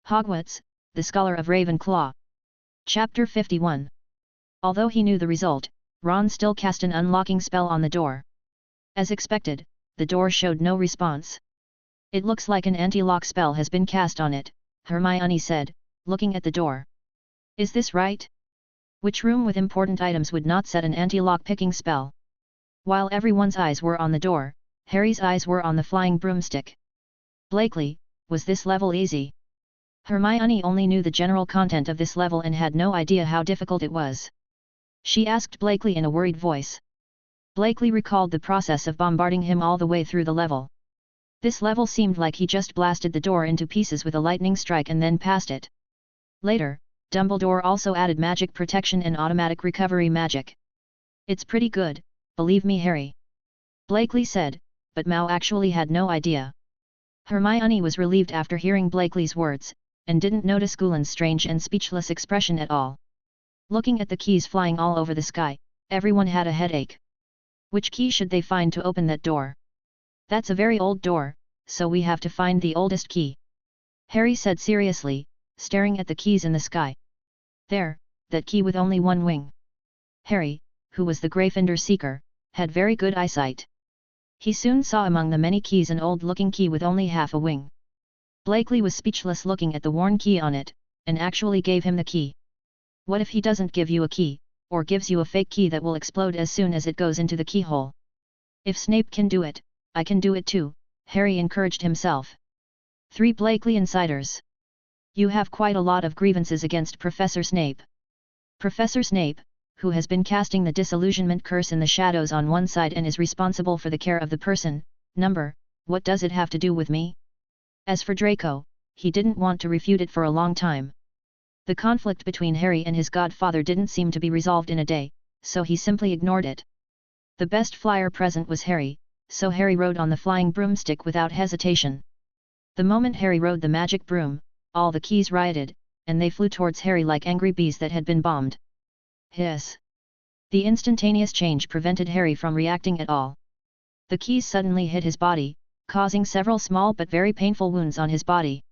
Hogwarts, the Scholar of Ravenclaw. Chapter 51. Although he knew the result, Ron still cast an unlocking spell on the door. As expected, the door showed no response. "It looks like an anti-lock spell has been cast on it," Hermione said, looking at the door. "Is this right? Which room with important items would not set an anti-lock picking spell?" While everyone's eyes were on the door, Harry's eyes were on the flying broomstick. "Blakely, was this level easy?" Hermione only knew the general content of this level and had no idea how difficult it was. She asked Blakely in a worried voice. Blakely recalled the process of bombarding him all the way through the level. This level seemed like he just blasted the door into pieces with a lightning strike and then passed it. Later, Dumbledore also added magic protection and automatic recovery magic. "It's pretty good, believe me, Harry," Blakely said, but Mao actually had no idea. Hermione was relieved after hearing Blakely's words, and didn't notice Gulen's strange and speechless expression at all. Looking at the keys flying all over the sky, everyone had a headache. Which key should they find to open that door? "That's a very old door, so we have to find the oldest key," Harry said seriously, staring at the keys in the sky. "There, that key with only one wing." Harry, who was the Gryffindor seeker, had very good eyesight. He soon saw among the many keys an old-looking key with only half a wing. Blakely was speechless looking at the worn key on it, and actually gave him the key. "What if he doesn't give you a key, or gives you a fake key that will explode as soon as it goes into the keyhole?" "If Snape can do it, I can do it too," Harry encouraged himself. 3 Blakely Insiders. "You have quite a lot of grievances against Professor Snape." Professor Snape, who has been casting the disillusionment curse in the shadows on one side and is responsible for the care of the person, number, what does it have to do with me? As for Draco, he didn't want to refute it for a long time. The conflict between Harry and his godfather didn't seem to be resolved in a day, so he simply ignored it. The best flyer present was Harry, so Harry rode on the flying broomstick without hesitation. The moment Harry rode the magic broom, all the keys rioted, and they flew towards Harry like angry bees that had been bombed. Hiss! The instantaneous change prevented Harry from reacting at all. The keys suddenly hit his body, causing several small but very painful wounds on his body.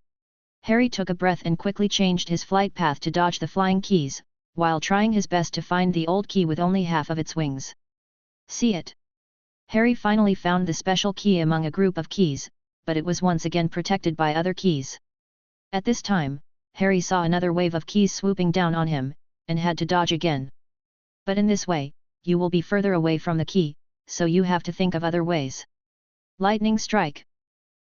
Harry took a breath and quickly changed his flight path to dodge the flying keys, while trying his best to find the old key with only half of its wings. See it! Harry finally found the special key among a group of keys, but it was once again protected by other keys. At this time, Harry saw another wave of keys swooping down on him, and had to dodge again. But in this way, you will be further away from the key, so you have to think of other ways. Lightning strike!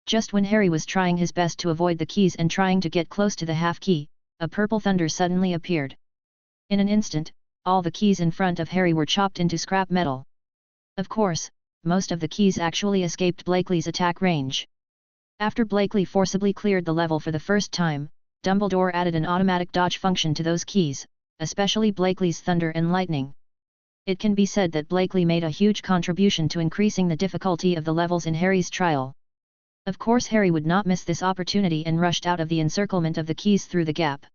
Just when Harry was trying his best to avoid the keys and trying to get close to the half-key, a purple thunder suddenly appeared. In an instant, all the keys in front of Harry were chopped into scrap metal. Of course, most of the keys actually escaped Blakely's attack range. After Blakely forcibly cleared the level for the first time, Dumbledore added an automatic dodge function to those keys, especially Blakely's thunder and lightning. It can be said that Blakely made a huge contribution to increasing the difficulty of the levels in Harry's trial. Of course Harry would not miss this opportunity and rushed out of the encirclement of the keys through the gap.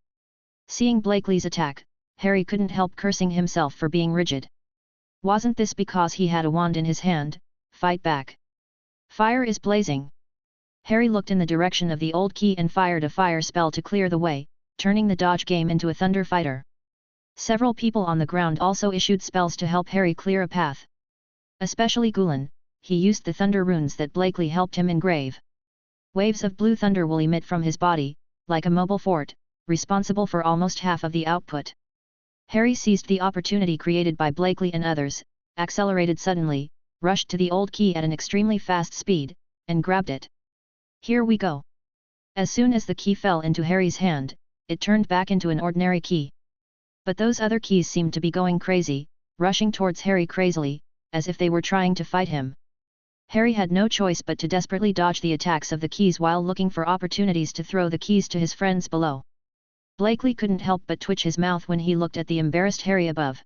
Seeing Blakely's attack, Harry couldn't help cursing himself for being rigid. Wasn't this because he had a wand in his hand? Fight back! Fire is blazing! Harry looked in the direction of the old key and fired a fire spell to clear the way, turning the dodge game into a thunder fighter. Several people on the ground also issued spells to help Harry clear a path. Especially Gulen, he used the thunder runes that Blakely helped him engrave. Waves of blue thunder will emit from his body, like a mobile fort, responsible for almost half of the output. Harry seized the opportunity created by Blakely and others, accelerated suddenly, rushed to the old key at an extremely fast speed, and grabbed it. Here we go! As soon as the key fell into Harry's hand, it turned back into an ordinary key. But those other keys seemed to be going crazy, rushing towards Harry crazily, as if they were trying to fight him. Harry had no choice but to desperately dodge the attacks of the keys while looking for opportunities to throw the keys to his friends below. Blakely couldn't help but twitch his mouth when he looked at the embarrassed Harry above.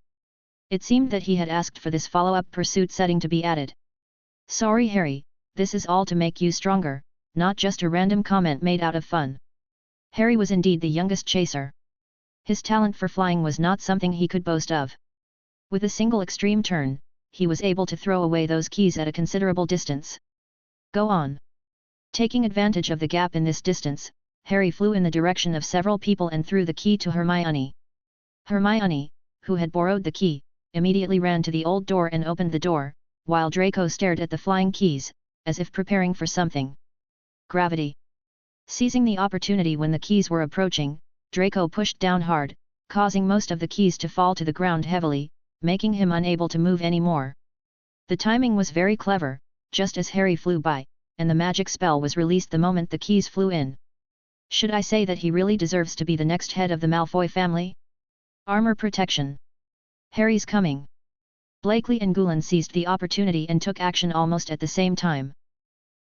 It seemed that he had asked for this follow-up pursuit setting to be added. "Sorry Harry, this is all to make you stronger, not just a random comment made out of fun." Harry was indeed the youngest chaser. His talent for flying was not something he could boast of. With a single extreme turn, he was able to throw away those keys at a considerable distance. "Go on!" Taking advantage of the gap in this distance, Harry flew in the direction of several people and threw the key to Hermione. Hermione, who had borrowed the key, immediately ran to the old door and opened the door, while Draco stared at the flying keys, as if preparing for something. Gravity. Seizing the opportunity when the keys were approaching, Draco pushed down hard, causing most of the keys to fall to the ground heavily, making him unable to move anymore. The timing was very clever, just as Harry flew by, and the magic spell was released the moment the keys flew in. Should I say that he really deserves to be the next head of the Malfoy family? Armor protection. Harry's coming. Blakely and Gulen seized the opportunity and took action almost at the same time.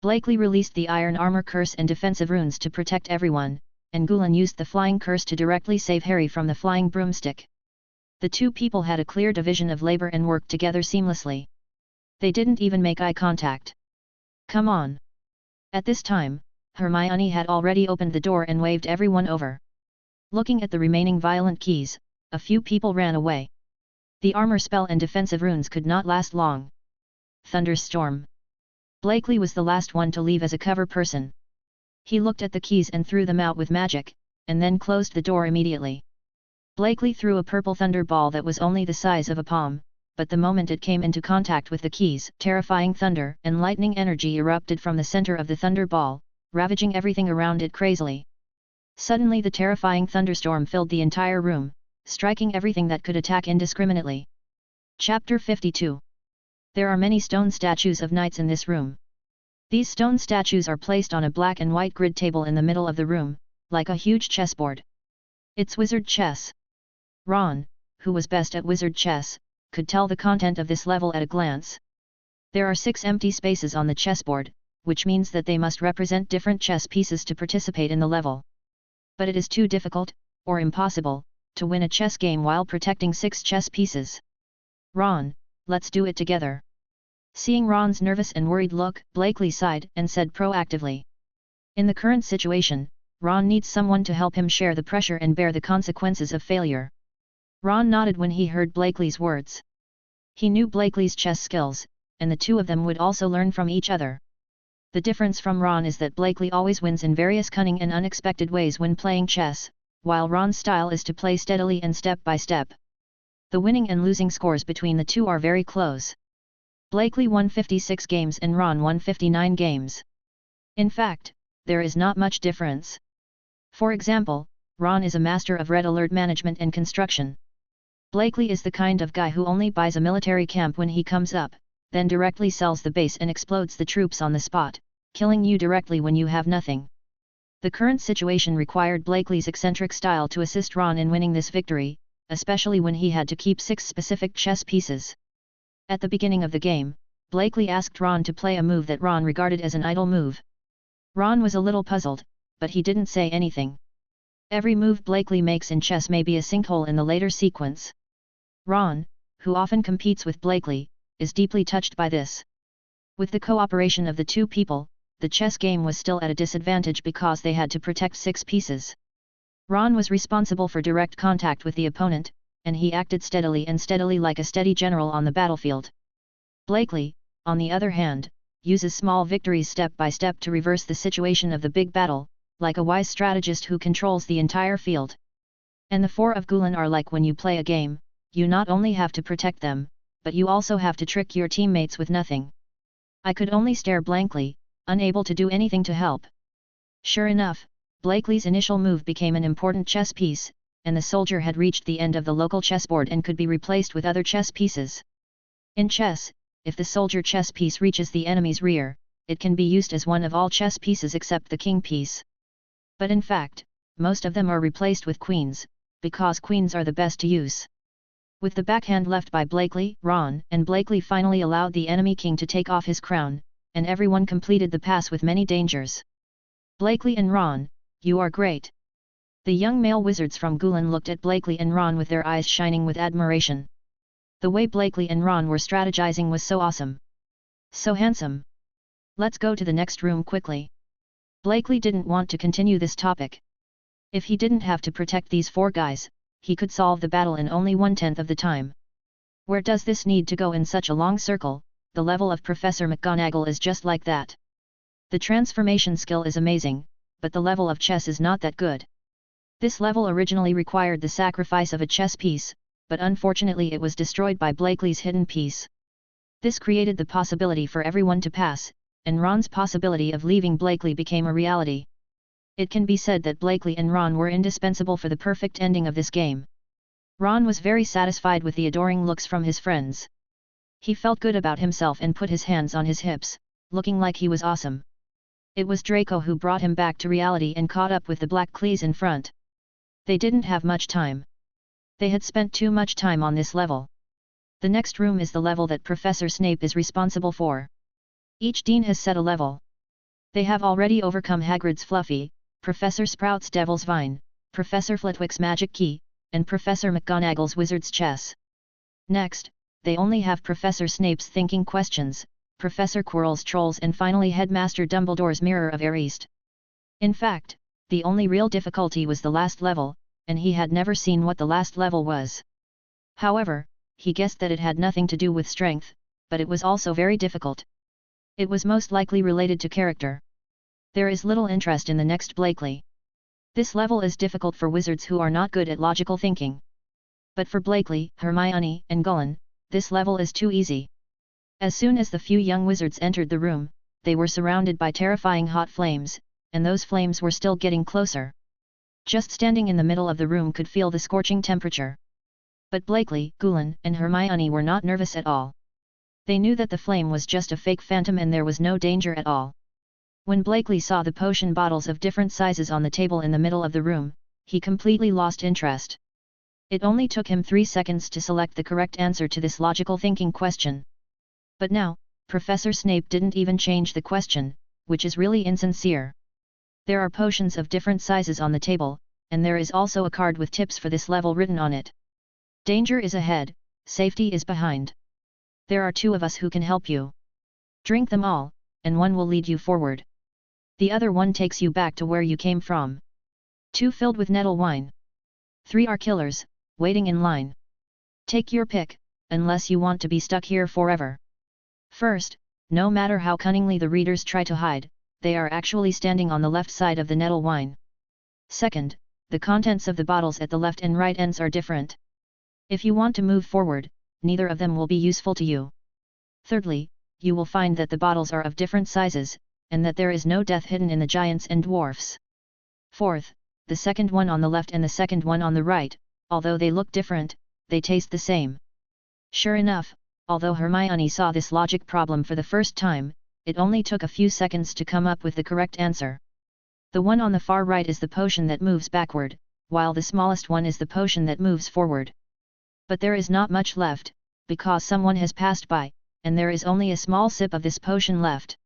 Blakely released the Iron Armor Curse and defensive runes to protect everyone, and Gulen used the Flying Curse to directly save Harry from the flying broomstick. The two people had a clear division of labor and worked together seamlessly. They didn't even make eye contact. Come on! At this time, Hermione had already opened the door and waved everyone over. Looking at the remaining violent keys, a few people ran away. The armor spell and defensive runes could not last long. Thunderstorm. Blakely was the last one to leave as a cover person. He looked at the keys and threw them out with magic, and then closed the door immediately. Blakely threw a purple thunder ball that was only the size of a palm, but the moment it came into contact with the keys, terrifying thunder and lightning energy erupted from the center of the thunder ball, ravaging everything around it crazily. Suddenly the terrifying thunderstorm filled the entire room, striking everything that could attack indiscriminately. Chapter 52. There are many stone statues of knights in this room. These stone statues are placed on a black and white grid table in the middle of the room, like a huge chessboard. It's wizard chess. Ron, who was best at wizard chess, could tell the content of this level at a glance. There are 6 empty spaces on the chessboard, which means that they must represent different chess pieces to participate in the level. But it is too difficult, or impossible, to win a chess game while protecting 6 chess pieces. Ron, let's do it together. Seeing Ron's nervous and worried look, Blakely sighed and said proactively. In the current situation, Ron needs someone to help him share the pressure and bear the consequences of failure. Ron nodded when he heard Blakely's words. He knew Blakely's chess skills, and the two of them would also learn from each other. The difference from Ron is that Blakely always wins in various cunning and unexpected ways when playing chess, while Ron's style is to play steadily and step by step. The winning and losing scores between the two are very close. Blakely won 56 games and Ron won 59 games. In fact, there is not much difference. For example, Ron is a master of red alert management and construction. Blakely is the kind of guy who only buys a military camp when he comes up, then directly sells the base and explodes the troops on the spot, killing you directly when you have nothing. The current situation required Blakely's eccentric style to assist Ron in winning this victory, especially when he had to keep 6 specific chess pieces. At the beginning of the game, Blakely asked Ron to play a move that Ron regarded as an idle move. Ron was a little puzzled, but he didn't say anything. Every move Blakely makes in chess may be a sinkhole in the later sequence. Ron, who often competes with Blakely, is deeply touched by this. With the cooperation of the two people, the chess game was still at a disadvantage because they had to protect 6 pieces. Ron was responsible for direct contact with the opponent, and he acted steadily like a steady general on the battlefield. Blakely, on the other hand, uses small victories step by step to reverse the situation of the big battle, like a wise strategist who controls the entire field. And the 4 of Gulen are like when you play a game, you not only have to protect them, but you also have to trick your teammates with nothing. I could only stare blankly, unable to do anything to help. Sure enough, Blakely's initial move became an important chess piece, and the soldier had reached the end of the local chessboard and could be replaced with other chess pieces. In chess, if the soldier chess piece reaches the enemy's rear, it can be used as one of all chess pieces except the king piece. But in fact, most of them are replaced with queens, because queens are the best to use. With the backhand left by Blakely, Ron and Blakely finally allowed the enemy king to take off his crown, and everyone completed the pass with many dangers. Blakely and Ron, you are great. The young male wizards from Gulen looked at Blakely and Ron with their eyes shining with admiration. The way Blakely and Ron were strategizing was so awesome. So handsome. Let's go to the next room quickly. Blakely didn't want to continue this topic. If he didn't have to protect these 4 guys, he could solve the battle in only 1/10 of the time. Where does this need to go in such a long circle? The level of Professor McGonagall is just like that. The transformation skill is amazing, but the level of chess is not that good. This level originally required the sacrifice of a chess piece, but unfortunately it was destroyed by Blakely's hidden piece. This created the possibility for everyone to pass, and Ron's possibility of leaving Blakely became a reality. It can be said that Blakely and Ron were indispensable for the perfect ending of this game. Ron was very satisfied with the adoring looks from his friends. He felt good about himself and put his hands on his hips, looking like he was awesome. It was Draco who brought him back to reality and caught up with the Black Cleese in front. They didn't have much time. They had spent too much time on this level. The next room is the level that Professor Snape is responsible for. Each dean has set a level. They have already overcome Hagrid's Fluffy, Professor Sprout's Devil's Vine, Professor Flitwick's Magic Key, and Professor McGonagall's Wizard's Chess. Next, they only have Professor Snape's Thinking Questions, Professor Quirrell's Trolls and finally Headmaster Dumbledore's Mirror of East. In fact, the only real difficulty was the last level, and he had never seen what the last level was. However, he guessed that it had nothing to do with strength, but it was also very difficult. It was most likely related to character. There is little interest in the next Blakely. This level is difficult for wizards who are not good at logical thinking. But for Blakely, Hermione, and Gullen, this level is too easy. As soon as the few young wizards entered the room, they were surrounded by terrifying hot flames, and those flames were still getting closer. Just standing in the middle of the room could feel the scorching temperature. But Blakely, Gullen, and Hermione were not nervous at all. They knew that the flame was just a fake phantom and there was no danger at all. When Blakely saw the potion bottles of different sizes on the table in the middle of the room, he completely lost interest. It only took him 3 seconds to select the correct answer to this logical thinking question. But now, Professor Snape didn't even change the question, which is really insincere. There are potions of different sizes on the table, and there is also a card with tips for this level written on it. Danger is ahead, safety is behind. There are 2 of us who can help you. Drink them all, and one will lead you forward. The other one takes you back to where you came from. 2 filled with nettle wine. 3 are killers, waiting in line. Take your pick, unless you want to be stuck here forever. First, no matter how cunningly the readers try to hide, they are actually standing on the left side of the nettle wine. Second, the contents of the bottles at the left and right ends are different. If you want to move forward, neither of them will be useful to you. Thirdly, you will find that the bottles are of different sizes, and that there is no death hidden in the giants and dwarfs. Fourth, the second one on the left and the second one on the right, although they look different, they taste the same. Sure enough, although Hermione saw this logic problem for the first time, it only took a few seconds to come up with the correct answer. The one on the far right is the potion that moves backward, while the smallest one is the potion that moves forward. But there is not much left, because someone has passed by, and there is only a small sip of this potion left.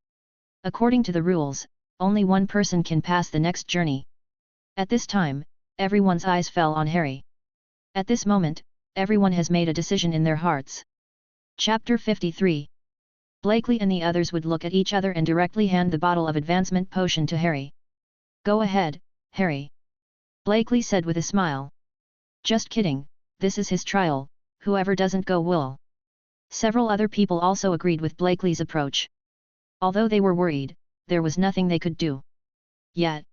According to the rules, only one person can pass the next journey. At this time, everyone's eyes fell on Harry. At this moment, everyone has made a decision in their hearts. Chapter 53. Blakely and the others would look at each other and directly hand the bottle of advancement potion to Harry. Go ahead, Harry. Blakely said with a smile. Just kidding, this is his trial, whoever doesn't go will. Several other people also agreed with Blakely's approach. Although they were worried, there was nothing they could do. Yet,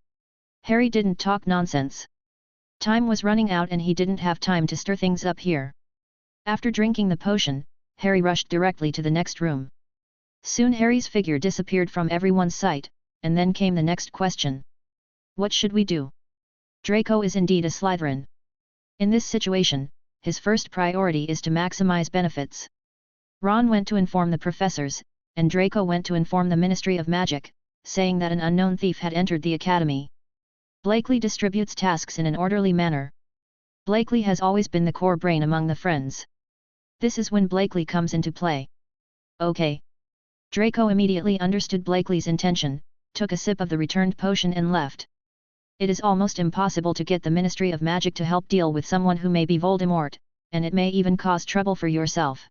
Harry didn't talk nonsense. Time was running out and he didn't have time to stir things up here. After drinking the potion, Harry rushed directly to the next room. Soon Harry's figure disappeared from everyone's sight, and then came the next question. What should we do? Draco is indeed a Slytherin. In this situation, his first priority is to maximize benefits. Ron went to inform the professors, and Draco went to inform the Ministry of Magic, saying that an unknown thief had entered the academy. Blakely distributes tasks in an orderly manner. Blakely has always been the core brain among the friends. This is when Blakely comes into play. Okay. Draco immediately understood Blakely's intention, took a sip of the returned potion and left. It is almost impossible to get the Ministry of Magic to help deal with someone who may be Voldemort, and it may even cause trouble for yourself.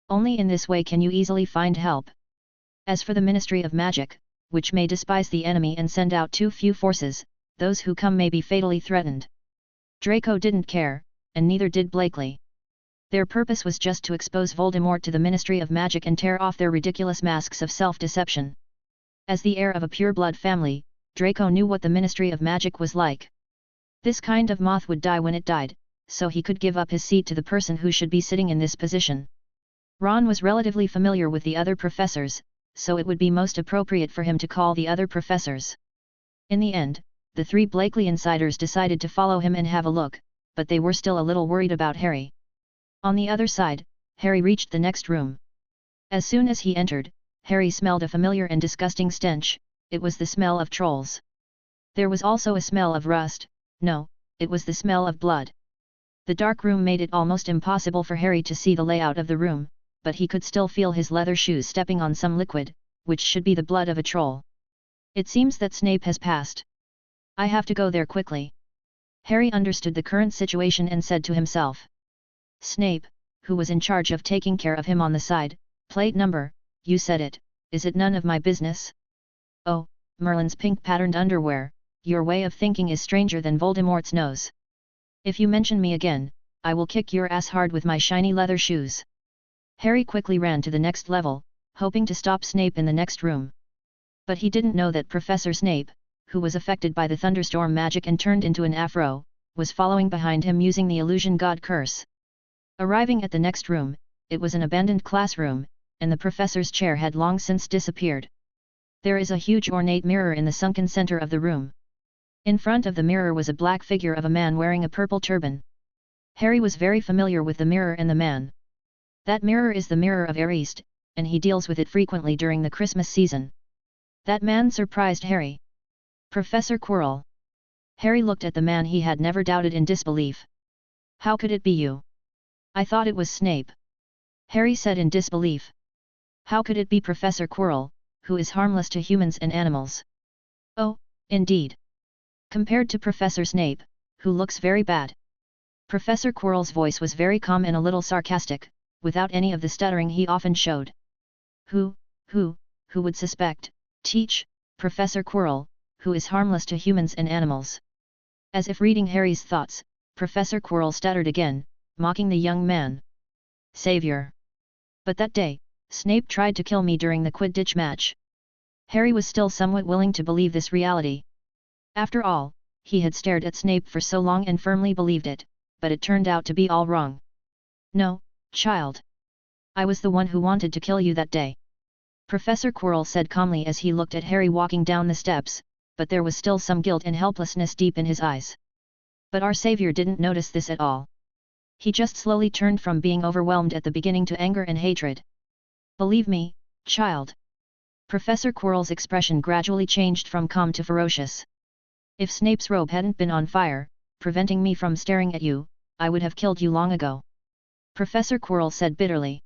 Only in this way can you easily find help. As for the Ministry of Magic, which may despise the enemy and send out too few forces, those who come may be fatally threatened. Draco didn't care, and neither did Blakely. Their purpose was just to expose Voldemort to the Ministry of Magic and tear off their ridiculous masks of self-deception. As the heir of a pure-blood family, Draco knew what the Ministry of Magic was like. This kind of moth would die when it died, so he could give up his seat to the person who should be sitting in this position. Ron was relatively familiar with the other professors, so it would be most appropriate for him to call the other professors. In the end, the 3 Blakely insiders decided to follow him and have a look, but they were still a little worried about Harry. On the other side, Harry reached the next room. As soon as he entered, Harry smelled a familiar and disgusting stench. It was the smell of trolls. There was also a smell of rust. No, it was the smell of blood. The dark room made it almost impossible for Harry to see the layout of the room, but he could still feel his leather shoes stepping on some liquid, which should be the blood of a troll. It seems that Snape has passed. I have to go there quickly. Harry understood the current situation and said to himself. Snape, who was in charge of taking care of him on the side, plate number, you said it, is it none of my business? Oh, Merlin's pink-patterned underwear, your way of thinking is stranger than Voldemort's nose. If you mention me again, I will kick your ass hard with my shiny leather shoes. Harry quickly ran to the next level, hoping to stop Snape in the next room. But he didn't know that Professor Snape, who was affected by the thunderstorm magic and turned into an afro, was following behind him using the illusion god curse. Arriving at the next room, it was an abandoned classroom, and the professor's chair had long since disappeared. There is a huge ornate mirror in the sunken center of the room. In front of the mirror was a black figure of a man wearing a purple turban. Harry was very familiar with the mirror and the man. That mirror is the mirror of Ariste, and he deals with it frequently during the Christmas season. That man surprised Harry. Professor Quirrell. Harry looked at the man he had never doubted in disbelief. How could it be you? I thought it was Snape. Harry said in disbelief. How could it be Professor Quirrell, who is harmless to humans and animals? Oh, indeed. Compared to Professor Snape, who looks very bad. Professor Quirrell's voice was very calm and a little sarcastic, without any of the stuttering he often showed. Who would suspect, teach, Professor Quirrell, who is harmless to humans and animals? As if reading Harry's thoughts, Professor Quirrell stuttered again, mocking the young man. Savior. But that day, Snape tried to kill me during the Quidditch match. Harry was still somewhat willing to believe this reality. After all, he had stared at Snape for so long and firmly believed it, but it turned out to be all wrong. No, child. I was the one who wanted to kill you that day. Professor Quirrell said calmly as he looked at Harry walking down the steps, but there was still some guilt and helplessness deep in his eyes. But our savior didn't notice this at all. He just slowly turned from being overwhelmed at the beginning to anger and hatred. Believe me, child. Professor Quirrell's expression gradually changed from calm to ferocious. If Snape's robe hadn't been on fire, preventing me from staring at you, I would have killed you long ago. Professor Quirrell said bitterly.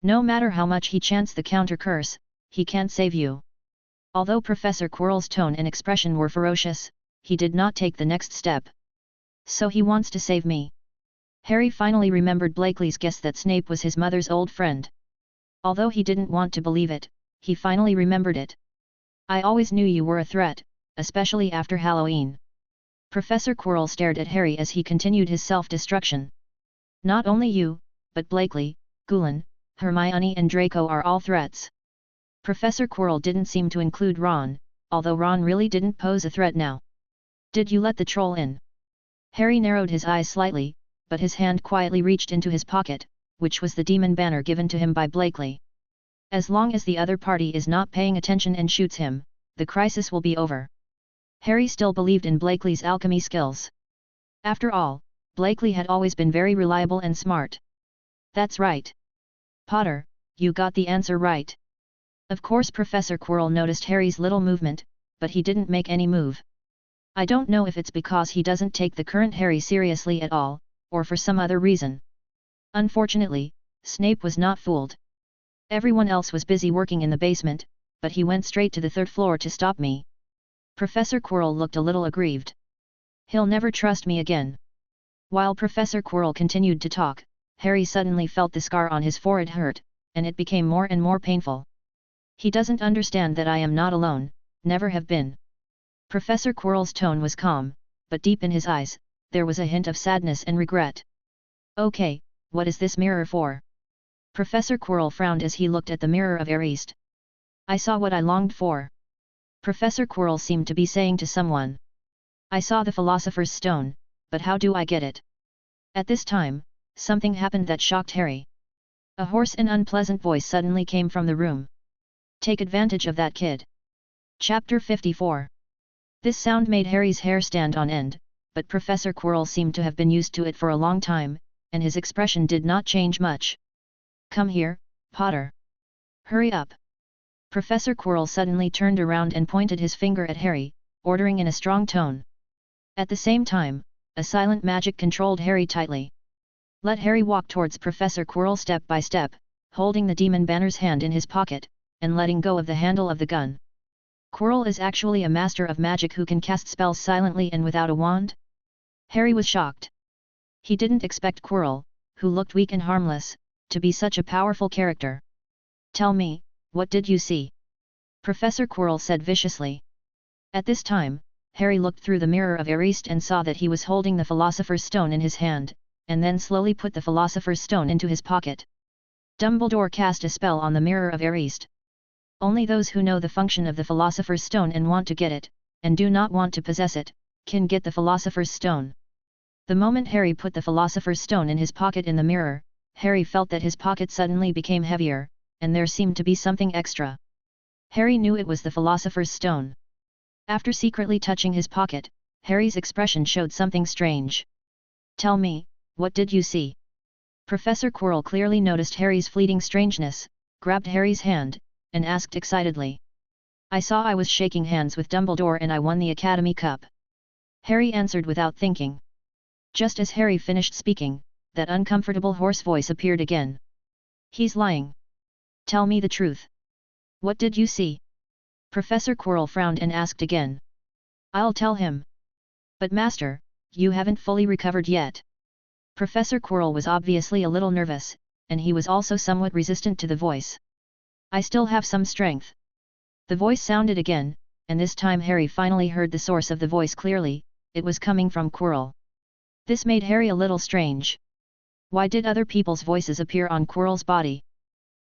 No matter how much he chants the counter curse, he can't save you. Although Professor Quirrell's tone and expression were ferocious, he did not take the next step. So he wants to save me. Harry finally remembered Blakely's guess that Snape was his mother's old friend. Although he didn't want to believe it, he finally remembered it. I always knew you were a threat, especially after Halloween. Professor Quirrell stared at Harry as he continued his self-destruction. Not only you, but Blakely, Gulen, Hermione and Draco are all threats. Professor Quirrell didn't seem to include Ron, although Ron really didn't pose a threat now. Did you let the troll in? Harry narrowed his eyes slightly, but his hand quietly reached into his pocket, which was the demon banner given to him by Blakely. As long as the other party is not paying attention and shoots him, the crisis will be over. Harry still believed in Blakely's alchemy skills. After all, Blakely had always been very reliable and smart. That's right. Potter, you got the answer right. Of course Professor Quirrell noticed Harry's little movement, but he didn't make any move. I don't know if it's because he doesn't take the current Harry seriously at all, or for some other reason. Unfortunately, Snape was not fooled. Everyone else was busy working in the basement, but he went straight to the third floor to stop me. Professor Quirrell looked a little aggrieved. He'll never trust me again. While Professor Quirrell continued to talk, Harry suddenly felt the scar on his forehead hurt, and it became more and more painful. He doesn't understand that I am not alone, never have been. Professor Quirrell's tone was calm, but deep in his eyes, there was a hint of sadness and regret. Okay, what is this mirror for? Professor Quirrell frowned as he looked at the mirror of Ariste. I saw what I longed for. Professor Quirrell seemed to be saying to someone. I saw the Philosopher's Stone, but how do I get it? At this time, something happened that shocked Harry. A hoarse and unpleasant voice suddenly came from the room. Take advantage of that kid. Chapter 54. This sound made Harry's hair stand on end, but Professor Quirrell seemed to have been used to it for a long time, and his expression did not change much. Come here, Potter. Hurry up. Professor Quirrell suddenly turned around and pointed his finger at Harry, ordering in a strong tone. At the same time, a silent magic controlled Harry tightly. Let Harry walk towards Professor Quirrell step by step, holding the demon banner's hand in his pocket, and letting go of the handle of the gun. Quirrell is actually a master of magic who can cast spells silently and without a wand? Harry was shocked. He didn't expect Quirrell, who looked weak and harmless, to be such a powerful character. Tell me, what did you see? Professor Quirrell said viciously. At this time, Harry looked through the mirror of Ariste and saw that he was holding the Philosopher's Stone in his hand, and then slowly put the Philosopher's Stone into his pocket. Dumbledore cast a spell on the mirror of Ariste. Only those who know the function of the Philosopher's Stone and want to get it, and do not want to possess it, can get the Philosopher's Stone. The moment Harry put the Philosopher's Stone in his pocket in the mirror, Harry felt that his pocket suddenly became heavier, and there seemed to be something extra. Harry knew it was the Philosopher's Stone. After secretly touching his pocket, Harry's expression showed something strange. Tell me, what did you see? Professor Quirrell clearly noticed Harry's fleeting strangeness, grabbed Harry's hand, and asked excitedly. I saw I was shaking hands with Dumbledore and I won the Academy Cup. Harry answered without thinking. Just as Harry finished speaking, that uncomfortable hoarse voice appeared again. He's lying. Tell me the truth. What did you see? Professor Quirrell frowned and asked again. I'll tell him. But Master, you haven't fully recovered yet. Professor Quirrell was obviously a little nervous, and he was also somewhat resistant to the voice. I still have some strength. The voice sounded again, and this time Harry finally heard the source of the voice clearly. It was coming from Quirrell. This made Harry a little strange. Why did other people's voices appear on Quirrell's body?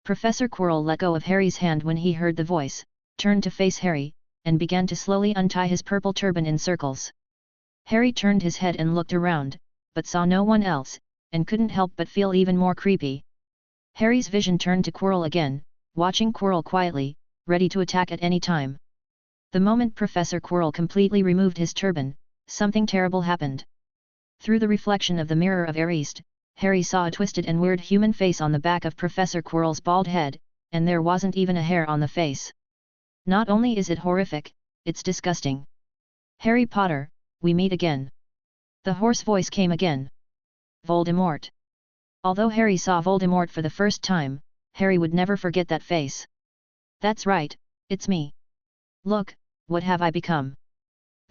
Professor Quirrell let go of Harry's hand when he heard the voice, turned to face Harry, and began to slowly untie his purple turban in circles. Harry turned his head and looked around, but saw no one else, and couldn't help but feel even more creepy. Harry's vision turned to Quirrell again, watching Quirrell quietly, ready to attack at any time. The moment Professor Quirrell completely removed his turban, something terrible happened. Through the reflection of the mirror of Ariste, Harry saw a twisted and weird human face on the back of Professor Quirrell's bald head, and there wasn't even a hair on the face. Not only is it horrific, it's disgusting. Harry Potter, we meet again. The hoarse voice came again. Voldemort. Although Harry saw Voldemort for the first time, Harry would never forget that face. That's right, it's me. Look, what have I become?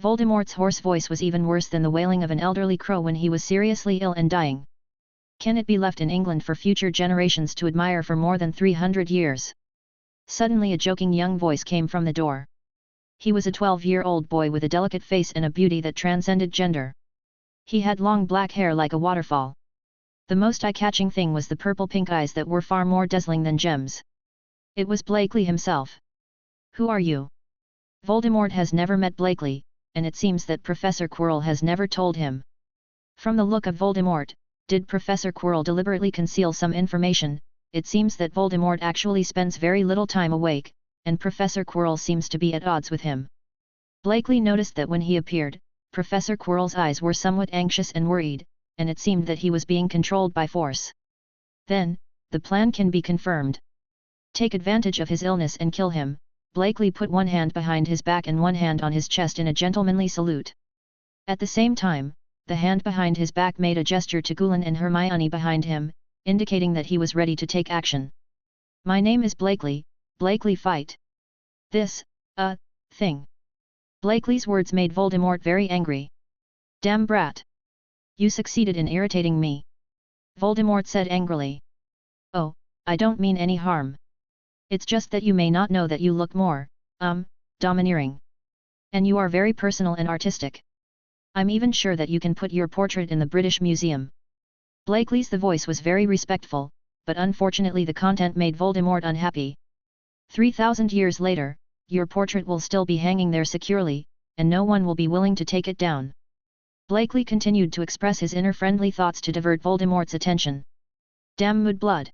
Voldemort's hoarse voice was even worse than the wailing of an elderly crow when he was seriously ill and dying. Can it be left in England for future generations to admire for more than 300 years? Suddenly a joking young voice came from the door. He was a 12-year-old boy with a delicate face and a beauty that transcended gender. He had long black hair like a waterfall. The most eye-catching thing was the purple-pink eyes that were far more dazzling than gems. It was Blakely himself. Who are you? Voldemort has never met Blakely, and it seems that Professor Quirrell has never told him. From the look of Voldemort, did Professor Quirrell deliberately conceal some information? It seems that Voldemort actually spends very little time awake, and Professor Quirrell seems to be at odds with him. Blakely noticed that when he appeared, Professor Quirrell's eyes were somewhat anxious and worried, and it seemed that he was being controlled by force. Then, the plan can be confirmed. Take advantage of his illness and kill him. Blakely put one hand behind his back and one hand on his chest in a gentlemanly salute. At the same time, the hand behind his back made a gesture to Gulan and Hermione behind him, indicating that he was ready to take action. My name is Blakely, Blakely fight. This, thing. Blakely's words made Voldemort very angry. Damn brat. You succeeded in irritating me. Voldemort said angrily. Oh, I don't mean any harm. It's just that you may not know that you look more, domineering. And you are very personal and artistic. I'm even sure that you can put your portrait in the British Museum. Blakely's the voice was very respectful, but unfortunately the content made Voldemort unhappy. 3,000 years later, your portrait will still be hanging there securely, and no one will be willing to take it down. Blakeley continued to express his inner friendly thoughts to divert Voldemort's attention. Damn Mudblood!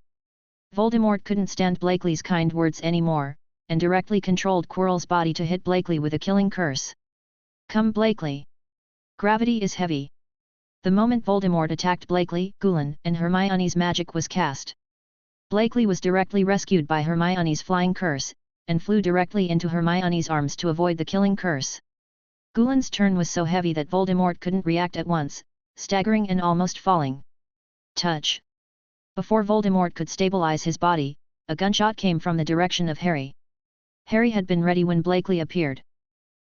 Voldemort couldn't stand Blakeley's kind words anymore, and directly controlled Quirrell's body to hit Blakeley with a killing curse. Come Blakeley! Gravity is heavy. The moment Voldemort attacked Blakeley, Gulen and Hermione's magic was cast. Blakeley was directly rescued by Hermione's flying curse, and flew directly into Hermione's arms to avoid the killing curse. Gulen's turn was so heavy that Voldemort couldn't react at once, staggering and almost falling. Touch! Before Voldemort could stabilize his body, a gunshot came from the direction of Harry. Harry had been ready when Blakeley appeared.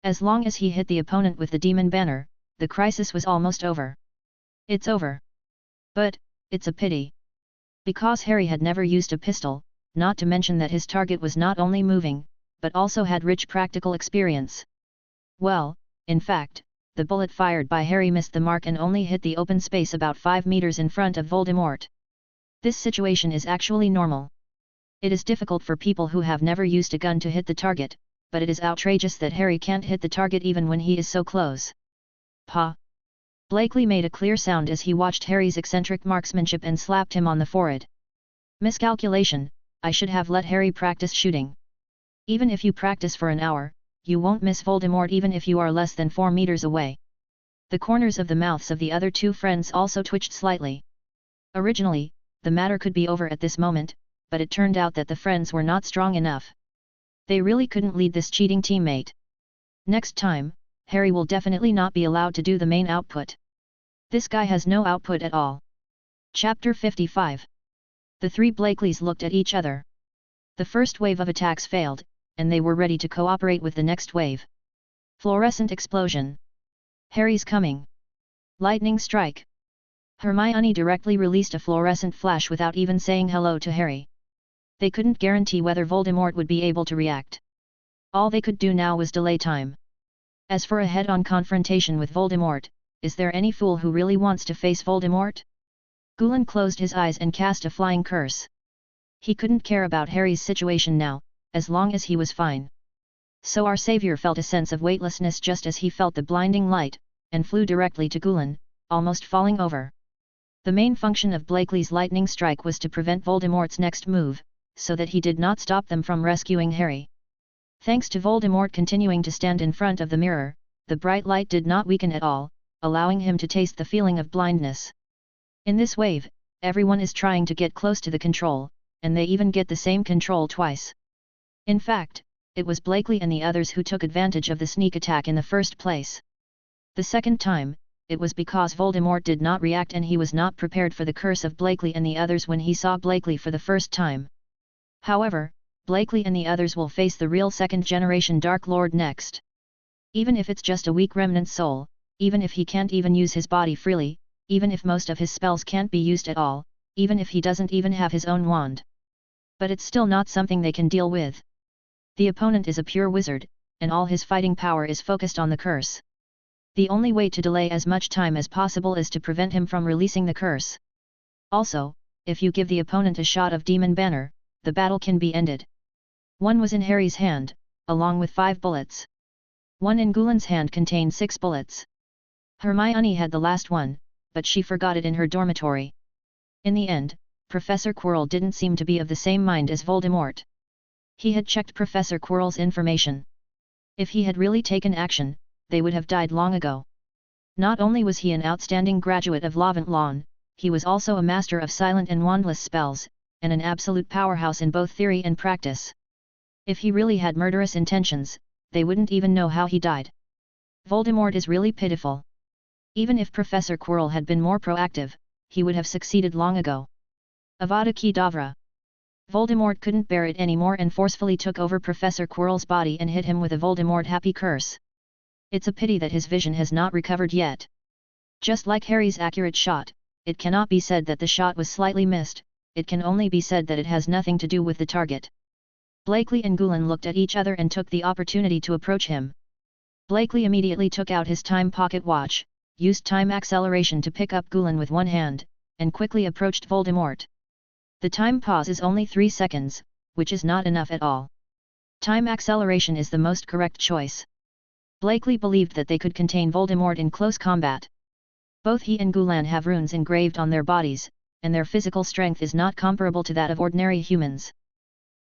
As long as he hit the opponent with the demon banner, the crisis was almost over. It's over. But, it's a pity. Because Harry had never used a pistol, not to mention that his target was not only moving, but also had rich practical experience. Well, in fact, the bullet fired by Harry missed the mark and only hit the open space about 5 meters in front of Voldemort. This situation is actually normal. It is difficult for people who have never used a gun to hit the target, but it is outrageous that Harry can't hit the target even when he is so close. Pa! Blakeley made a clear sound as he watched Harry's eccentric marksmanship and slapped him on the forehead. Miscalculation, I should have let Harry practice shooting. Even if you practice for an hour, you won't miss Voldemort even if you are less than 4 meters away. The corners of the mouths of the other two friends also twitched slightly. Originally, the matter could be over at this moment, but it turned out that the friends were not strong enough. They really couldn't lead this cheating teammate. Next time, Harry will definitely not be allowed to do the main output. This guy has no output at all. Chapter 55. The three Blakeleys looked at each other. The first wave of attacks failed, and they were ready to cooperate with the next wave. Fluorescent explosion. Harry's coming. Lightning strike. Hermione directly released a fluorescent flash without even saying hello to Harry. They couldn't guarantee whether Voldemort would be able to react. All they could do now was delay time. As for a head-on confrontation with Voldemort, is there any fool who really wants to face Voldemort? Gulen closed his eyes and cast a flying curse. He couldn't care about Harry's situation now, as long as he was fine. So our savior felt a sense of weightlessness just as he felt the blinding light, and flew directly to Gulen, almost falling over. The main function of Blakeley's lightning strike was to prevent Voldemort's next move, so that he did not stop them from rescuing Harry. Thanks to Voldemort continuing to stand in front of the mirror, the bright light did not weaken at all, allowing him to taste the feeling of blindness. In this wave, everyone is trying to get close to the control, and they even get the same control twice. In fact, it was Blakeley and the others who took advantage of the sneak attack in the first place. The second time, it was because Voldemort did not react and he was not prepared for the curse of Blakeley and the others when he saw Blakeley for the first time. However, Blakeley and the others will face the real second-generation Dark Lord next. Even if it's just a weak remnant soul, even if he can't even use his body freely, even if most of his spells can't be used at all, even if he doesn't even have his own wand. But it's still not something they can deal with. The opponent is a pure wizard, and all his fighting power is focused on the curse. The only way to delay as much time as possible is to prevent him from releasing the curse. Also, if you give the opponent a shot of Demon Banner, the battle can be ended. One was in Harry's hand, along with 5 bullets. One in Gulen's hand contained 6 bullets. Hermione had the last one, but she forgot it in her dormitory. In the end, Professor Quirrell didn't seem to be of the same mind as Voldemort. He had checked Professor Quirrell's information. If he had really taken action, they would have died long ago. Not only was he an outstanding graduate of Ravenclaw, he was also a master of silent and wandless spells, and an absolute powerhouse in both theory and practice. If he really had murderous intentions, they wouldn't even know how he died. Voldemort is really pitiful. Even if Professor Quirrell had been more proactive, he would have succeeded long ago. Avada Kedavra! Voldemort couldn't bear it anymore and forcefully took over Professor Quirrell's body and hit him with a Voldemort-happy curse. It's a pity that his vision has not recovered yet. Just like Harry's accurate shot, it cannot be said that the shot was slightly missed, it can only be said that it has nothing to do with the target. Blakeley and Gulen looked at each other and took the opportunity to approach him. Blakeley immediately took out his time pocket watch, used time acceleration to pick up Gulen with one hand, and quickly approached Voldemort. The time pause is only 3 seconds, which is not enough at all. Time acceleration is the most correct choice. Blakeley believed that they could contain Voldemort in close combat. Both he and Gulan have runes engraved on their bodies, and their physical strength is not comparable to that of ordinary humans.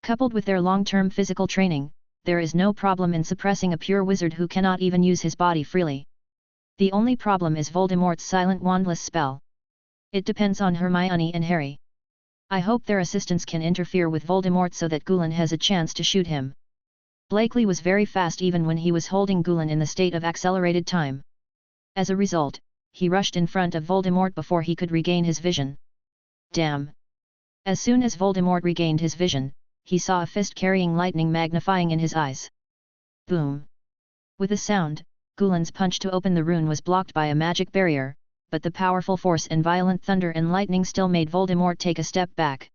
Coupled with their long-term physical training, there is no problem in suppressing a pure wizard who cannot even use his body freely. The only problem is Voldemort's silent wandless spell. It depends on Hermione and Harry. I hope their assistants can interfere with Voldemort so that Gulan has a chance to shoot him. Blakeley was very fast even when he was holding Gulan in the state of accelerated time. As a result, he rushed in front of Voldemort before he could regain his vision. Damn! As soon as Voldemort regained his vision, he saw a fist carrying lightning magnifying in his eyes. Boom! With a sound, Gulan's punch to open the rune was blocked by a magic barrier, but the powerful force and violent thunder and lightning still made Voldemort take a step back.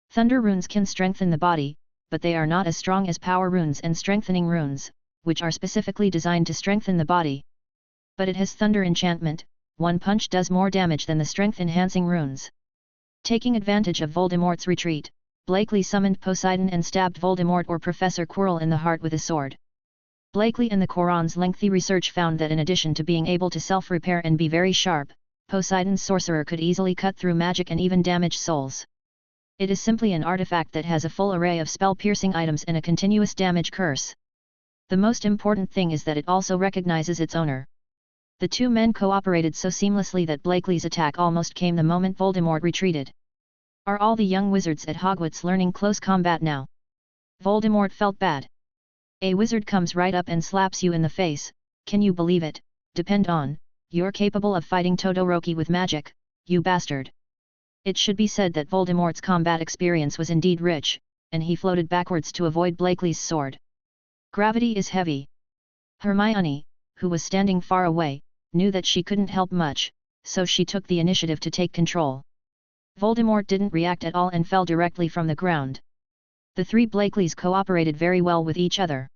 Thunder runes can strengthen the body, but they are not as strong as power runes and strengthening runes, which are specifically designed to strengthen the body. But it has thunder enchantment, one punch does more damage than the strength-enhancing runes. Taking advantage of Voldemort's retreat, Blakeley summoned Poseidon and stabbed Voldemort or Professor Quirrell in the heart with a sword. Blakeley and the Quran's lengthy research found that in addition to being able to self-repair and be very sharp, Poseidon's sorcerer could easily cut through magic and even damage souls. It is simply an artifact that has a full array of spell-piercing items and a continuous damage curse. The most important thing is that it also recognizes its owner. The two men cooperated so seamlessly that Blakeley's attack almost came the moment Voldemort retreated. Are all the young wizards at Hogwarts learning close combat now? Voldemort felt bad. A wizard comes right up and slaps you in the face, can you believe it? Depend on, you're capable of fighting Todoroki with magic, you bastard. It should be said that Voldemort's combat experience was indeed rich, and he floated backwards to avoid Blakeley's sword. Gravity is heavy. Hermione, who was standing far away, knew that she couldn't help much, so she took the initiative to take control. Voldemort didn't react at all and fell directly from the ground. The three Blakeleys cooperated very well with each other.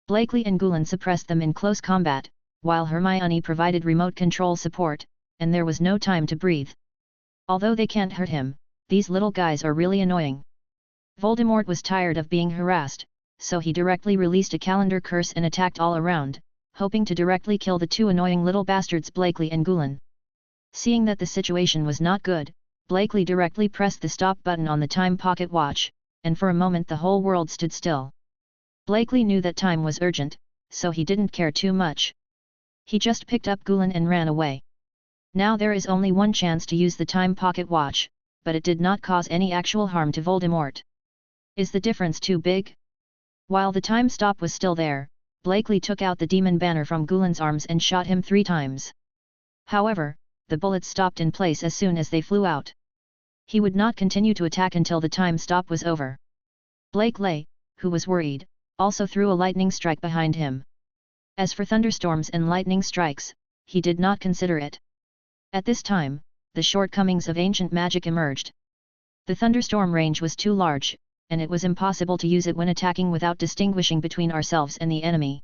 Blakeley and Gulan suppressed them in close combat, while Hermione provided remote control support, and there was no time to breathe. Although they can't hurt him, these little guys are really annoying. Voldemort was tired of being harassed, so he directly released a calendar curse and attacked all around, hoping to directly kill the two annoying little bastards Blakeley and Gulan. Seeing that the situation was not good, Blakeley directly pressed the stop button on the time pocket watch, and for a moment the whole world stood still. Blakeley knew that time was urgent, so he didn't care too much. He just picked up Gulan and ran away. Now there is only one chance to use the time pocket watch, but it did not cause any actual harm to Voldemort. Is the difference too big? While the time stop was still there, Blakeley took out the demon banner from Gulan's arms and shot him 3 times. However, the bullets stopped in place as soon as they flew out. He would not continue to attack until the time stop was over. Blakeley, who was worried, also threw a lightning strike behind him. As for thunderstorms and lightning strikes, he did not consider it. At this time, the shortcomings of ancient magic emerged. The thunderstorm range was too large, and it was impossible to use it when attacking without distinguishing between ourselves and the enemy.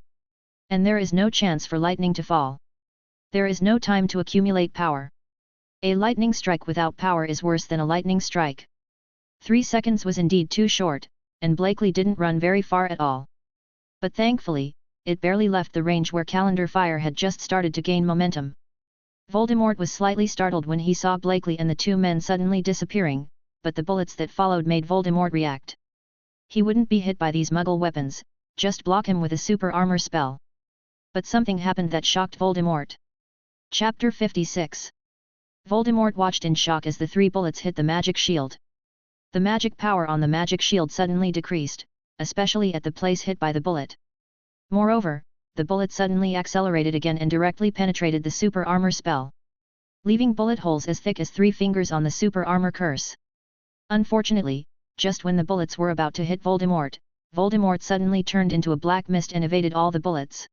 And there is no chance for lightning to fall. There is no time to accumulate power. A lightning strike without power is worse than a lightning strike. 3 seconds was indeed too short, and Blakeley didn't run very far at all. But thankfully, it barely left the range where calendar fire had just started to gain momentum. Voldemort was slightly startled when he saw Blakeley and the 2 men suddenly disappearing, but the bullets that followed made Voldemort react. He wouldn't be hit by these muggle weapons, just block him with a super armor spell. But something happened that shocked Voldemort. Chapter 56. Voldemort watched in shock as the 3 bullets hit the magic shield. The magic power on the magic shield suddenly decreased, especially at the place hit by the bullet. Moreover, the bullet suddenly accelerated again and directly penetrated the super armor spell, leaving bullet holes as thick as 3 fingers on the super armor curse. Unfortunately, just when the bullets were about to hit Voldemort, Voldemort suddenly turned into a black mist and evaded all the bullets.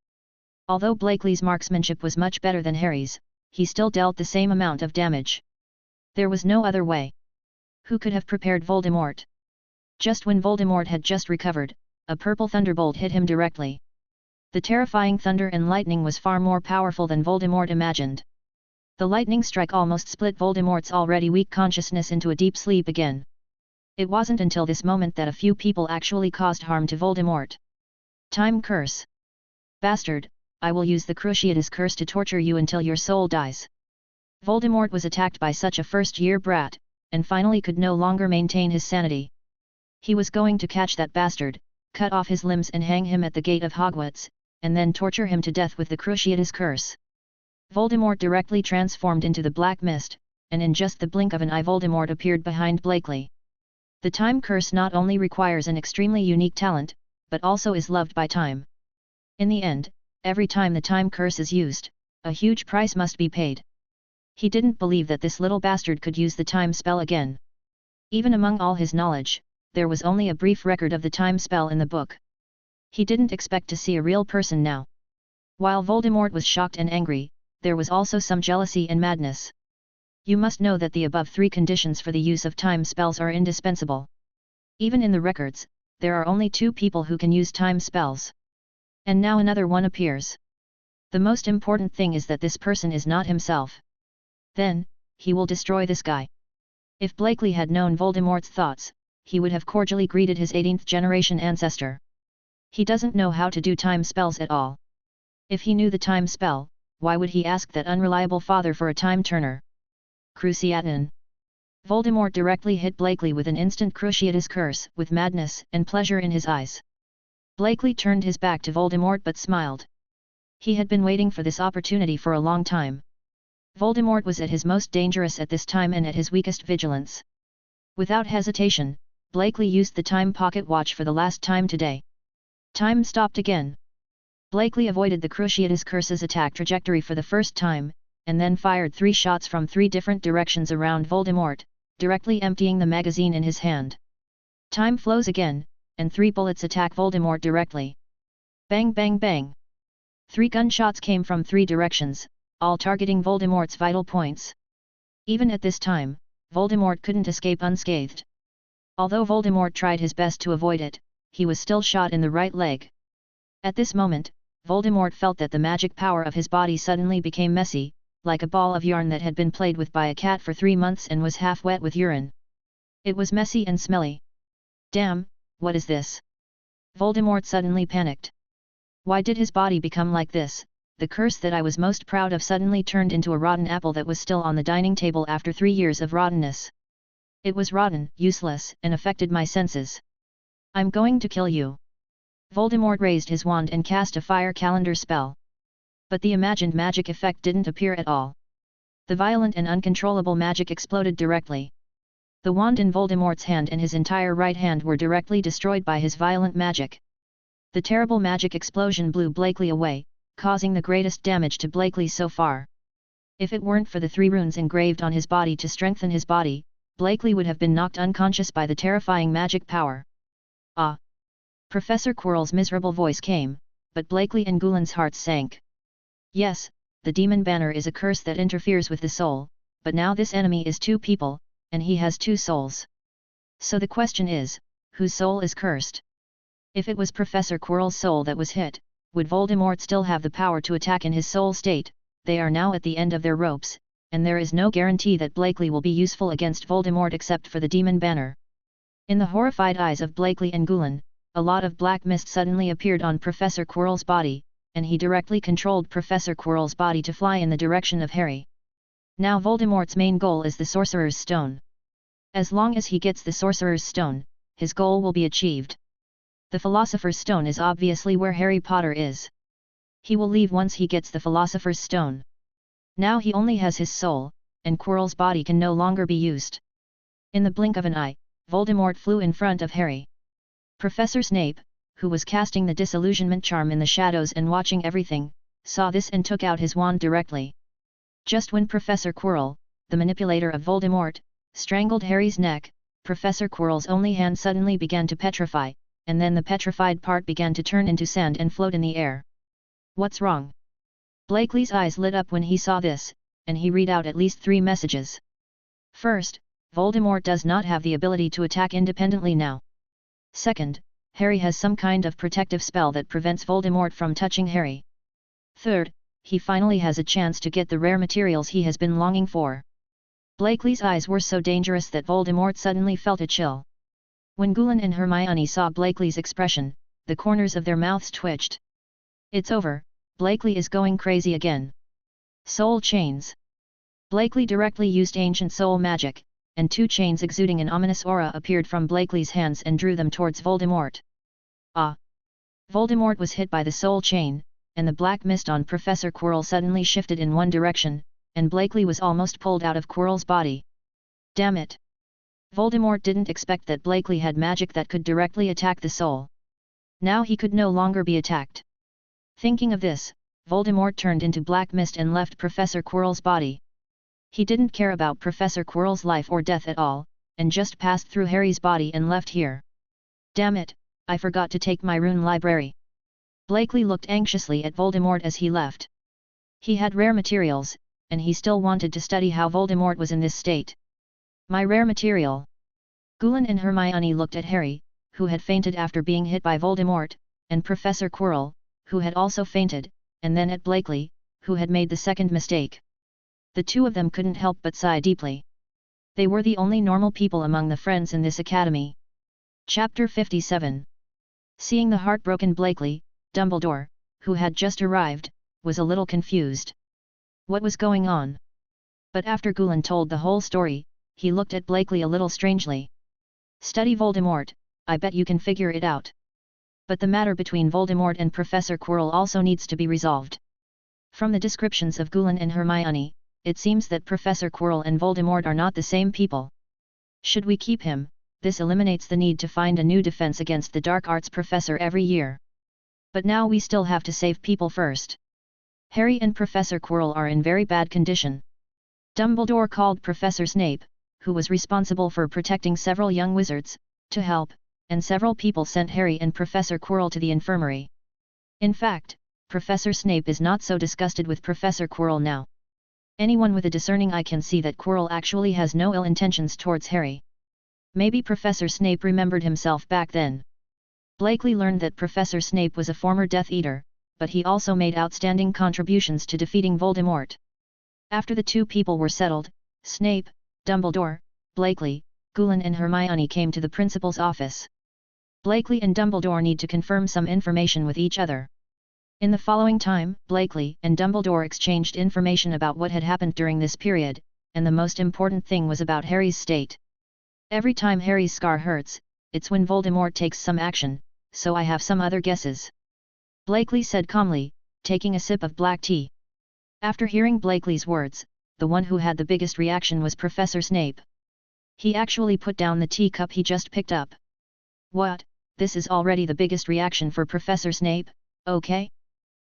Although Blakeley's marksmanship was much better than Harry's, he still dealt the same amount of damage. There was no other way. Who could have prepared Voldemort? Just when Voldemort had just recovered, a purple thunderbolt hit him directly. The terrifying thunder and lightning was far more powerful than Voldemort imagined. The lightning strike almost split Voldemort's already weak consciousness into a deep sleep again. It wasn't until this moment that a few people actually caused harm to Voldemort. Time curse. Bastard, I will use the Cruciatus curse to torture you until your soul dies. Voldemort was attacked by such a first-year brat, and finally could no longer maintain his sanity. He was going to catch that bastard, cut off his limbs and hang him at the gate of Hogwarts, and then torture him to death with the Cruciatus curse. Voldemort directly transformed into the black mist, and in just the blink of an eye Voldemort appeared behind Blakely. The time curse not only requires an extremely unique talent, but also is loved by time. In the end, every time the time curse is used, a huge price must be paid. He didn't believe that this little bastard could use the time spell again. Even among all his knowledge, there was only a brief record of the time spell in the book. He didn't expect to see a real person now. While Voldemort was shocked and angry, there was also some jealousy and madness. You must know that the above three conditions for the use of time spells are indispensable. Even in the records, there are only 2 people who can use time spells. And now another one appears. The most important thing is that this person is not himself. Then, he will destroy this guy. If Blakely had known Voldemort's thoughts, he would have cordially greeted his 18th generation ancestor. He doesn't know how to do time spells at all. If he knew the time spell, why would he ask that unreliable father for a time turner? Cruciatus. Voldemort directly hit Blakely with an instant Cruciatus curse, with madness and pleasure in his eyes. Blakely turned his back to Voldemort but smiled. He had been waiting for this opportunity for a long time. Voldemort was at his most dangerous at this time and at his weakest vigilance. Without hesitation, Blakely used the time pocket watch for the last time today. Time stopped again. Blakely avoided the Cruciatus curse's attack trajectory for the first time, and then fired 3 shots from 3 different directions around Voldemort, directly emptying the magazine in his hand. Time flows again, and 3 bullets attack Voldemort directly. Bang bang bang! 3 gunshots came from 3 directions, all targeting Voldemort's vital points. Even at this time, Voldemort couldn't escape unscathed. Although Voldemort tried his best to avoid it, he was still shot in the right leg. At this moment, Voldemort felt that the magic power of his body suddenly became messy, like a ball of yarn that had been played with by a cat for 3 months and was half wet with urine. It was messy and smelly. Damn, what is this? Voldemort suddenly panicked. Why did his body become like this? The curse that I was most proud of suddenly turned into a rotten apple that was still on the dining table after 3 years of rottenness. It was rotten, useless, and affected my senses. I'm going to kill you. Voldemort raised his wand and cast a fire calendar spell. But the imagined magic effect didn't appear at all. The violent and uncontrollable magic exploded directly. The wand in Voldemort's hand and his entire right hand were directly destroyed by his violent magic. The terrible magic explosion blew Blakely away, causing the greatest damage to Blakely so far. If it weren't for the 3 runes engraved on his body to strengthen his body, Blakely would have been knocked unconscious by the terrifying magic power. Ah! Professor Quirrell's miserable voice came, but Blakely and Gulen's hearts sank. Yes, the demon banner is a curse that interferes with the soul, but now this enemy is 2 people, and he has 2 souls. So the question is, whose soul is cursed? If it was Professor Quirrell's soul that was hit, would Voldemort still have the power to attack in his soul state? They are now at the end of their ropes, and there is no guarantee that Blakely will be useful against Voldemort except for the demon banner. In the horrified eyes of Blakely and Gulen, a lot of black mist suddenly appeared on Professor Quirrell's body, and he directly controlled Professor Quirrell's body to fly in the direction of Harry. Now Voldemort's main goal is the Sorcerer's Stone. As long as he gets the Sorcerer's Stone, his goal will be achieved. The Philosopher's Stone is obviously where Harry Potter is. He will leave once he gets the Philosopher's Stone. Now he only has his soul, and Quirrell's body can no longer be used. In the blink of an eye, Voldemort flew in front of Harry. Professor Snape, who was casting the disillusionment charm in the shadows and watching everything, saw this and took out his wand directly. Just when Professor Quirrell, the manipulator of Voldemort, strangled Harry's neck, Professor Quirrell's only hand suddenly began to petrify, and then the petrified part began to turn into sand and float in the air. What's wrong? Blakely's eyes lit up when he saw this, and he read out at least 3 messages. First, Voldemort does not have the ability to attack independently now. Second, Harry has some kind of protective spell that prevents Voldemort from touching Harry. Third, he finally has a chance to get the rare materials he has been longing for. Blakely's eyes were so dangerous that Voldemort suddenly felt a chill. When Gulen and Hermione saw Blakely's expression, the corners of their mouths twitched. It's over, Blakely is going crazy again. Soul chains. Blakely directly used ancient soul magic, and 2 chains exuding an ominous aura appeared from Blakely's hands and drew them towards Voldemort. Ah! Voldemort was hit by the soul chain, and the black mist on Professor Quirrell suddenly shifted in one direction, and Blakely was almost pulled out of Quirrell's body. Damn it! Voldemort didn't expect that Blakely had magic that could directly attack the soul. Now he could no longer be attacked. Thinking of this, Voldemort turned into black mist and left Professor Quirrell's body. He didn't care about Professor Quirrell's life or death at all, and just passed through Harry's body and left here. Damn it, I forgot to take my rune library. Blakely looked anxiously at Voldemort as he left. He had rare materials, and he still wanted to study how Voldemort was in this state. My rare material. Gulan and Hermione looked at Harry, who had fainted after being hit by Voldemort, and Professor Quirrell, who had also fainted, and then at Blakely, who had made the second mistake. The 2 of them couldn't help but sigh deeply. They were the only normal people among the friends in this academy. Chapter 57. Seeing the heartbroken Blakely, Dumbledore, who had just arrived, was a little confused. What was going on? But after Gulan told the whole story, he looked at Blakely a little strangely. Study Voldemort, I bet you can figure it out. But the matter between Voldemort and Professor Quirrell also needs to be resolved. From the descriptions of Gulan and Hermione, it seems that Professor Quirrell and Voldemort are not the same people. Should we keep him? This eliminates the need to find a new defense against the dark arts professor every year. But now we still have to save people first. Harry and Professor Quirrell are in very bad condition. Dumbledore called Professor Snape, who was responsible for protecting several young wizards, to help, and several people sent Harry and Professor Quirrell to the infirmary. In fact, Professor Snape is not so disgusted with Professor Quirrell now. Anyone with a discerning eye can see that Quirrell actually has no ill intentions towards Harry. Maybe Professor Snape remembered himself back then. Blakely learned that Professor Snape was a former Death Eater, but he also made outstanding contributions to defeating Voldemort. After the 2 people were settled, Snape, Dumbledore, Blakely, Gulan and Hermione came to the principal's office. Blakely and Dumbledore need to confirm some information with each other. In the following time, Blakely and Dumbledore exchanged information about what had happened during this period, and the most important thing was about Harry's state. Every time Harry's scar hurts, it's when Voldemort takes some action, so I have some other guesses. Blakely said calmly, taking a sip of black tea. After hearing Blakely's words, the one who had the biggest reaction was Professor Snape. He actually put down the teacup he just picked up. What? This is already the biggest reaction for Professor Snape, okay?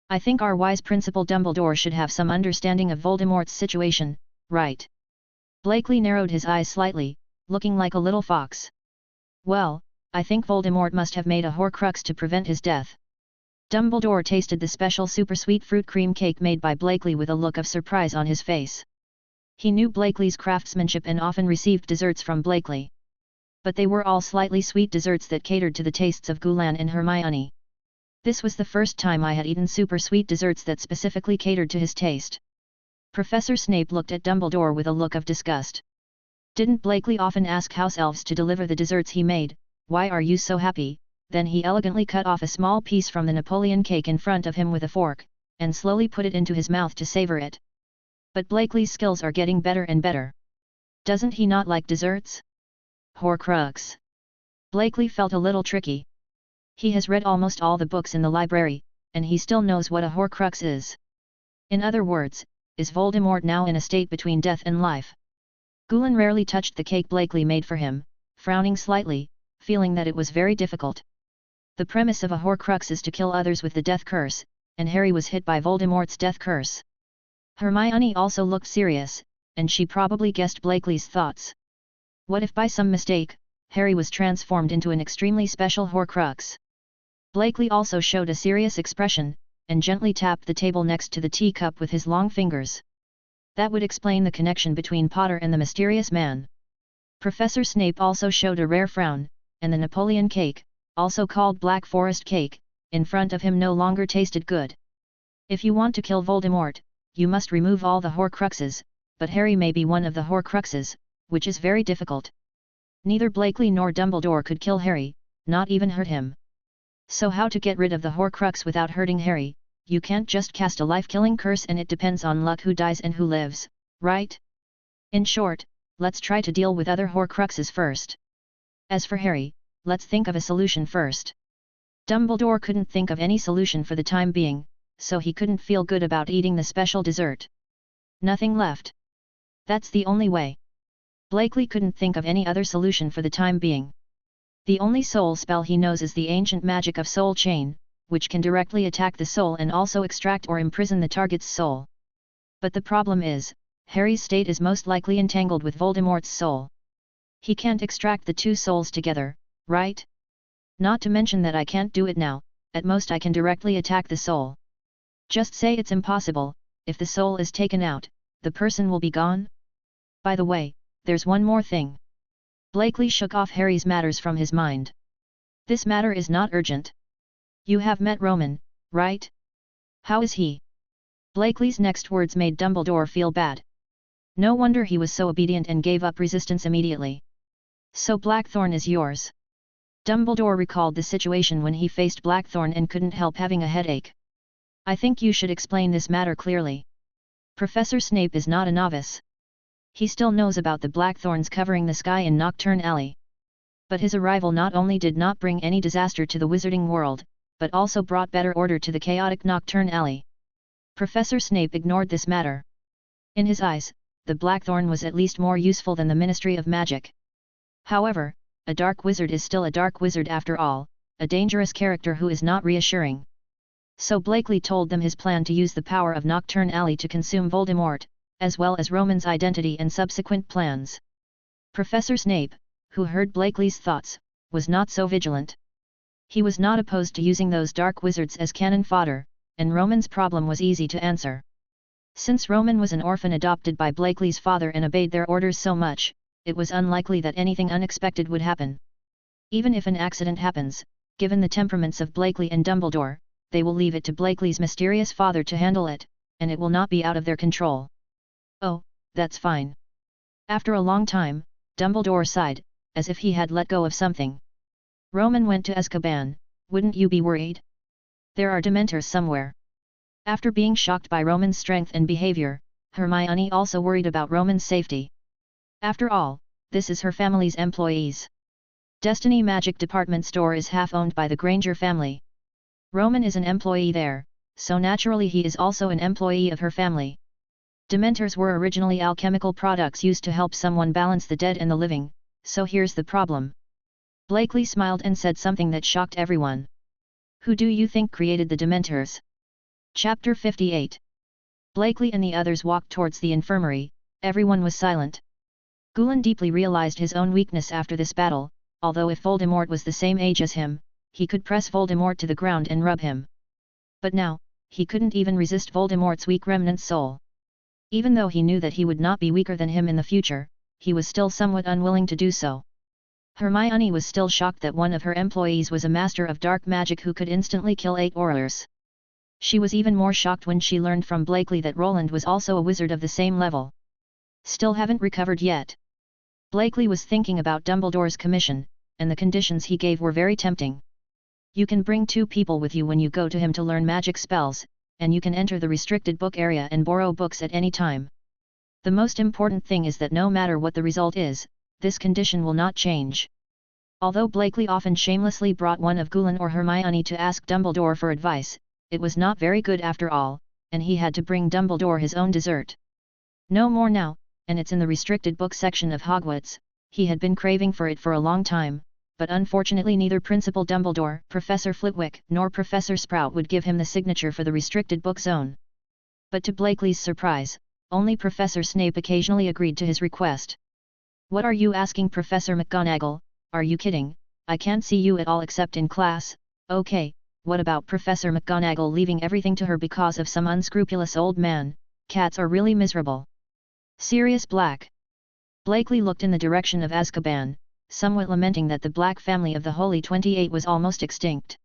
I think our wise Principal Dumbledore should have some understanding of Voldemort's situation, right? Blakely narrowed his eyes slightly, looking like a little fox. Well, I think Voldemort must have made a Horcrux to prevent his death. Dumbledore tasted the special super sweet fruit cream cake made by Blakely with a look of surprise on his face. He knew Blakely's craftsmanship and often received desserts from Blakely. But they were all slightly sweet desserts that catered to the tastes of Gulan and Hermione. This was the first time I had eaten super sweet desserts that specifically catered to his taste. Professor Snape looked at Dumbledore with a look of disgust. Didn't Blakely often ask house elves to deliver the desserts he made? Why are you so happy? Then he elegantly cut off a small piece from the Napoleon cake in front of him with a fork, and slowly put it into his mouth to savor it. But Blakely's skills are getting better and better. Doesn't he not like desserts? Horcrux. Blakely felt a little tricky. He has read almost all the books in the library, and he still knows what a Horcrux is. In other words, is Voldemort now in a state between death and life? Gulan rarely touched the cake Blakely made for him, frowning slightly, feeling that it was very difficult. The premise of a Horcrux is to kill others with the death curse, and Harry was hit by Voldemort's death curse. Hermione also looked serious, and she probably guessed Blakely's thoughts. What if by some mistake, Harry was transformed into an extremely special Horcrux? Blakely also showed a serious expression, and gently tapped the table next to the teacup with his long fingers. That would explain the connection between Potter and the mysterious man. Professor Snape also showed a rare frown, and the Napoleon cake, also called Black Forest cake, in front of him no longer tasted good. If you want to kill Voldemort, you must remove all the Horcruxes, but Harry may be one of the Horcruxes, which is very difficult. Neither Blakely nor Dumbledore could kill Harry, not even hurt him. So how to get rid of the Horcrux without hurting Harry? You can't just cast a life-killing curse and it depends on luck who dies and who lives, right? In short, let's try to deal with other Horcruxes first. As for Harry, let's think of a solution first. Dumbledore couldn't think of any solution for the time being, so he couldn't feel good about eating the special dessert. Nothing left. That's the only way. Blakely couldn't think of any other solution for the time being. The only soul spell he knows is the ancient magic of Soul Chain, which can directly attack the soul and also extract or imprison the target's soul. But the problem is, Harry's state is most likely entangled with Voldemort's soul. He can't extract the two souls together, right? Not to mention that I can't do it now, at most I can directly attack the soul. Just say it's impossible, if the soul is taken out, the person will be gone? By the way, there's one more thing. Blakely shook off Harry's matters from his mind. This matter is not urgent. You have met Roman, right? How is he? Blakely's next words made Dumbledore feel bad. No wonder he was so obedient and gave up resistance immediately. So Blackthorn is yours. Dumbledore recalled the situation when he faced Blackthorn and couldn't help having a headache. I think you should explain this matter clearly. Professor Snape is not a novice. He still knows about the Blackthorns covering the sky in Nocturne Alley. But his arrival not only did not bring any disaster to the wizarding world, but also brought better order to the chaotic Nocturne Alley. Professor Snape ignored this matter. In his eyes, the Blackthorn was at least more useful than the Ministry of Magic. However, a dark wizard is still a dark wizard after all, a dangerous character who is not reassuring. So Blakely told them his plan to use the power of Nocturne Alley to consume Voldemort, as well as Roman's identity and subsequent plans. Professor Snape, who heard Blakely's thoughts, was not so vigilant. He was not opposed to using those dark wizards as cannon fodder, and Roman's problem was easy to answer. Since Roman was an orphan adopted by Blakely's father and obeyed their orders so much, it was unlikely that anything unexpected would happen. Even if an accident happens, given the temperaments of Blakely and Dumbledore, they will leave it to Blakely's mysterious father to handle it, and it will not be out of their control. Oh, that's fine. After a long time, Dumbledore sighed, as if he had let go of something. Roman went to Azkaban, wouldn't you be worried? There are Dementors somewhere. After being shocked by Roman's strength and behavior, Hermione also worried about Roman's safety. After all, this is her family's employees. Destiny Magic Department Store is half owned by the Granger family. Roman is an employee there, so naturally he is also an employee of her family. Dementors were originally alchemical products used to help someone balance the dead and the living, so here's the problem. Blakely smiled and said something that shocked everyone. Who do you think created the Dementors? Chapter 58. Blakely and the others walked towards the infirmary. Everyone was silent. Gulen deeply realized his own weakness after this battle, although if Voldemort was the same age as him, he could press Voldemort to the ground and rub him. But now, he couldn't even resist Voldemort's weak remnant soul. Even though he knew that he would not be weaker than him in the future, he was still somewhat unwilling to do so. Hermione was still shocked that one of her employees was a master of dark magic who could instantly kill 8 Aurors. She was even more shocked when she learned from Blakely that Roland was also a wizard of the same level. Still haven't recovered yet. Blakely was thinking about Dumbledore's commission, and the conditions he gave were very tempting. You can bring 2 people with you when you go to him to learn magic spells, and you can enter the restricted book area and borrow books at any time. The most important thing is that no matter what the result is, this condition will not change. Although Blakely often shamelessly brought one of Gulen or Hermione to ask Dumbledore for advice, it was not very good after all, and he had to bring Dumbledore his own dessert. No more now, and it's in the restricted book section of Hogwarts. He had been craving for it for a long time, but unfortunately neither Principal Dumbledore, Professor Flitwick, nor Professor Sprout would give him the signature for the restricted book zone. But to Blakely's surprise, only Professor Snape occasionally agreed to his request. What are you asking, Professor McGonagall? Are you kidding? I can't see you at all except in class. Okay, what about Professor McGonagall leaving everything to her because of some unscrupulous old man? Cats are really miserable. Sirius Black. Blakely looked in the direction of Azkaban, somewhat lamenting that the Black family of the Holy 28 was almost extinct.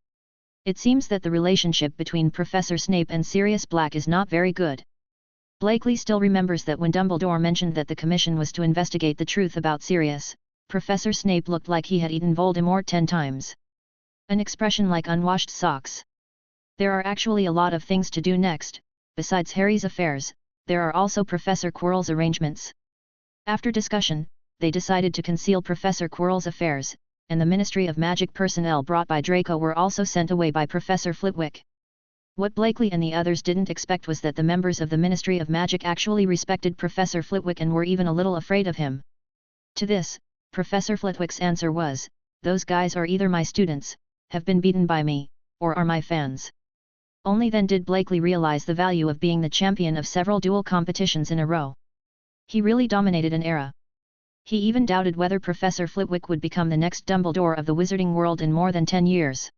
It seems that the relationship between Professor Snape and Sirius Black is not very good. Blakely still remembers that when Dumbledore mentioned that the commission was to investigate the truth about Sirius, Professor Snape looked like he had eaten Voldemort 10 times. An expression like unwashed socks. There are actually a lot of things to do next. Besides Harry's affairs, there are also Professor Quirrell's arrangements. After discussion, they decided to conceal Professor Quirrell's affairs, and the Ministry of Magic personnel brought by Draco were also sent away by Professor Flitwick. What Blakeley and the others didn't expect was that the members of the Ministry of Magic actually respected Professor Flitwick and were even a little afraid of him. To this, Professor Flitwick's answer was, "Those guys are either my students, have been beaten by me, or are my fans." Only then did Blakeley realize the value of being the champion of several duel competitions in a row. He really dominated an era. He even doubted whether Professor Flitwick would become the next Dumbledore of the wizarding world in more than 10 years.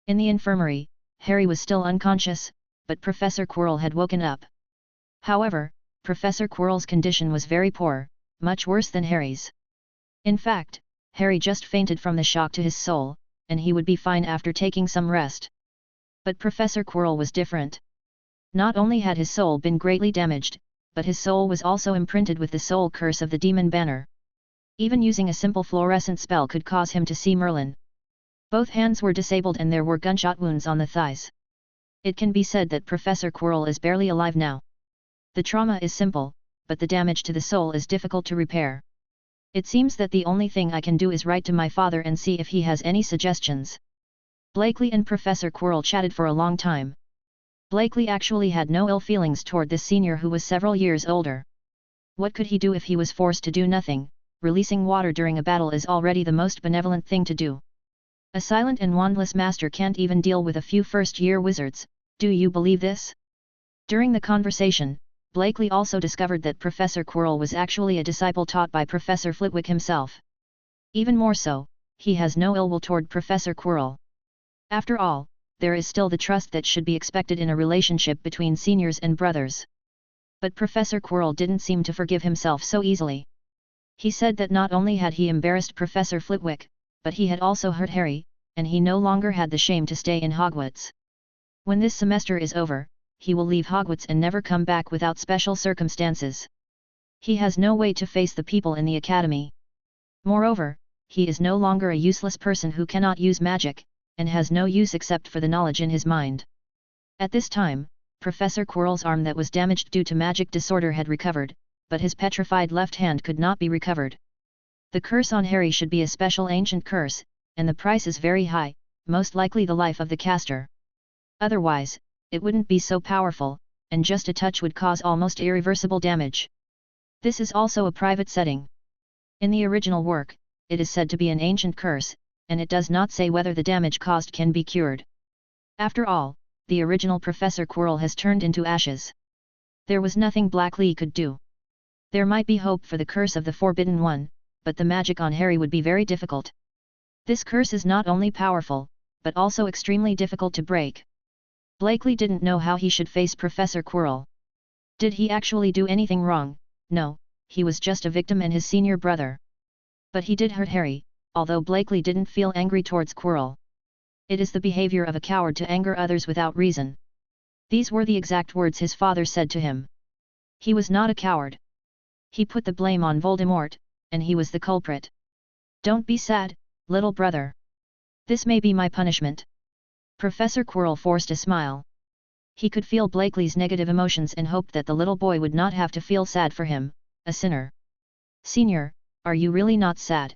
In the infirmary, Harry was still unconscious, but Professor Quirrell had woken up. However, Professor Quirrell's condition was very poor, much worse than Harry's. In fact, Harry just fainted from the shock to his soul, and he would be fine after taking some rest. But Professor Quirrell was different. Not only had his soul been greatly damaged, but his soul was also imprinted with the soul curse of the demon banner. Even using a simple fluorescent spell could cause him to see Merlin. Both hands were disabled and there were gunshot wounds on the thighs. It can be said that Professor Quirrell is barely alive now. The trauma is simple, but the damage to the soul is difficult to repair. It seems that the only thing I can do is write to my father and see if he has any suggestions. Blakeley and Professor Quirrell chatted for a long time. Blakeley actually had no ill feelings toward this senior who was several years older. What could he do if he was forced to do nothing? Releasing water during a battle is already the most benevolent thing to do. A silent and wandless master can't even deal with a few first-year wizards, do you believe this? During the conversation, Blakeley also discovered that Professor Quirrell was actually a disciple taught by Professor Flitwick himself. Even more so, he has no ill will toward Professor Quirrell. After all, there is still the trust that should be expected in a relationship between seniors and brothers. But Professor Quirrell didn't seem to forgive himself so easily. He said that not only had he embarrassed Professor Flitwick, but he had also hurt Harry, and he no longer had the shame to stay in Hogwarts. When this semester is over, he will leave Hogwarts and never come back without special circumstances. He has no way to face the people in the academy. Moreover, he is no longer a useless person who cannot use magic, and has no use except for the knowledge in his mind. At this time, Professor Quirrell's arm that was damaged due to magic disorder had recovered, but his petrified left hand could not be recovered. The curse on Harry should be a special ancient curse, and the price is very high, most likely the life of the caster. Otherwise, it wouldn't be so powerful, and just a touch would cause almost irreversible damage. This is also a private setting. In the original work, it is said to be an ancient curse, and it does not say whether the damage caused can be cured. After all, the original Professor Quirrell has turned into ashes. There was nothing Blakeley could do. There might be hope for the curse of the Forbidden One, but the magic on Harry would be very difficult. This curse is not only powerful, but also extremely difficult to break. Blakeley didn't know how he should face Professor Quirrell. Did he actually do anything wrong? No, he was just a victim and his senior brother. But he did hurt Harry, although Blakeley didn't feel angry towards Quirrell. It is the behavior of a coward to anger others without reason. These were the exact words his father said to him. He was not a coward. He put the blame on Voldemort, and he was the culprit. Don't be sad, little brother. This may be my punishment. Professor Quirrell forced a smile. He could feel Blakeley's negative emotions and hoped that the little boy would not have to feel sad for him, a sinner. Senior, are you really not sad?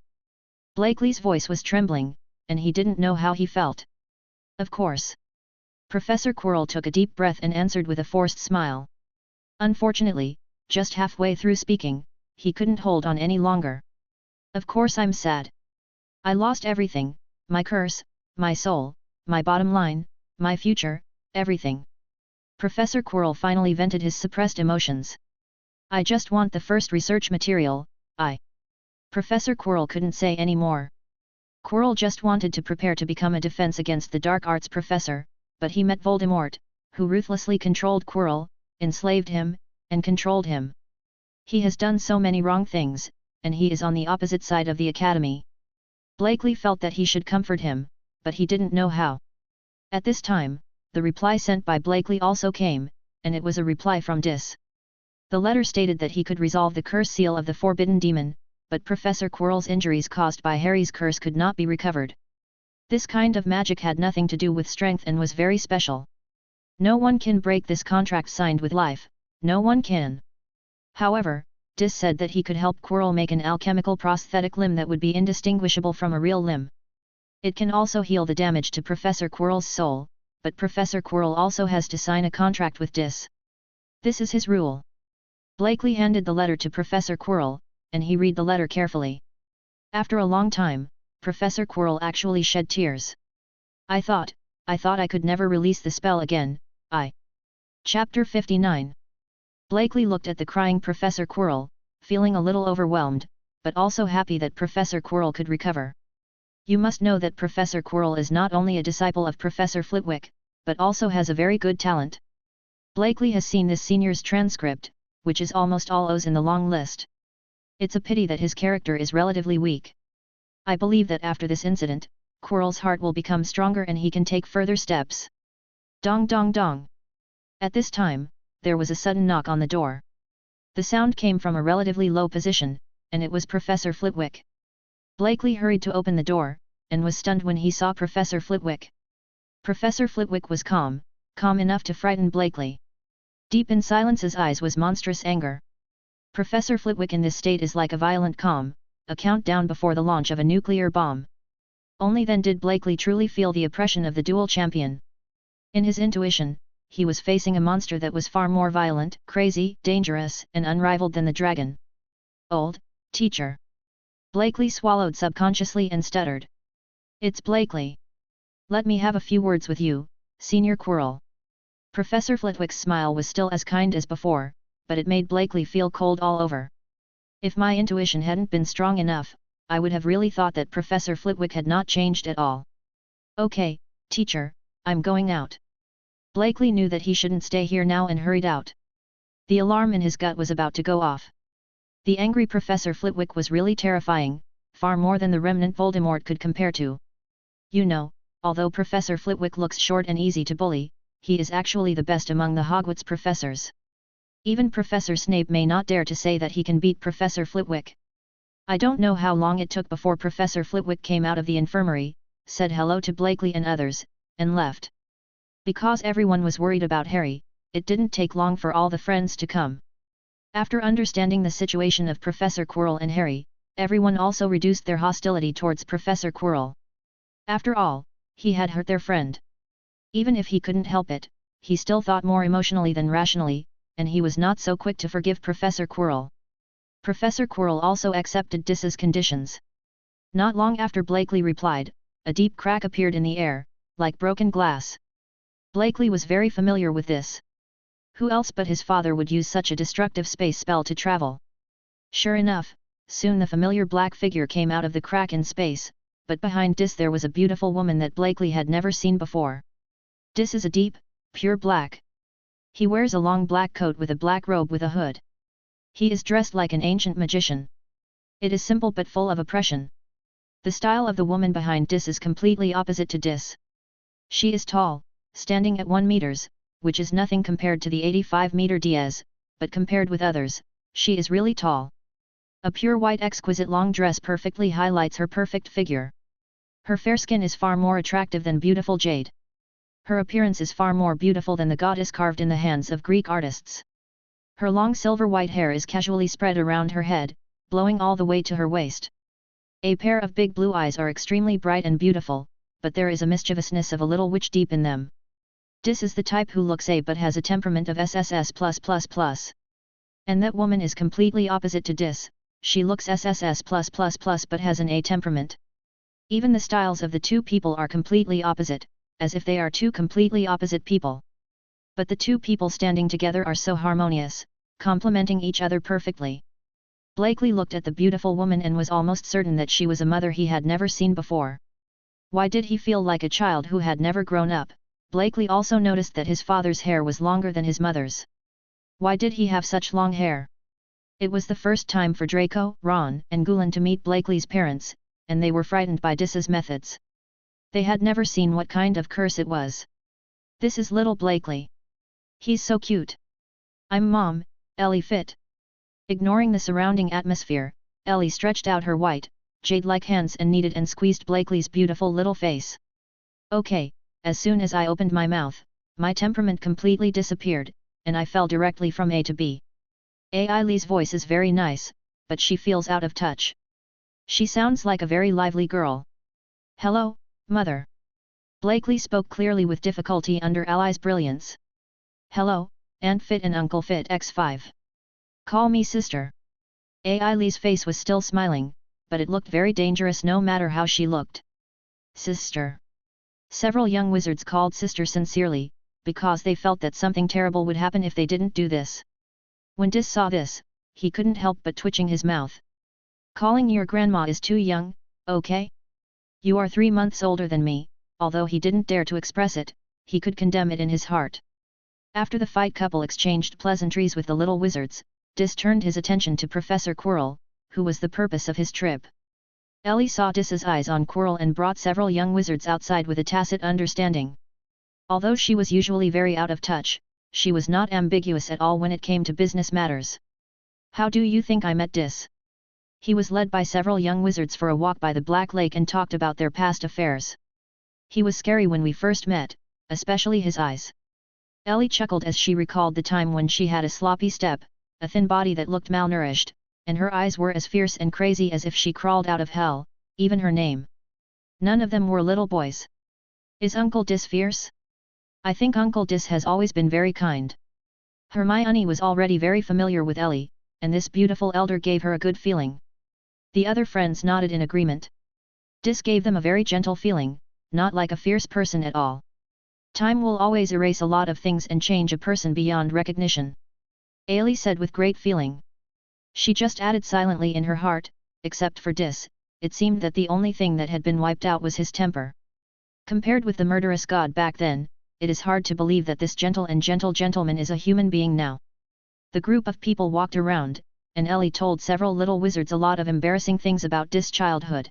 Blakeley's voice was trembling, and he didn't know how he felt. Of course. Professor Quirrell took a deep breath and answered with a forced smile. Unfortunately, just halfway through speaking, he couldn't hold on any longer. Of course I'm sad. I lost everything, my curse, my soul, my bottom line, my future, everything. Professor Quirrell finally vented his suppressed emotions. I just want the first research material, Professor Quirrell couldn't say any more. Quirrell just wanted to prepare to become a defense against the dark arts professor, but he met Voldemort, who ruthlessly controlled Quirrell, enslaved him, and controlled him. He has done so many wrong things, and he is on the opposite side of the academy. Blakeley felt that he should comfort him, but he didn't know how. At this time, the reply sent by Blakeley also came, and it was a reply from Dis. The letter stated that he could resolve the curse seal of the Forbidden Demon, but Professor Quirrell's injuries caused by Harry's curse could not be recovered. This kind of magic had nothing to do with strength and was very special. No one can break this contract signed with life, no one can. However, Dis said that he could help Quirrell make an alchemical prosthetic limb that would be indistinguishable from a real limb. It can also heal the damage to Professor Quirrell's soul, but Professor Quirrell also has to sign a contract with Dis. This is his rule. Blakely handed the letter to Professor Quirrell, and he read the letter carefully. After a long time, Professor Quirrell actually shed tears. I thought I could never release the spell again, Chapter 59. Blakely looked at the crying Professor Quirrell, feeling a little overwhelmed, but also happy that Professor Quirrell could recover. You must know that Professor Quirrell is not only a disciple of Professor Flitwick, but also has a very good talent. Blakely has seen this senior's transcript, which is almost all O's in the long list. It's a pity that his character is relatively weak. I believe that after this incident, Quirrell's heart will become stronger and he can take further steps. Dong dong dong. At this time, there was a sudden knock on the door. The sound came from a relatively low position, and it was Professor Flitwick. Blakely hurried to open the door, and was stunned when he saw Professor Flitwick. Professor Flitwick was calm enough to frighten Blakely. Deep in Silence's eyes was monstrous anger. Professor Flitwick in this state is like a violent calm, a countdown before the launch of a nuclear bomb. Only then did Blakely truly feel the oppression of the dual champion. In his intuition, he was facing a monster that was far more violent, crazy, dangerous, and unrivaled than the dragon. Old teacher. Blakely swallowed subconsciously and stuttered. It's Blakely. Let me have a few words with you, Senior Quirrell. Professor Flitwick's smile was still as kind as before, but it made Blakely feel cold all over. If my intuition hadn't been strong enough, I would have really thought that Professor Flitwick had not changed at all. Okay, teacher, I'm going out. Blakely knew that he shouldn't stay here now and hurried out. The alarm in his gut was about to go off. The angry Professor Flitwick was really terrifying, far more than the remnant Voldemort could compare to. You know, although Professor Flitwick looks short and easy to bully, he is actually the best among the Hogwarts professors. Even Professor Snape may not dare to say that he can beat Professor Flitwick. I don't know how long it took before Professor Flitwick came out of the infirmary, said hello to Blakely and others, and left. Because everyone was worried about Harry, it didn't take long for all the friends to come. After understanding the situation of Professor Quirrell and Harry, everyone also reduced their hostility towards Professor Quirrell. After all, he had hurt their friend. Even if he couldn't help it, he still thought more emotionally than rationally, and he was not so quick to forgive Professor Quirrell. Professor Quirrell also accepted Dis's conditions. Not long after Blakely replied, a deep crack appeared in the air, like broken glass. Blakely was very familiar with this. Who else but his father would use such a destructive space spell to travel? Sure enough, soon the familiar black figure came out of the crack in space, but behind Dis there was a beautiful woman that Blakely had never seen before. Dis is a deep, pure black. He wears a long black coat with a black robe with a hood. He is dressed like an ancient magician. It is simple but full of oppression. The style of the woman behind Dis is completely opposite to Dis. She is tall, standing at 1 meters, which is nothing compared to the 85-meter Diaz, but compared with others, she is really tall. A pure white exquisite long dress perfectly highlights her perfect figure. Her fair skin is far more attractive than beautiful jade. Her appearance is far more beautiful than the goddess carved in the hands of Greek artists. Her long silver white hair is casually spread around her head, blowing all the way to her waist. A pair of big blue eyes are extremely bright and beautiful, but there is a mischievousness of a little witch deep in them. Dis is the type who looks A but has a temperament of SSS+++. And that woman is completely opposite to Dis, she looks SSS+++ but has an A temperament. Even the styles of the two people are completely opposite, as if they are two completely opposite people. But the two people standing together are so harmonious, complementing each other perfectly. Blakely looked at the beautiful woman and was almost certain that she was a mother he had never seen before. Why did he feel like a child who had never grown up? Blakely also noticed that his father's hair was longer than his mother's. Why did he have such long hair? It was the first time for Draco, Ron, and Gulan to meet Blakely's parents, and they were frightened by Dis's methods. They had never seen what kind of curse it was. This is little Blakely. He's so cute. I'm Mom, Ellie Fit. Ignoring the surrounding atmosphere, Ellie stretched out her white, jade-like hands and kneaded and squeezed Blakely's beautiful little face. Okay, as soon as I opened my mouth, my temperament completely disappeared, and I fell directly from A to B. Ai Lee's voice is very nice, but she feels out of touch. She sounds like a very lively girl. Hello, mother. Blakely spoke clearly with difficulty under Ali's brilliance. Hello, Aunt Fit and Uncle Fit X5. Call me sister. Ai Lee's face was still smiling, but it looked very dangerous no matter how she looked. Sister. Several young wizards called sister sincerely, because they felt that something terrible would happen if they didn't do this. When Dis saw this, he couldn't help but twitching his mouth. Calling your grandma is too young, okay? You are 3 months older than me. Although he didn't dare to express it, he could condemn it in his heart. After the fight couple exchanged pleasantries with the little wizards, Dis turned his attention to Professor Quirrell, who was the purpose of his trip. Ellie saw Dis's eyes on Quirrell and brought several young wizards outside with a tacit understanding. Although she was usually very out of touch, she was not ambiguous at all when it came to business matters. How do you think I met Dis? He was led by several young wizards for a walk by the Black Lake and talked about their past affairs. He was scary when we first met, especially his eyes. Ellie chuckled as she recalled the time when she had a sloppy step, a thin body that looked malnourished, and her eyes were as fierce and crazy as if she crawled out of hell, even her name. None of them were little boys. Is Uncle Dis fierce? I think Uncle Dis has always been very kind. Hermione was already very familiar with Ellie, and this beautiful elder gave her a good feeling. The other friends nodded in agreement. Dis gave them a very gentle feeling, not like a fierce person at all. Time will always erase a lot of things and change a person beyond recognition. Ailey said with great feeling. She just added silently in her heart, except for Dis, it seemed that the only thing that had been wiped out was his temper. Compared with the murderous god back then, it is hard to believe that this gentle gentleman is a human being now. The group of people walked around, and Ellie told several little wizards a lot of embarrassing things about Dis' childhood.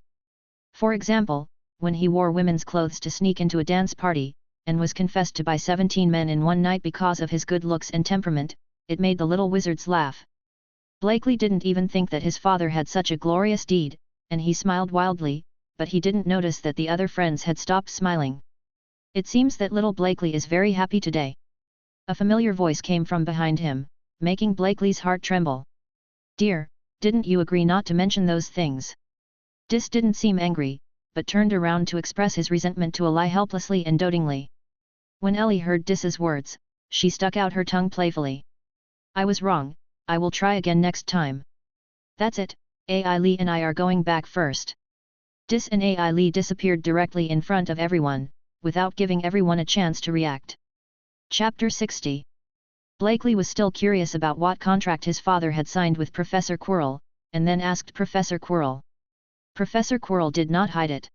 For example, when he wore women's clothes to sneak into a dance party, and was confessed to by 17 men in one night because of his good looks and temperament, it made the little wizards laugh. Blakely didn't even think that his father had such a glorious deed, and he smiled wildly, but he didn't notice that the other friends had stopped smiling. It seems that little Blakely is very happy today. A familiar voice came from behind him, making Blakely's heart tremble. Dear, didn't you agree not to mention those things? Dis didn't seem angry, but turned around to express his resentment to Eli helplessly and dotingly. When Ellie heard Dis's words, she stuck out her tongue playfully. I was wrong, I will try again next time. That's it, Ai Lee and I are going back first. Dis and Ai Lee disappeared directly in front of everyone, without giving everyone a chance to react. Chapter 60. Blakely was still curious about what contract his father had signed with Professor Quirrell, and then asked Professor Quirrell. Professor Quirrell did not hide it.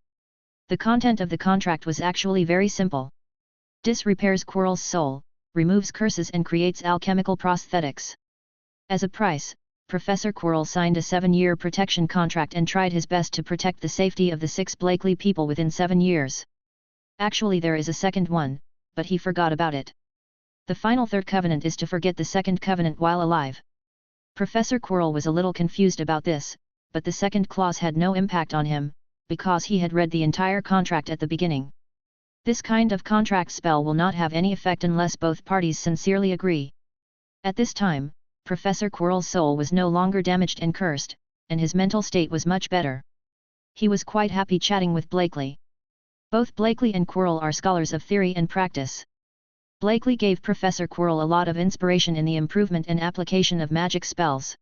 The content of the contract was actually very simple. Dis repairs Quirrell's soul, removes curses and creates alchemical prosthetics. As a price, Professor Quirrell signed a 7-year protection contract and tried his best to protect the safety of the 6 Blakely people within 7 years. Actually there is a second one, but he forgot about it. The final third covenant is to forget the second covenant while alive. Professor Quirrell was a little confused about this, but the second clause had no impact on him, because he had read the entire contract at the beginning. This kind of contract spell will not have any effect unless both parties sincerely agree. At this time, Professor Quirrell's soul was no longer damaged and cursed, and his mental state was much better. He was quite happy chatting with Blakely. Both Blakely and Quirrell are scholars of theory and practice. Blakely gave Professor Quirrell a lot of inspiration in the improvement and application of magic spells.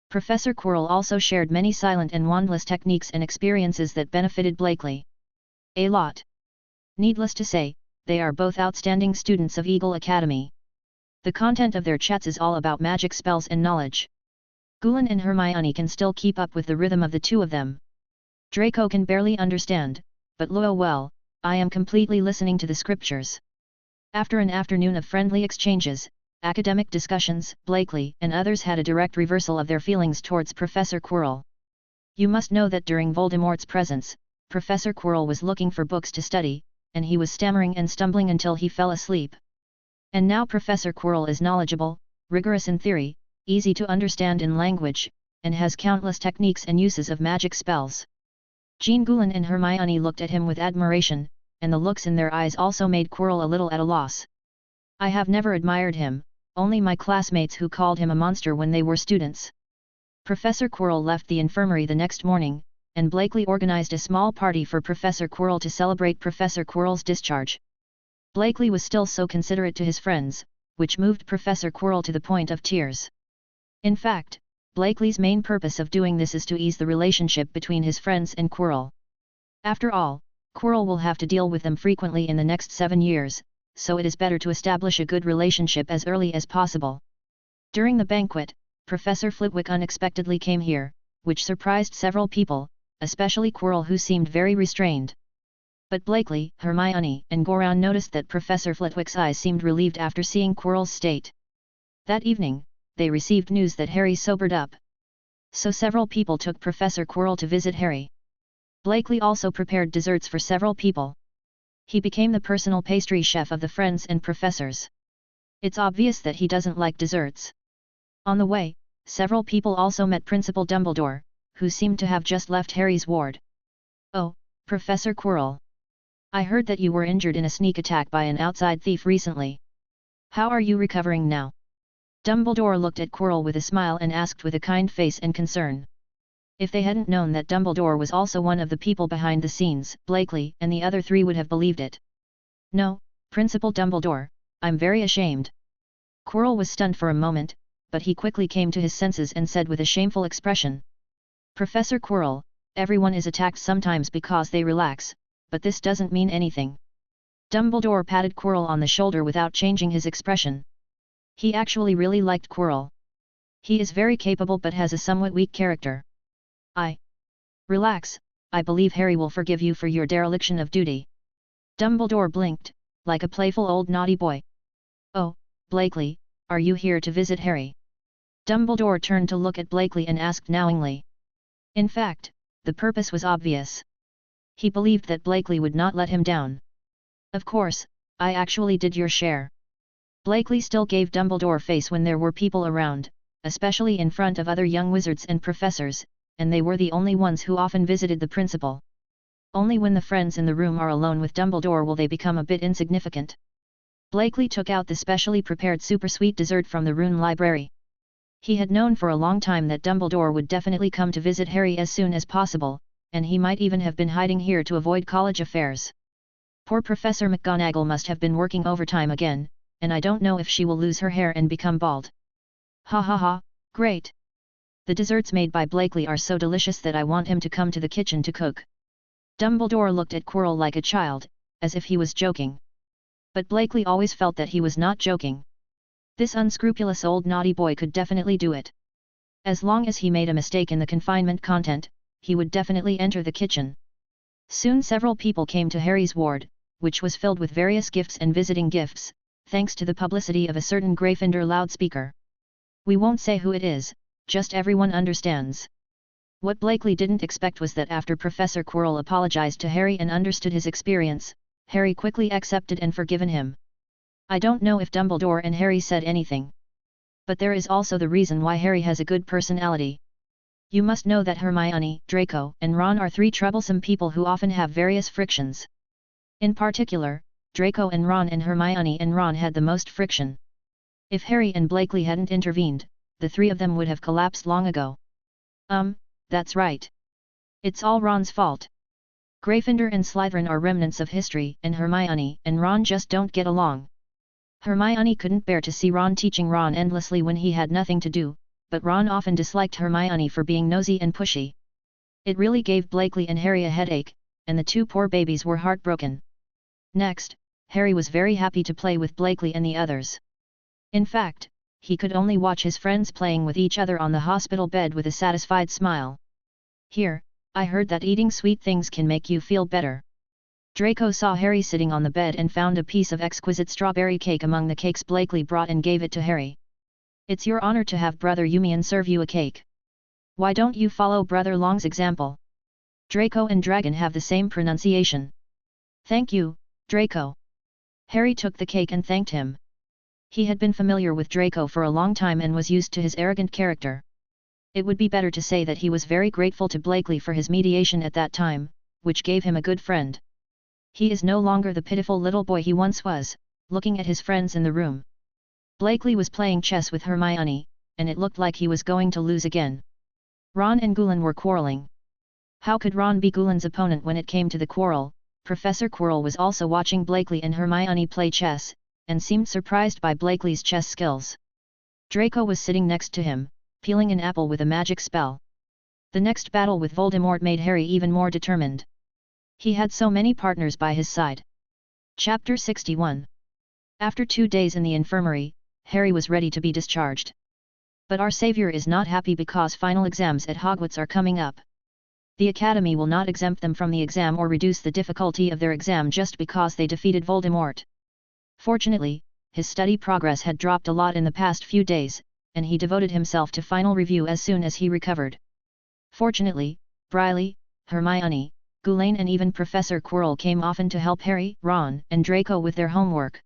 Professor Quirrell also shared many silent and wandless techniques and experiences that benefited Blakely a lot. Needless to say, they are both outstanding students of Eagle Academy. The content of their chats is all about magic spells and knowledge. Gulen and Hermione can still keep up with the rhythm of the two of them. Draco can barely understand, but well, I am completely listening to the scriptures. After an afternoon of friendly exchanges, academic discussions, Blakely and others had a direct reversal of their feelings towards Professor Quirrell. You must know that during Voldemort's presence, Professor Quirrell was looking for books to study, and he was stammering and stumbling until he fell asleep. And now Professor Quirrell is knowledgeable, rigorous in theory, easy to understand in language, and has countless techniques and uses of magic spells. Jean Goulin and Hermione looked at him with admiration, and the looks in their eyes also made Quirrell a little at a loss. I have never admired him, only my classmates who called him a monster when they were students. Professor Quirrell left the infirmary the next morning, and Blakeley organized a small party for Professor Quirrell to celebrate Professor Quirrell's discharge. Blakeley was still so considerate to his friends, which moved Professor Quirrell to the point of tears. In fact, Blakeley's main purpose of doing this is to ease the relationship between his friends and Quirrell. After all, Quirrell will have to deal with them frequently in the next 7 years, so it is better to establish a good relationship as early as possible. During the banquet, Professor Flitwick unexpectedly came here, which surprised several people, especially Quirrell, who seemed very restrained. But Blakeley, Hermione, and Goron noticed that Professor Flitwick's eyes seemed relieved after seeing Quirrell's state. That evening, they received news that Harry sobered up. So several people took Professor Quirrell to visit Harry. Blakeley also prepared desserts for several people. He became the personal pastry chef of the friends and professors. It's obvious that he doesn't like desserts. On the way, several people also met Principal Dumbledore, who seemed to have just left Harry's ward. Oh, Professor Quirrell. I heard that you were injured in a sneak attack by an outside thief recently. How are you recovering now? Dumbledore looked at Quirrell with a smile and asked with a kind face and concern. If they hadn't known that Dumbledore was also one of the people behind the scenes, Blakeley and the other three would have believed it. No, Principal Dumbledore, I'm very ashamed. Quirrell was stunned for a moment, but he quickly came to his senses and said with a shameful expression. Professor Quirrell, everyone is attacked sometimes because they relax, but this doesn't mean anything. Dumbledore patted Quirrell on the shoulder without changing his expression. He actually really liked Quirrell. He is very capable but has a somewhat weak character. Relax, I believe Harry will forgive you for your dereliction of duty. Dumbledore blinked, like a playful old naughty boy. Oh, Blakeley, are you here to visit Harry? Dumbledore turned to look at Blakeley and asked knowingly. In fact, the purpose was obvious. He believed that Blakeley would not let him down. Of course, I actually did your share. Blakeley still gave Dumbledore face when there were people around, especially in front of other young wizards and professors, and they were the only ones who often visited the principal. Only when the friends in the room are alone with Dumbledore will they become a bit insignificant. Blakeley took out the specially prepared super-sweet dessert from the Rune Library. He had known for a long time that Dumbledore would definitely come to visit Harry as soon as possible, and he might even have been hiding here to avoid college affairs. Poor Professor McGonagall must have been working overtime again, and I don't know if she will lose her hair and become bald. Ha ha ha, great! The desserts made by Blakeley are so delicious that I want him to come to the kitchen to cook. Dumbledore looked at Quirrell like a child, as if he was joking. But Blakeley always felt that he was not joking. This unscrupulous old naughty boy could definitely do it. As long as he made a mistake in the confinement content, he would definitely enter the kitchen. Soon several people came to Harry's ward, which was filled with various gifts and visiting gifts, thanks to the publicity of a certain Gryffindor loudspeaker. We won't say who it is, just everyone understands. What Blakeley didn't expect was that after Professor Quirrell apologized to Harry and understood his experience, Harry quickly accepted and forgiven him. I don't know if Dumbledore and Harry said anything. But there is also the reason why Harry has a good personality. You must know that Hermione, Draco, and Ron are three troublesome people who often have various frictions. In particular, Draco and Hermione and Ron had the most friction. If Harry and Blakeley hadn't intervened, the three of them would have collapsed long ago. That's right. It's all Ron's fault. Gryffindor and Slytherin are remnants of history, and Hermione and Ron just don't get along. Hermione couldn't bear to see Ron teaching Ron endlessly when he had nothing to do, but Ron often disliked Hermione for being nosy and pushy. It really gave Blakeley and Harry a headache, and the two poor babies were heartbroken. Next, Harry was very happy to play with Blakeley and the others. In fact, he could only watch his friends playing with each other on the hospital bed with a satisfied smile. Here, I heard that eating sweet things can make you feel better. Draco saw Harry sitting on the bed and found a piece of exquisite strawberry cake among the cakes Blakeley brought and gave it to Harry. It's your honor to have Brother Yumian serve you a cake. Why don't you follow Brother Long's example? Draco and Dragon have the same pronunciation. Thank you, Draco. Harry took the cake and thanked him. He had been familiar with Draco for a long time and was used to his arrogant character. It would be better to say that he was very grateful to Blakeley for his mediation at that time, which gave him a good friend. He is no longer the pitiful little boy he once was, looking at his friends in the room. Blakely was playing chess with Hermione, and it looked like he was going to lose again. Ron and Gulen were quarreling. How could Ron be Gulen's opponent when it came to the quarrel? Professor Quirrell was also watching Blakely and Hermione play chess, and seemed surprised by Blakely's chess skills. Draco was sitting next to him, peeling an apple with a magic spell. The next battle with Voldemort made Harry even more determined. He had so many partners by his side. Chapter 61. After 2 days in the infirmary, Harry was ready to be discharged. But our savior is not happy because final exams at Hogwarts are coming up. The Academy will not exempt them from the exam or reduce the difficulty of their exam just because they defeated Voldemort. Fortunately, his study progress had dropped a lot in the past few days, and he devoted himself to final review as soon as he recovered. Fortunately, Briley, Hermione, Gulain and even Professor Quirrell came often to help Harry, Ron, and Draco with their homework.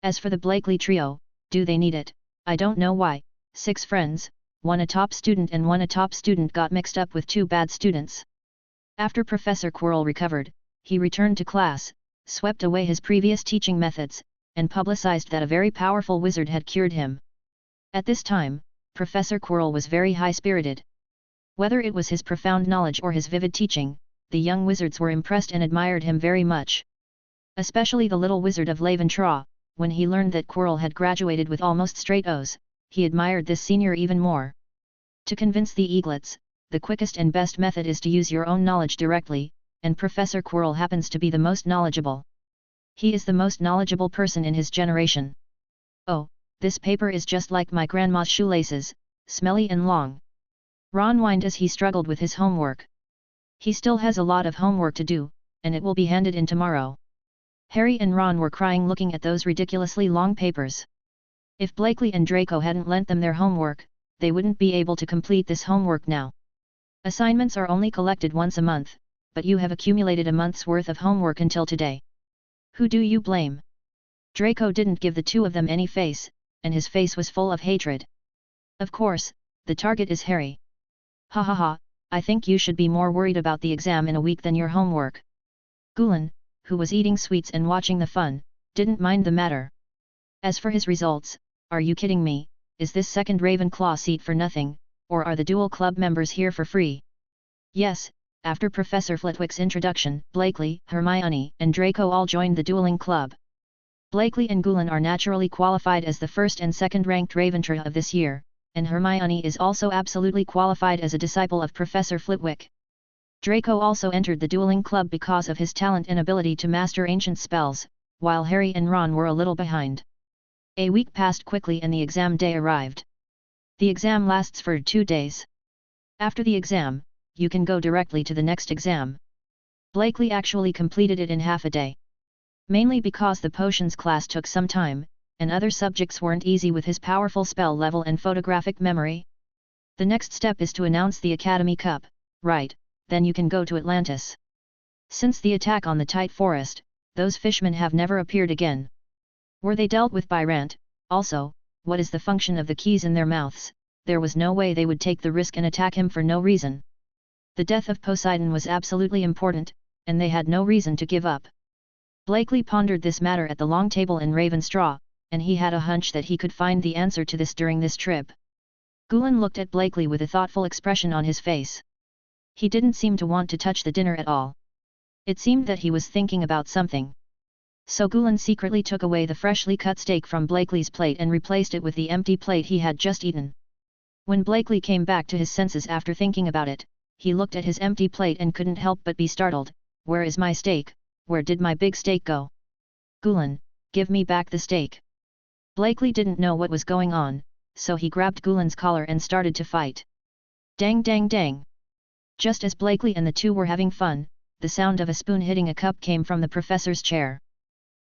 As for the Blakely trio, do they need it? I don't know why. 6 friends, one a top student and one a top student got mixed up with 2 bad students. After Professor Quirrell recovered, he returned to class, swept away his previous teaching methods, and publicized that a very powerful wizard had cured him. At this time, Professor Quirrell was very high-spirited. Whether it was his profound knowledge or his vivid teaching, the young wizards were impressed and admired him very much. Especially the little wizard of Ravenclaw, when he learned that Quirrell had graduated with almost straight O's, he admired this senior even more. To convince the eaglets, the quickest and best method is to use your own knowledge directly, and Professor Quirrell happens to be the most knowledgeable. He is the most knowledgeable person in his generation. Oh, this paper is just like my grandma's shoelaces, smelly and long. Ron whined as he struggled with his homework. He still has a lot of homework to do, and it will be handed in tomorrow. Harry and Ron were crying looking at those ridiculously long papers. If Blakely and Draco hadn't lent them their homework, they wouldn't be able to complete this homework now. Assignments are only collected once a month, but you have accumulated a month's worth of homework until today. Who do you blame? Draco didn't give the 2 of them any face, and his face was full of hatred. Of course, the target is Harry. Ha ha ha, I think you should be more worried about the exam in a week than your homework. Gulen, who was eating sweets and watching the fun, didn't mind the matter. As for his results, are you kidding me? Is this second Ravenclaw seat for nothing, or are the dual club members here for free? Yes, after Professor Flitwick's introduction, Blakely, Hermione, and Draco all joined the dueling club. Blakely and Gulen are naturally qualified as the first and second ranked Ravenclaw of this year, and Hermione is also absolutely qualified as a disciple of Professor Flitwick. Draco also entered the dueling club because of his talent and ability to master ancient spells, while Harry and Ron were a little behind. A week passed quickly and the exam day arrived. The exam lasts for 2 days. After the exam, you can go directly to the next exam. Blakely actually completed it in half a day. Mainly because the potions class took some time, and other subjects weren't easy with his powerful spell level and photographic memory. The next step is to announce the Academy Cup, right, then you can go to Atlantis. Since the attack on the Tight Forest, those fishmen have never appeared again. Were they dealt with by Rant? Also, what is the function of the keys in their mouths? There was no way they would take the risk and attack him for no reason. The death of Poseidon was absolutely important, and they had no reason to give up. Blakely pondered this matter at the long table in Ravenstraw, and he had a hunch that he could find the answer to this during this trip. Gulen looked at Blakely with a thoughtful expression on his face. He didn't seem to want to touch the dinner at all. It seemed that he was thinking about something. So Gulen secretly took away the freshly cut steak from Blakely's plate and replaced it with the empty plate he had just eaten. When Blakely came back to his senses after thinking about it, he looked at his empty plate and couldn't help but be startled. Where is my steak? Where did my big steak go? Gulen, give me back the steak. Blakely didn't know what was going on, so he grabbed Gulen's collar and started to fight. Dang dang dang! Just as Blakely and the 2 were having fun, the sound of a spoon hitting a cup came from the professor's chair.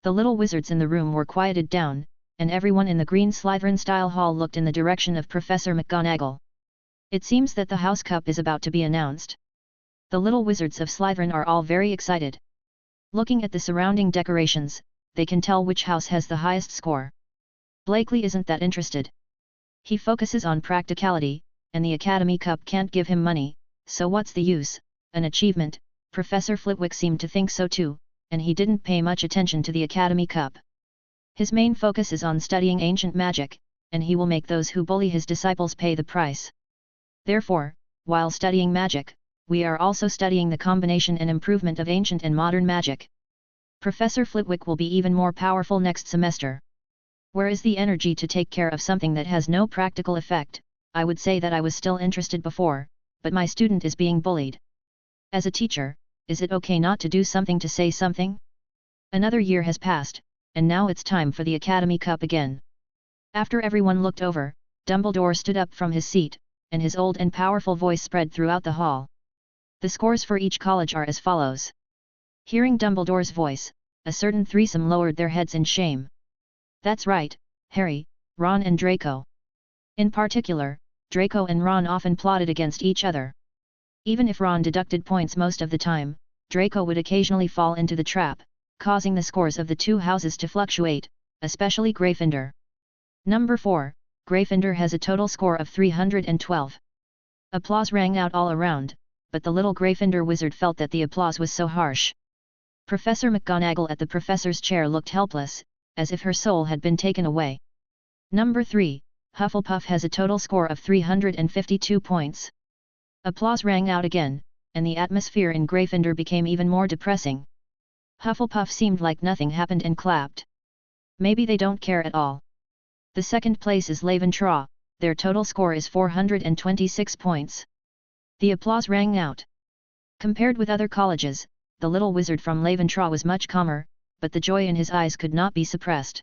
The little wizards in the room were quieted down, and everyone in the green Slytherin-style hall looked in the direction of Professor McGonagall. It seems that the House Cup is about to be announced. The little wizards of Slytherin are all very excited. Looking at the surrounding decorations, they can tell which house has the highest score. Blakely isn't that interested. He focuses on practicality, and the Academy Cup can't give him money, so what's the use? An achievement, Professor Flitwick seemed to think so too, and he didn't pay much attention to the Academy Cup. His main focus is on studying ancient magic, and he will make those who bully his disciples pay the price. Therefore, while studying magic, we are also studying the combination and improvement of ancient and modern magic. Professor Flitwick will be even more powerful next semester. Where is the energy to take care of something that has no practical effect? I would say that I was still interested before, but my student is being bullied. As a teacher, is it okay not to do something to say something? Another year has passed, and now it's time for the Academy Cup again. After everyone looked over, Dumbledore stood up from his seat, and his old and powerful voice spread throughout the hall. The scores for each college are as follows. Hearing Dumbledore's voice, a certain threesome lowered their heads in shame. That's right, Harry, Ron and Draco. In particular, Draco and Ron often plotted against each other. Even if Ron deducted points most of the time, Draco would occasionally fall into the trap, causing the scores of the two houses to fluctuate, especially Gryffindor. Number 4, Gryffindor has a total score of 312. Applause rang out all around, but the little Gryffindor wizard felt that the applause was so harsh. Professor McGonagall at the professor's chair looked helpless, as if her soul had been taken away. Number 3, Hufflepuff has a total score of 352 points. Applause rang out again, and the atmosphere in Gryffindor became even more depressing. Hufflepuff seemed like nothing happened and clapped. Maybe they don't care at all. The second place is Ravenclaw, their total score is 426 points. The applause rang out. Compared with other colleges, the little wizard from Ravenclaw was much calmer, but the joy in his eyes could not be suppressed.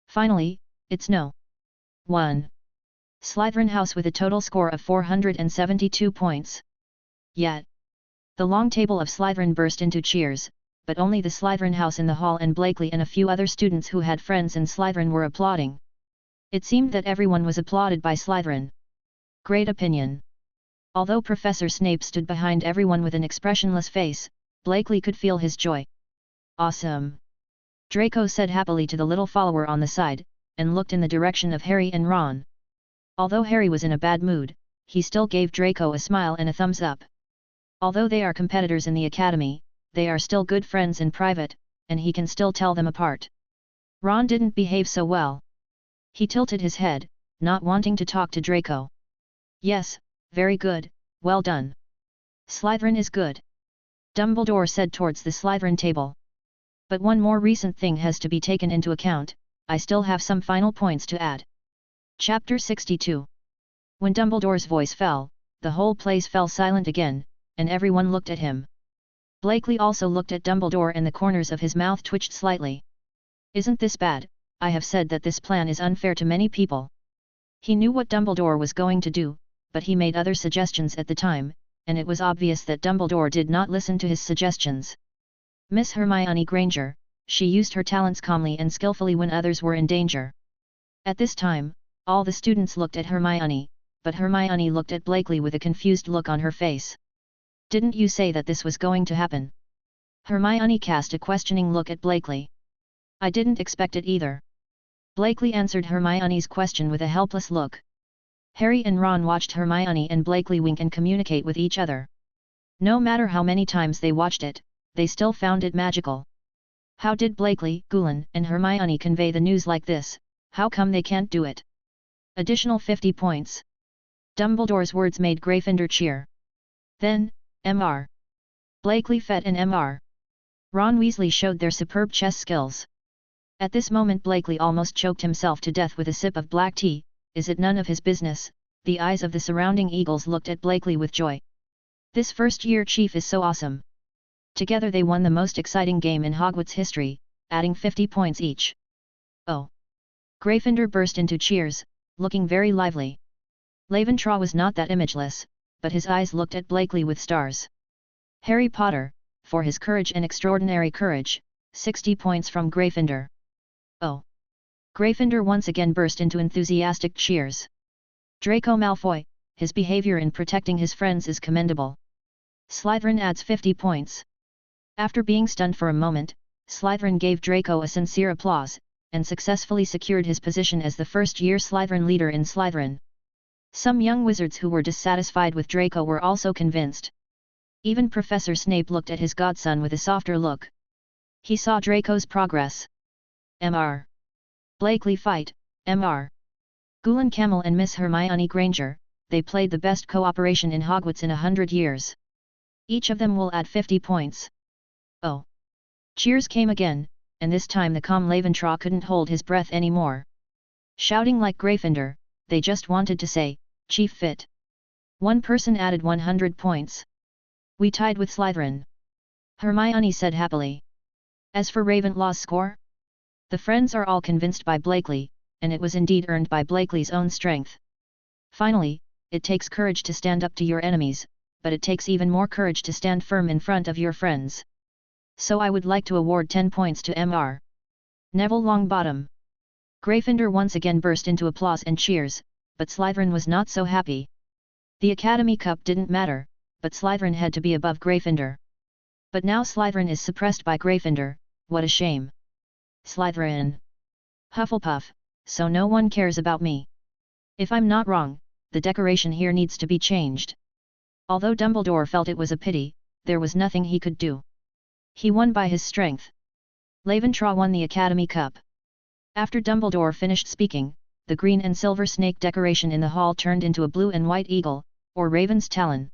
Finally, it's no. 1. Slytherin House with a total score of 472 points. Yet. The long table of Slytherin burst into cheers, but only the Slytherin House in the hall and Blakely and a few other students who had friends in Slytherin were applauding. It seemed that everyone was applauded by Slytherin. Great opinion. Although Professor Snape stood behind everyone with an expressionless face, Blakely could feel his joy. Awesome! Draco said happily to the little follower on the side, and looked in the direction of Harry and Ron. Although Harry was in a bad mood, he still gave Draco a smile and a thumbs up. Although they are competitors in the academy, they are still good friends in private, and he can still tell them apart. Ron didn't behave so well. He tilted his head, not wanting to talk to Draco. Yes, very good, well done. Slytherin is good. Dumbledore said towards the Slytherin table. But one more recent thing has to be taken into account, I still have some final points to add. Chapter 62. When Dumbledore's voice fell, the whole place fell silent again, and everyone looked at him. Blakely also looked at Dumbledore and the corners of his mouth twitched slightly. Isn't this bad? I have said that this plan is unfair to many people. He knew what Dumbledore was going to do, but he made other suggestions at the time, and it was obvious that Dumbledore did not listen to his suggestions. Miss Hermione Granger, she used her talents calmly and skillfully when others were in danger. At this time, all the students looked at Hermione, but Hermione looked at Blakely with a confused look on her face. Didn't you say that this was going to happen? Hermione cast a questioning look at Blakely. I didn't expect it either. Blakely answered Hermione's question with a helpless look. Harry and Ron watched Hermione and Blakely wink and communicate with each other. No matter how many times they watched it, they still found it magical. How did Blakely, Gulen, and Hermione convey the news like this? How come they can't do it? Additional 50 points. Dumbledore's words made Gryffindor cheer. Then, Mr. Blakely fed and Mr. Ron Weasley showed their superb chess skills. At this moment Blakely almost choked himself to death with a sip of black tea. Is it none of his business? The eyes of the surrounding eagles looked at Blakely with joy. This first-year chief is so awesome. Together they won the most exciting game in Hogwarts history, adding 50 points each. Oh! Gryffindor burst into cheers, looking very lively. Ravenclaw was not that imageless, but his eyes looked at Blakely with stars. Harry Potter, for his courage and extraordinary courage, 60 points from Gryffindor. Oh! Gryffindor once again burst into enthusiastic cheers. Draco Malfoy, his behavior in protecting his friends is commendable. Slytherin adds 50 points. After being stunned for a moment, Slytherin gave Draco a sincere applause, and successfully secured his position as the first-year Slytherin leader in Slytherin. Some young wizards who were dissatisfied with Draco were also convinced. Even Professor Snape looked at his godson with a softer look. He saw Draco's progress. Mr. Blakely fight, Mr. Gulen Camel and Miss Hermione Granger, they played the best cooperation in Hogwarts in 100 years. Each of them will add 50 points. Oh! Cheers came again, and this time the calm Ravenclaw couldn't hold his breath anymore. Shouting like Gryffindor, they just wanted to say, Chief Fit. One person added 100 points. We tied with Slytherin. Hermione said happily. As for Ravenclaw's score? The friends are all convinced by Blakely, and it was indeed earned by Blakely's own strength. Finally, it takes courage to stand up to your enemies, but it takes even more courage to stand firm in front of your friends. So I would like to award 10 points to Mr. Neville Longbottom. Gryffindor once again burst into applause and cheers, but Slytherin was not so happy. The Academy Cup didn't matter, but Slytherin had to be above Gryffindor. But now Slytherin is suppressed by Gryffindor, what a shame. Slytherin. Hufflepuff, so no one cares about me. If I'm not wrong, the decoration here needs to be changed. Although Dumbledore felt it was a pity, there was nothing he could do. He won by his strength. Ravenclaw won the Academy Cup. After Dumbledore finished speaking, the green and silver snake decoration in the hall turned into a blue and white eagle, or raven's talon.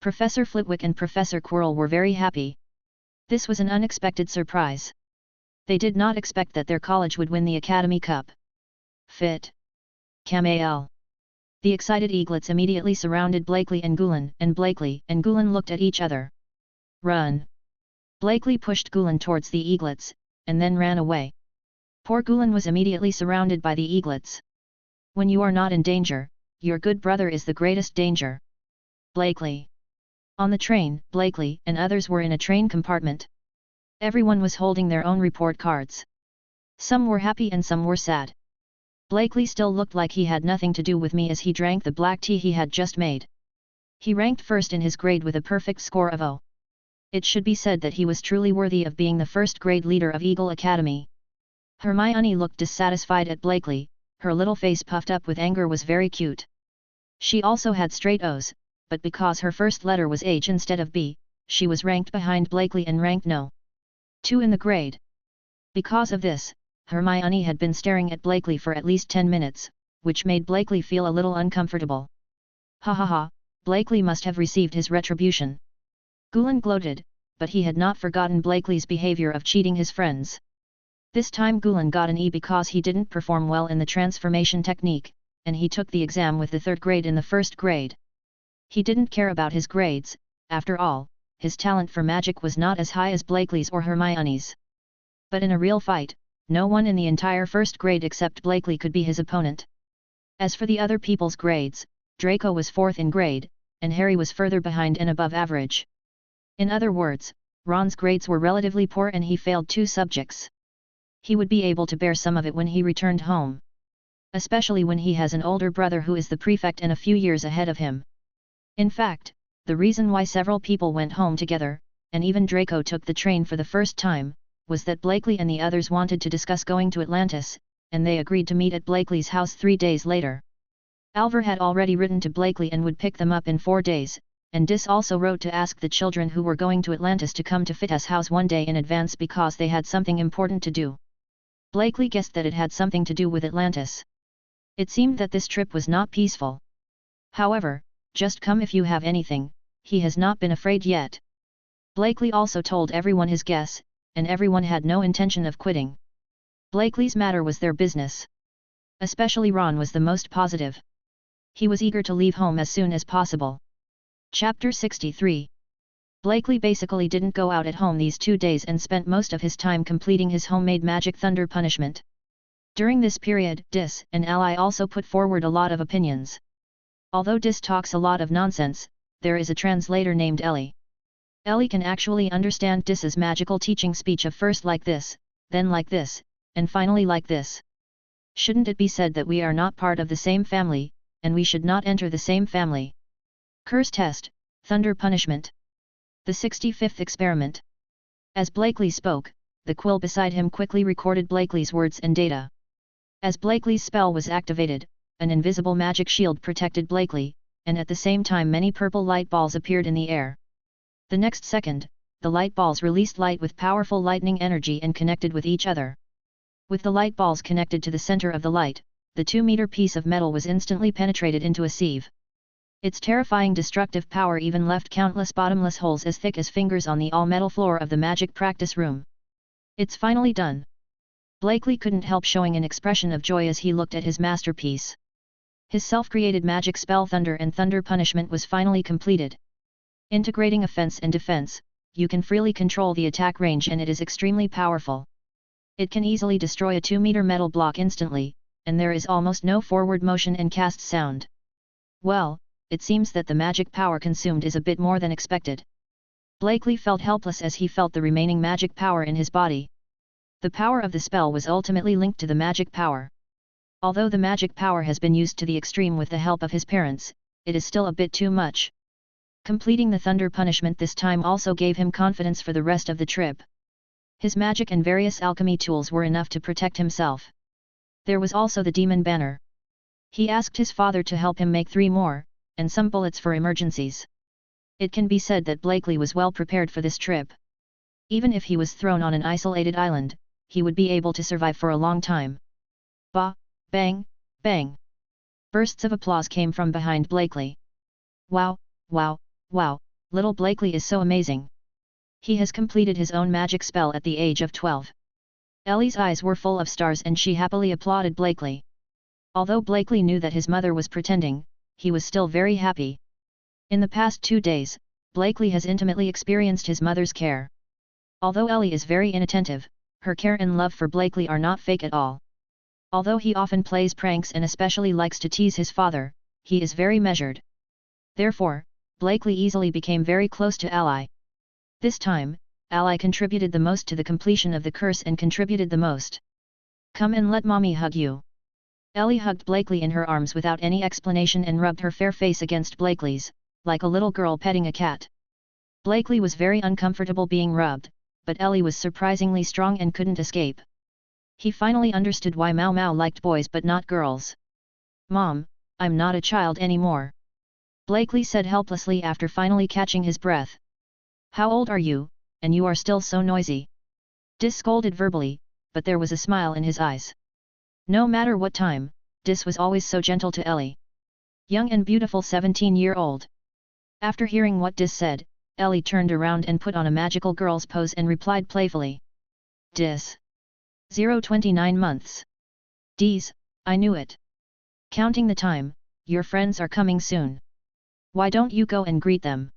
Professor Flitwick and Professor Quirrell were very happy. This was an unexpected surprise. They did not expect that their college would win the Academy Cup. Fit. Camael. The excited eaglets immediately surrounded Blakely and Gulen, and Blakely and Gulen looked at each other. Run! Blakely pushed Gulen towards the eaglets, and then ran away. Poor Gulen was immediately surrounded by the eaglets. When you are not in danger, your good brother is the greatest danger. Blakely. On the train, Blakely and others were in a train compartment. Everyone was holding their own report cards. Some were happy and some were sad. Blakely still looked like he had nothing to do with me as he drank the black tea he had just made. He ranked first in his grade with a perfect score of 0. It should be said that he was truly worthy of being the first grade leader of Eagle Academy. Hermione looked dissatisfied at Blakely, her little face puffed up with anger was very cute. She also had straight O's, but because her first letter was H instead of B, she was ranked behind Blakely and ranked No. 2 in the grade. Because of this, Hermione had been staring at Blakely for at least 10 minutes, which made Blakely feel a little uncomfortable. Ha ha ha, Blakely must have received his retribution. Gulen gloated, but he had not forgotten Blakely's behavior of cheating his friends. This time Gulen got an E because he didn't perform well in the transformation technique, and he took the exam with the 3rd grade in the 1st grade. He didn't care about his grades, after all, his talent for magic was not as high as Blakely's or Hermione's. But in a real fight, no one in the entire 1st grade except Blakely could be his opponent. As for the other people's grades, Draco was 4th in grade, and Harry was further behind and above average. In other words, Ron's grades were relatively poor and he failed 2 subjects. He would be able to bear some of it when he returned home. Especially when he has an older brother who is the prefect and a few years ahead of him. In fact, the reason why several people went home together, and even Draco took the train for the first time, was that Blakely and the others wanted to discuss going to Atlantis, and they agreed to meet at Blakely's house 3 days later. Alver had already written to Blakely and would pick them up in 4 days, and Dis also wrote to ask the children who were going to Atlantis to come to Fit's house 1 day in advance because they had something important to do. Blakely guessed that it had something to do with Atlantis. It seemed that this trip was not peaceful. However, just come if you have anything, he has not been afraid yet. Blakely also told everyone his guess, and everyone had no intention of quitting. Blakely's matter was their business. Especially Ron was the most positive. He was eager to leave home as soon as possible. Chapter 63. Blakely basically didn't go out at home these 2 days and spent most of his time completing his homemade magic thunder punishment. During this period, Dis and Ally also put forward a lot of opinions. Although Dis talks a lot of nonsense, there is a translator named Ellie. Ellie can actually understand Dis's magical teaching speech of first like this, then like this, and finally like this. Shouldn't it be said that we are not part of the same family, and we should not enter the same family? Curse test, thunder punishment. The 65th experiment. As Blakely spoke, the quill beside him quickly recorded Blakely's words and data. As Blakely's spell was activated, an invisible magic shield protected Blakely, and at the same time many purple light balls appeared in the air. The next second, the light balls released light with powerful lightning energy and connected with each other. With the light balls connected to the center of the light, the 2-meter piece of metal was instantly penetrated into a sieve. Its terrifying destructive power even left countless bottomless holes as thick as fingers on the all-metal floor of the magic practice room. It's finally done. Blakely couldn't help showing an expression of joy as he looked at his masterpiece. His self-created magic spell Thunder and Thunder Punishment was finally completed. Integrating offense and defense, you can freely control the attack range and it is extremely powerful. It can easily destroy a 2-meter metal block instantly, and there is almost no forward motion and cast sound. Well, it seems that the magic power consumed is a bit more than expected. Blakely felt helpless as he felt the remaining magic power in his body. The power of the spell was ultimately linked to the magic power. Although the magic power has been used to the extreme with the help of his parents, it is still a bit too much. Completing the Thunder Punishment this time also gave him confidence for the rest of the trip. His magic and various alchemy tools were enough to protect himself. There was also the Demon Banner. He asked his father to help him make 3 more, and some bullets for emergencies. It can be said that Blakely was well prepared for this trip. Even if he was thrown on an isolated island, he would be able to survive for a long time. Bah! Bang! Bang! Bursts of applause came from behind Blakely. Wow! Wow! Wow! Little Blakely is so amazing. He has completed his own magic spell at the age of 12. Ellie's eyes were full of stars and she happily applauded Blakely. Although Blakely knew that his mother was pretending, he was still very happy. In the past 2 days, Blakely has intimately experienced his mother's care. Although Ellie is very inattentive, her care and love for Blakely are not fake at all. Although he often plays pranks and especially likes to tease his father, he is very measured. Therefore, Blakely easily became very close to Ally. This time, Ally contributed the most to the completion of the curse and contributed the most. Come and let mommy hug you. Ellie hugged Blakely in her arms without any explanation and rubbed her fair face against Blakely's, like a little girl petting a cat. Blakely was very uncomfortable being rubbed, but Ellie was surprisingly strong and couldn't escape. He finally understood why Mau Mau liked boys but not girls. Mom, I'm not a child anymore. Blakely said helplessly after finally catching his breath. How old are you, and you are still so noisy? Dis scolded verbally, but there was a smile in his eyes. No matter what time, Dis was always so gentle to Ellie. Young and beautiful 17-year-old. After hearing what Dis said, Ellie turned around and put on a magical girl's pose and replied playfully. Dis. 029 months. Dees, I knew it. Counting the time, your friends are coming soon. Why don't you go and greet them?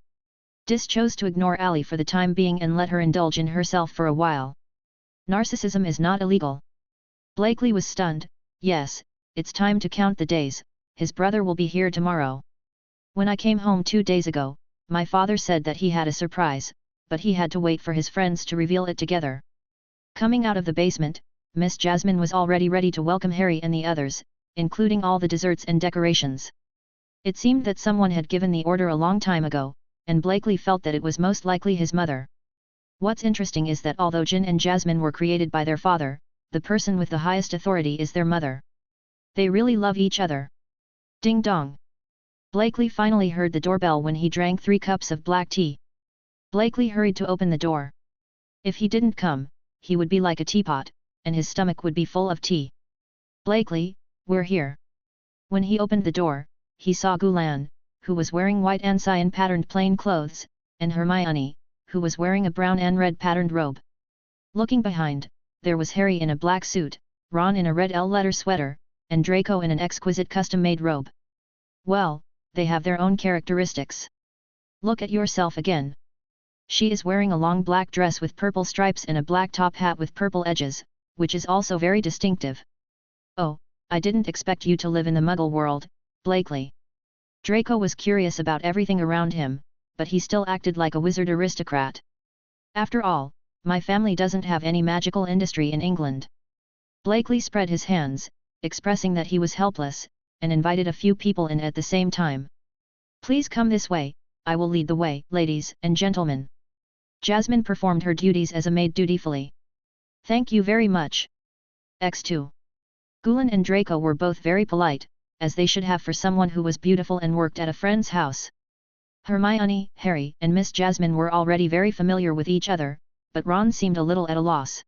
Dis chose to ignore Ally for the time being and let her indulge in herself for a while. Narcissism is not illegal. Blakely was stunned. Yes, it's time to count the days, his brother will be here tomorrow. When I came home 2 days ago, my father said that he had a surprise, but he had to wait for his friends to reveal it together. Coming out of the basement, Miss Jasmine was already ready to welcome Harry and the others, including all the desserts and decorations. It seemed that someone had given the order a long time ago, and Blakely felt that it was most likely his mother. What's interesting is that although Jin and Jasmine were created by their father, the person with the highest authority is their mother. They really love each other. Ding dong! Blakely finally heard the doorbell when he drank 3 cups of black tea. Blakely hurried to open the door. If he didn't come, he would be like a teapot, and his stomach would be full of tea. Blakely, we're here. When he opened the door, he saw Gulan, who was wearing white and cyan patterned plain clothes, and Hermione, who was wearing a brown and red patterned robe. Looking behind, there was Harry in a black suit, Ron in a red L-letter sweater, and Draco in an exquisite custom-made robe. Well, they have their own characteristics. Look at yourself again. She is wearing a long black dress with purple stripes and a black top hat with purple edges, which is also very distinctive. Oh, I didn't expect you to live in the Muggle world, Blakely. Draco was curious about everything around him, but he still acted like a wizard aristocrat. After all, my family doesn't have any magical industry in England. Blakely spread his hands, expressing that he was helpless, and invited a few people in at the same time. Please come this way, I will lead the way, ladies and gentlemen. Jasmine performed her duties as a maid dutifully. Thank you very much. X2. Gulan and Draco were both very polite, as they should have for someone who was beautiful and worked at a friend's house. Hermione, Harry, and Miss Jasmine were already very familiar with each other, but Ron seemed a little at a loss.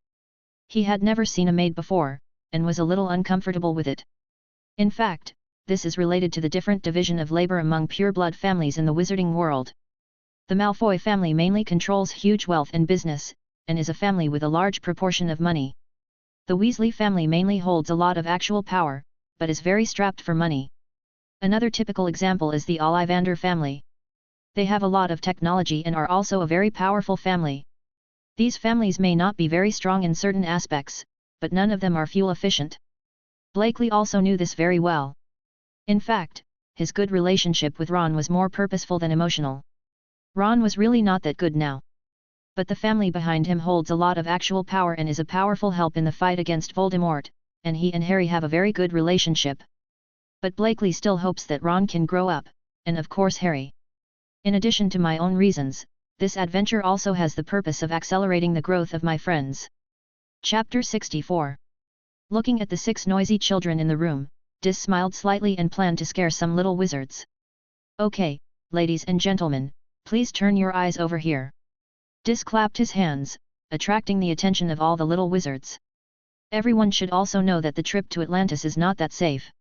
He had never seen a maid before, and was a little uncomfortable with it. In fact, this is related to the different division of labor among pureblood families in the wizarding world. The Malfoy family mainly controls huge wealth and business, and is a family with a large proportion of money. The Weasley family mainly holds a lot of actual power, but is very strapped for money. Another typical example is the Ollivander family. They have a lot of technology and are also a very powerful family. These families may not be very strong in certain aspects, but none of them are fuel efficient. Blakely also knew this very well. In fact, his good relationship with Ron was more purposeful than emotional. Ron was really not that good now. But the family behind him holds a lot of actual power and is a powerful help in the fight against Voldemort, and he and Harry have a very good relationship. But Blakely still hopes that Ron can grow up, and of course Harry. In addition to my own reasons, this adventure also has the purpose of accelerating the growth of my friends. Chapter 64. Looking at the 6 noisy children in the room, Dis smiled slightly and planned to scare some little wizards. Okay, ladies and gentlemen, please turn your eyes over here. Dis clapped his hands, attracting the attention of all the little wizards. Everyone should also know that the trip to Atlantis is not that safe.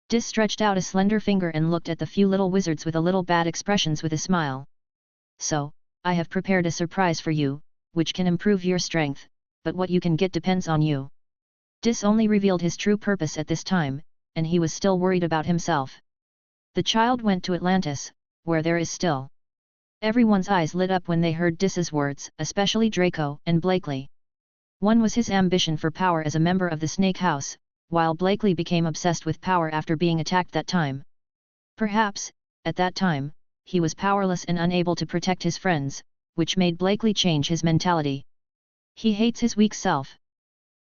Dis stretched out a slender finger and looked at the few little wizards with a little bad expressions with a smile. So, I have prepared a surprise for you, which can improve your strength, but what you can get depends on you. Dis only revealed his true purpose at this time, and he was still worried about himself. The child went to Atlantis, where there is still. Everyone's eyes lit up when they heard Dis's words, especially Draco and Blakely. One was his ambition for power as a member of the Snake House, while Blakely became obsessed with power after being attacked that time. Perhaps, at that time, he was powerless and unable to protect his friends, which made Blakely change his mentality. He hates his weak self.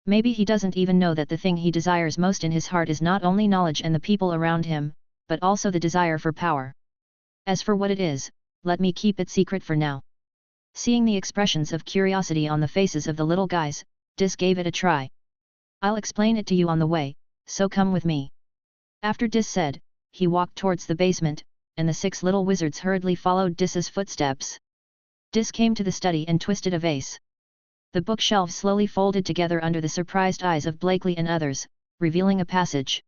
Maybe he doesn't even know that the thing he desires most in his heart is not only knowledge and the people around him, but also the desire for power. As for what it is, let me keep it secret for now. Seeing the expressions of curiosity on the faces of the little guys, Dis gave it a try. I'll explain it to you on the way, so come with me. After Dis said, he walked towards the basement, and the 6 little wizards hurriedly followed Dis's footsteps. Dis came to the study and twisted a vase. The bookshelves slowly folded together under the surprised eyes of Blakely and others, revealing a passage.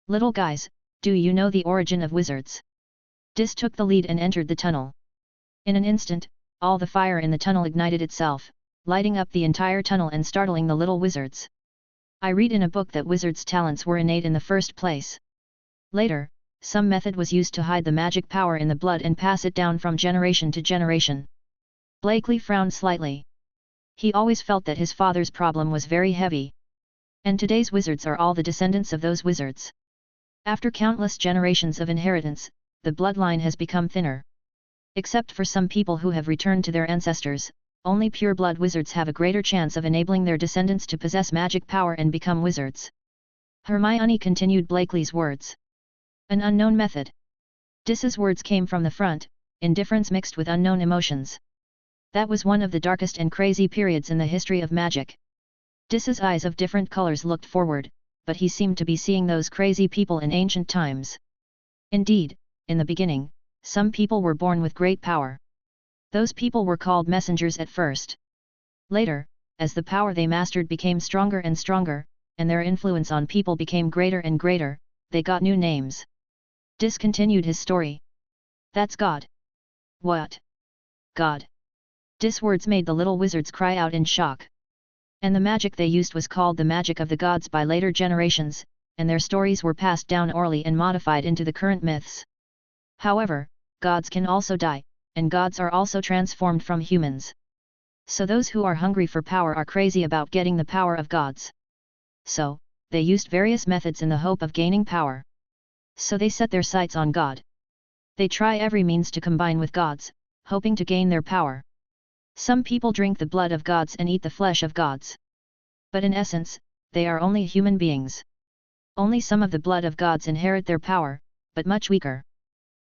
Little guys, do you know the origin of wizards? Dis took the lead and entered the tunnel. In an instant, all the fire in the tunnel ignited itself, lighting up the entire tunnel and startling the little wizards. I read in a book that wizards' talents were innate in the first place. Later, some method was used to hide the magic power in the blood and pass it down from generation to generation. Blakely frowned slightly. He always felt that his father's problem was very heavy. And today's wizards are all the descendants of those wizards. After countless generations of inheritance, the bloodline has become thinner. Except for some people who have returned to their ancestors, only pure-blood wizards have a greater chance of enabling their descendants to possess magic power and become wizards. Hermione continued Blakely's words. An unknown method. Dis's words came from the front, indifference mixed with unknown emotions. That was one of the darkest and crazy periods in the history of magic. Dis's eyes of different colors looked forward, but he seemed to be seeing those crazy people in ancient times. Indeed, in the beginning, some people were born with great power. Those people were called messengers at first. Later, as the power they mastered became stronger and stronger, and their influence on people became greater and greater, they got new names. Dis continued his story. That's God. What? God. Dis words made the little wizards cry out in shock. And the magic they used was called the magic of the gods by later generations, and their stories were passed down orally and modified into the current myths. However, gods can also die, and gods are also transformed from humans. So those who are hungry for power are crazy about getting the power of gods. So, they used various methods in the hope of gaining power. So they set their sights on God. They try every means to combine with gods, hoping to gain their power. Some people drink the blood of gods and eat the flesh of gods. But in essence, they are only human beings. Only some of the blood of gods inherit their power, but much weaker.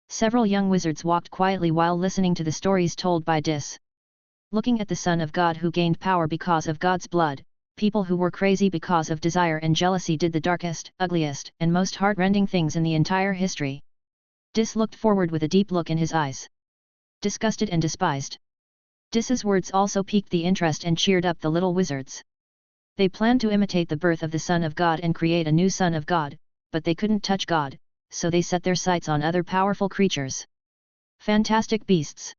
Several young wizards walked quietly while listening to the stories told by Dis. Looking at the son of God who gained power because of God's blood, people who were crazy because of desire and jealousy did the darkest, ugliest, and most heart-rending things in the entire history. Dis looked forward with a deep look in his eyes. disgusted and despised. Dis's words also piqued the interest and cheered up the little wizards. They planned to imitate the birth of the Son of God and create a new Son of God, but they couldn't touch God, so they set their sights on other powerful creatures. Fantastic beasts.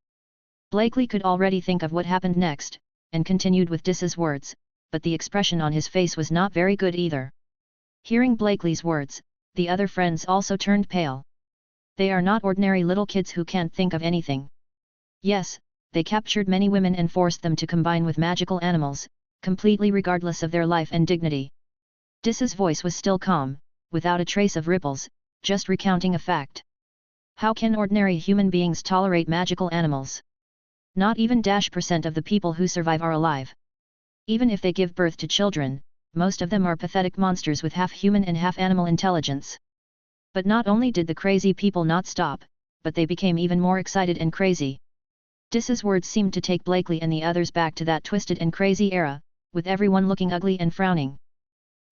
Blakely could already think of what happened next, and continued with Dis's words, but the expression on his face was not very good either. Hearing Blakely's words, the other friends also turned pale. They are not ordinary little kids who can't think of anything. Yes, they captured many women and forced them to combine with magical animals, completely regardless of their life and dignity. Dis's voice was still calm, without a trace of ripples, just recounting a fact. How can ordinary human beings tolerate magical animals? Not even -% of the people who survive are alive. Even if they give birth to children, most of them are pathetic monsters with half human and half animal intelligence. But not only did the crazy people not stop, but they became even more excited and crazy. Dis's words seemed to take Blakely and the others back to that twisted and crazy era, with everyone looking ugly and frowning.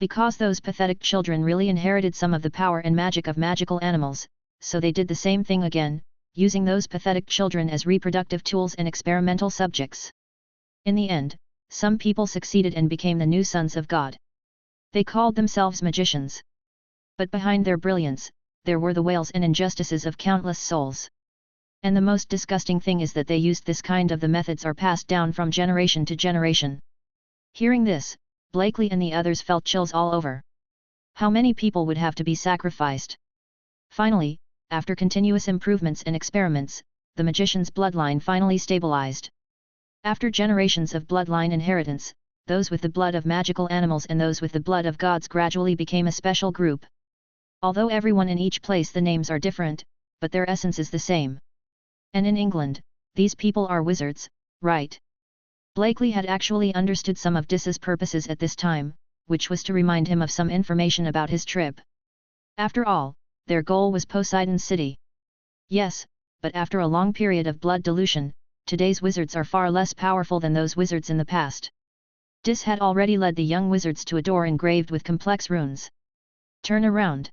Because those pathetic children really inherited some of the power and magic of magical animals, so they did the same thing again, using those pathetic children as reproductive tools and experimental subjects. In the end, some people succeeded and became the new sons of God. They called themselves magicians. But behind their brilliance, there were the wails and injustices of countless souls. And the most disgusting thing is that they used this kind of the methods are passed down from generation to generation. Hearing this, Blakely and the others felt chills all over. How many people would have to be sacrificed? Finally, after continuous improvements and experiments, the magician's bloodline finally stabilized. After generations of bloodline inheritance, those with the blood of magical animals and those with the blood of gods gradually became a special group. Although everyone in each place the names are different, but their essence is the same. And in England, these people are wizards, right? Blakely had actually understood some of Dis's purposes at this time, which was to remind him of some information about his trip. After all, their goal was Poseidon City. Yes, but after a long period of blood dilution, today's wizards are far less powerful than those wizards in the past. Dis had already led the young wizards to a door engraved with complex runes. Turn around.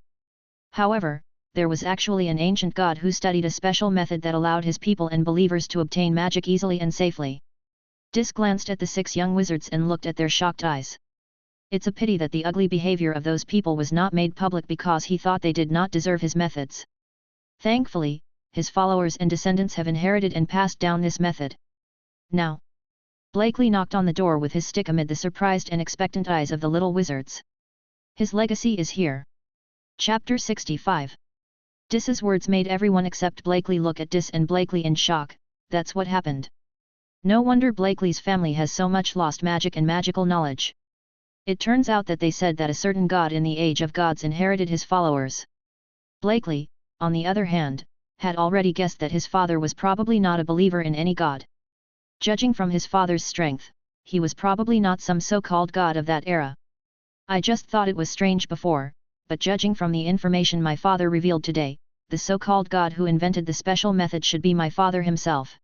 However, there was actually an ancient god who studied a special method that allowed his people and believers to obtain magic easily and safely. Dis glanced at the 6 young wizards and looked at their shocked eyes. It's a pity that the ugly behavior of those people was not made public because he thought they did not deserve his methods. Thankfully, his followers and descendants have inherited and passed down this method. Now. Blakely knocked on the door with his stick amid the surprised and expectant eyes of the little wizards. His legacy is here. Chapter 65. Dis's words made everyone except Blakely look at Dis and Blakely in shock. That's what happened. No wonder Blakely's family has so much lost magic and magical knowledge. It turns out that they said that a certain god in the Age of Gods inherited his followers. Blakely, on the other hand, had already guessed that his father was probably not a believer in any god. Judging from his father's strength, he was probably not some so-called god of that era. I just thought it was strange before, but judging from the information my father revealed today, the so-called god who invented the special method should be my father himself.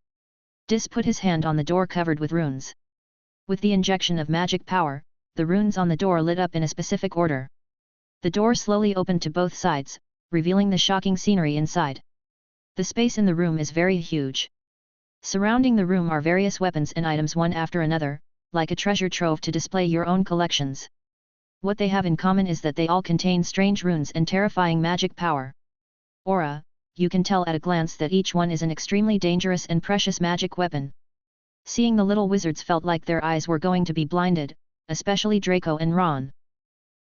Dis put his hand on the door covered with runes. With the injection of magic power, the runes on the door lit up in a specific order. The door slowly opened to both sides, revealing the shocking scenery inside. The space in the room is very huge. Surrounding the room are various weapons and items one after another, like a treasure trove to display your own collections. What they have in common is that they all contain strange runes and terrifying magic power. Aura, you can tell at a glance that each one is an extremely dangerous and precious magic weapon. Seeing the little wizards felt like their eyes were going to be blinded, especially Draco and Ron.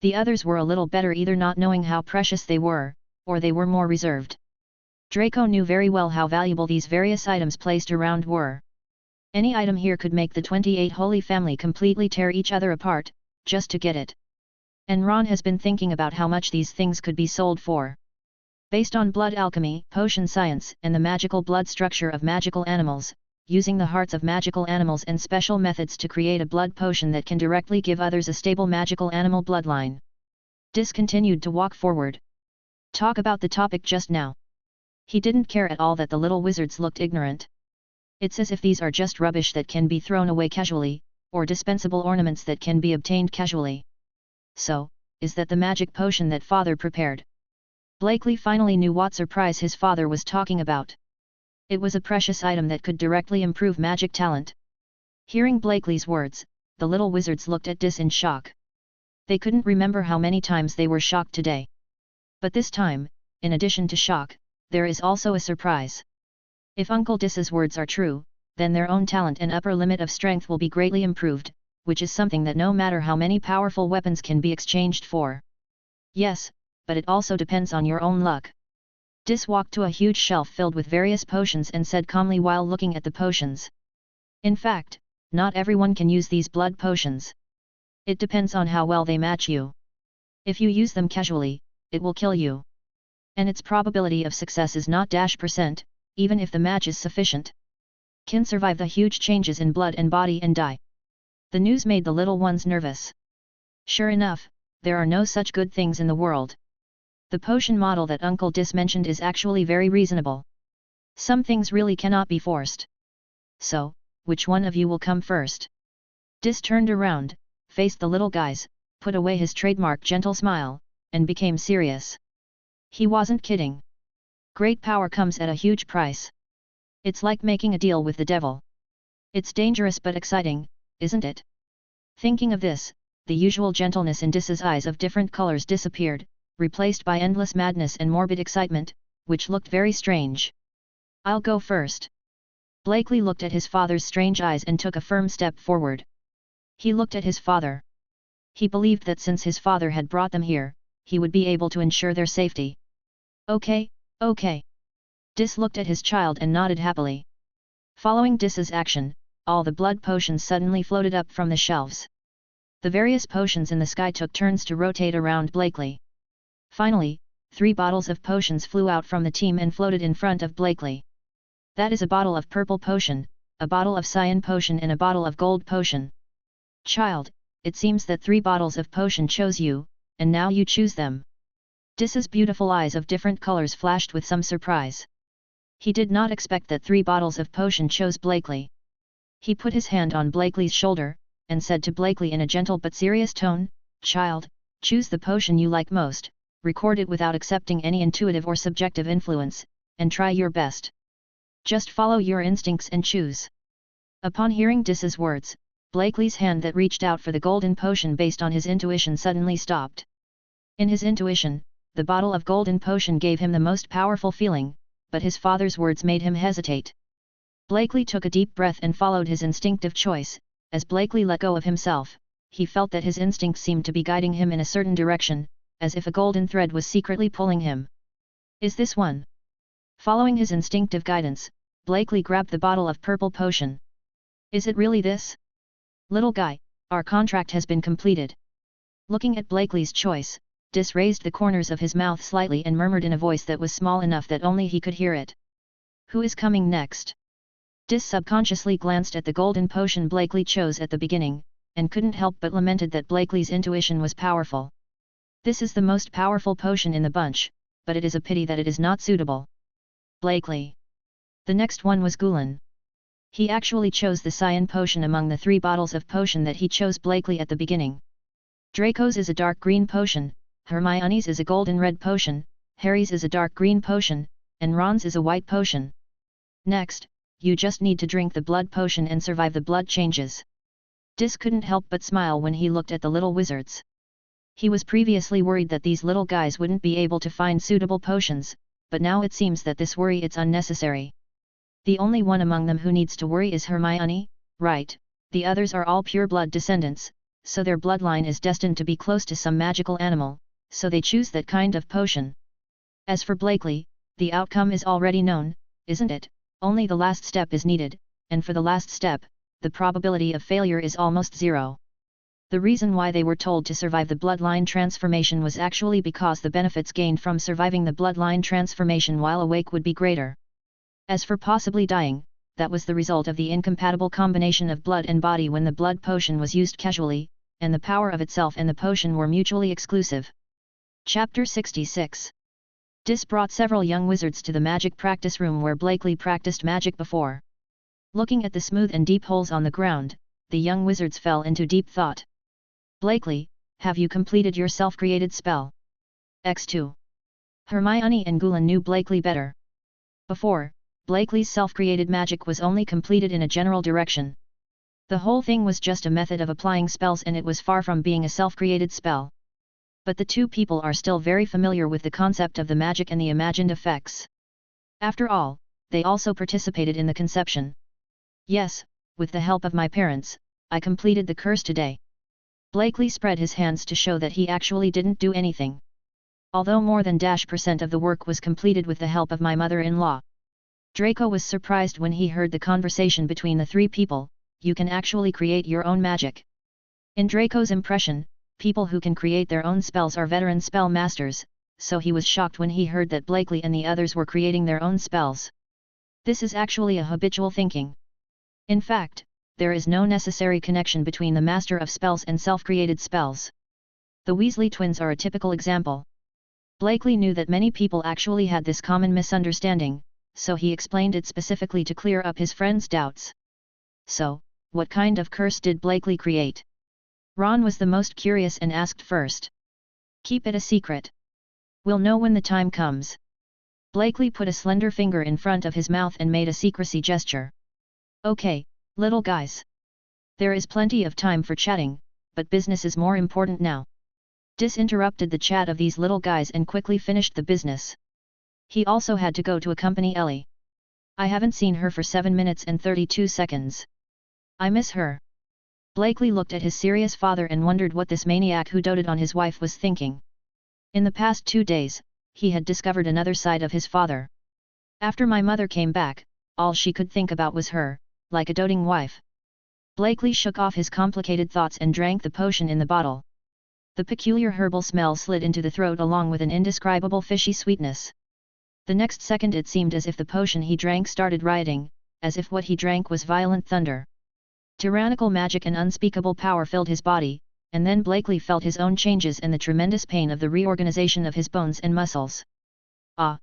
The others were a little better, either not knowing how precious they were, or they were more reserved. Draco knew very well how valuable these various items placed around were. Any item here could make the 28 Holy Family completely tear each other apart, just to get it. And Ron has been thinking about how much these things could be sold for. Based on blood alchemy, potion science, and the magical blood structure of magical animals, using the hearts of magical animals and special methods to create a blood potion that can directly give others a stable magical animal bloodline. Dis continued to walk forward. Talk about the topic just now. He didn't care at all that the little wizards looked ignorant. It's as if these are just rubbish that can be thrown away casually, or dispensable ornaments that can be obtained casually. So, is that the magic potion that father prepared? Blakely finally knew what surprise his father was talking about. It was a precious item that could directly improve magic talent. Hearing Blakely's words, the little wizards looked at Dis in shock. They couldn't remember how many times they were shocked today. But this time, in addition to shock, there is also a surprise. If Uncle Dis's words are true, then their own talent and upper limit of strength will be greatly improved, which is something that no matter how many powerful weapons can be exchanged for. Yes, but it also depends on your own luck. Dis walked to a huge shelf filled with various potions and said calmly while looking at the potions. In fact, not everyone can use these blood potions. It depends on how well they match you. If you use them casually, it will kill you. And its probability of success is not %, even if the match is sufficient. Can survive the huge changes in blood and body and die. The news made the little ones nervous. Sure enough, there are no such good things in the world. The potion model that Uncle Dis mentioned is actually very reasonable. Some things really cannot be forced. So, which one of you will come first? Dis turned around, faced the little guys, put away his trademark gentle smile, and became serious. He wasn't kidding. Great power comes at a huge price. It's like making a deal with the devil. It's dangerous but exciting, isn't it? Thinking of this, the usual gentleness in Dis's eyes of different colors disappeared, replaced by endless madness and morbid excitement, which looked very strange. I'll go first. Blakely looked at his father's strange eyes and took a firm step forward. He looked at his father. He believed that since his father had brought them here, he would be able to ensure their safety. Okay, okay. Dis looked at his child and nodded happily. Following Dis's action, all the blood potions suddenly floated up from the shelves. The various potions in the sky took turns to rotate around Blakely. Finally, 3 bottles of potions flew out from the team and floated in front of Blakely. That is a bottle of purple potion, a bottle of cyan potion and a bottle of gold potion. Child, it seems that 3 bottles of potion chose you, and now you choose them. Dis's beautiful eyes of different colors flashed with some surprise. He did not expect that 3 bottles of potion chose Blakely. He put his hand on Blakely's shoulder, and said to Blakely in a gentle but serious tone, "Child, choose the potion you like most, record it without accepting any intuitive or subjective influence, and try your best. Just follow your instincts and choose." Upon hearing Dis's words, Blakely's hand that reached out for the golden potion based on his intuition suddenly stopped. In his intuition, the bottle of golden potion gave him the most powerful feeling, but his father's words made him hesitate. Blakely took a deep breath and followed his instinctive choice. As Blakely let go of himself, he felt that his instincts seemed to be guiding him in a certain direction, as if a golden thread was secretly pulling him. Is this one? Following his instinctive guidance, Blakely grabbed the bottle of purple potion. Is it really this? Little guy, our contract has been completed. Looking at Blakely's choice, Dis raised the corners of his mouth slightly and murmured in a voice that was small enough that only he could hear it. Who is coming next? Dis subconsciously glanced at the golden potion Blakely chose at the beginning, and couldn't help but lamented that Blakely's intuition was powerful. This is the most powerful potion in the bunch, but it is a pity that it is not suitable. Blakely. The next one was Gulen. He actually chose the cyan potion among the 3 bottles of potion that he chose Blakely at the beginning. Draco's is a dark green potion, Hermione's is a golden red potion, Harry's is a dark green potion, and Ron's is a white potion. Next, you just need to drink the blood potion and survive the blood changes. Dis couldn't help but smile when he looked at the little wizards. He was previously worried that these little guys wouldn't be able to find suitable potions, but now it seems that this worry it's unnecessary. The only one among them who needs to worry is Hermione, right? The others are all pure blood descendants, so their bloodline is destined to be close to some magical animal, so they choose that kind of potion. As for Blakely, the outcome is already known, isn't it? Only the last step is needed, and for the last step, the probability of failure is almost 0. The reason why they were told to survive the bloodline transformation was actually because the benefits gained from surviving the bloodline transformation while awake would be greater. As for possibly dying, that was the result of the incompatible combination of blood and body when the blood potion was used casually, and the power of itself and the potion were mutually exclusive. Chapter 66. Dis brought several young wizards to the magic practice room where Blakely practiced magic before. Looking at the smooth and deep holes on the ground, the young wizards fell into deep thought. Blakely, have you completed your self-created spell? X2. Hermione and Gulen knew Blakely better. Before, Blakely's self-created magic was only completed in a general direction. The whole thing was just a method of applying spells, and it was far from being a self-created spell. But the two people are still very familiar with the concept of the magic and the imagined effects. After all, they also participated in the conception. Yes, with the help of my parents, I completed the curse today. Blakely spread his hands to show that he actually didn't do anything. Although more than % of the work was completed with the help of my mother-in-law. Draco was surprised when he heard the conversation between the three people. You can actually create your own magic. In Draco's impression, people who can create their own spells are veteran spell masters, so he was shocked when he heard that Blakely and the others were creating their own spells. This is actually a habitual thinking. In fact, there is no necessary connection between the master of spells and self-created spells. The Weasley twins are a typical example. Blakely knew that many people actually had this common misunderstanding, so he explained it specifically to clear up his friend's doubts. So, what kind of curse did Blakely create? Ron was the most curious and asked first. Keep it a secret. We'll know when the time comes. Blakely put a slender finger in front of his mouth and made a secrecy gesture. Okay, little guys. There is plenty of time for chatting, but business is more important now. Dis interrupted the chat of these little guys and quickly finished the business. He also had to go to accompany Ellie. I haven't seen her for 7 minutes and 32 seconds. I miss her. Blakely looked at his serious father and wondered what this maniac who doted on his wife was thinking. In the past 2 days, he had discovered another side of his father. After my mother came back, all she could think about was her, like a doting wife. Blakely shook off his complicated thoughts and drank the potion in the bottle. The peculiar herbal smell slid into the throat along with an indescribable fishy sweetness. The next second it seemed as if the potion he drank started rioting, as if what he drank was violent thunder. Tyrannical magic and unspeakable power filled his body, and then Blakely felt his own changes and the tremendous pain of the reorganization of his bones and muscles. Ah!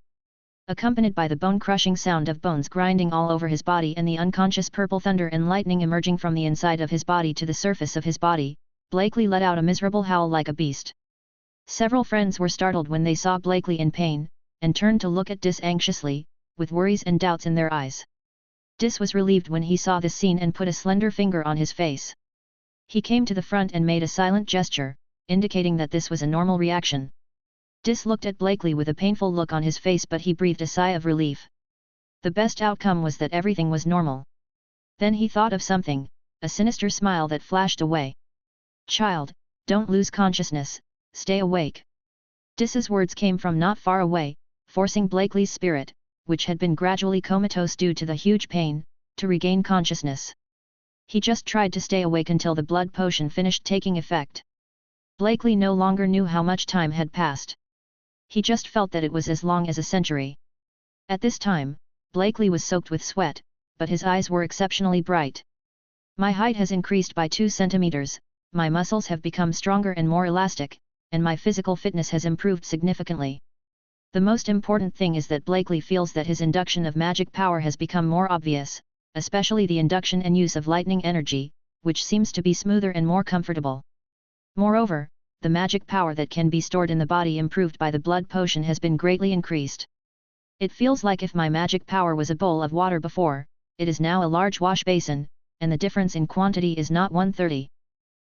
Accompanied by the bone-crushing sound of bones grinding all over his body and the unconscious purple thunder and lightning emerging from the inside of his body to the surface of his body, Blakely let out a miserable howl like a beast. Several friends were startled when they saw Blakely in pain, and turned to look at Dis anxiously, with worries and doubts in their eyes. Dis was relieved when he saw this scene and put a slender finger on his face. He came to the front and made a silent gesture, indicating that this was a normal reaction. Dis looked at Blakely with a painful look on his face, but he breathed a sigh of relief. The best outcome was that everything was normal. Then he thought of something, a sinister smile that flashed away. Child, don't lose consciousness, stay awake. Dis's words came from not far away, forcing Blakely's spirit, which had been gradually comatose due to the huge pain, to regain consciousness. He just tried to stay awake until the blood potion finished taking effect. Blakely no longer knew how much time had passed. He just felt that it was as long as a century. At this time, Blakely was soaked with sweat, but his eyes were exceptionally bright. My height has increased by 2 centimeters, my muscles have become stronger and more elastic, and my physical fitness has improved significantly. The most important thing is that Blakely feels that his induction of magic power has become more obvious, especially the induction and use of lightning energy, which seems to be smoother and more comfortable. Moreover, the magic power that can be stored in the body improved by the blood potion has been greatly increased. It feels like if my magic power was a bowl of water before, it is now a large wash basin, and the difference in quantity is not 1/30.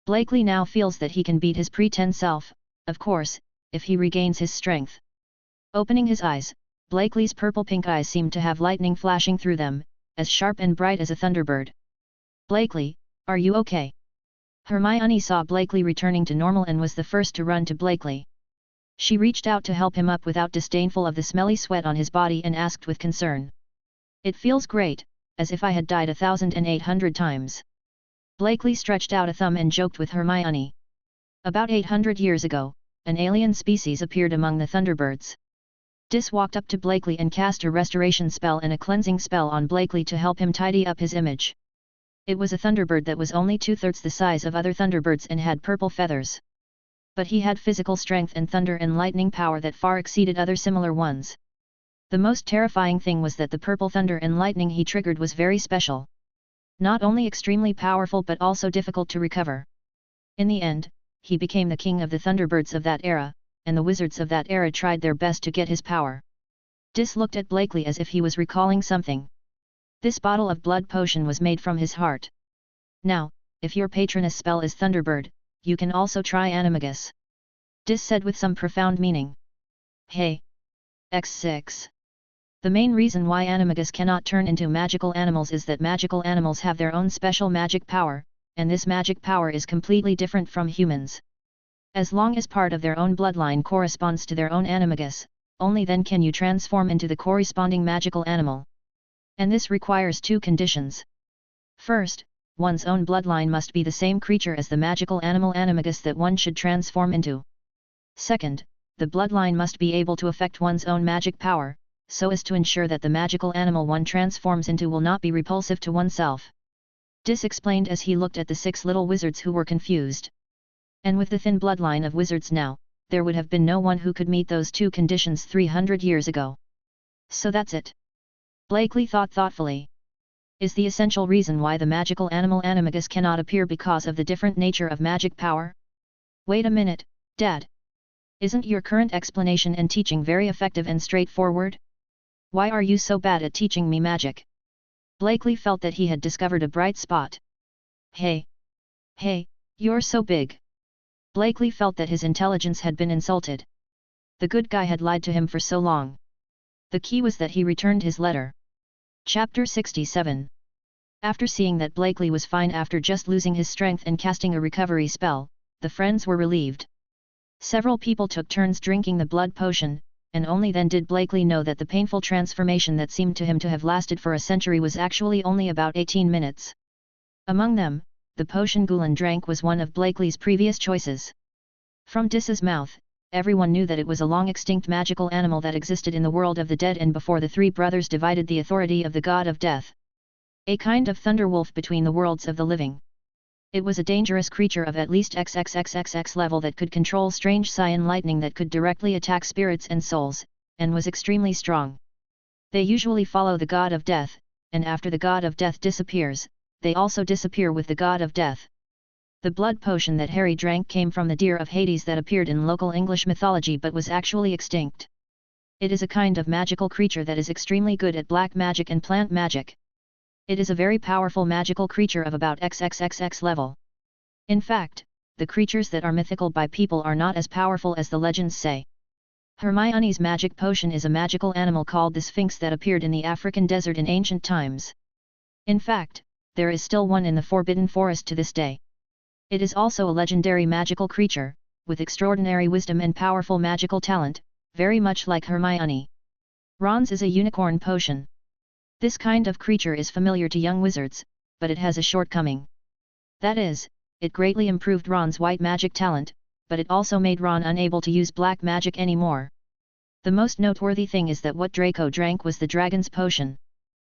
Blakely now feels that he can beat his pretend self, of course, if he regains his strength. Opening his eyes, Blakely's purple-pink eyes seemed to have lightning flashing through them, as sharp and bright as a thunderbird. Blakely, are you okay? Hermione saw Blakely returning to normal and was the first to run to Blakely. She reached out to help him up without disdainful of the smelly sweat on his body and asked with concern. It feels great, as if I had died 1,800 times. Blakely stretched out a thumb and joked with Hermione. About 800 years ago, an alien species appeared among the Thunderbirds. Dis walked up to Blakely and cast a restoration spell and a cleansing spell on Blakely to help him tidy up his image. It was a Thunderbird that was only 2/3 the size of other Thunderbirds and had purple feathers. But he had physical strength and thunder and lightning power that far exceeded other similar ones. The most terrifying thing was that the purple thunder and lightning he triggered was very special. Not only extremely powerful but also difficult to recover. In the end, he became the king of the Thunderbirds of that era, and the wizards of that era tried their best to get his power. Dis looked at Blakely as if he was recalling something. This bottle of blood potion was made from his heart. Now, if your patroness spell is Thunderbird, you can also try Animagus. Dis said with some profound meaning. Hey! X6. The main reason why Animagus cannot turn into magical animals is that magical animals have their own special magic power, and this magic power is completely different from humans. As long as part of their own bloodline corresponds to their own Animagus, only then can you transform into the corresponding magical animal. And this requires two conditions. First, one's own bloodline must be the same creature as the magical animal Animagus that one should transform into. Second, the bloodline must be able to affect one's own magic power, so as to ensure that the magical animal one transforms into will not be repulsive to oneself. Dis explained as he looked at the 6 little wizards who were confused. And with the thin bloodline of wizards now, there would have been no one who could meet those two conditions 300 years ago. So that's it. Blakely thought thoughtfully. Is the essential reason why the magical animal Animagus cannot appear because of the different nature of magic power? Wait a minute, Dad. Isn't your current explanation and teaching very effective and straightforward? Why are you so bad at teaching me magic? Blakely felt that he had discovered a bright spot. Hey! Hey, you're so big! Blakely felt that his intelligence had been insulted. The good guy had lied to him for so long. The key was that he returned his letter. Chapter 67. After seeing that Blakely was fine after just losing his strength and casting a recovery spell, the friends were relieved. Several people took turns drinking the blood potion, and only then did Blakely know that the painful transformation that seemed to him to have lasted for a century was actually only about 18 minutes. Among them, the potion Gulen drank was one of Blakely's previous choices. From Dis's mouth, everyone knew that it was a long-extinct magical animal that existed in the world of the dead and before the 3 brothers divided the authority of the god of death. A kind of thunderwolf between the worlds of the living. It was a dangerous creature of at least XXXXX level that could control strange cyan lightning that could directly attack spirits and souls, and was extremely strong. They usually follow the god of death, and after the god of death disappears, they also disappear with the god of death. The blood potion that Harry drank came from the deer of Hades that appeared in local English mythology but was actually extinct. It is a kind of magical creature that is extremely good at black magic and plant magic. It is a very powerful magical creature of about XXXX level. In fact, the creatures that are mythical by people are not as powerful as the legends say. Hermione's magic potion is a magical animal called the Sphinx that appeared in the African desert in ancient times. In fact, there is still one in the Forbidden Forest to this day. It is also a legendary magical creature, with extraordinary wisdom and powerful magical talent, very much like Hermione. Ron's is a unicorn potion. This kind of creature is familiar to young wizards, but it has a shortcoming. That is, it greatly improved Ron's white magic talent, but it also made Ron unable to use black magic anymore. The most noteworthy thing is that what Draco drank was the dragon's potion.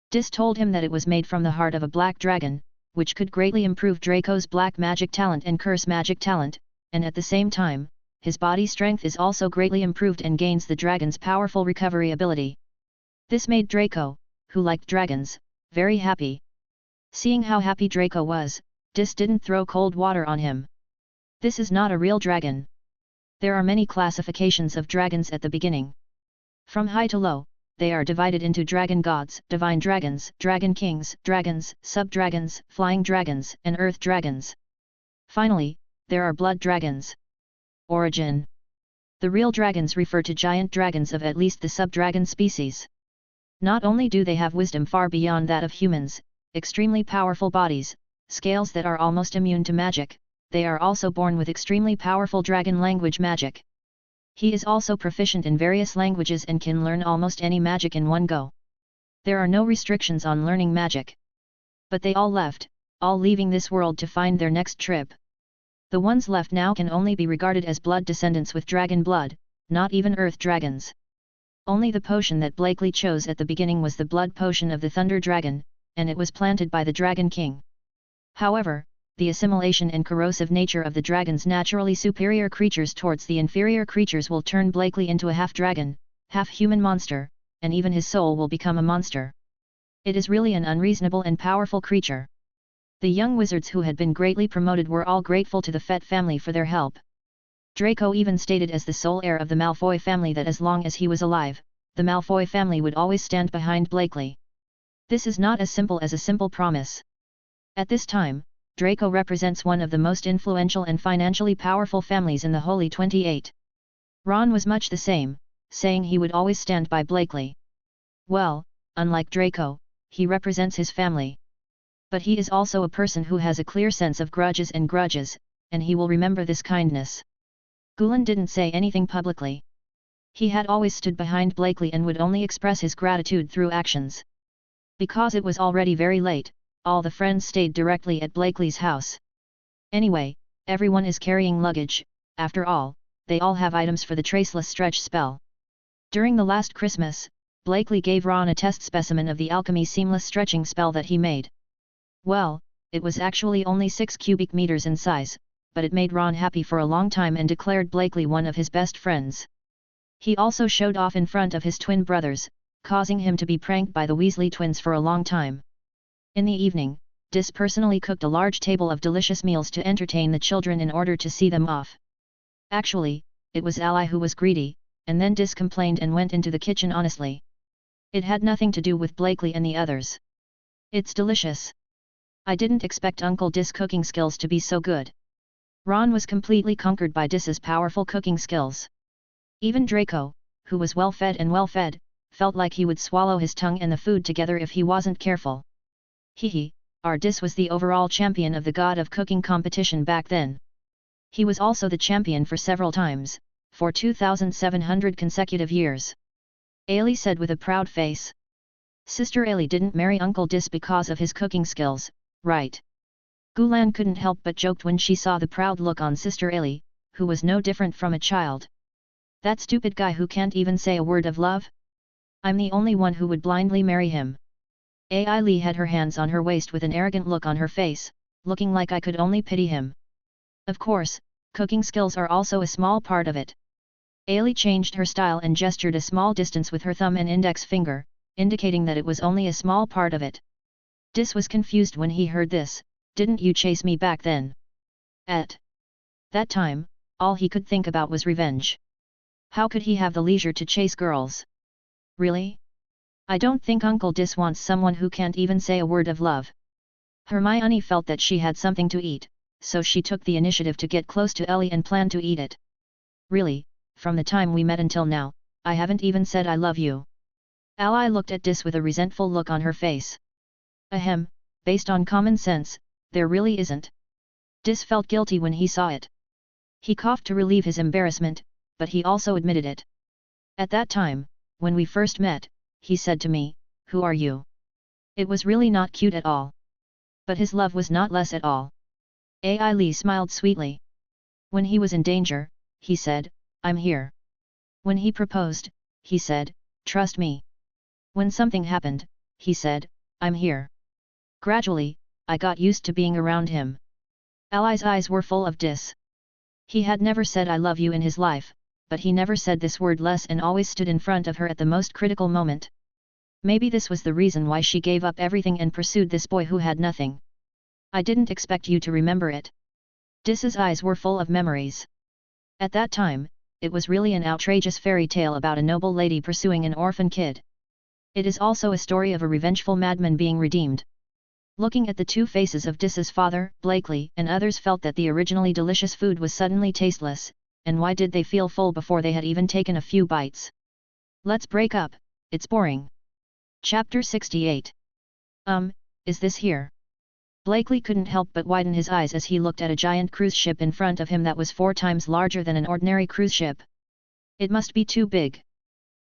Dis told him that it was made from the heart of a black dragon, which could greatly improve Draco's black magic talent and curse magic talent, and at the same time, his body strength is also greatly improved and gains the dragon's powerful recovery ability. This made Draco, who liked dragons, very happy. Seeing how happy Draco was, Dis didn't throw cold water on him. This is not a real dragon. There are many classifications of dragons at the beginning. From high to low, they are divided into dragon gods, divine dragons, dragon kings, dragons, sub-dragons, flying dragons, and earth dragons. Finally, there are blood dragons. Origin. The real dragons refer to giant dragons of at least the sub-dragon species. Not only do they have wisdom far beyond that of humans, extremely powerful bodies, scales that are almost immune to magic, they are also born with extremely powerful dragon language magic. He is also proficient in various languages and can learn almost any magic in one go. There are no restrictions on learning magic. But they all left, all leaving this world to find their next trip. The ones left now can only be regarded as blood descendants with dragon blood, not even earth dragons. Only the potion that Blakely chose at the beginning was the blood potion of the Thunder Dragon, and it was planted by the Dragon King. However, the assimilation and corrosive nature of the dragon's naturally superior creatures towards the inferior creatures will turn Blakely into a half-dragon, half-human monster, and even his soul will become a monster. It is really an unreasonable and powerful creature. The young wizards who had been greatly promoted were all grateful to the Fett family for their help. Draco even stated as the sole heir of the Malfoy family that as long as he was alive, the Malfoy family would always stand behind Blakely. This is not as simple as a simple promise. At this time, Draco represents one of the most influential and financially powerful families in the Holy 28. Ron was much the same, saying he would always stand by Blakely. Well, unlike Draco, he represents his family. But he is also a person who has a clear sense of grudges, and he will remember this kindness. Gulen didn't say anything publicly. He had always stood behind Blakely and would only express his gratitude through actions. Because it was already very late, all the friends stayed directly at Blakely's house. Anyway, everyone is carrying luggage, after all, they all have items for the Traceless Stretch spell. During the last Christmas, Blakely gave Ron a test specimen of the alchemy seamless stretching spell that he made. Well, it was actually only 6 cubic meters in size, but it made Ron happy for a long time and declared Blakely one of his best friends. He also showed off in front of his twin brothers, causing him to be pranked by the Weasley twins for a long time. In the evening, Dis personally cooked a large table of delicious meals to entertain the children in order to see them off. Actually, it was Ally who was greedy, and then Dis complained and went into the kitchen honestly. It had nothing to do with Blakely and the others. It's delicious. I didn't expect Uncle Dis' cooking skills to be so good. Ron was completely conquered by Dis's powerful cooking skills. Even Draco, who was well-fed, felt like he would swallow his tongue and the food together if he wasn't careful. Hehe, our Dis was the overall champion of the God of Cooking competition back then. He was also the champion for several times, for 2,700 consecutive years. Ailey said with a proud face. Sister Ailey didn't marry Uncle Dis because of his cooking skills, right? Gulan couldn't help but joked when she saw the proud look on Sister Ailey, who was no different from a child. That stupid guy who can't even say a word of love? I'm the only one who would blindly marry him. Ailey had her hands on her waist with an arrogant look on her face, looking like I could only pity him. Of course, cooking skills are also a small part of it. Ailey changed her style and gestured a small distance with her thumb and index finger, indicating that it was only a small part of it. Dis was confused when he heard this. Didn't you chase me back then? At that time, all he could think about was revenge. How could he have the leisure to chase girls? Really? I don't think Uncle Dis wants someone who can't even say a word of love. Hermione felt that she had something to eat, so she took the initiative to get close to Ellie and planned to eat it. Really, from the time we met until now, I haven't even said I love you. Ally looked at Dis with a resentful look on her face. Ahem, based on common sense, there really isn't. Dis felt guilty when he saw it. He coughed to relieve his embarrassment, but he also admitted it. At that time, when we first met, he said to me, "Who are you?" It was really not cute at all. But his love was not less at all. Ailey smiled sweetly. When he was in danger, he said, "I'm here." When he proposed, he said, "Trust me." When something happened, he said, "I'm here." Gradually, I got used to being around him. Ally's eyes were full of Dis. He had never said I love you in his life, but he never said this word less and always stood in front of her at the most critical moment. Maybe this was the reason why she gave up everything and pursued this boy who had nothing. I didn't expect you to remember it. Dis's eyes were full of memories. At that time, it was really an outrageous fairy tale about a noble lady pursuing an orphan kid. It is also a story of a revengeful madman being redeemed. Looking at the two faces of Dis's father, Blakely, and others felt that the originally delicious food was suddenly tasteless, and why did they feel full before they had even taken a few bites? Let's break up, it's boring. Chapter 68. Is this here? Blakely couldn't help but widen his eyes as he looked at a giant cruise ship in front of him that was 4 times larger than an ordinary cruise ship. It must be too big.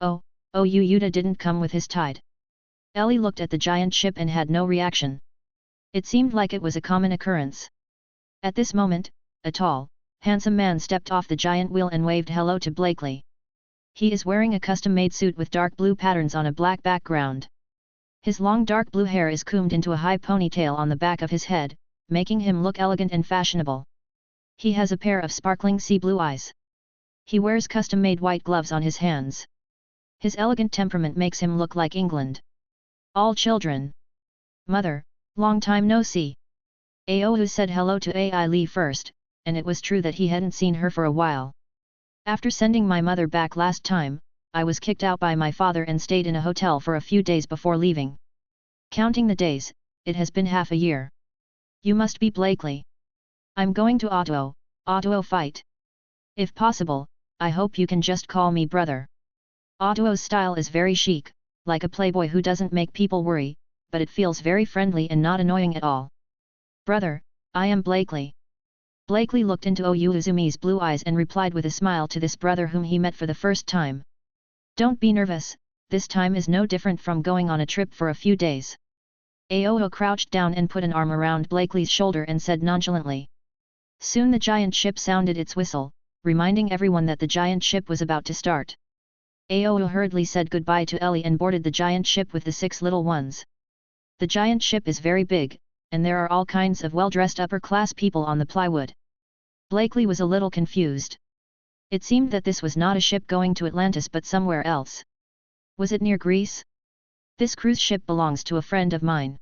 Oh, Yuda didn't come with his tide. Ellie looked at the giant ship and had no reaction. It seemed like it was a common occurrence. At this moment, a tall, handsome man stepped off the giant wheel and waved hello to Blakely. He is wearing a custom-made suit with dark blue patterns on a black background. His long dark blue hair is combed into a high ponytail on the back of his head, making him look elegant and fashionable. He has a pair of sparkling sea blue eyes. He wears custom-made white gloves on his hands. His elegant temperament makes him look like England. All children. Mother, long time no see. Aohu said hello to Ailey first, and it was true that he hadn't seen her for a while. After sending my mother back last time, I was kicked out by my father and stayed in a hotel for a few days before leaving. Counting the days, it has been half a year. You must be Blakely. I'm going to Audio fight. If possible, I hope you can just call me brother. Audio's style is very chic, like a playboy who doesn't make people worry, but it feels very friendly and not annoying at all. Brother, I am Blakely. Blakely looked into Uzumi's blue eyes and replied with a smile to this brother whom he met for the first time. Don't be nervous, this time is no different from going on a trip for a few days. Aoho crouched down and put an arm around Blakely's shoulder and said nonchalantly. Soon the giant ship sounded its whistle, reminding everyone that the giant ship was about to start. Aoho hurriedly said goodbye to Ellie and boarded the giant ship with the 6 little ones. The giant ship is very big, and there are all kinds of well-dressed upper-class people on the plywood. Blakely was a little confused. It seemed that this was not a ship going to Atlantis but somewhere else. Was it near Greece? This cruise ship belongs to a friend of mine.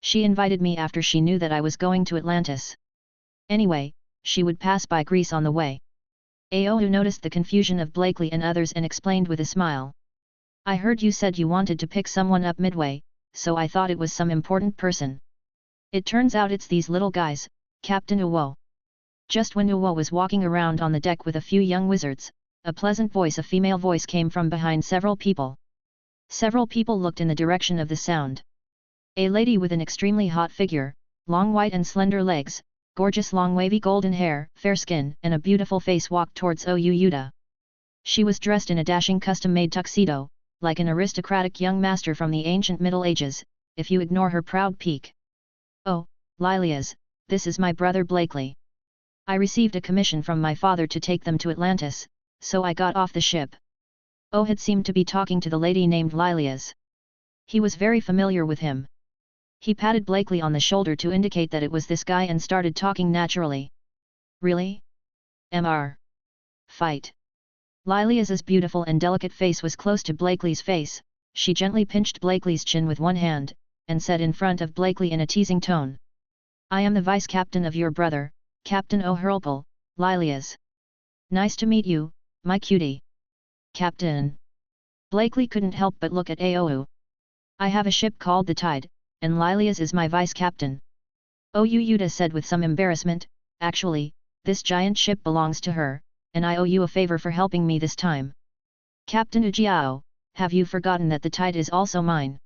She invited me after she knew that I was going to Atlantis. Anyway, she would pass by Greece on the way. Aohu noticed the confusion of Blakely and others and explained with a smile. I heard you said you wanted to pick someone up midway, so I thought it was some important person. It turns out it's these little guys, Captain Uwo. Just when Uwo was walking around on the deck with a few young wizards, a pleasant voice, a female voice, came from behind several people. Several people looked in the direction of the sound. A lady with an extremely hot figure, long white and slender legs, gorgeous long wavy golden hair, fair skin, and a beautiful face walked towards Yuda. She was dressed in a dashing custom-made tuxedo, like an aristocratic young master from the ancient Middle Ages, if you ignore her proud peak. Oh, Lilias, this is my brother Blakely. I received a commission from my father to take them to Atlantis, so I got off the ship. Oh had seemed to be talking to the lady named Lilias. He was very familiar with him. He patted Blakely on the shoulder to indicate that it was this guy and started talking naturally. Really? Mr. Fight. Lilias's beautiful and delicate face was close to Blakely's face. She gently pinched Blakely's chin with one hand, and said in front of Blakely in a teasing tone. I am the vice-captain of your brother, Captain O'Hurlpole, Lilias. Nice to meet you, my cutie. Captain. Blakely couldn't help but look at Aohu. I have a ship called the Tide, and Lilias is my vice-captain. Yuda said with some embarrassment, actually, this giant ship belongs to her, and I owe you a favor for helping me this time. Captain Ujiao, have you forgotten that the Tide is also mine?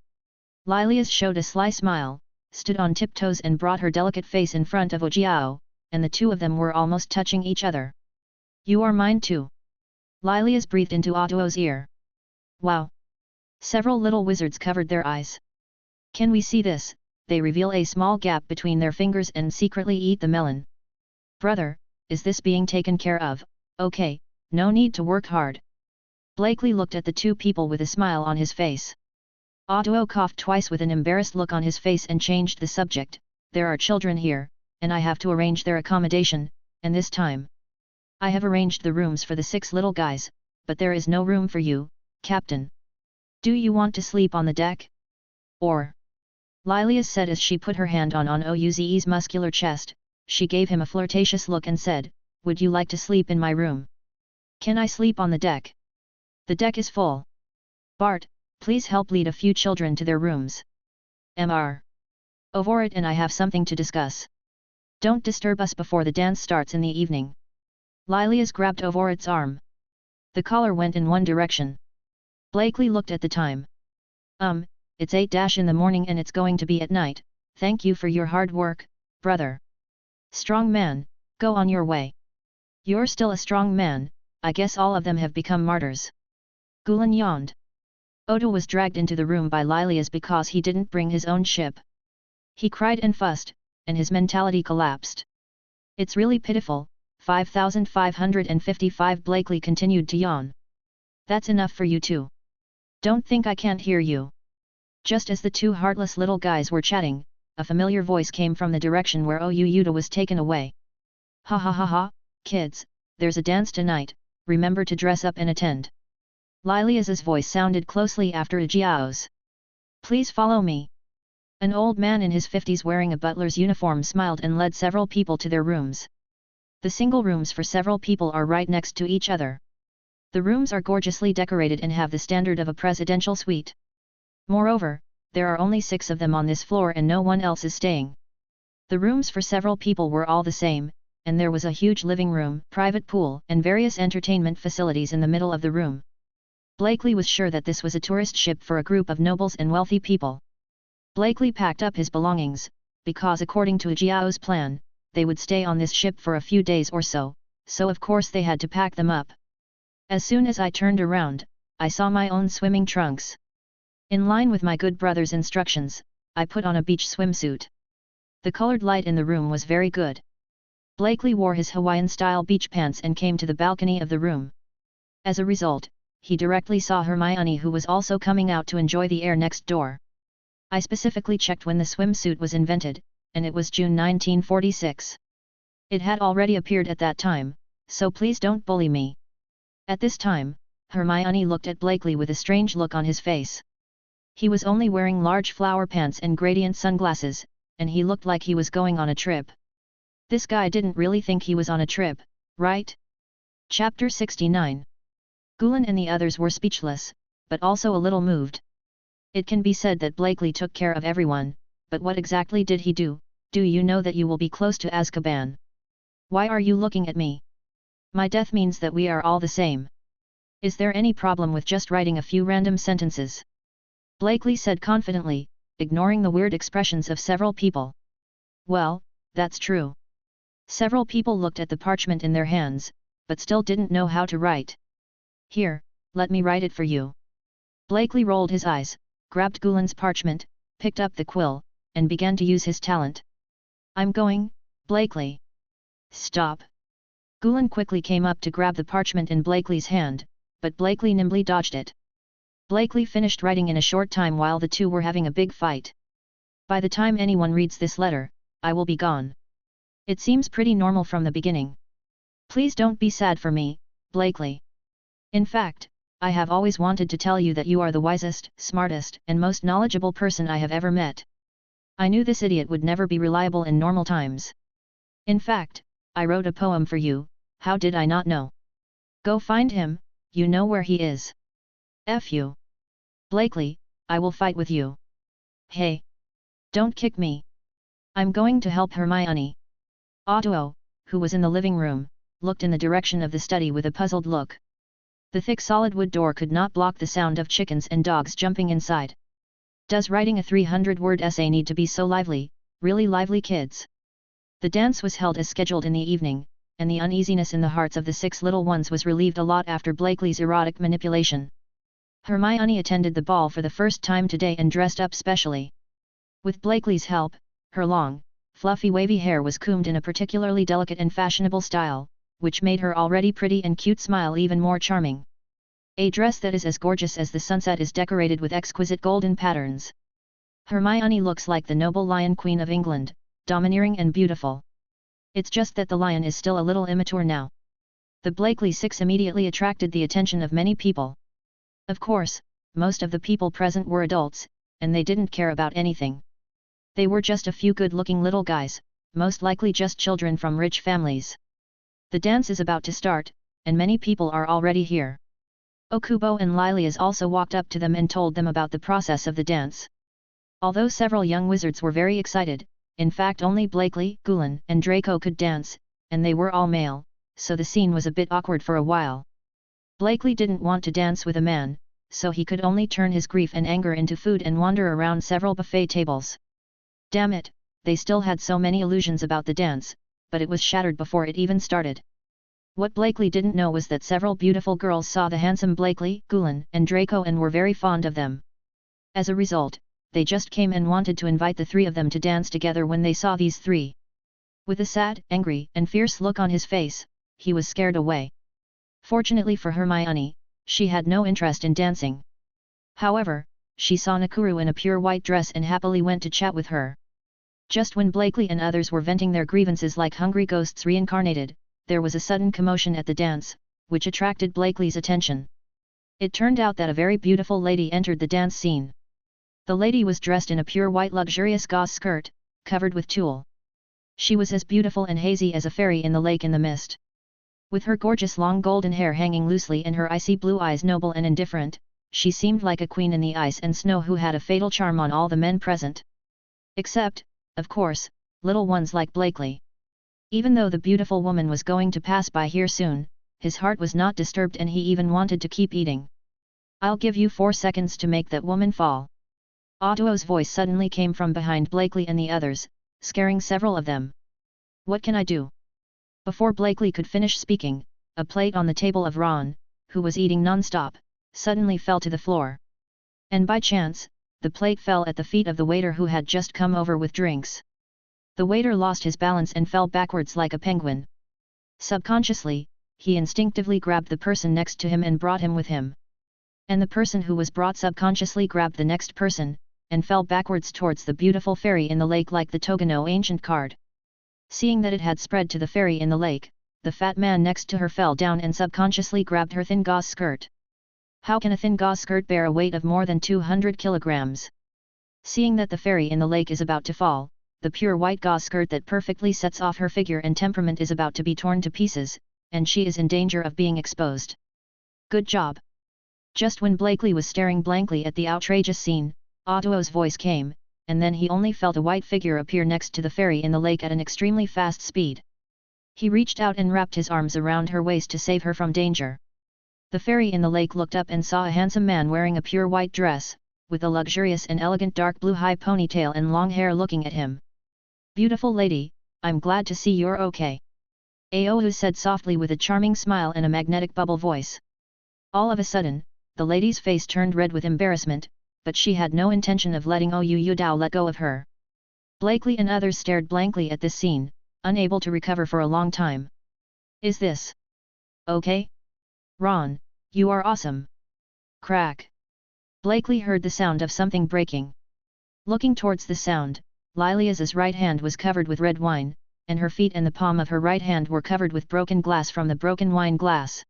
Lilias showed a sly smile, stood on tiptoes and brought her delicate face in front of Ujiao, and the two of them were almost touching each other. You are mine too. Lilias breathed into Aduo's ear. Wow! Several little wizards covered their eyes. Can we see this? They reveal a small gap between their fingers and secretly eat the melon. Brother, is this being taken care of? Okay, no need to work hard. Blakely looked at the two people with a smile on his face. Aduo coughed twice with an embarrassed look on his face and changed the subject. There are children here, and I have to arrange their accommodation, and this time. I have arranged the rooms for the 6 little guys, but there is no room for you, Captain. Do you want to sleep on the deck? Or? Lilias said as she put her hand on Ouze's muscular chest. She gave him a flirtatious look and said, would you like to sleep in my room? Can I sleep on the deck? The deck is full. Bart, please help lead a few children to their rooms. Mr. Ovorit and I have something to discuss. Don't disturb us before the dance starts in the evening. Lilias grabbed Ovorit's arm. The collar went in one direction. Blakely looked at the time. It's 8 in the morning and it's going to be at night. Thank you for your hard work, brother. Strong man, go on your way. You're still a strong man, I guess all of them have become martyrs. Gulen yawned. Odo was dragged into the room by Lilias because he didn't bring his own ship. He cried and fussed, and his mentality collapsed. It's really pitiful. 5555 Blakely continued to yawn. That's enough for you too. Don't think I can't hear you. Just as the two heartless little guys were chatting, a familiar voice came from the direction where Yuda was taken away. Ha ha ha ha, kids, there's a dance tonight, remember to dress up and attend. Lilias's voice sounded closely after Ujiao's. Please follow me. An old man in his 50s wearing a butler's uniform smiled and led several people to their rooms. The single rooms for several people are right next to each other. The rooms are gorgeously decorated and have the standard of a presidential suite. Moreover, there are only 6 of them on this floor and no one else is staying. The rooms for several people were all the same, and there was a huge living room, private pool, and various entertainment facilities in the middle of the room. Blakely was sure that this was a tourist ship for a group of nobles and wealthy people. Blakely packed up his belongings, because according to Jiao's plan, they would stay on this ship for a few days or so of course they had to pack them up. As soon as I turned around, I saw my own swimming trunks. In line with my good brother's instructions, I put on a beach swimsuit. The colored light in the room was very good. Blakely wore his Hawaiian-style beach pants and came to the balcony of the room. As a result, he directly saw Hermione, who was also coming out to enjoy the air next door. I specifically checked when the swimsuit was invented, and it was June 1946. It had already appeared at that time, so please don't bully me. At this time, Hermione looked at Blakely with a strange look on his face. He was only wearing large flower pants and gradient sunglasses, and he looked like he was going on a trip. This guy didn't really think he was on a trip, right? Chapter 69. Gulen and the others were speechless, but also a little moved. It can be said that Blakely took care of everyone, but what exactly did he do? Do you know that you will be close to Azkaban? Why are you looking at me? My death means that we are all the same. Is there any problem with just writing a few random sentences? Blakely said confidently, ignoring the weird expressions of several people. Well, that's true. Several people looked at the parchment in their hands, but still didn't know how to write. Here, let me write it for you. Blakely rolled his eyes, grabbed Gulen's parchment, picked up the quill, and began to use his talent. I'm going, Blakely. Stop. Gulen quickly came up to grab the parchment in Blakely's hand, but Blakely nimbly dodged it. Blakely finished writing in a short time while the two were having a big fight. By the time anyone reads this letter, I will be gone. It seems pretty normal from the beginning. Please don't be sad for me, Blakely. In fact, I have always wanted to tell you that you are the wisest, smartest, and most knowledgeable person I have ever met. I knew this idiot would never be reliable in normal times. In fact, I wrote a poem for you, how did I not know? Go find him, you know where he is. F you. Blakely, I will fight with you. Hey! Don't kick me. I'm going to help Hermione. Otto, who was in the living room, looked in the direction of the study with a puzzled look. The thick solid wood door could not block the sound of chickens and dogs jumping inside. Does writing a 300-word essay need to be so lively, really lively, kids? The dance was held as scheduled in the evening, and the uneasiness in the hearts of the 6 little ones was relieved a lot after Blakely's erotic manipulation. Hermione attended the ball for the first time today and dressed up specially. With Blakely's help, her long, fluffy wavy hair was combed in a particularly delicate and fashionable style, which made her already pretty and cute smile even more charming. A dress that is as gorgeous as the sunset is decorated with exquisite golden patterns. Hermione looks like the noble Lion Queen of England, domineering and beautiful. It's just that the lion is still a little immature now. The Blakely 6 immediately attracted the attention of many people. Of course, most of the people present were adults, and they didn't care about anything. They were just a few good-looking little guys, most likely just children from rich families. The dance is about to start, and many people are already here. Okubo and Lilias also walked up to them and told them about the process of the dance. Although several young wizards were very excited, in fact only Blakely, Gulen, and Draco could dance, and they were all male, so the scene was a bit awkward for a while. Blakely didn't want to dance with a man, so he could only turn his grief and anger into food and wander around several buffet tables. Damn it, they still had so many illusions about the dance, but it was shattered before it even started. What Blakely didn't know was that several beautiful girls saw the handsome Blakely, Gulen, and Draco and were very fond of them. As a result, they just came and wanted to invite the 3 of them to dance together when they saw these 3. With a sad, angry, and fierce look on his face, he was scared away. Fortunately for Hermione, she had no interest in dancing. However, she saw Nakuru in a pure white dress and happily went to chat with her. Just when Blakely and others were venting their grievances like hungry ghosts reincarnated, there was a sudden commotion at the dance, which attracted Blakely's attention. It turned out that a very beautiful lady entered the dance scene. The lady was dressed in a pure white luxurious gauze skirt, covered with tulle. She was as beautiful and hazy as a fairy in the lake in the mist. With her gorgeous long golden hair hanging loosely and her icy blue eyes noble and indifferent, she seemed like a queen in the ice and snow who had a fatal charm on all the men present. Except, of course, little ones like Blakely. Even though the beautiful woman was going to pass by here soon, his heart was not disturbed and he even wanted to keep eating. "I'll give you 4 seconds to make that woman fall." Otto's voice suddenly came from behind Blakely and the others, scaring several of them. "What can I do?" Before Blakely could finish speaking, a plate on the table of Ron, who was eating non-stop, suddenly fell to the floor. And by chance, the plate fell at the feet of the waiter who had just come over with drinks. The waiter lost his balance and fell backwards like a penguin. Subconsciously, he instinctively grabbed the person next to him and brought him with him. And the person who was brought subconsciously grabbed the next person, and fell backwards towards the beautiful fairy in the lake like the Togano ancient card. Seeing that it had spread to the fairy in the lake, the fat man next to her fell down and subconsciously grabbed her thin gauze skirt. How can a thin gauze skirt bear a weight of more than 200 kilograms? Seeing that the fairy in the lake is about to fall, the pure white gauze skirt that perfectly sets off her figure and temperament is about to be torn to pieces, and she is in danger of being exposed. Good job! Just when Blakely was staring blankly at the outrageous scene, Otto's voice came, and then he only felt a white figure appear next to the fairy in the lake at an extremely fast speed. He reached out and wrapped his arms around her waist to save her from danger. The fairy in the lake looked up and saw a handsome man wearing a pure white dress, with a luxurious and elegant dark blue high ponytail and long hair looking at him. "Beautiful lady, I'm glad to see you're okay," Aohu said softly with a charming smile and a magnetic bubble voice. All of a sudden, the lady's face turned red with embarrassment, but she had no intention of letting Oyu Dao let go of her. Blakely and others stared blankly at this scene, unable to recover for a long time. "Is this okay? Ron, you are awesome." Crack! Blakely heard the sound of something breaking. Looking towards the sound, Lilia's right hand was covered with red wine, and her feet and the palm of her right hand were covered with broken glass from the broken wine glass.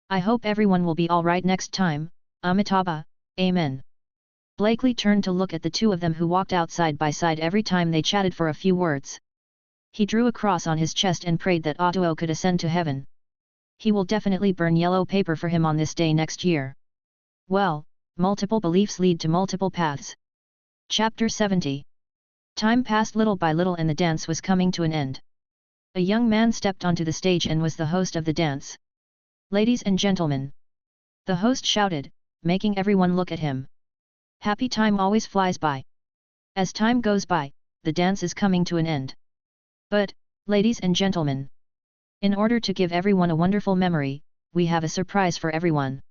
"I hope everyone will be alright next time, Amitabha, Amen." Blakely turned to look at the two of them who walked out side by side every time they chatted for a few words. He drew a cross on his chest and prayed that Otto could ascend to heaven. He will definitely burn yellow paper for him on this day next year. Well, multiple beliefs lead to multiple paths. Chapter 70. Time passed little by little and the dance was coming to an end. A young man stepped onto the stage and was the host of the dance. "Ladies and gentlemen," the host shouted, making everyone look at him. "Happy time always flies by. As time goes by, the dance is coming to an end. But, ladies and gentlemen, in order to give everyone a wonderful memory, we have a surprise for everyone."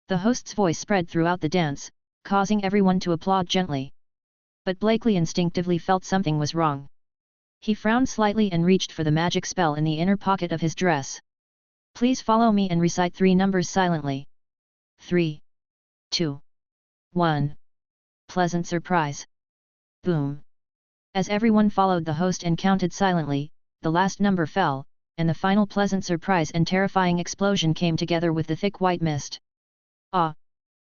The host's voice spread throughout the dance, causing everyone to applaud gently. But Blakely instinctively felt something was wrong. He frowned slightly and reached for the magic spell in the inner pocket of his dress. "Please follow me and recite 3 numbers silently. 3, 2, 1. Pleasant surprise. Boom. As everyone followed the host and counted silently, the last number fell, and the final pleasant surprise and terrifying explosion came together with the thick white mist. Ah!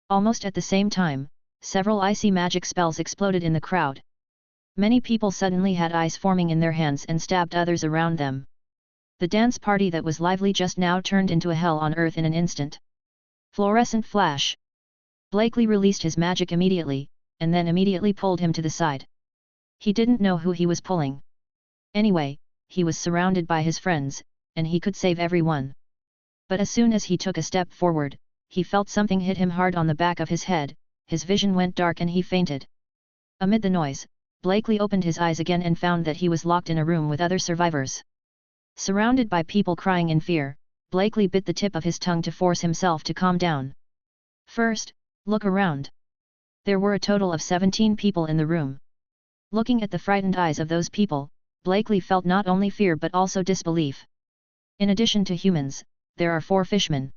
Almost at the same time, several icy magic spells exploded in the crowd. Many people suddenly had ice forming in their hands and stabbed others around them. The dance party that was lively just now turned into a hell on earth in an instant. Fluorescent flash. Blakely released his magic immediately, and then immediately pulled him to the side. He didn't know who he was pulling. Anyway, he was surrounded by his friends, and he could save everyone. But as soon as he took a step forward, he felt something hit him hard on the back of his head, his vision went dark and he fainted. Amid the noise, Blakely opened his eyes again and found that he was locked in a room with other survivors. Surrounded by people crying in fear, Blakely bit the tip of his tongue to force himself to calm down. First, look around. There were a total of 17 people in the room. Looking at the frightened eyes of those people, Blakely felt not only fear but also disbelief. In addition to humans, there are 4 fishmen.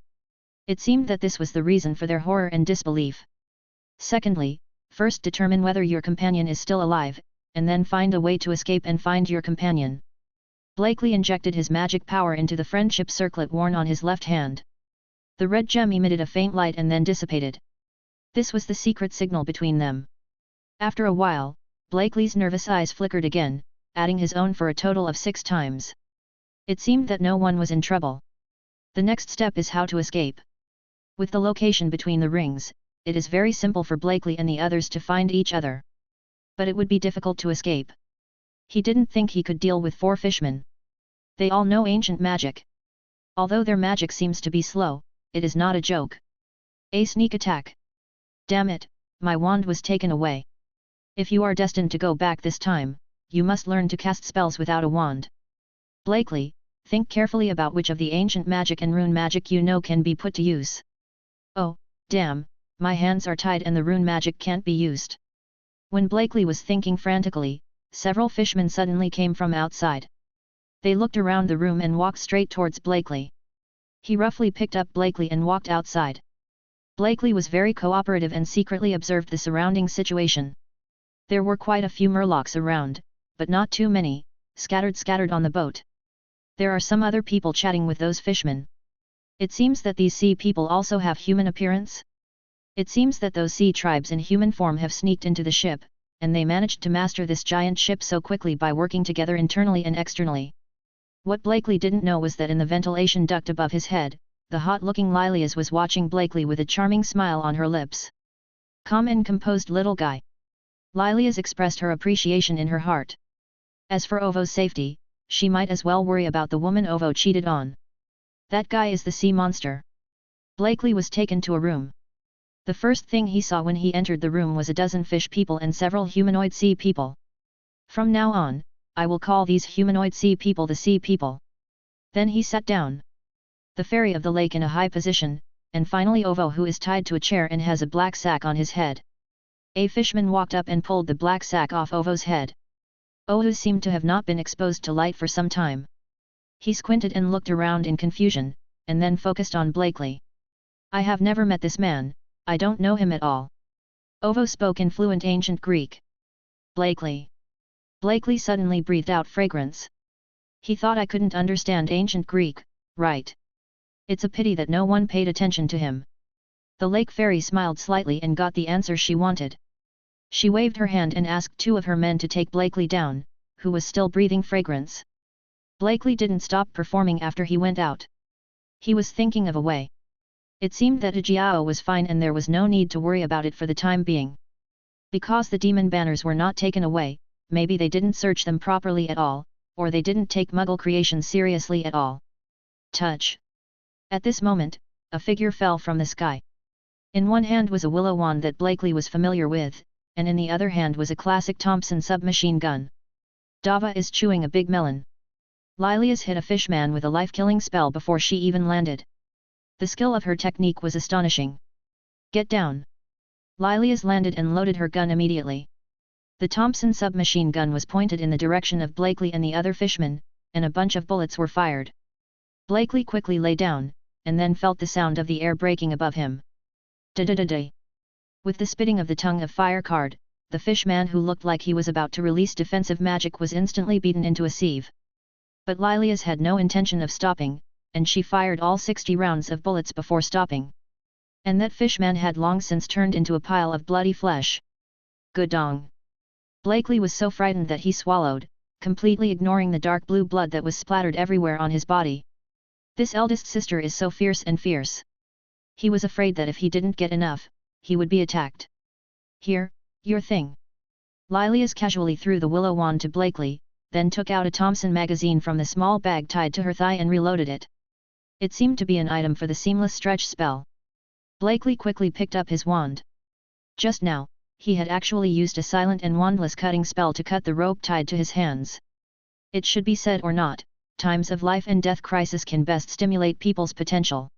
It seemed that this was the reason for their horror and disbelief. Secondly, first determine whether your companion is still alive, and then find a way to escape and find your companion. Blakely injected his magic power into the friendship circlet worn on his left hand. The red gem emitted a faint light and then dissipated. This was the secret signal between them. After a while, Blakely's nervous eyes flickered again, adding his own for a total of 6 times. It seemed that no one was in trouble. The next step is how to escape. With the location between the rings, it is very simple for Blakely and the others to find each other. But it would be difficult to escape. He didn't think he could deal with 4 fishmen. They all know ancient magic. Although their magic seems to be slow, it is not a joke. A sneak attack. Damn it, my wand was taken away. If you are destined to go back this time, you must learn to cast spells without a wand. Blakely, think carefully about which of the ancient magic and rune magic you know can be put to use. Oh, damn, my hands are tied and the rune magic can't be used. When Blakely was thinking frantically, several fishmen suddenly came from outside. They looked around the room and walked straight towards Blakely. He roughly picked up Blakely and walked outside. Blakely was very cooperative and secretly observed the surrounding situation. There were quite a few murlocs around, but not too many, scattered on the boat. There are some other people chatting with those fishmen. It seems that these sea people also have human appearance? It seems that those sea tribes in human form have sneaked into the ship, and they managed to master this giant ship so quickly by working together internally and externally. What Blakely didn't know was that in the ventilation duct above his head, the hot-looking Lilias was watching Blakely with a charming smile on her lips. Calm and composed little guy. Lilias expressed her appreciation in her heart. As for Ovo's safety, she might as well worry about the woman Ovo cheated on. That guy is the sea monster. Blakely was taken to a room. The first thing he saw when he entered the room was a dozen fish people and several humanoid sea people. From now on, I will call these humanoid sea people the sea people. Then he sat down. The fairy of the lake in a high position, and finally Ovo who is tied to a chair and has a black sack on his head. A fishman walked up and pulled the black sack off Ovo's head. Ovo seemed to have not been exposed to light for some time. He squinted and looked around in confusion, and then focused on Blakely. I have never met this man, I don't know him at all. Ovo spoke in fluent ancient Greek. Blakely. Blakely suddenly breathed out fragrance. He thought I couldn't understand ancient Greek, right? It's a pity that no one paid attention to him. The lake fairy smiled slightly and got the answer she wanted. She waved her hand and asked 2 of her men to take Blakely down, who was still breathing fragrance. Blakely didn't stop performing after he went out. He was thinking of a way. It seemed that Ajiao was fine and there was no need to worry about it for the time being. Because the demon banners were not taken away, maybe they didn't search them properly at all, or they didn't take Muggle creation seriously at all. Touch. At this moment, a figure fell from the sky. In one hand was a willow wand that Blakely was familiar with, and in the other hand was a classic Thompson submachine gun. Dava is chewing a big melon. Lilias hit a fishman with a life-killing spell before she even landed. The skill of her technique was astonishing. Get down. Lilias landed and loaded her gun immediately. The Thompson submachine gun was pointed in the direction of Blakely and the other fishmen, and a bunch of bullets were fired. Blakely quickly lay down, and then felt the sound of the air breaking above him. Da-da-da-da. With the spitting of the tongue of fire card, the fishman who looked like he was about to release defensive magic was instantly beaten into a sieve. But Lilias had no intention of stopping, and she fired all 60 rounds of bullets before stopping. And that fishman had long since turned into a pile of bloody flesh. Good dong. Blakely was so frightened that he swallowed, completely ignoring the dark blue blood that was splattered everywhere on his body. This eldest sister is so fierce and fierce. He was afraid that if he didn't get enough, he would be attacked. Here, your thing. Lilias casually threw the willow wand to Blakely, then took out a Thompson magazine from the small bag tied to her thigh and reloaded it. It seemed to be an item for the seamless stretch spell. Blakely quickly picked up his wand. Just now, he had actually used a silent and wandless cutting spell to cut the rope tied to his hands. It should be said or not, times of life and death crisis can best stimulate people's potential.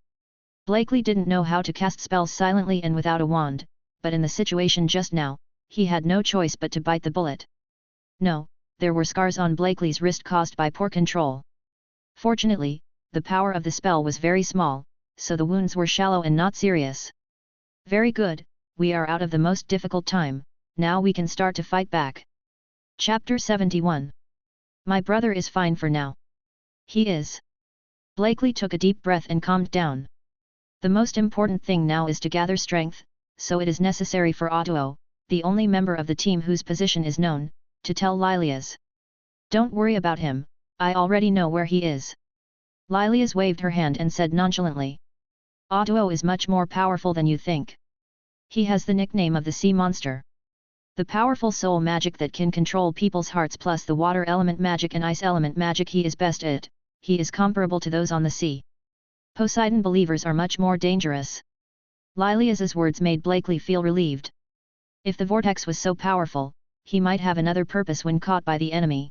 Blakely didn't know how to cast spells silently and without a wand, but in the situation just now, he had no choice but to bite the bullet. No, there were scars on Blakely's wrist caused by poor control. Fortunately, the power of the spell was very small, so the wounds were shallow and not serious. Very good, we are out of the most difficult time, now we can start to fight back. Chapter 71. My brother is fine for now. He is. Blakely took a deep breath and calmed down. The most important thing now is to gather strength, so it is necessary for Otto, the only member of the team whose position is known, to tell Lilias. Don't worry about him, I already know where he is. Lilias waved her hand and said nonchalantly. Autuo is much more powerful than you think. He has the nickname of the sea monster. The powerful soul magic that can control people's hearts plus the water element magic and ice element magic he is best at, he is comparable to those on the sea. Poseidon believers are much more dangerous. Lilias's words made Blakely feel relieved. If the vortex was so powerful, he might have another purpose when caught by the enemy.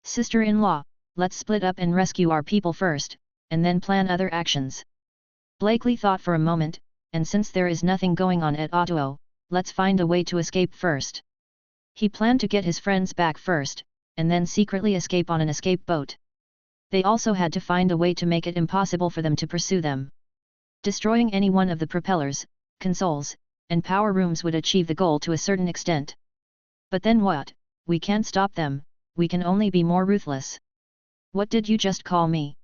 Sister-in-law, let's split up and rescue our people first, and then plan other actions. Blakely thought for a moment, and since there is nothing going on at Autuo, let's find a way to escape first. He planned to get his friends back first, and then secretly escape on an escape boat. They also had to find a way to make it impossible for them to pursue them. Destroying any one of the propellers, consoles, and power rooms would achieve the goal to a certain extent. But then what? We can't stop them, we can only be more ruthless. What did you just call me?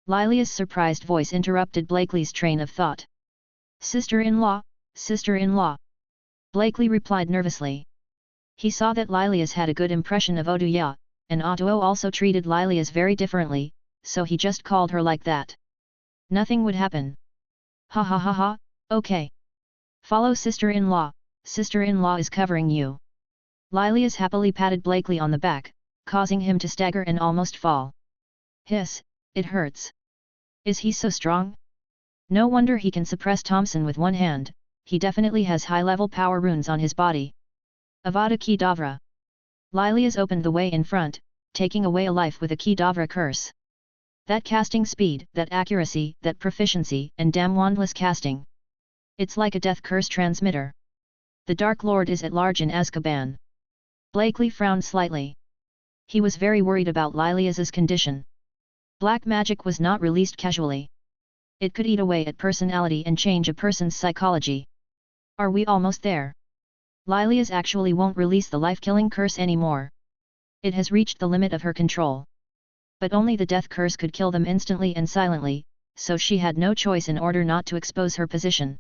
Lilia's surprised voice interrupted Blakely's train of thought. Sister-in-law, sister-in-law. Blakely replied nervously. He saw that Lilias had a good impression of Oduya, and Autuo also treated Lilias very differently, so he just called her like that. Nothing would happen. Ha ha ha ha, okay. Follow sister-in-law, sister-in-law is covering you. Lilias happily patted Blakely on the back, causing him to stagger and almost fall. Hiss, it hurts. Is he so strong? No wonder he can suppress Thompson with one hand, he definitely has high-level power runes on his body. Avada Kedavra. Lilias opened the way in front, taking away a life with a Kedavra curse. That casting speed, that accuracy, that proficiency, and damn wandless casting. It's like a death curse transmitter. The Dark Lord is at large in Azkaban. Blakely frowned slightly. He was very worried about Lilias's condition. Black magic was not released casually. It could eat away at personality and change a person's psychology. Are we almost there? Lilias actually won't release the life-killing curse anymore. It has reached the limit of her control. But only the death curse could kill them instantly and silently, so she had no choice in order not to expose her position.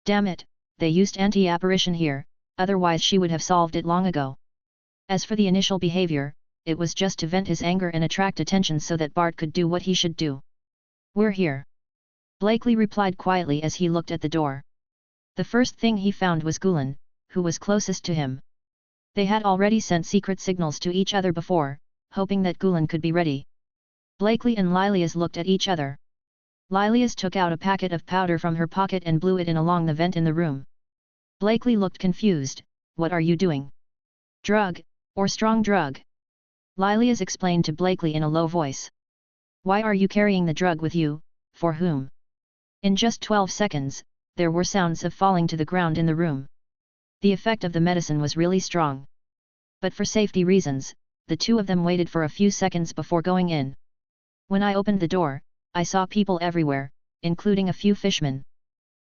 Damn it, they used anti-apparition here, otherwise she would have solved it long ago. As for the initial behavior, it was just to vent his anger and attract attention so that Bart could do what he should do. We're here. Blakely replied quietly as he looked at the door. The first thing he found was Gulen, who was closest to him. They had already sent secret signals to each other before, hoping that Gulen could be ready. Blakely and Lilias looked at each other. Lilias took out a packet of powder from her pocket and blew it in along the vent in the room. Blakely looked confused. What are you doing? Drug, or strong drug? Lilias explained to Blakely in a low voice. Why are you carrying the drug with you, for whom? In just 12 seconds, there were sounds of falling to the ground in the room. The effect of the medicine was really strong. But for safety reasons, the two of them waited for a few seconds before going in. When I opened the door, I saw people everywhere, including a few fishmen.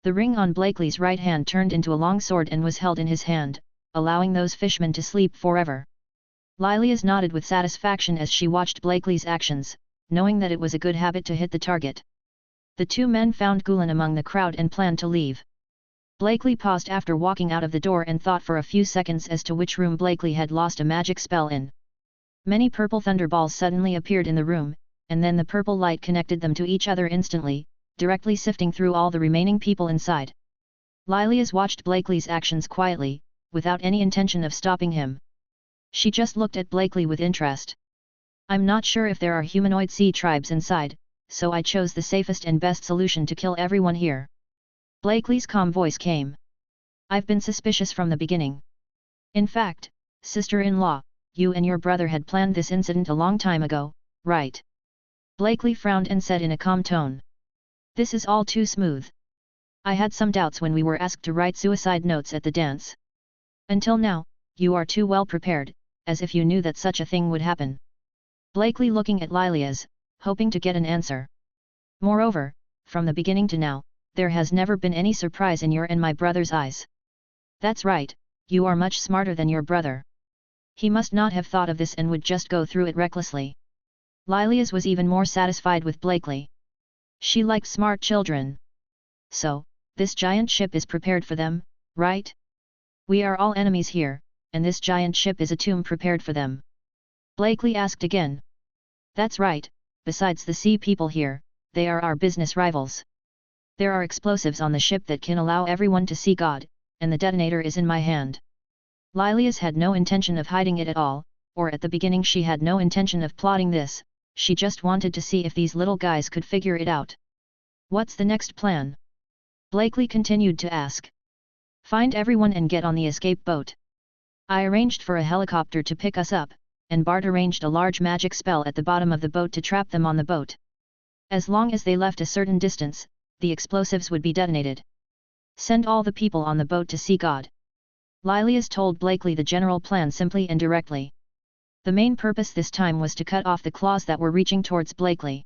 The ring on Blakely's right hand turned into a long sword and was held in his hand, allowing those fishmen to sleep forever. Lilias nodded with satisfaction as she watched Blakely's actions, knowing that it was a good habit to hit the target. The two men found Gulen among the crowd and planned to leave. Blakely paused after walking out of the door and thought for a few seconds as to which room Blakely had lost a magic spell in. Many purple thunderballs suddenly appeared in the room, and then the purple light connected them to each other instantly, directly sifting through all the remaining people inside. Lilias watched Blakely's actions quietly, without any intention of stopping him. She just looked at Blakely with interest. I'm not sure if there are humanoid sea tribes inside, so I chose the safest and best solution to kill everyone here. Blakely's calm voice came. I've been suspicious from the beginning. In fact, sister-in-law, you and your brother had planned this incident a long time ago, right? Blakely frowned and said in a calm tone. This is all too smooth. I had some doubts when we were asked to write suicide notes at the dance. Until now, you are too well prepared, as if you knew that such a thing would happen. Blakely looking at Lilias, hoping to get an answer. Moreover, from the beginning to now, there has never been any surprise in your and my brother's eyes. That's right, you are much smarter than your brother. He must not have thought of this and would just go through it recklessly. Lilias was even more satisfied with Blakely. She liked smart children. So, this giant ship is prepared for them, right? We are all enemies here, and this giant ship is a tomb prepared for them. Blakely asked again. That's right, besides the sea people here, they are our business rivals. There are explosives on the ship that can allow everyone to see God, and the detonator is in my hand. Lilias had no intention of hiding it at all, or at the beginning she had no intention of plotting this, she just wanted to see if these little guys could figure it out. What's the next plan? Blakely continued to ask. Find everyone and get on the escape boat. I arranged for a helicopter to pick us up, and Bart arranged a large magic spell at the bottom of the boat to trap them on the boat. As long as they left a certain distance, the explosives would be detonated. Send all the people on the boat to see God. Lilias told Blakely the general plan simply and directly. The main purpose this time was to cut off the claws that were reaching towards Blakely.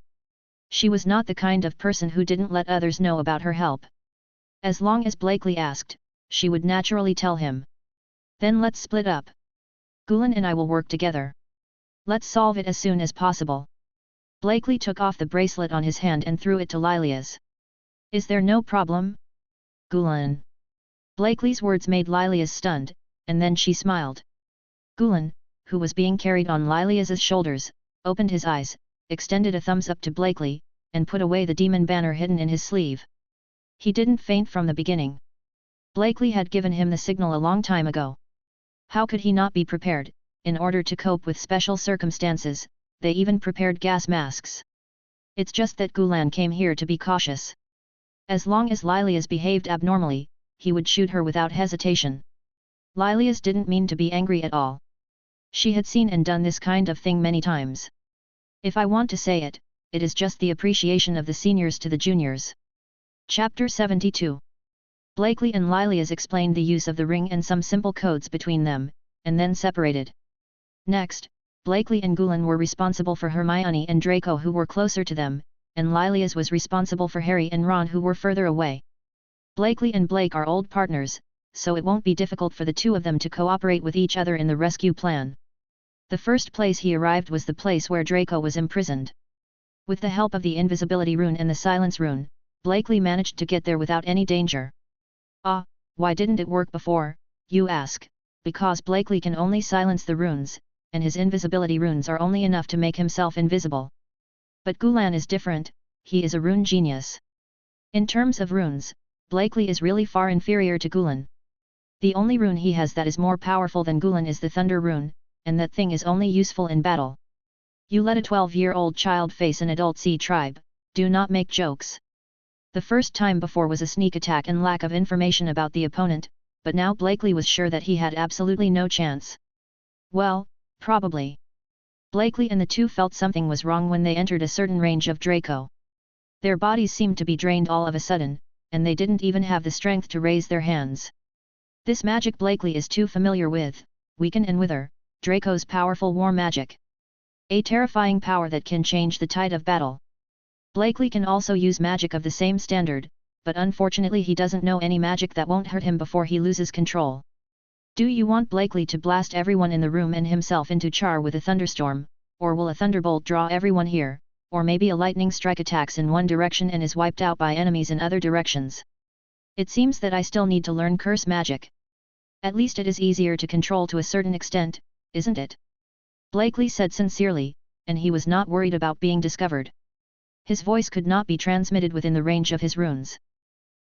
She was not the kind of person who didn't let others know about her help. As long as Blakely asked, she would naturally tell him. Then let's split up. Gulen and I will work together. Let's solve it as soon as possible. Blakely took off the bracelet on his hand and threw it to Lilias. Is there no problem? Gulen. Blakely's words made Lilias stunned, and then she smiled. Gulen, who was being carried on Lilias's shoulders, opened his eyes, extended a thumbs up to Blakely, and put away the demon banner hidden in his sleeve. He didn't faint from the beginning. Blakely had given him the signal a long time ago. How could he not be prepared? In order to cope with special circumstances, they even prepared gas masks. It's just that Gulen came here to be cautious. As long as Lilias behaved abnormally, he would shoot her without hesitation. Lilias didn't mean to be angry at all. She had seen and done this kind of thing many times. If I want to say it, it is just the appreciation of the seniors to the juniors. Chapter 72. Blakely and Lilias explained the use of the ring and some simple codes between them, and then separated. Next, Blakely and Gulen were responsible for Hermione and Draco who were closer to them, and Lilias was responsible for Harry and Ron who were further away. Blakely and Blake are old partners, so it won't be difficult for the two of them to cooperate with each other in the rescue plan. The first place he arrived was the place where Draco was imprisoned. With the help of the invisibility rune and the silence rune, Blakely managed to get there without any danger. Ah, why didn't it work before, you ask? Because Blakely can only silence the runes, and his invisibility runes are only enough to make himself invisible. But Gulen is different, he is a rune genius. In terms of runes, Blakely is really far inferior to Gulen. The only rune he has that is more powerful than Gulen is the Thunder rune, and that thing is only useful in battle. You let a 12-year-old child face an adult sea tribe, do not make jokes. The first time before was a sneak attack and lack of information about the opponent, but now Blakely was sure that he had absolutely no chance. Well, probably. Blakely and the two felt something was wrong when they entered a certain range of Draco. Their bodies seemed to be drained all of a sudden, and they didn't even have the strength to raise their hands. This magic Blakely is too familiar with, weaken and wither, Draco's powerful war magic. A terrifying power that can change the tide of battle. Blakely can also use magic of the same standard, but unfortunately he doesn't know any magic that won't hurt him before he loses control. Do you want Blakely to blast everyone in the room and himself into char with a thunderstorm, or will a thunderbolt draw everyone here, or maybe a lightning strike attacks in one direction and is wiped out by enemies in other directions? It seems that I still need to learn curse magic. At least it is easier to control to a certain extent, isn't it? Blakely said sincerely, and he was not worried about being discovered. His voice could not be transmitted within the range of his runes.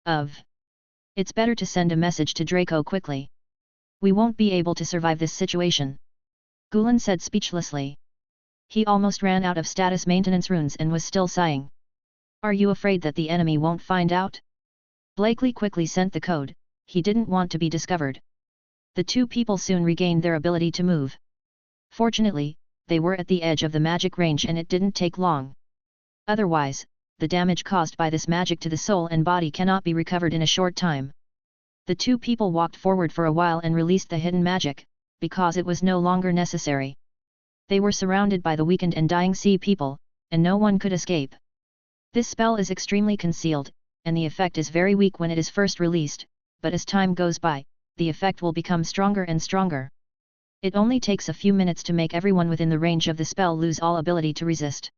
It's better to send a message to Draco quickly. We won't be able to survive this situation. Gulen said speechlessly. He almost ran out of status maintenance runes and was still sighing. Are you afraid that the enemy won't find out? Blakely quickly sent the code, he didn't want to be discovered. The two people soon regained their ability to move. Fortunately, they were at the edge of the magic range and it didn't take long. Otherwise, the damage caused by this magic to the soul and body cannot be recovered in a short time. The two people walked forward for a while and released the hidden magic, because it was no longer necessary. They were surrounded by the weakened and dying sea people, and no one could escape. This spell is extremely concealed, and the effect is very weak when it is first released, but as time goes by, the effect will become stronger and stronger. It only takes a few minutes to make everyone within the range of the spell lose all ability to resist.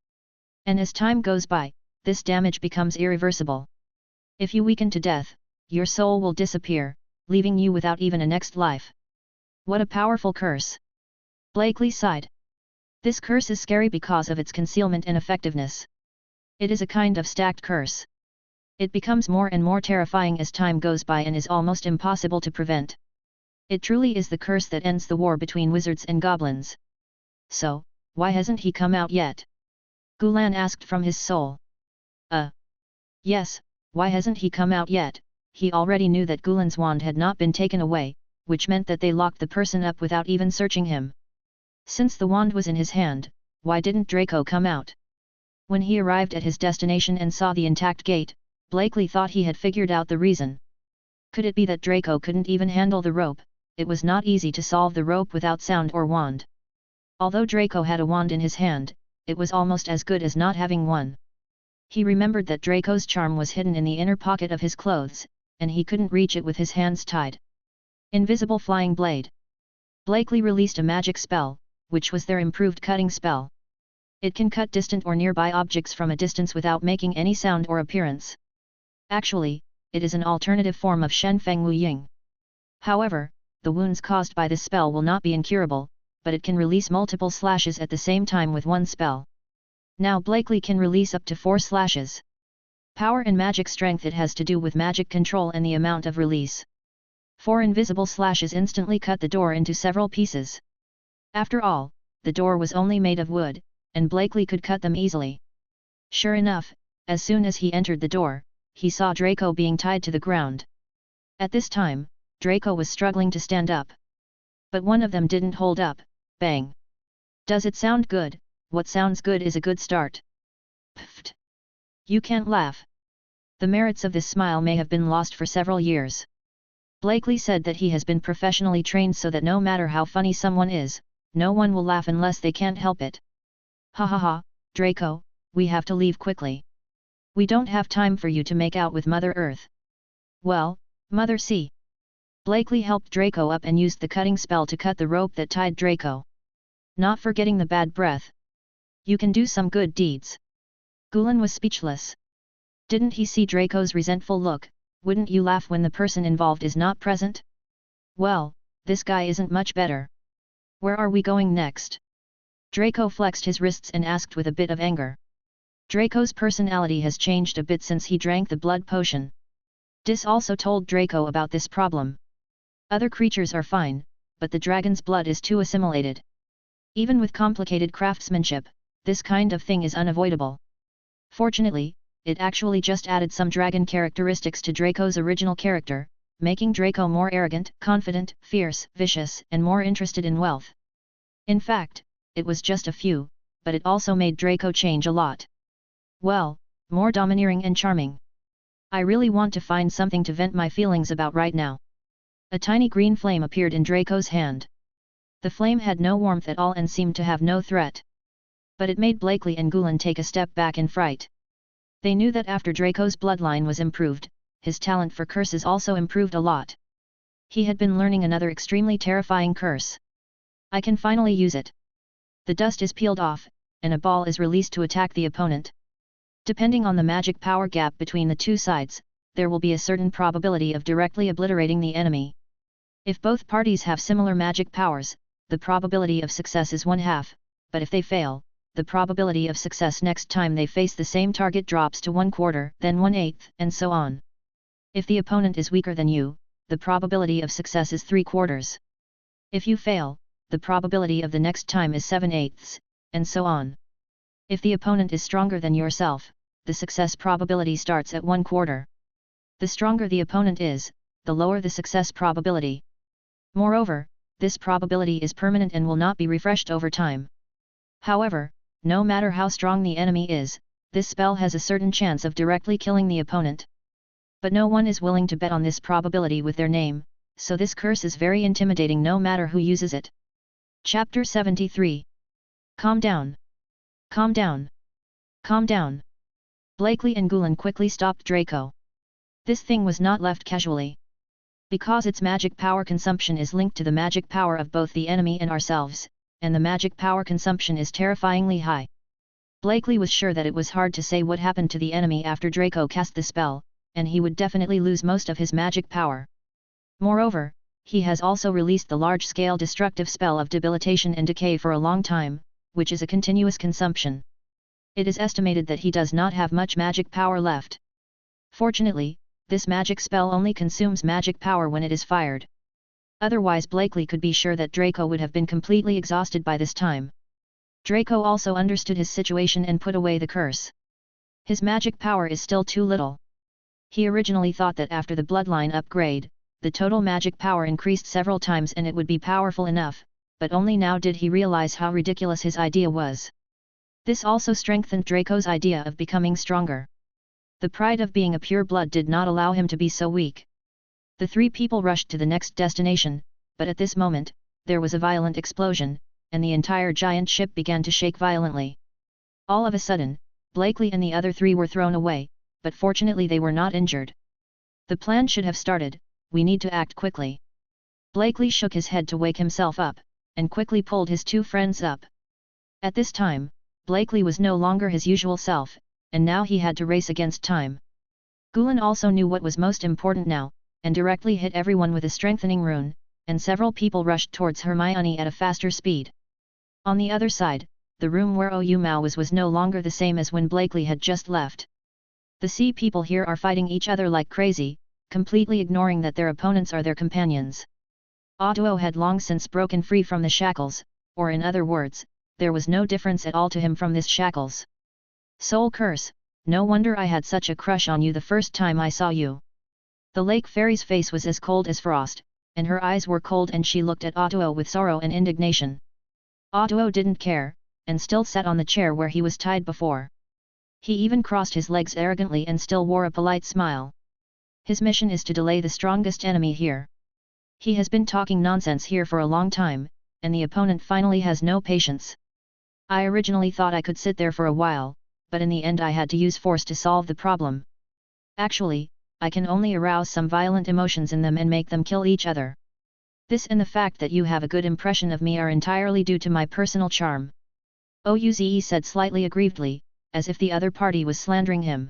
And as time goes by, this damage becomes irreversible. If you weaken to death, your soul will disappear, leaving you without even a next life. What a powerful curse! Blakely sighed. This curse is scary because of its concealment and effectiveness. It is a kind of stacked curse. It becomes more and more terrifying as time goes by and is almost impossible to prevent. It truly is the curse that ends the war between wizards and goblins. So, why hasn't he come out yet? Gulan asked from his soul. Yes, why hasn't he come out yet? He already knew that Gulan's wand had not been taken away, which meant that they locked the person up without even searching him. Since the wand was in his hand, why didn't Draco come out? When he arrived at his destination and saw the intact gate, Blakely thought he had figured out the reason. Could it be that Draco couldn't even handle the rope? It was not easy to solve the rope without sound or wand. Although Draco had a wand in his hand, it was almost as good as not having one. He remembered that Draco's charm was hidden in the inner pocket of his clothes, and he couldn't reach it with his hands tied. Invisible Flying Blade. Blakely released a magic spell, which was their improved cutting spell. It can cut distant or nearby objects from a distance without making any sound or appearance. Actually, it is an alternative form of Shen Feng Wu Ying. However, the wounds caused by this spell will not be incurable, but it can release multiple slashes at the same time with one spell. Now Blakely can release up to 4 slashes. Power and magic strength. It has to do with magic control and the amount of release. 4 invisible slashes instantly cut the door into several pieces. After all, the door was only made of wood, and Blakely could cut them easily. Sure enough, as soon as he entered the door, he saw Draco being tied to the ground. At this time, Draco was struggling to stand up. But one of them didn't hold up. Bang! Does it sound good? What sounds good is a good start. Pfft! You can't laugh. The merits of this smile may have been lost for several years. Blakely said that he has been professionally trained so that no matter how funny someone is, no one will laugh unless they can't help it. Ha ha ha, Draco, we have to leave quickly. We don't have time for you to make out with Mother Earth. Well, Mother Sea. Blakely helped Draco up and used the cutting spell to cut the rope that tied Draco. Not forgetting the bad breath. You can do some good deeds. Gulan was speechless. Didn't he see Draco's resentful look? Wouldn't you laugh when the person involved is not present? Well, this guy isn't much better. Where are we going next? Draco flexed his wrists and asked with a bit of anger. Draco's personality has changed a bit since he drank the blood potion. Dis also told Draco about this problem. Other creatures are fine, but the dragon's blood is too assimilated. Even with complicated craftsmanship, this kind of thing is unavoidable. Fortunately, it actually just added some dragon characteristics to Draco's original character, making Draco more arrogant, confident, fierce, vicious, and more interested in wealth. In fact, it was just a few, but it also made Draco change a lot. Well, more domineering and charming. I really want to find something to vent my feelings about right now. A tiny green flame appeared in Draco's hand. The flame had no warmth at all and seemed to have no threat. But it made Blakely and Gulan take a step back in fright. They knew that after Draco's bloodline was improved, his talent for curses also improved a lot. He had been learning another extremely terrifying curse. I can finally use it. The dust is peeled off, and a ball is released to attack the opponent. Depending on the magic power gap between the two sides, there will be a certain probability of directly obliterating the enemy. If both parties have similar magic powers, the probability of success is 1/2, but if they fail, the probability of success next time they face the same target drops to 1/4, then 1/8, and so on. If the opponent is weaker than you, the probability of success is 3/4. If you fail, the probability of the next time is 7/8, and so on. If the opponent is stronger than yourself, the success probability starts at 1/4. The stronger the opponent is, the lower the success probability. Moreover, this probability is permanent and will not be refreshed over time. However, no matter how strong the enemy is, this spell has a certain chance of directly killing the opponent. But no one is willing to bet on this probability with their name, so this curse is very intimidating no matter who uses it. Chapter 73. Calm down. Calm down. Calm down. Blakely and Gulan quickly stopped Draco. This thing was not left casually. Because its magic power consumption is linked to the magic power of both the enemy and ourselves, and the magic power consumption is terrifyingly high. Blakely was sure that it was hard to say what happened to the enemy after Draco cast the spell, and he would definitely lose most of his magic power. Moreover, he has also released the large-scale destructive spell of debilitation and decay for a long time, which is a continuous consumption. It is estimated that he does not have much magic power left. Fortunately, this magic spell only consumes magic power when it is fired. Otherwise Blakely could be sure that Draco would have been completely exhausted by this time. Draco also understood his situation and put away the curse. His magic power is still too little. He originally thought that after the bloodline upgrade, the total magic power increased several times and it would be powerful enough, but only now did he realize how ridiculous his idea was. This also strengthened Draco's idea of becoming stronger. The pride of being a pure blood did not allow him to be so weak. The three people rushed to the next destination, but at this moment, there was a violent explosion, and the entire giant ship began to shake violently. All of a sudden, Blakely and the other three were thrown away, but fortunately they were not injured. The plan should have started, we need to act quickly. Blakely shook his head to wake himself up, and quickly pulled his two friends up. At this time, Blakely was no longer his usual self, and now he had to race against time. Gulen also knew what was most important now, and directly hit everyone with a strengthening rune, and several people rushed towards Hermione at a faster speed. On the other side, the room where Ou Mao was no longer the same as when Blakely had just left. The sea people here are fighting each other like crazy, completely ignoring that their opponents are their companions. Otuo had long since broken free from the shackles, or in other words, there was no difference at all to him from this shackles. Soul curse, no wonder I had such a crush on you the first time I saw you. The lake fairy's face was as cold as frost, and her eyes were cold and she looked at Otuo with sorrow and indignation. Otuo didn't care, and still sat on the chair where he was tied before. He even crossed his legs arrogantly and still wore a polite smile. His mission is to delay the strongest enemy here. He has been talking nonsense here for a long time, and the opponent finally has no patience. I originally thought I could sit there for a while, but in the end I had to use force to solve the problem. Actually, I can only arouse some violent emotions in them and make them kill each other. This and the fact that you have a good impression of me are entirely due to my personal charm. Ouze said slightly aggrievedly, as if the other party was slandering him.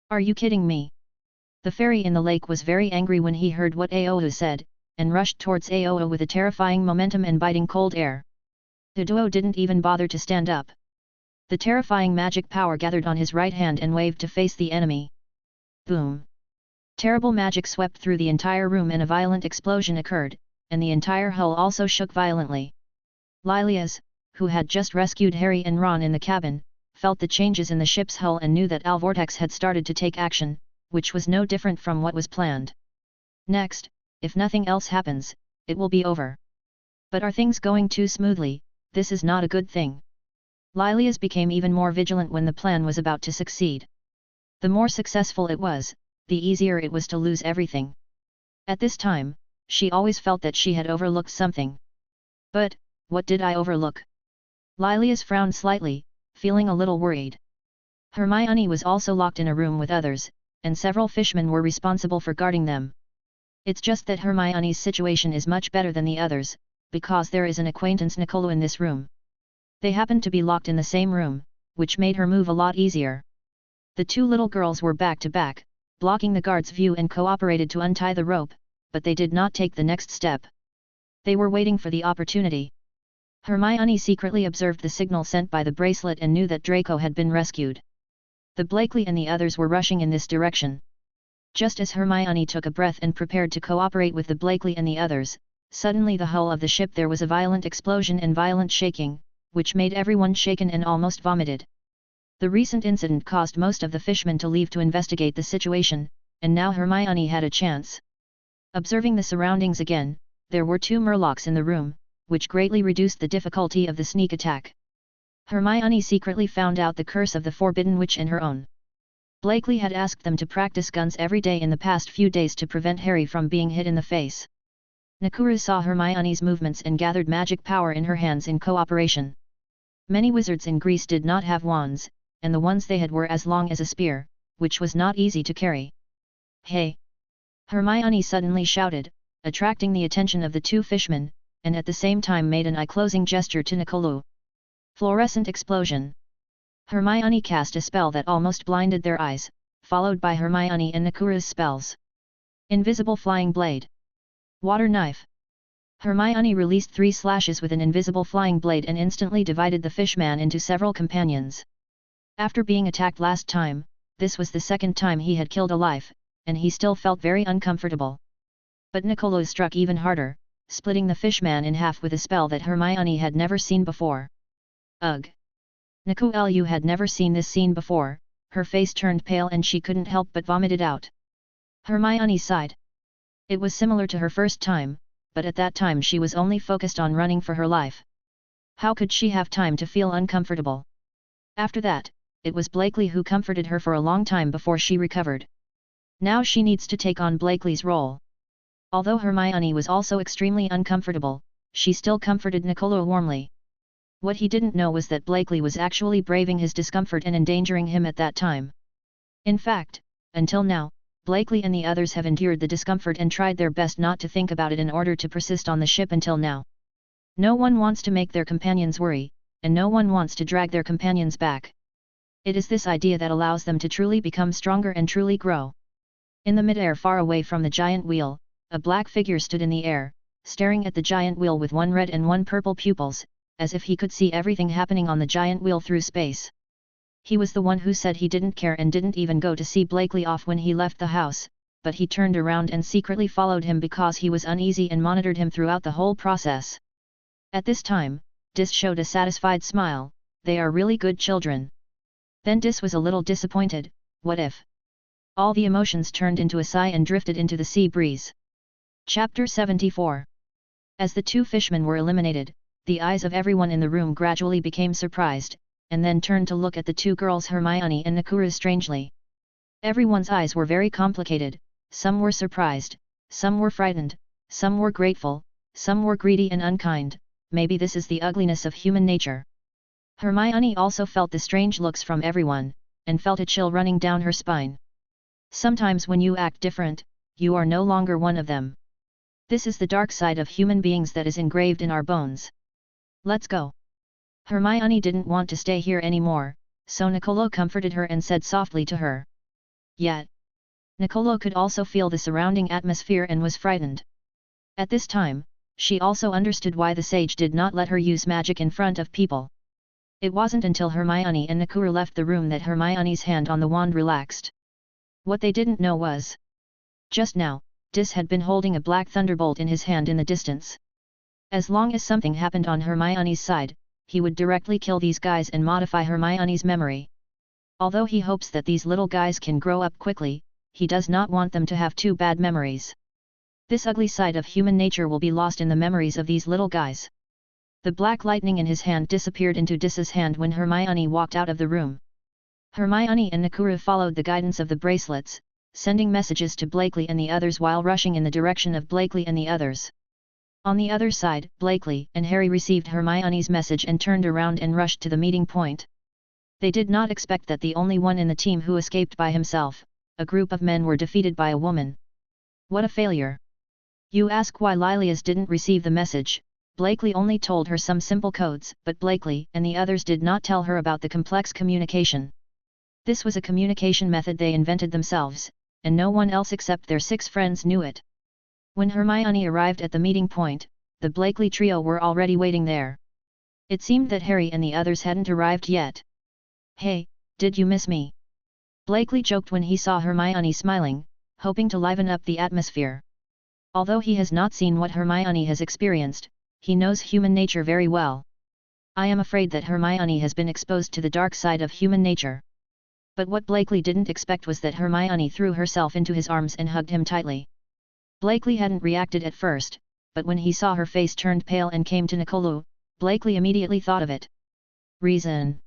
Are you kidding me? The fairy in the lake was very angry when he heard what Aou said, and rushed towards Aou with a terrifying momentum and biting cold air. Duo didn't even bother to stand up. The terrifying magic power gathered on his right hand and waved to face the enemy. Boom! Terrible magic swept through the entire room and a violent explosion occurred, and the entire hull also shook violently. Lilias, who had just rescued Harry and Ron in the cabin, felt the changes in the ship's hull and knew that Alvortex had started to take action, which was no different from what was planned. Next, if nothing else happens, it will be over. But are things going too smoothly? This is not a good thing. Lilias became even more vigilant when the plan was about to succeed. The more successful it was, the easier it was to lose everything. At this time, she always felt that she had overlooked something. But, what did I overlook? Lilias frowned slightly, feeling a little worried. Hermione was also locked in a room with others, and several fishmen were responsible for guarding them. It's just that Hermione's situation is much better than the others, because there is an acquaintance Nicolo in this room. They happened to be locked in the same room, which made her move a lot easier. The two little girls were back to back, blocking the guard's view and cooperated to untie the rope, but they did not take the next step. They were waiting for the opportunity. Hermione secretly observed the signal sent by the bracelet and knew that Draco had been rescued. The Blakely and the others were rushing in this direction. Just as Hermione took a breath and prepared to cooperate with the Blakely and the others, suddenly the hull of the ship there was a violent explosion and violent shaking, which made everyone shaken and almost vomited. The recent incident caused most of the fishmen to leave to investigate the situation, and now Hermione had a chance. Observing the surroundings again, there were two murlocs in the room, which greatly reduced the difficulty of the sneak attack. Hermione secretly found out the curse of the Forbidden Witch and her own. Blakely had asked them to practice guns every day in the past few days to prevent Harry from being hit in the face. Nakuru saw Hermione's movements and gathered magic power in her hands in cooperation. Many wizards in Greece did not have wands, and the ones they had were as long as a spear, which was not easy to carry. Hey! Hermione suddenly shouted, attracting the attention of the two fishmen, and at the same time made an eye-closing gesture to Nicolo. Fluorescent explosion. Hermione cast a spell that almost blinded their eyes, followed by Hermione and Nakuru's spells. Invisible flying blade. Water knife. Hermione released 3 slashes with an invisible flying blade and instantly divided the fishman into several companions. After being attacked last time, this was the second time he had killed a life, and he still felt very uncomfortable. But Nicolo struck even harder, splitting the fishman in half with a spell that Hermione had never seen before. Ugh! Nicolo had never seen this scene before. Her face turned pale and she couldn't help but vomit it out. Hermione sighed. It was similar to her first time, but at that time she was only focused on running for her life. How could she have time to feel uncomfortable? After that, it was Blakely who comforted her for a long time before she recovered. Now she needs to take on Blakely's role. Although Hermione was also extremely uncomfortable, she still comforted Nicolo warmly. What he didn't know was that Blakely was actually braving his discomfort and endangering him at that time. In fact, until now, Blakely and the others have endured the discomfort and tried their best not to think about it in order to persist on the ship until now. No one wants to make their companions worry, and no one wants to drag their companions back. It is this idea that allows them to truly become stronger and truly grow. In the mid-air far away from the giant wheel, a black figure stood in the air, staring at the giant wheel with 1 red and 1 purple pupils, as if he could see everything happening on the giant wheel through space. He was the one who said he didn't care and didn't even go to see Blakely off when he left the house, but he turned around and secretly followed him because he was uneasy and monitored him throughout the whole process. At this time, Dis showed a satisfied smile. They are really good children. Then Dis was a little disappointed. What if? All the emotions turned into a sigh and drifted into the sea breeze. Chapter 74. As the 2 fishmen were eliminated, the eyes of everyone in the room gradually became surprised, and then turned to look at the 2 girls Hermione and Nakuru strangely. Everyone's eyes were very complicated. Some were surprised, some were frightened, some were grateful, some were greedy and unkind. Maybe this is the ugliness of human nature. Hermione also felt the strange looks from everyone, and felt a chill running down her spine. Sometimes when you act different, you are no longer one of them. This is the dark side of human beings that is engraved in our bones. Let's go. Hermione didn't want to stay here anymore, so Nicolo comforted her and said softly to her. Yet, Nicolo could also feel the surrounding atmosphere and was frightened. At this time, she also understood why the sage did not let her use magic in front of people. It wasn't until Hermione and Nakuru left the room that Hermione's hand on the wand relaxed. What they didn't know was, just now, Dis had been holding a black thunderbolt in his hand in the distance. As long as something happened on Hermione's side, he would directly kill these guys and modify Hermione's memory. Although he hopes that these little guys can grow up quickly, he does not want them to have 2 bad memories. This ugly side of human nature will be lost in the memories of these little guys. The black lightning in his hand disappeared into Dis's hand when Hermione walked out of the room. Hermione and Nakuru followed the guidance of the bracelets, sending messages to Blakely and the others while rushing in the direction of Blakely and the others. On the other side, Blakely and Harry received Hermione's message and turned around and rushed to the meeting point. They did not expect that the only one in the team who escaped by himself, a group of men, were defeated by a woman. What a failure! You ask why Lilias didn't receive the message. Blakely only told her some simple codes, but Blakely and the others did not tell her about the complex communication. This was a communication method they invented themselves, and no one else except their 6 friends knew it. When Hermione arrived at the meeting point, the Blakely trio were already waiting there. It seemed that Harry and the others hadn't arrived yet. Hey, did you miss me? Blakely joked when he saw Hermione smiling, hoping to liven up the atmosphere. Although he has not seen what Hermione has experienced, he knows human nature very well. I am afraid that Hermione has been exposed to the dark side of human nature. But what Blakely didn't expect was that Hermione threw herself into his arms and hugged him tightly. Blakely hadn't reacted at first, but when he saw her face turned pale and came to Nicolo, Blakely immediately thought of it. Reason?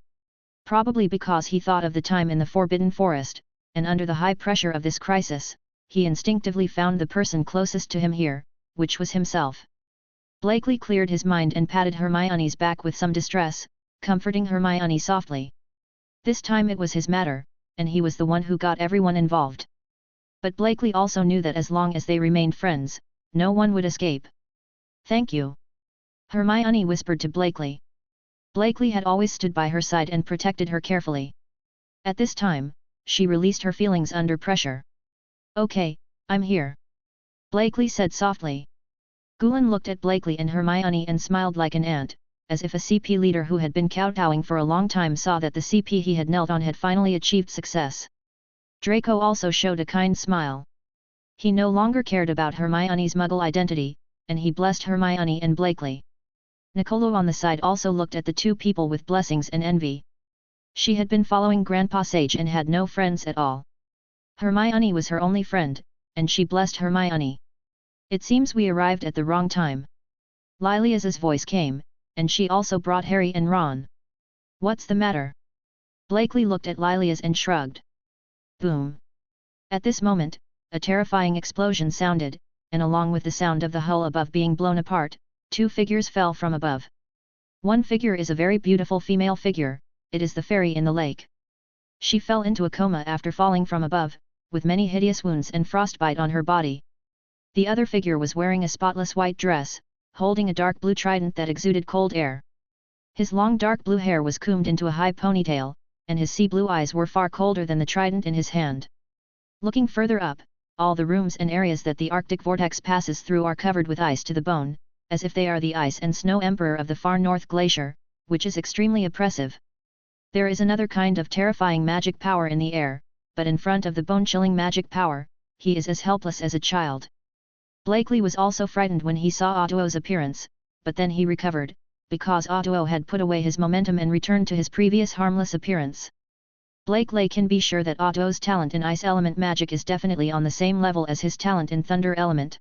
Probably because he thought of the time in the Forbidden Forest, and under the high pressure of this crisis, he instinctively found the person closest to him here, which was himself. Blakely cleared his mind and patted Hermione's back with some distress, comforting Hermione softly. This time it was his matter, and he was the one who got everyone involved. But Blakely also knew that as long as they remained friends, no one would escape. Thank you. Hermione whispered to Blakely. Blakely had always stood by her side and protected her carefully. At this time, she released her feelings under pressure. Okay, I'm here. Blakely said softly. Gulen looked at Blakely and Hermione and smiled like an ant, as if a CP leader who had been kowtowing for a long time saw that the CP he had knelt on had finally achieved success. Draco also showed a kind smile. He no longer cared about Hermione's Muggle identity, and he blessed Hermione and Blakely. Nicolo on the side also looked at the two people with blessings and envy. She had been following Grandpa Sage and had no friends at all. Hermione was her only friend, and she blessed Hermione. It seems we arrived at the wrong time. Lilia's voice came, and she also brought Harry and Ron. What's the matter? Blakely looked at Lilia's and shrugged. Boom. At this moment, a terrifying explosion sounded, and along with the sound of the hull above being blown apart, two figures fell from above. One figure is a very beautiful female figure, it is the fairy in the lake. She fell into a coma after falling from above, with many hideous wounds and frostbite on her body. The other figure was wearing a spotless white dress, holding a dark blue trident that exuded cold air. His long dark blue hair was combed into a high ponytail, and his sea blue eyes were far colder than the trident in his hand. Looking further up, all the rooms and areas that the Arctic vortex passes through are covered with ice to the bone, as if they are the ice and snow emperor of the far north glacier, which is extremely oppressive. There is another kind of terrifying magic power in the air, but in front of the bone-chilling magic power, he is as helpless as a child. Blakely was also frightened when he saw Otto's appearance, but then he recovered, because Otto had put away his momentum and returned to his previous harmless appearance. Blakely can be sure that Otto's talent in ice element magic is definitely on the same level as his talent in thunder element.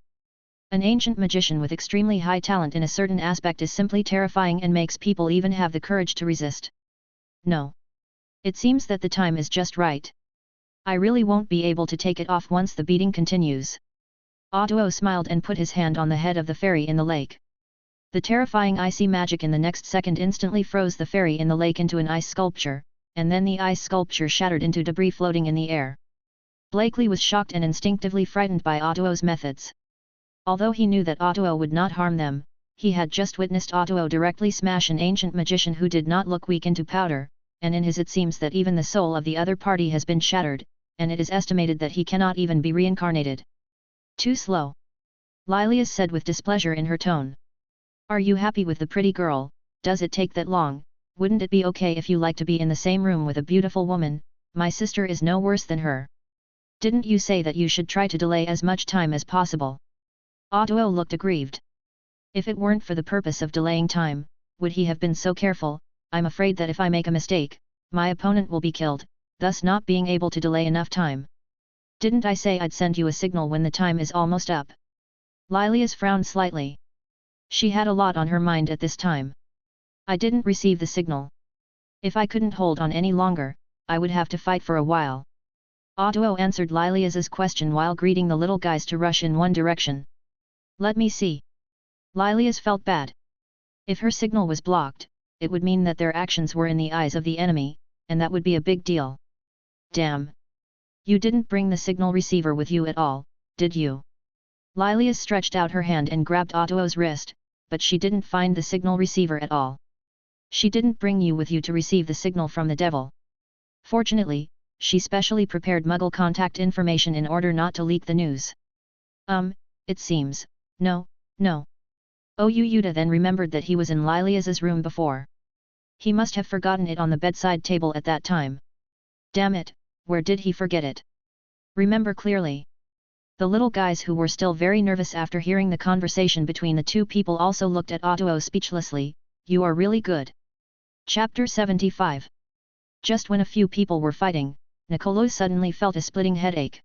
An ancient magician with extremely high talent in a certain aspect is simply terrifying and makes people even have the courage to resist. No. It seems that the time is just right. I really won't be able to take it off once the beating continues. Otto smiled and put his hand on the head of the fairy in the lake. The terrifying icy magic in the next second instantly froze the fairy in the lake into an ice sculpture, and then the ice sculpture shattered into debris floating in the air. Blakely was shocked and instinctively frightened by Otto's methods. Although he knew that Otto would not harm them, he had just witnessed Otto directly smash an ancient magician who did not look weak into powder, and in his it seems that even the soul of the other party has been shattered, and it is estimated that he cannot even be reincarnated. Too slow. Lilia said with displeasure in her tone. Are you happy with the pretty girl? Does it take that long? Wouldn't it be okay if you like to be in the same room with a beautiful woman? My sister is no worse than her. Didn't you say that you should try to delay as much time as possible? Otto looked aggrieved. If it weren't for the purpose of delaying time, would he have been so careful? I'm afraid that if I make a mistake, my opponent will be killed, thus not being able to delay enough time. Didn't I say I'd send you a signal when the time is almost up? Lilia's frowned slightly. She had a lot on her mind at this time. I didn't receive the signal. If I couldn't hold on any longer, I would have to fight for a while. Otto answered Lilia's question while greeting the little guys to rush in one direction. Let me see. Lilia's felt bad. If her signal was blocked, it would mean that their actions were in the eyes of the enemy, and that would be a big deal. Damn. You didn't bring the signal receiver with you at all, did you? Lilia stretched out her hand and grabbed Otto's wrist, but she didn't find the signal receiver at all. She didn't bring you with you to receive the signal from the devil. Fortunately, she specially prepared Muggle contact information in order not to leak the news. It seems, no. Yuta then remembered that he was in Lilia's room before. He must have forgotten it on the bedside table at that time. Damn it, where did he forget it? Remember clearly. The little guys who were still very nervous after hearing the conversation between the two people also looked at Otto speechlessly. You are really good. Chapter 75. Just when a few people were fighting, Nicolo suddenly felt a splitting headache.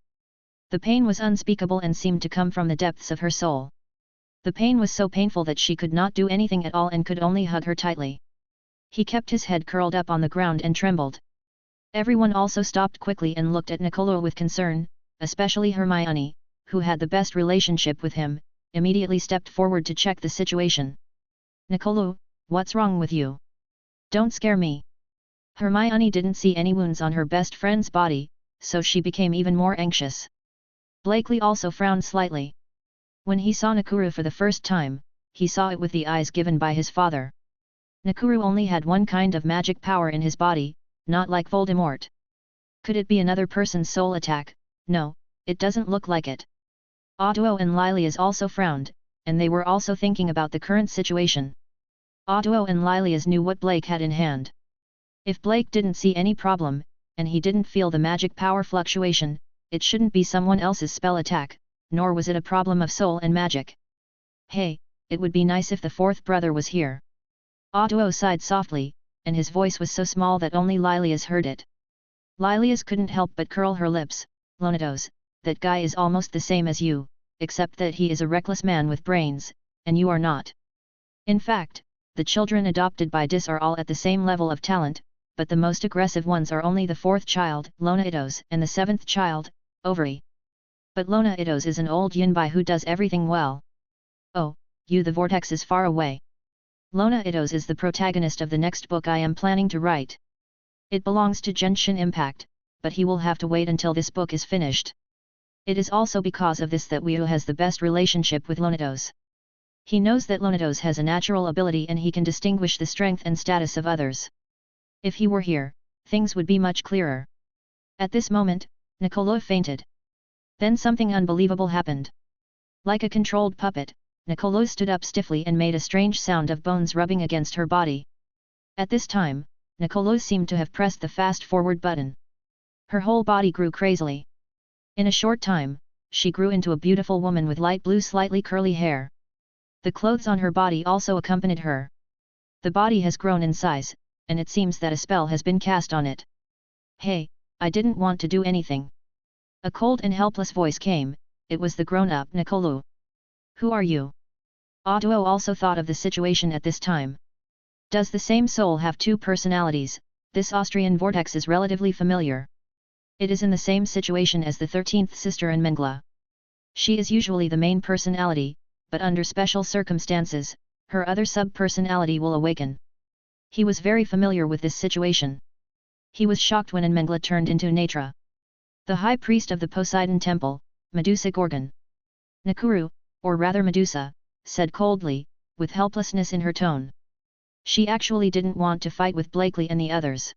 The pain was unspeakable and seemed to come from the depths of her soul. The pain was so painful that she could not do anything at all and could only hug her tightly. He kept his head curled up on the ground and trembled. Everyone also stopped quickly and looked at Nicolo with concern, especially Hermione, who had the best relationship with him, immediately stepped forward to check the situation. Nicolo, what's wrong with you? Don't scare me. Hermione didn't see any wounds on her best friend's body, so she became even more anxious. Blakely also frowned slightly. When he saw Nakuru for the first time, he saw it with the eyes given by his father. Nakuru only had one kind of magic power in his body, not like Voldemort. Could it be another person's soul attack? No, it doesn't look like it. Otto and Lilias also frowned, and they were also thinking about the current situation. Otto and Lilias knew what Blake had in hand. If Blake didn't see any problem, and he didn't feel the magic power fluctuation, it shouldn't be someone else's spell attack, nor was it a problem of soul and magic. Hey, it would be nice if the fourth brother was here. Otto sighed softly, and his voice was so small that only Lilias heard it. Lilias couldn't help but curl her lips. Lonatos, that guy is almost the same as you, except that he is a reckless man with brains, and you are not. In fact, the children adopted by Dis are all at the same level of talent, but the most aggressive ones are only the fourth child, Lonatos, and the seventh child, Ovary. But Lonatos is an old yunbai who does everything well. Oh, the vortex is far away. Lonatos is the protagonist of the next book I am planning to write. It belongs to Genshin Impact, but he will have to wait until this book is finished. It is also because of this that Weo has the best relationship with Lonatos. He knows that Lonatos has a natural ability and he can distinguish the strength and status of others. If he were here, things would be much clearer. At this moment, Nicolo fainted. Then something unbelievable happened. Like a controlled puppet, Nicolo stood up stiffly and made a strange sound of bones rubbing against her body. At this time, Nicolo seemed to have pressed the fast-forward button. Her whole body grew crazily. In a short time, she grew into a beautiful woman with light blue slightly curly hair. The clothes on her body also accompanied her. The body has grown in size, and it seems that a spell has been cast on it. Hey, I didn't want to do anything. A cold and helpless voice came, it was the grown-up Nicolo. Who are you? Otto also thought of the situation at this time. Does the same soul have two personalities? This Austrian vortex is relatively familiar. It is in the same situation as the 13th sister and Mengla. She is usually the main personality, but under special circumstances, her other sub-personality will awaken. He was very familiar with this situation. He was shocked when Mengla turned into Natra, the high priest of the Poseidon temple, Medusa Gorgon. Nakuru, or rather Medusa, said coldly, with helplessness in her tone. She actually didn't want to fight with Blakely and the others.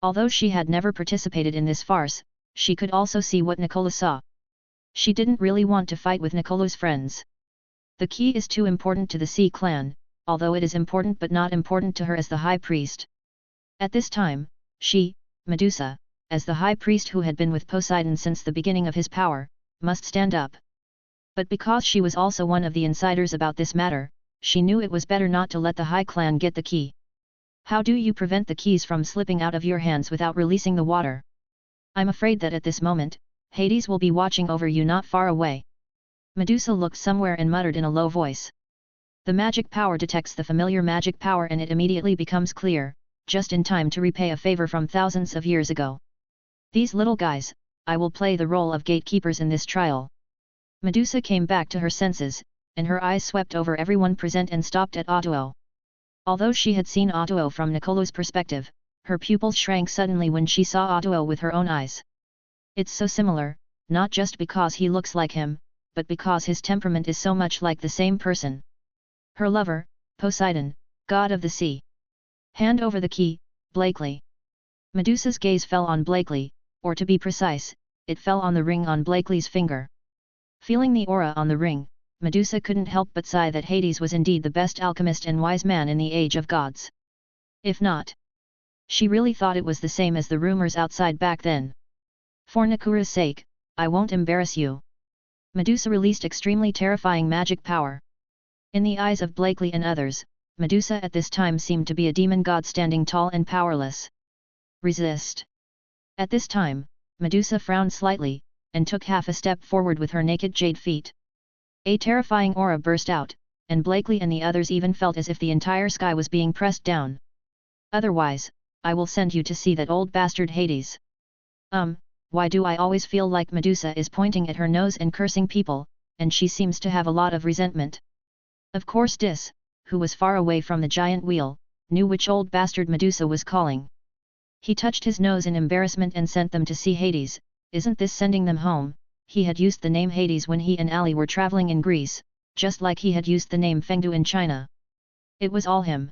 Although she had never participated in this farce, she could also see what Nicola saw. She didn't really want to fight with Nicolo's friends. The key is too important to the Sea clan, although it is important but not important to her as the high priest. At this time, she, Medusa, as the high priest who had been with Poseidon since the beginning of his power, must stand up. But because she was also one of the insiders about this matter, she knew it was better not to let the High Clan get the key. How do you prevent the keys from slipping out of your hands without releasing the water? I'm afraid that at this moment, Hades will be watching over you not far away. Medusa looked somewhere and muttered in a low voice. The magic power detects the familiar magic power and it immediately becomes clear, just in time to repay a favor from thousands of years ago. These little guys, I will play the role of gatekeepers in this trial. Medusa came back to her senses, and her eyes swept over everyone present and stopped at Otto. Although she had seen Otto from Nicolo's perspective, her pupils shrank suddenly when she saw Otto with her own eyes. It's so similar, not just because he looks like him, but because his temperament is so much like the same person. Her lover, Poseidon, god of the sea. Hand over the key, Blakely. Medusa's gaze fell on Blakely, or to be precise, it fell on the ring on Blakely's finger. Feeling the aura on the ring, Medusa couldn't help but sigh that Hades was indeed the best alchemist and wise man in the age of gods. If not, she really thought it was the same as the rumors outside back then. For Nakuru's sake, I won't embarrass you. Medusa released extremely terrifying magic power. In the eyes of Blakely and others, Medusa at this time seemed to be a demon god standing tall and powerless. Resist. At this time, Medusa frowned slightly, and took half a step forward with her naked jade feet. A terrifying aura burst out, and Blakely and the others even felt as if the entire sky was being pressed down. Otherwise, I will send you to see that old bastard Hades. Why do I always feel like Medusa is pointing at her nose and cursing people, and she seems to have a lot of resentment? Of course Dis, who was far away from the giant wheel, knew which old bastard Medusa was calling. He touched his nose in embarrassment and sent them to see Hades. Isn't this sending them home? He had used the name Hades when he and Ali were traveling in Greece, just like he had used the name Fengdu in China. It was all him.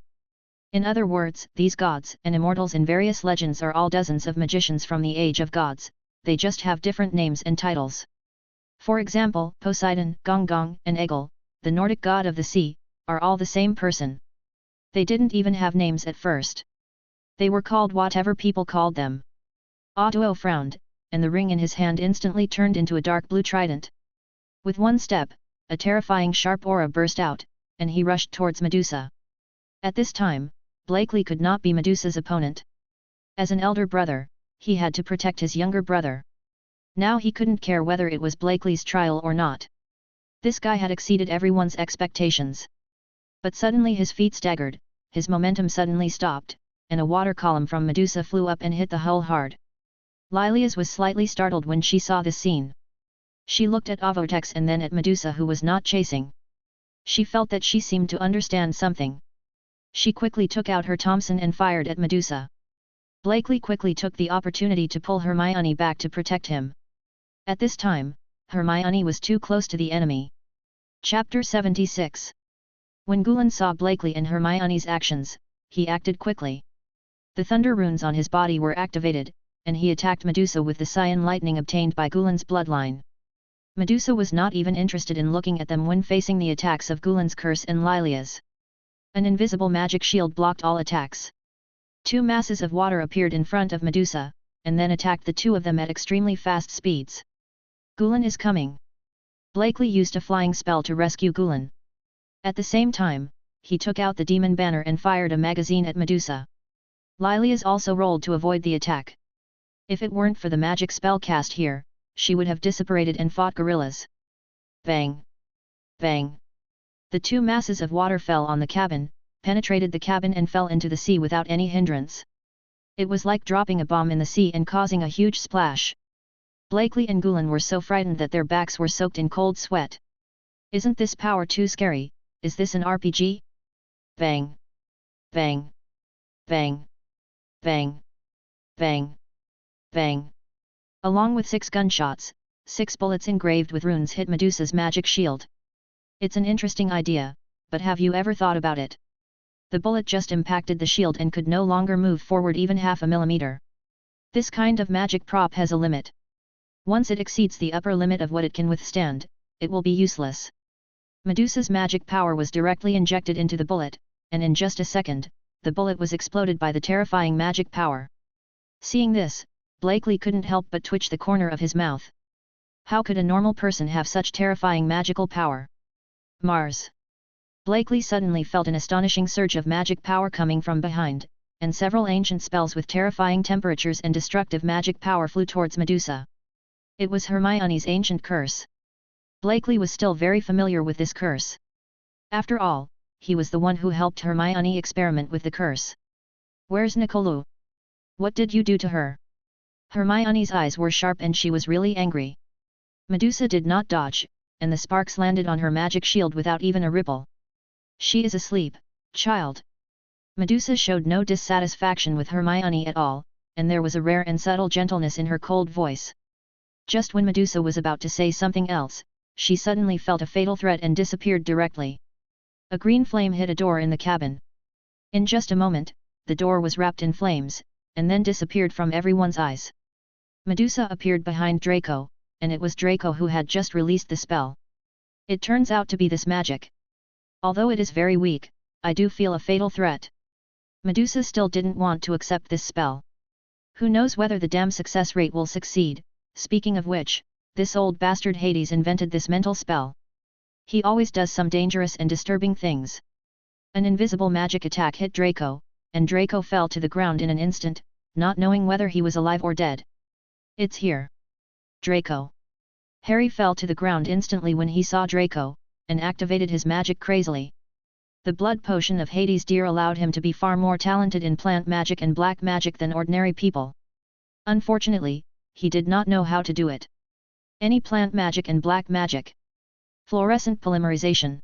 In other words, these gods and immortals in various legends are all dozens of magicians from the age of gods, they just have different names and titles. For example, Poseidon, Gong Gong, and Egil, the Nordic god of the sea, are all the same person. They didn't even have names at first. They were called whatever people called them. Otto frowned, and the ring in his hand instantly turned into a dark blue trident. With one step, a terrifying sharp aura burst out, and he rushed towards Medusa. At this time, Blakely could not be Medusa's opponent. As an elder brother, he had to protect his younger brother. Now he couldn't care whether it was Blakely's trial or not. This guy had exceeded everyone's expectations. But suddenly his feet staggered, his momentum suddenly stopped, and a water column from Medusa flew up and hit the hull hard. Lilias was slightly startled when she saw this scene. She looked at Vortex and then at Medusa, who was not chasing. She felt that she seemed to understand something. She quickly took out her Thompson and fired at Medusa. Blakely quickly took the opportunity to pull Hermione back to protect him. At this time, Hermione was too close to the enemy. Chapter 76. When Gulen saw Blakely and Hermione's actions, he acted quickly. The thunder runes on his body were activated, and he attacked Medusa with the cyan lightning obtained by Gulen's bloodline. Medusa was not even interested in looking at them when facing the attacks of Gulen's curse and Lilias. An invisible magic shield blocked all attacks. Two masses of water appeared in front of Medusa, and then attacked the two of them at extremely fast speeds. Gulen is coming. Blakely used a flying spell to rescue Gulen. At the same time, he took out the demon banner and fired a magazine at Medusa. Lilias also rolled to avoid the attack. If it weren't for the magic spell cast here, she would have disapparated and fought gorillas. Bang! Bang! The two masses of water fell on the cabin, penetrated the cabin and fell into the sea without any hindrance. It was like dropping a bomb in the sea and causing a huge splash. Blakely and Gulen were so frightened that their backs were soaked in cold sweat. Isn't this power too scary? Is this an RPG? Bang! Bang! Bang! Bang! Bang! Bang! Along with 6 gunshots, 6 bullets engraved with runes hit Medusa's magic shield. It's an interesting idea, but have you ever thought about it? The bullet just impacted the shield and could no longer move forward even half a millimeter. This kind of magic prop has a limit. Once it exceeds the upper limit of what it can withstand, it will be useless. Medusa's magic power was directly injected into the bullet, and in just a second, the bullet was exploded by the terrifying magic power. Seeing this, Blakely couldn't help but twitch the corner of his mouth. How could a normal person have such terrifying magical power? Mars! Blakely suddenly felt an astonishing surge of magic power coming from behind, and several ancient spells with terrifying temperatures and destructive magic power flew towards Medusa. It was Hermione's ancient curse. Blakely was still very familiar with this curse. After all, he was the one who helped Hermione experiment with the curse. Where's Nicolu? What did you do to her? Hermione's eyes were sharp and she was really angry. Medusa did not dodge, and the sparks landed on her magic shield without even a ripple. She is asleep, child. Medusa showed no dissatisfaction with Hermione at all, and there was a rare and subtle gentleness in her cold voice. Just when Medusa was about to say something else, she suddenly felt a fatal threat and disappeared directly. A green flame hit a door in the cabin. In just a moment, the door was wrapped in flames, and then disappeared from everyone's eyes. Medusa appeared behind Draco, and it was Draco who had just released the spell. It turns out to be this magic. Although it is very weak, I do feel a fatal threat. Medusa still didn't want to accept this spell. Who knows whether the damn success rate will succeed? Speaking of which, this old bastard Hades invented this mental spell. He always does some dangerous and disturbing things. An invisible magic attack hit Draco, and Draco fell to the ground in an instant, not knowing whether he was alive or dead. It's here. Draco. Harry fell to the ground instantly when he saw Draco, and activated his magic crazily. The blood potion of Hades' deer allowed him to be far more talented in plant magic and black magic than ordinary people. Unfortunately, he did not know how to do it. Any plant magic and black magic. Fluorescent polymerization.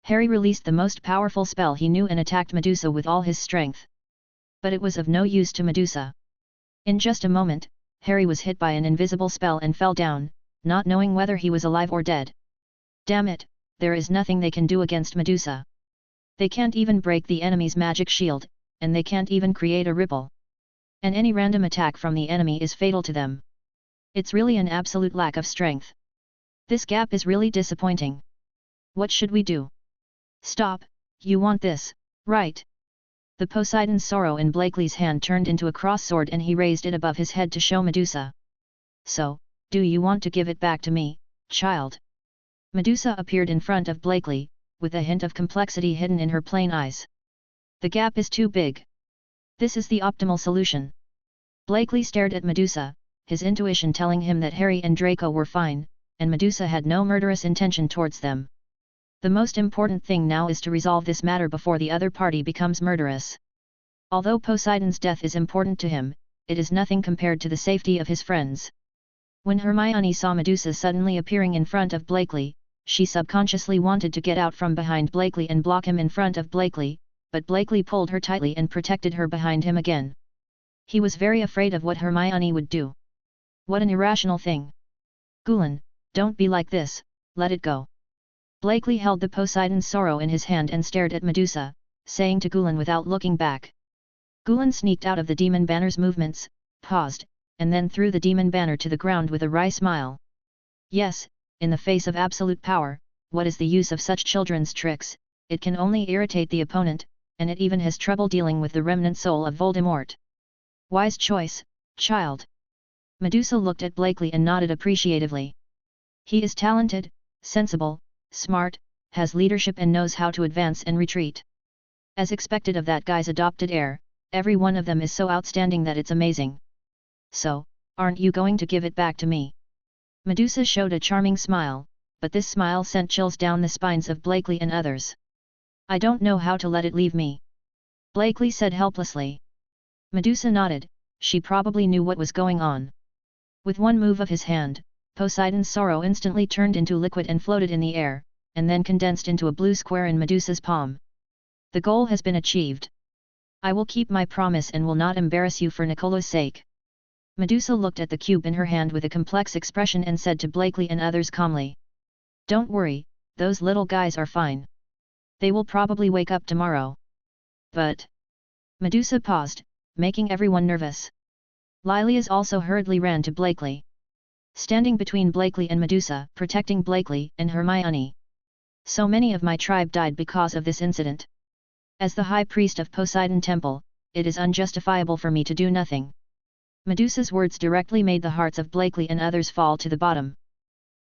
Harry released the most powerful spell he knew and attacked Medusa with all his strength. But it was of no use to Medusa. In just a moment, Harry was hit by an invisible spell and fell down, not knowing whether he was alive or dead. Damn it, there is nothing they can do against Medusa. They can't even break the enemy's magic shield, and they can't even create a ripple. And any random attack from the enemy is fatal to them. It's really an absolute lack of strength. This gap is really disappointing. What should we do? Stop, you want this, right? The Poseidon's sorrow in Blakely's hand turned into a cross sword and he raised it above his head to show Medusa. So, do you want to give it back to me, child? Medusa appeared in front of Blakely, with a hint of complexity hidden in her plain eyes. The gap is too big. This is the optimal solution. Blakely stared at Medusa, his intuition telling him that Harry and Draco were fine, and Medusa had no murderous intention towards them. The most important thing now is to resolve this matter before the other party becomes murderous. Although Poseidon's death is important to him, it is nothing compared to the safety of his friends. When Hermione saw Medusa suddenly appearing in front of Blakely, she subconsciously wanted to get out from behind Blakely and block him in front of Blakely, but Blakely pulled her tightly and protected her behind him again. He was very afraid of what Hermione would do. What an irrational thing! Gulen, don't be like this, let it go. Blakely held the Poseidon's sorrow in his hand and stared at Medusa, saying to Gulen without looking back. Gulen sneaked out of the demon banner's movements, paused, and then threw the demon banner to the ground with a wry smile. Yes, in the face of absolute power, what is the use of such children's tricks? It can only irritate the opponent, and it even has trouble dealing with the remnant soul of Voldemort. Wise choice, child. Medusa looked at Blakely and nodded appreciatively. He is talented, sensible, smart, has leadership and knows how to advance and retreat. As expected of that guy's adopted heir, every one of them is so outstanding that it's amazing. So, aren't you going to give it back to me? Medusa showed a charming smile, but this smile sent chills down the spines of Blakely and others. I don't know how to let it leave me. Blakely said helplessly. Medusa nodded, she probably knew what was going on. With one move of his hand, Poseidon's sorrow instantly turned into liquid and floated in the air, and then condensed into a blue square in Medusa's palm. The goal has been achieved. I will keep my promise and will not embarrass you for Nicola's sake. Medusa looked at the cube in her hand with a complex expression and said to Blakely and others calmly. Don't worry, those little guys are fine. They will probably wake up tomorrow. But... Medusa paused, making everyone nervous. Lilias also hurriedly ran to Blakely. Standing between Blakely and Medusa, protecting Blakely and Hermione. So many of my tribe died because of this incident. As the High Priest of Poseidon Temple, it is unjustifiable for me to do nothing. Medusa's words directly made the hearts of Blakely and others fall to the bottom.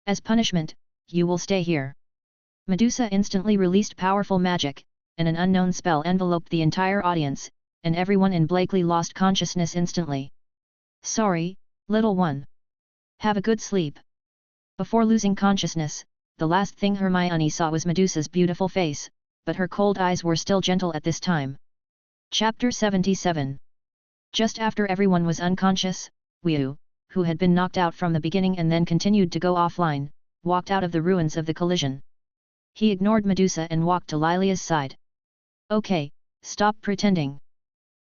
As punishment, you will stay here. Medusa instantly released powerful magic, and an unknown spell enveloped the entire audience, and everyone in Blakely lost consciousness instantly. Sorry, little one. Have a good sleep. Before losing consciousness, the last thing Hermione saw was Medusa's beautiful face, but her cold eyes were still gentle at this time. Chapter 77. Just after everyone was unconscious, Wu, who had been knocked out from the beginning and then continued to go offline, walked out of the ruins of the collision. He ignored Medusa and walked to Lilia's side. Okay, stop pretending.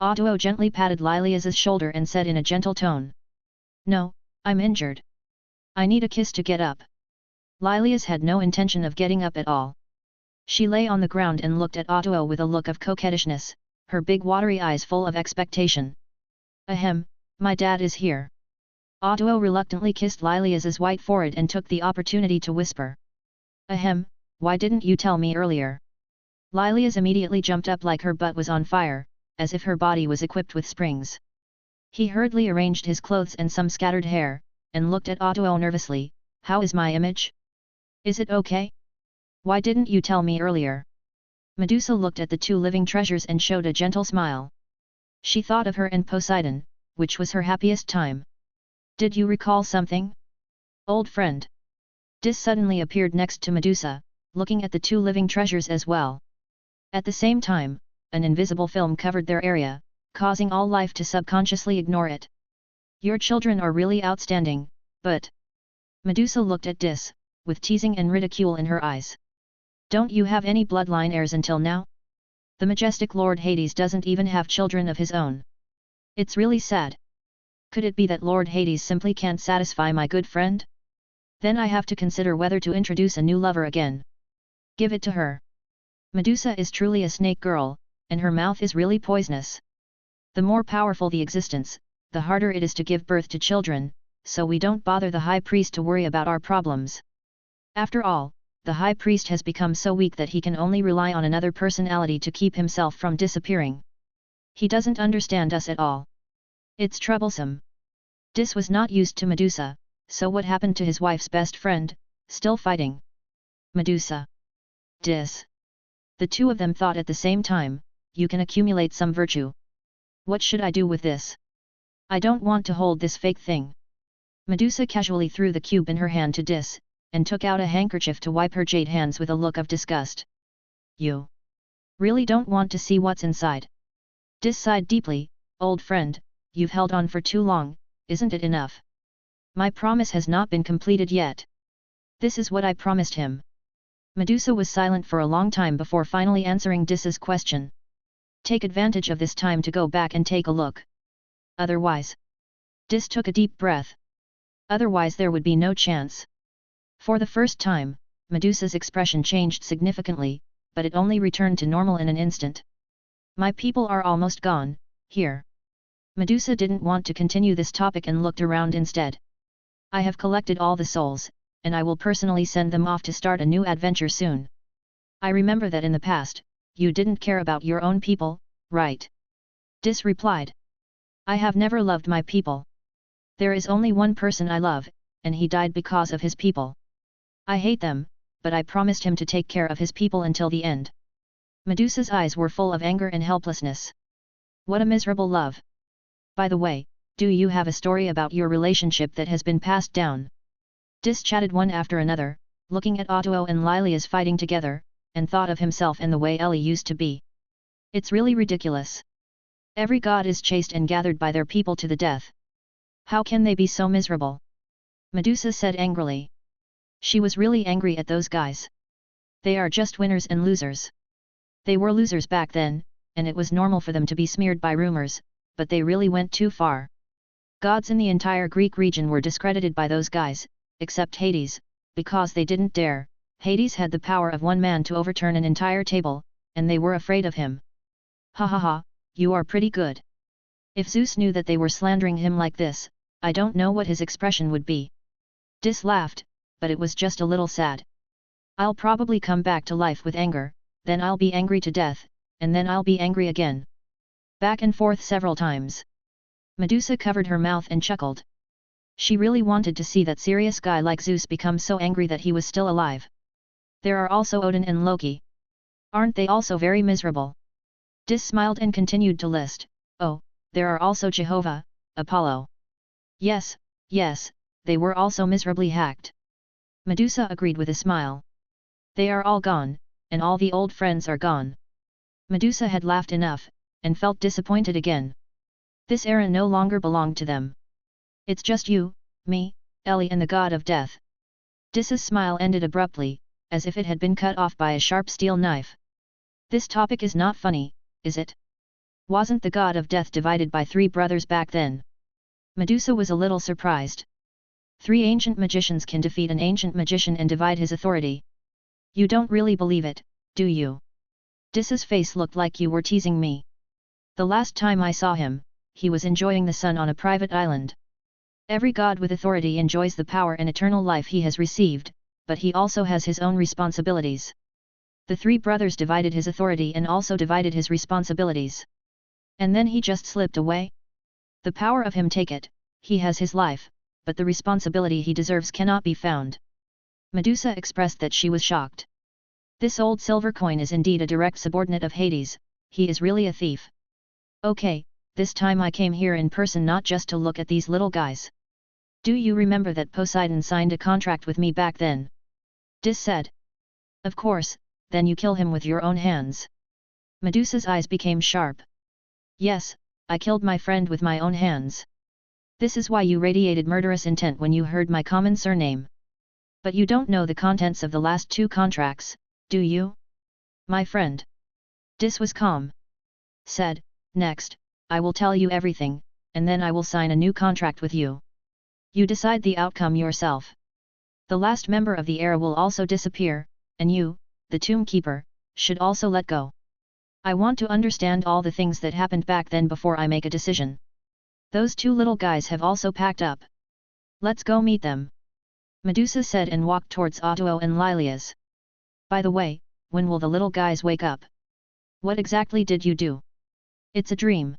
Otto gently patted Lilia's shoulder and said in a gentle tone. No, I'm injured. I need a kiss to get up. Lilias had no intention of getting up at all. She lay on the ground and looked at Otto with a look of coquettishness, her big watery eyes full of expectation. Ahem, my dad is here. Otto reluctantly kissed Lilias's white forehead and took the opportunity to whisper. Ahem, why didn't you tell me earlier? Lilias immediately jumped up like her butt was on fire, as if her body was equipped with springs. He hurriedly arranged his clothes and some scattered hair, and looked at Otto nervously. How is my image? Is it okay? Why didn't you tell me earlier? Medusa looked at the two living treasures and showed a gentle smile. She thought of her and Poseidon, which was her happiest time. Did you recall something? Old friend. Dis suddenly appeared next to Medusa, looking at the two living treasures as well. At the same time, an invisible film covered their area, causing all life to subconsciously ignore it. Your children are really outstanding, but... Medusa looked at Dis, with teasing and ridicule in her eyes. Don't you have any bloodline heirs until now? The majestic Lord Hades doesn't even have children of his own. It's really sad. Could it be that Lord Hades simply can't satisfy my good friend? Then I have to consider whether to introduce a new lover again. Give it to her. Medusa is truly a snake girl, and her mouth is really poisonous. The more powerful the existence, the harder it is to give birth to children, so we don't bother the high priest to worry about our problems. After all, the high priest has become so weak that he can only rely on another personality to keep himself from disappearing. He doesn't understand us at all. It's troublesome. Dis was not used to Medusa, so what happened to his wife's best friend, still fighting? Medusa. Dis. The two of them thought at the same time, you can accumulate some virtue. What should I do with this? I don't want to hold this fake thing. Medusa casually threw the cube in her hand to Dis, and took out a handkerchief to wipe her jade hands with a look of disgust. You really don't want to see what's inside? Dis sighed deeply. Old friend, you've held on for too long, isn't it enough? My promise has not been completed yet. This is what I promised him. Medusa was silent for a long time before finally answering Dis's question. Take advantage of this time to go back and take a look. Otherwise. Dis took a deep breath. Otherwise there would be no chance. For the first time, Medusa's expression changed significantly, but it only returned to normal in an instant. My people are almost gone, here. Medusa didn't want to continue this topic and looked around instead. I have collected all the souls, and I will personally send them off to start a new adventure soon. I remember that in the past, you didn't care about your own people, right? Dis replied. I have never loved my people. There is only one person I love, and he died because of his people. I hate them, but I promised him to take care of his people until the end. Medusa's eyes were full of anger and helplessness. What a miserable love. By the way, do you have a story about your relationship that has been passed down? Dis chatted one after another, looking at Otto and Lilias fighting together, and thought of himself and the way Ellie used to be. It's really ridiculous. Every god is chased and gathered by their people to the death. How can they be so miserable? Medusa said angrily. She was really angry at those guys. They are just winners and losers. They were losers back then, and it was normal for them to be smeared by rumors, but they really went too far. Gods in the entire Greek region were discredited by those guys, except Hades, because they didn't dare. Hades had the power of one man to overturn an entire table, and they were afraid of him. Ha ha ha, you are pretty good. If Zeus knew that they were slandering him like this, I don't know what his expression would be. Dis laughed, but it was just a little sad. I'll probably come back to life with anger, then I'll be angry to death, and then I'll be angry again. Back and forth several times. Medusa covered her mouth and chuckled. She really wanted to see that serious guy like Zeus become so angry that he was still alive. There are also Odin and Loki. Aren't they also very miserable? Dis smiled and continued to list. Oh, there are also Jehovah, Apollo. Yes, yes, they were also miserably hacked. Medusa agreed with a smile. They are all gone, and all the old friends are gone. Medusa had laughed enough, and felt disappointed again. This era no longer belonged to them. It's just you, me, Ellie and the god of death. Dis's smile ended abruptly, as if it had been cut off by a sharp steel knife. This topic is not funny, is it? Wasn't the god of death divided by 3 brothers back then? Medusa was a little surprised. 3 ancient magicians can defeat an ancient magician and divide his authority. You don't really believe it, do you? Dis's face looked like you were teasing me. The last time I saw him, he was enjoying the sun on a private island. Every god with authority enjoys the power and eternal life he has received, but he also has his own responsibilities. The 3 brothers divided his authority and also divided his responsibilities. And then he just slipped away? The power of him take it, he has his life, but the responsibility he deserves cannot be found. Medusa expressed that she was shocked. This old silver coin is indeed a direct subordinate of Hades, he is really a thief. Okay, this time I came here in person not just to look at these little guys. Do you remember that Poseidon signed a contract with me back then? Dis said. Of course, then you kill him with your own hands. Medusa's eyes became sharp. Yes, I killed my friend with my own hands. This is why you radiated murderous intent when you heard my common surname. But you don't know the contents of the last 2 contracts, do you? My friend. Dis was calm. Said, next, I will tell you everything, and then I will sign a new contract with you. You decide the outcome yourself. The last member of the era will also disappear, and you, the Tomb Keeper, should also let go. I want to understand all the things that happened back then before I make a decision. Those 2 little guys have also packed up. Let's go meet them. Medusa said and walked towards Otto and Lilias. By the way, when will the little guys wake up? What exactly did you do? It's a dream.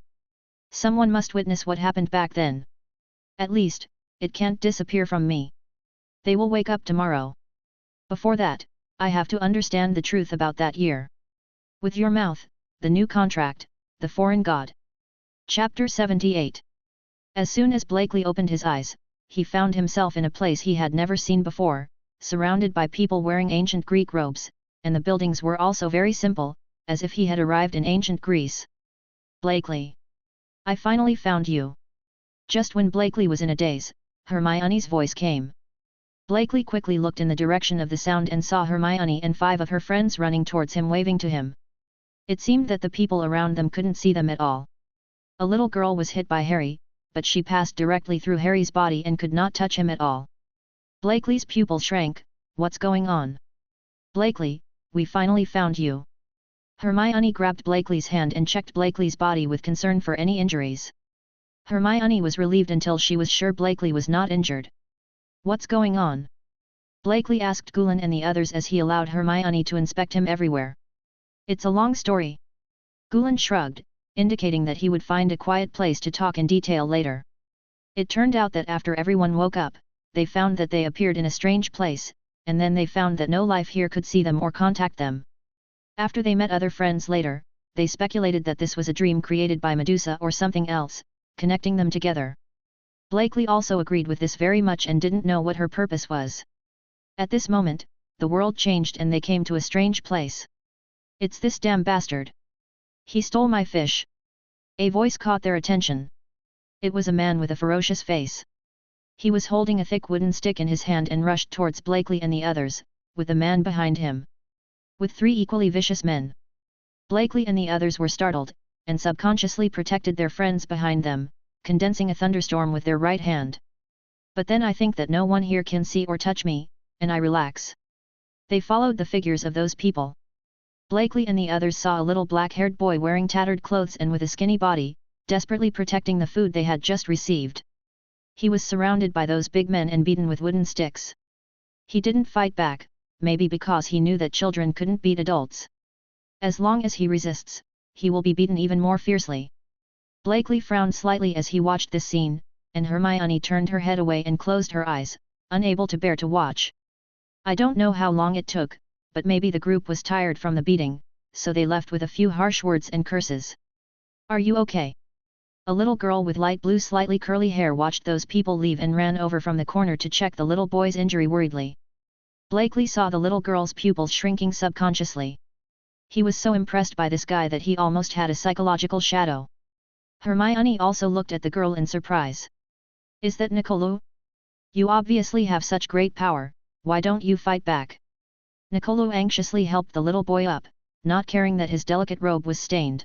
Someone must witness what happened back then. At least, it can't disappear from me. They will wake up tomorrow. Before that, I have to understand the truth about that year. With your mouth, the new contract, the foreign god. Chapter 78. As soon as Blakely opened his eyes, he found himself in a place he had never seen before, surrounded by people wearing ancient Greek robes, and the buildings were also very simple, as if he had arrived in ancient Greece. Blakely. I finally found you. Just when Blakely was in a daze, Hermione's voice came. Blakely quickly looked in the direction of the sound and saw Hermione and 5 of her friends running towards him waving to him. It seemed that the people around them couldn't see them at all. A little girl was hit by Harry, but she passed directly through Harry's body and could not touch him at all. Blakely's pupil shrank. What's going on? Blakely, we finally found you. Hermione grabbed Blakely's hand and checked Blakely's body with concern for any injuries. Hermione was relieved until she was sure Blakely was not injured. What's going on? Blakely asked Gulen and the others as he allowed Hermione to inspect him everywhere. It's a long story. Gulen shrugged, indicating that he would find a quiet place to talk in detail later. It turned out that after everyone woke up, they found that they appeared in a strange place, and then they found that no life here could see them or contact them. After they met other friends later, they speculated that this was a dream created by Medusa or something else, connecting them together. Blakely also agreed with this very much and didn't know what her purpose was. At this moment, the world changed and they came to a strange place. It's this damn bastard. He stole my fish. A voice caught their attention. It was a man with a ferocious face. He was holding a thick wooden stick in his hand and rushed towards Blakely and the others, with the man behind him. With 3 equally vicious men. Blakely and the others were startled, and subconsciously protected their friends behind them, condensing a thunderstorm with their right hand. But then I think that no one here can see or touch me, and I relax. They followed the figures of those people. Blakely and the others saw a little black-haired boy wearing tattered clothes and with a skinny body, desperately protecting the food they had just received. He was surrounded by those big men and beaten with wooden sticks. He didn't fight back, maybe because he knew that children couldn't beat adults. As long as he resists, he will be beaten even more fiercely. Blakely frowned slightly as he watched this scene, and Hermione turned her head away and closed her eyes, unable to bear to watch. I don't know how long it took, but maybe the group was tired from the beating, so they left with a few harsh words and curses. Are you okay? A little girl with light blue slightly curly hair watched those people leave and ran over from the corner to check the little boy's injury worriedly. Blakely saw the little girl's pupils shrinking subconsciously. He was so impressed by this guy that he almost had a psychological shadow. Hermione also looked at the girl in surprise. Is that Nicolo? You obviously have such great power, why don't you fight back? Nicolo anxiously helped the little boy up, not caring that his delicate robe was stained.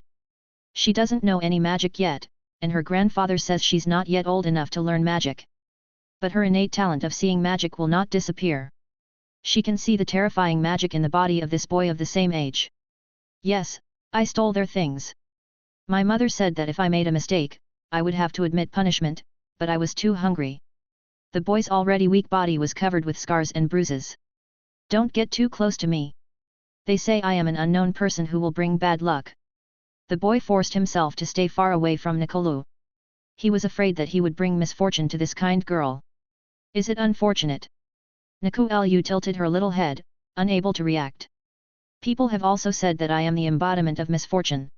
She doesn't know any magic yet, and her grandfather says she's not yet old enough to learn magic. But her innate talent of seeing magic will not disappear. She can see the terrifying magic in the body of this boy of the same age. Yes, I stole their things. My mother said that if I made a mistake, I would have to admit punishment, but I was too hungry. The boy's already weak body was covered with scars and bruises. Don't get too close to me. They say I am an unknown person who will bring bad luck. The boy forced himself to stay far away from Nicolo. He was afraid that he would bring misfortune to this kind girl. Is it unfortunate? Nicolo tilted her little head, unable to react. People have also said that I am the embodiment of misfortune.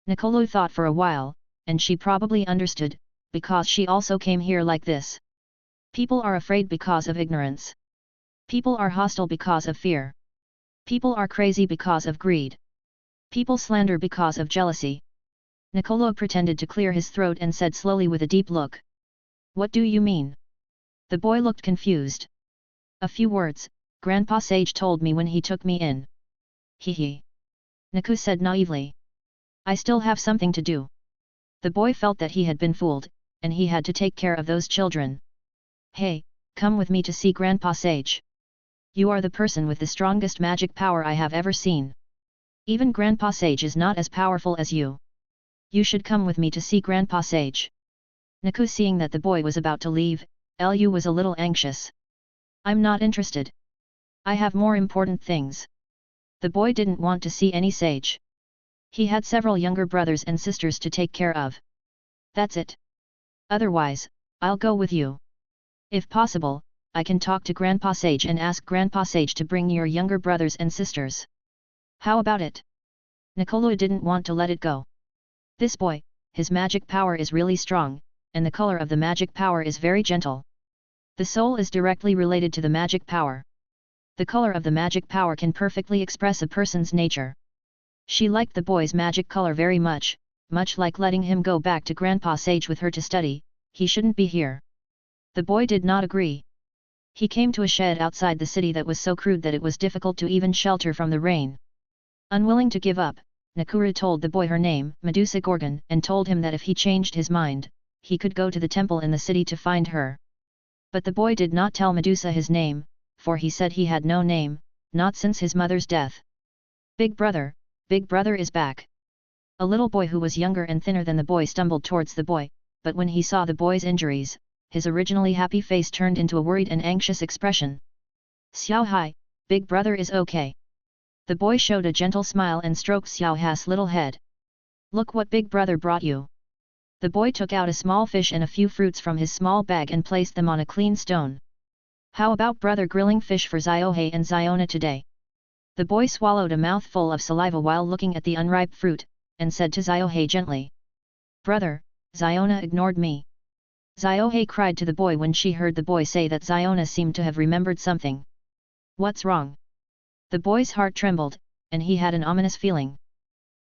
Nicolo thought for a while, and she probably understood, because she also came here like this. People are afraid because of ignorance. People are hostile because of fear. People are crazy because of greed. People slander because of jealousy. Nicolo pretended to clear his throat and said slowly with a deep look. What do you mean? The boy looked confused. A few words, Grandpa Sage told me when he took me in. Hee. Niku said naively. I still have something to do. The boy felt that he had been fooled, and he had to take care of those children. Hey, come with me to see Grandpa Sage. You are the person with the strongest magic power I have ever seen. Even Grandpa Sage is not as powerful as you. You should come with me to see Grandpa Sage. Niku, seeing that the boy was about to leave, Lu was a little anxious. I'm not interested. I have more important things. The boy didn't want to see any sage. He had several younger brothers and sisters to take care of. That's it. Otherwise, I'll go with you. If possible, I can talk to Grandpa Sage and ask Grandpa Sage to bring your younger brothers and sisters. How about it? Nikolai didn't want to let it go. This boy, his magic power is really strong, and the color of the magic power is very gentle. The soul is directly related to the magic power. The color of the magic power can perfectly express a person's nature. She liked the boy's magic color very much, much like letting him go back to Grandpa Sage with her to study. He shouldn't be here. The boy did not agree. He came to a shed outside the city that was so crude that it was difficult to even shelter from the rain. Unwilling to give up, Nakuru told the boy her name, Medusa Gorgon, and told him that if he changed his mind, he could go to the temple in the city to find her. But the boy did not tell Medusa his name, for he said he had no name, not since his mother's death. Big brother is back. A little boy who was younger and thinner than the boy stumbled towards the boy, but when he saw the boy's injuries, his originally happy face turned into a worried and anxious expression. Xiao Hai, big brother is okay. The boy showed a gentle smile and stroked Xiao Hai's little head. Look what big brother brought you. The boy took out a small fish and a few fruits from his small bag and placed them on a clean stone. How about brother grilling fish for Xiaohei and Xiona today? The boy swallowed a mouthful of saliva while looking at the unripe fruit, and said to Xiaohei gently. Brother, Xiona ignored me. Xiaohei cried to the boy when she heard the boy say that Xiona seemed to have remembered something. What's wrong? The boy's heart trembled, and he had an ominous feeling.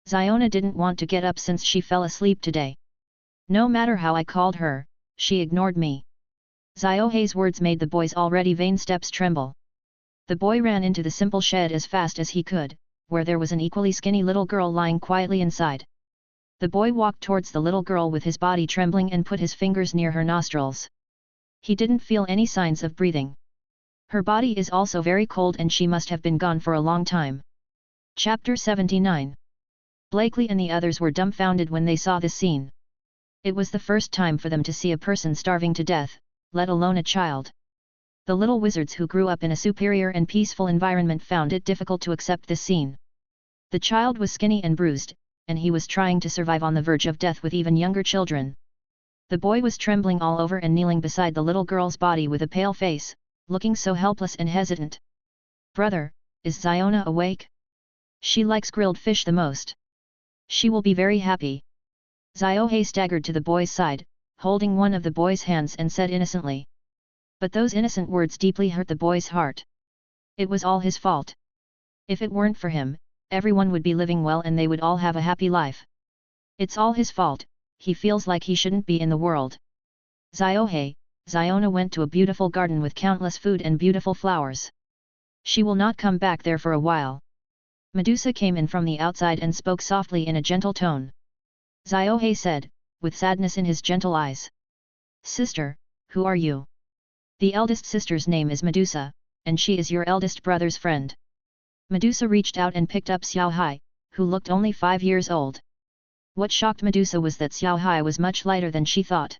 Xiona didn't want to get up since she fell asleep today. No matter how I called her, she ignored me. Xiaohei's words made the boy's already vain steps tremble. The boy ran into the simple shed as fast as he could, where there was an equally skinny little girl lying quietly inside. The boy walked towards the little girl with his body trembling and put his fingers near her nostrils. He didn't feel any signs of breathing. Her body is also very cold and she must have been gone for a long time. Chapter 79. Blakely and the others were dumbfounded when they saw this scene. It was the first time for them to see a person starving to death, let alone a child. The little wizards who grew up in a superior and peaceful environment found it difficult to accept this scene. The child was skinny and bruised, and he was trying to survive on the verge of death with even younger children. The boy was trembling all over and kneeling beside the little girl's body with a pale face, looking so helpless and hesitant. Brother, is Xiona awake? She likes grilled fish the most. She will be very happy. Xiaohei staggered to the boy's side, holding one of the boy's hands and said innocently. But those innocent words deeply hurt the boy's heart. It was all his fault. If it weren't for him, everyone would be living well and they would all have a happy life. It's all his fault, he feels like he shouldn't be in the world. Xiaohei, Xiona went to a beautiful garden with countless food and beautiful flowers. She will not come back there for a while. Medusa came in from the outside and spoke softly in a gentle tone. Xiaohei said, with sadness in his gentle eyes. Sister, who are you? The eldest sister's name is Medusa, and she is your eldest brother's friend. Medusa reached out and picked up Xiao Hai, who looked only 5 years old. What shocked Medusa was that Xiao Hai was much lighter than she thought.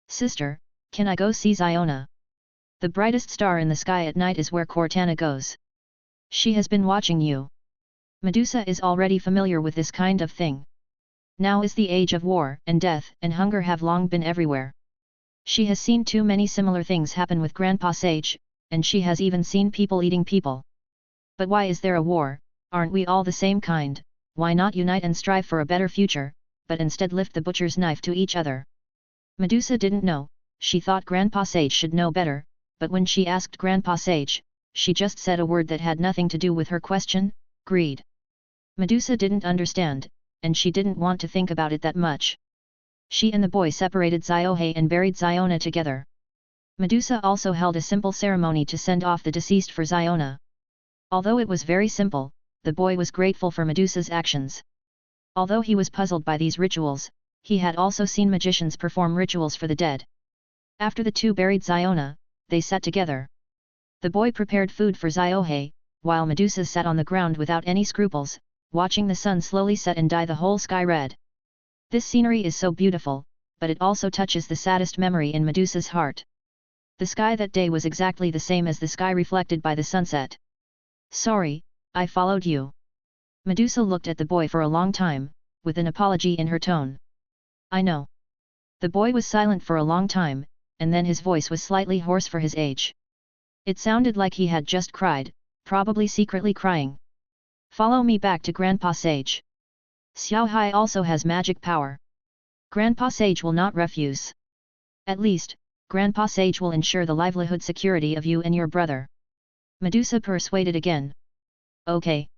Sister, can I go see Xiona? The brightest star in the sky at night is where Cortana goes. She has been watching you. Medusa is already familiar with this kind of thing. Now is the age of war, and death and hunger have long been everywhere. She has seen too many similar things happen with Grandpa Sage, and she has even seen people eating people. But why is there a war? Aren't we all the same kind? Why not unite and strive for a better future, but instead lift the butcher's knife to each other? Medusa didn't know, she thought Grandpa Sage should know better, but when she asked Grandpa Sage, she just said a word that had nothing to do with her question, greed. Medusa didn't understand, and she didn't want to think about it that much. She and the boy separated Xiaohei and buried Xiona together. Medusa also held a simple ceremony to send off the deceased for Xiona. Although it was very simple, the boy was grateful for Medusa's actions. Although he was puzzled by these rituals, he had also seen magicians perform rituals for the dead. After the two buried Xiona, they sat together. The boy prepared food for Xiaohei, while Medusa sat on the ground without any scruples, watching the sun slowly set and dye the whole sky red. This scenery is so beautiful, but it also touches the saddest memory in Medusa's heart. The sky that day was exactly the same as the sky reflected by the sunset. Sorry, I followed you. Medusa looked at the boy for a long time, with an apology in her tone. I know. The boy was silent for a long time, and then his voice was slightly hoarse for his age. It sounded like he had just cried, probably secretly crying. Follow me back to Grandpa Sage. Xiao Hai also has magic power. Grandpa Sage will not refuse. At least, Grandpa Sage will ensure the livelihood security of you and your brother. Medusa persuaded again. Okay.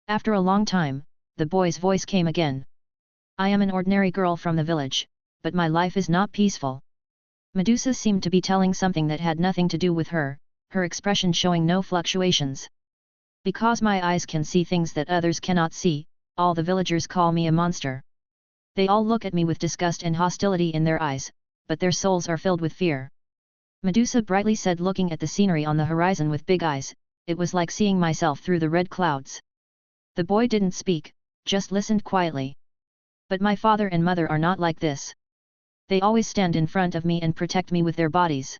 After a long time, the boy's voice came again. I am an ordinary girl from the village, but my life is not peaceful. Medusa seemed to be telling something that had nothing to do with her, her expression showing no fluctuations. Because my eyes can see things that others cannot see, all the villagers call me a monster. They all look at me with disgust and hostility in their eyes, but their souls are filled with fear. Medusa brightly said, looking at the scenery on the horizon with big eyes, it was like seeing myself through the red clouds. The boy didn't speak, just listened quietly. But my father and mother are not like this. They always stand in front of me and protect me with their bodies.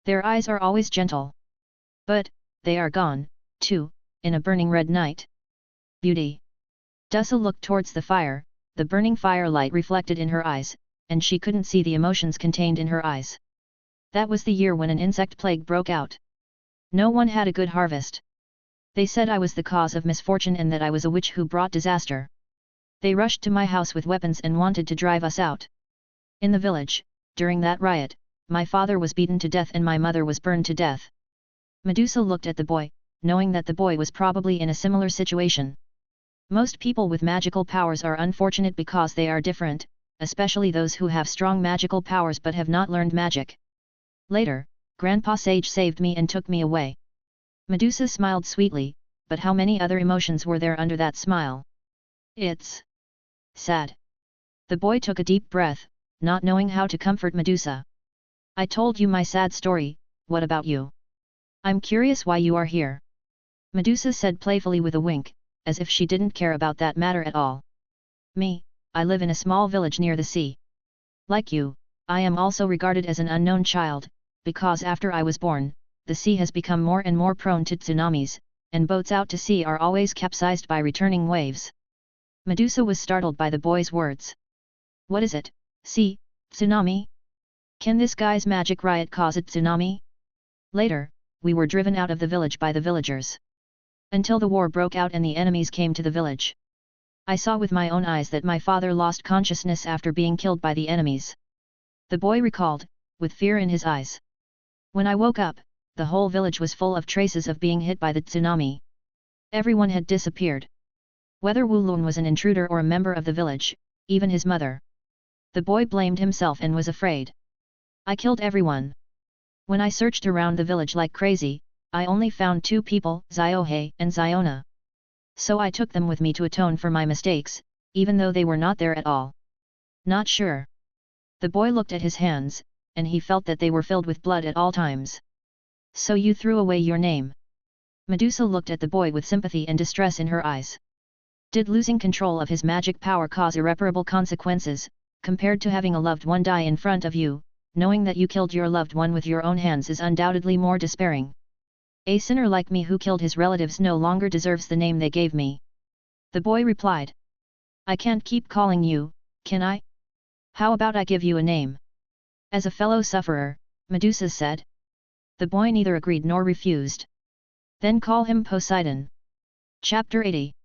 Their eyes are always gentle. But, they are gone, too, in a burning red night. Beauty. Dusa looked towards the fire, the burning firelight reflected in her eyes, and she couldn't see the emotions contained in her eyes. That was the year when an insect plague broke out. No one had a good harvest. They said I was the cause of misfortune and that I was a witch who brought disaster. They rushed to my house with weapons and wanted to drive us out. In the village, during that riot, my father was beaten to death and my mother was burned to death. Medusa looked at the boy, knowing that the boy was probably in a similar situation. Most people with magical powers are unfortunate because they are different, especially those who have strong magical powers but have not learned magic. Later, Grandpa Sage saved me and took me away. Medusa smiled sweetly, but how many other emotions were there under that smile? It's sad. The boy took a deep breath, not knowing how to comfort Medusa. I told you my sad story, what about you? I'm curious why you are here. Medusa said playfully with a wink, as if she didn't care about that matter at all. Me, I live in a small village near the sea. Like you, I am also regarded as an unknown child, because after I was born, the sea has become more and more prone to tsunamis, and boats out to sea are always capsized by returning waves. Medusa was startled by the boy's words. What is it? Sea, tsunami? Can this guy's magic riot cause a tsunami? Later, we were driven out of the village by the villagers. Until the war broke out and the enemies came to the village. I saw with my own eyes that my father lost consciousness after being killed by the enemies. The boy recalled, with fear in his eyes. When I woke up, the whole village was full of traces of being hit by the tsunami. Everyone had disappeared. Whether Wu Lun was an intruder or a member of the village, even his mother. The boy blamed himself and was afraid. I killed everyone. When I searched around the village like crazy, I only found 2 people, Ziohei and Ziona. So I took them with me to atone for my mistakes, even though they were not there at all. Not sure. The boy looked at his hands, and he felt that they were filled with blood at all times. So you threw away your name. Medusa looked at the boy with sympathy and distress in her eyes. Did losing control of his magic power cause irreparable consequences, compared to having a loved one die in front of you? Knowing that you killed your loved one with your own hands is undoubtedly more despairing. A sinner like me who killed his relatives no longer deserves the name they gave me. The boy replied. I can't keep calling you, can I? How about I give you a name? As a fellow sufferer, Medusa said. The boy neither agreed nor refused. Then call him Poseidon. Chapter 80.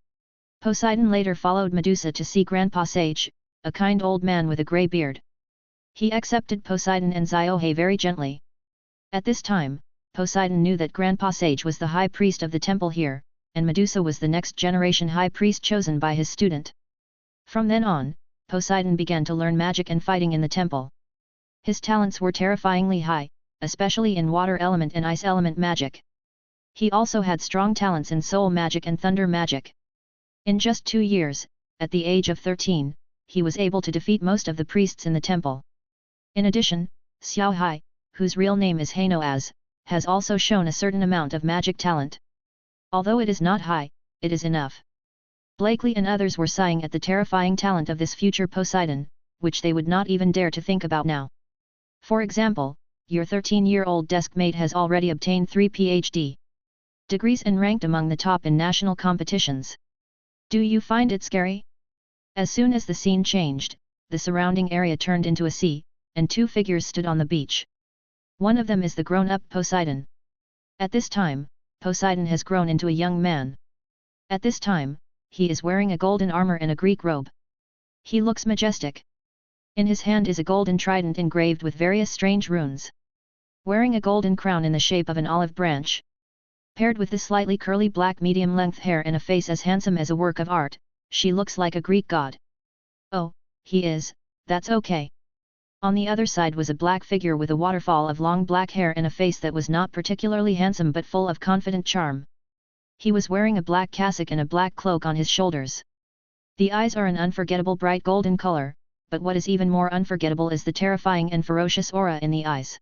Poseidon later followed Medusa to see Grandpa Sage, a kind old man with a grey beard. He accepted Poseidon and Ziohei very gently. At this time, Poseidon knew that Grandpa Sage was the high priest of the temple here, and Medusa was the next generation high priest chosen by his student. From then on, Poseidon began to learn magic and fighting in the temple. His talents were terrifyingly high, especially in water element and ice element magic. He also had strong talents in soul magic and thunder magic. In just 2 years, at the age of 13, he was able to defeat most of the priests in the temple. In addition, Xiao Hai, whose real name is Hainoaz, has also shown a certain amount of magic talent. Although it is not high, it is enough. Blakely and others were sighing at the terrifying talent of this future Poseidon, which they would not even dare to think about now. For example, your 13-year-old desk mate has already obtained 3 PhD degrees and ranked among the top in national competitions. Do you find it scary? As soon as the scene changed, the surrounding area turned into a sea, and two figures stood on the beach. One of them is the grown-up Poseidon. At this time, Poseidon has grown into a young man. At this time, he is wearing a golden armor and a Greek robe. He looks majestic. In his hand is a golden trident engraved with various strange runes. Wearing a golden crown in the shape of an olive branch. Paired with the slightly curly black medium-length hair and a face as handsome as a work of art, she looks like a Greek god. Oh, he is, that's okay. On the other side was a black figure with a waterfall of long black hair and a face that was not particularly handsome but full of confident charm. He was wearing a black cassock and a black cloak on his shoulders. The eyes are an unforgettable bright golden color, but what is even more unforgettable is the terrifying and ferocious aura in the eyes.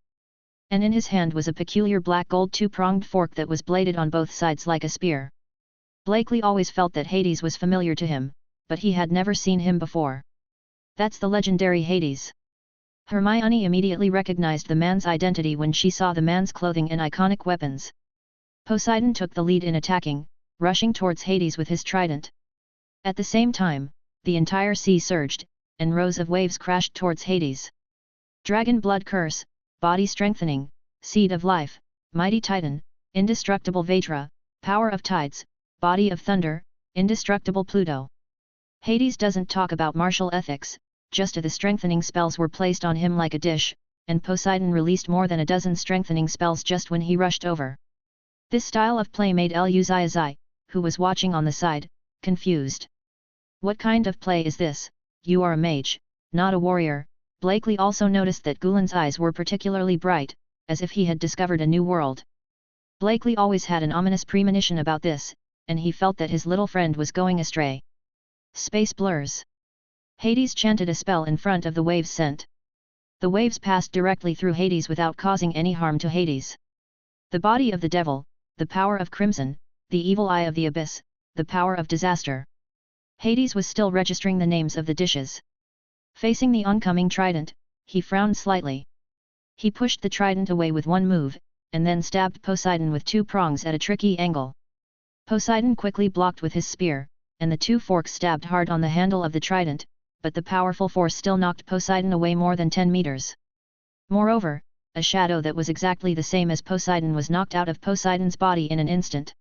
And in his hand was a peculiar black gold two-pronged fork that was bladed on both sides like a spear. Blakely always felt that Hades was familiar to him, but he had never seen him before. That's the legendary Hades. Hermione immediately recognized the man's identity when she saw the man's clothing and iconic weapons. Poseidon took the lead in attacking, rushing towards Hades with his trident. At the same time, the entire sea surged, and rows of waves crashed towards Hades. Dragon blood curse, body strengthening, seed of life, mighty titan, indestructible Vajra, power of tides, body of thunder, indestructible Pluto. Hades doesn't talk about martial ethics, just the strengthening spells were placed on him like a dish, and Poseidon released more than a dozen strengthening spells just when he rushed over. This style of play made Luzai, who was watching on the side, confused. What kind of play is this? You are a mage, not a warrior. Blakely also noticed that Gulen's eyes were particularly bright, as if he had discovered a new world. Blakely always had an ominous premonition about this, and he felt that his little friend was going astray. Space blurs. Hades chanted a spell in front of the waves sent. The waves passed directly through Hades without causing any harm to Hades. The body of the devil, the power of crimson, the evil eye of the abyss, the power of disaster. Hades was still registering the names of the dishes. Facing the oncoming trident, he frowned slightly. He pushed the trident away with one move, and then stabbed Poseidon with two prongs at a tricky angle. Poseidon quickly blocked with his spear, and the two forks stabbed hard on the handle of the trident, but the powerful force still knocked Poseidon away more than 10 meters. Moreover, a shadow that was exactly the same as Poseidon was knocked out of Poseidon's body in an instant.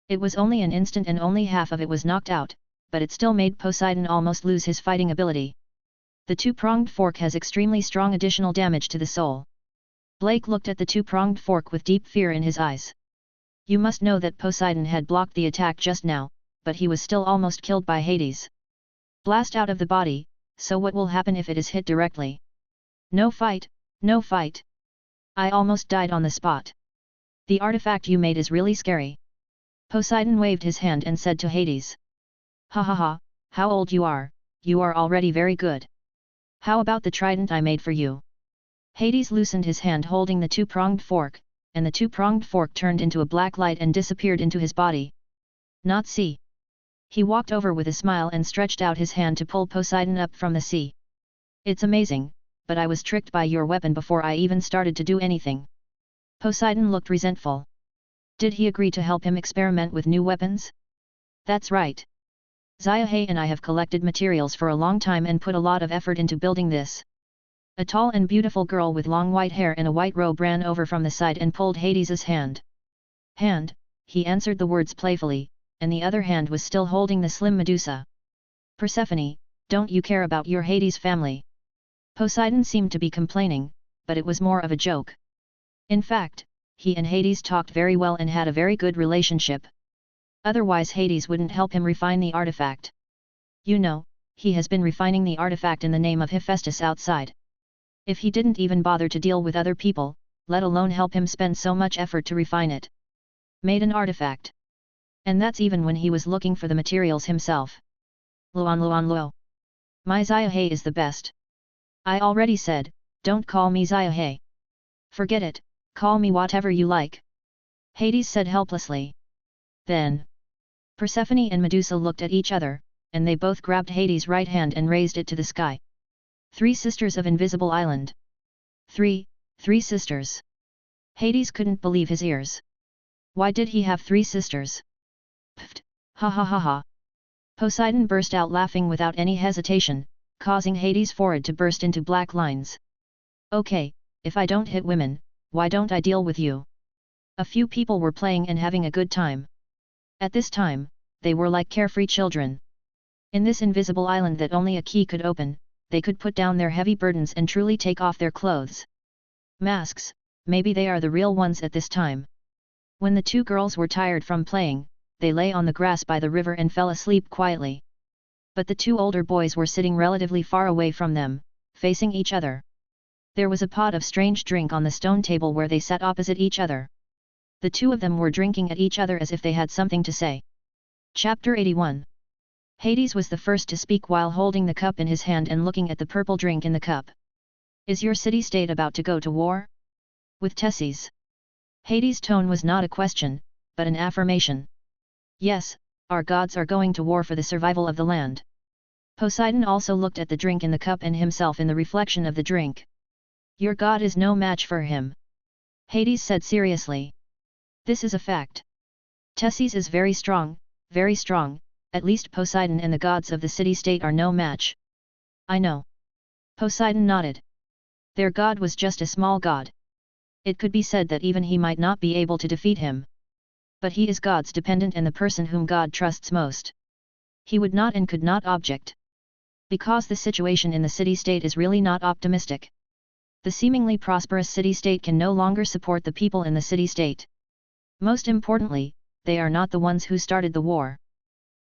It was only an instant and only half of it was knocked out, but it still made Poseidon almost lose his fighting ability. The two-pronged fork has extremely strong additional damage to the soul. Blake looked at the two-pronged fork with deep fear in his eyes. You must know that Poseidon had blocked the attack just now, but he was still almost killed by Hades. Blast out of the body, so what will happen if it is hit directly? No fight, no fight. I almost died on the spot. The artifact you made is really scary. Poseidon waved his hand and said to Hades. Ha ha ha, how old you are already very good. How about the trident I made for you? Hades loosened his hand holding the two-pronged fork, and the two-pronged fork turned into a black light and disappeared into his body. Not see. He walked over with a smile and stretched out his hand to pull Poseidon up from the sea. It's amazing, but I was tricked by your weapon before I even started to do anything. Poseidon looked resentful. Did he agree to help him experiment with new weapons? That's right. Xiaohe and I have collected materials for a long time and put a lot of effort into building this. A tall and beautiful girl with long white hair and a white robe ran over from the side and pulled Hades's hand. Hand, he answered the words playfully, and the other hand was still holding the slim Medusa. Persephone, don't you care about your Hades family? Poseidon seemed to be complaining, but it was more of a joke. In fact, he and Hades talked very well and had a very good relationship. Otherwise Hades wouldn't help him refine the artifact. You know, he has been refining the artifact in the name of Hephaestus outside. If he didn't even bother to deal with other people, let alone help him spend so much effort to refine it. Made an artifact. And that's even when he was looking for the materials himself. Luan. My Xiaohe is the best. I already said, don't call me Xiaohe. Forget it, call me whatever you like. Hades said helplessly. Then, Persephone and Medusa looked at each other, and they both grabbed Hades' right hand and raised it to the sky. 3 sisters of Invisible Island. 3 sisters. Hades couldn't believe his ears. Why did he have 3 sisters? Pfft, ha ha ha ha. Poseidon burst out laughing without any hesitation, causing Hades' forehead to burst into black lines. Okay, if I don't hit women, why don't I deal with you? A few people were playing and having a good time. At this time, they were like carefree children. In this invisible island that only a key could open, they could put down their heavy burdens and truly take off their clothes. Masks, maybe they are the real ones at this time. When the 2 girls were tired from playing, they lay on the grass by the river and fell asleep quietly. But the 2 older boys were sitting relatively far away from them, facing each other. There was a pot of strange drink on the stone table where they sat opposite each other. The 2 of them were drinking at each other as if they had something to say. Chapter 81. Hades was the first to speak while holding the cup in his hand and looking at the purple drink in the cup. Is your city-state about to go to war? With Tesses. Hades' tone was not a question, but an affirmation. Yes, our gods are going to war for the survival of the land. Poseidon also looked at the drink in the cup and himself in the reflection of the drink. Your god is no match for him. Hades said seriously. This is a fact. Tesses is very strong, at least Poseidon and the gods of the city-state are no match. I know. Poseidon nodded. Their god was just a small god. It could be said that even he might not be able to defeat him. But he is God's dependent and the person whom God trusts most. He would not and could not object. Because the situation in the city-state is really not optimistic. The seemingly prosperous city-state can no longer support the people in the city-state. Most importantly, they are not the ones who started the war.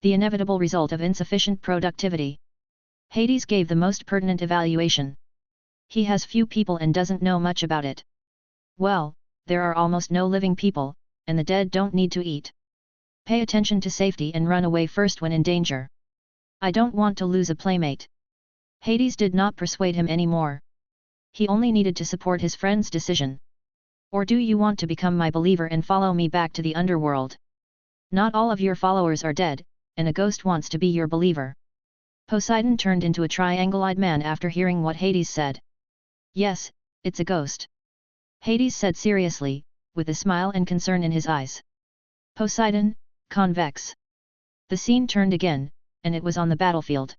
The inevitable result of insufficient productivity. Hades gave the most pertinent evaluation. He has few people and doesn't know much about it. Well, there are almost no living people, and the dead don't need to eat. Pay attention to safety and run away first when in danger. I don't want to lose a playmate. Hades did not persuade him anymore. He only needed to support his friend's decision. Or do you want to become my believer and follow me back to the underworld? Not all of your followers are dead, and a ghost wants to be your believer. Poseidon turned into a triangle-eyed man after hearing what Hades said. Yes, it's a ghost. Hades said seriously, with a smile and concern in his eyes. Poseidon, convex. The scene turned again, and it was on the battlefield.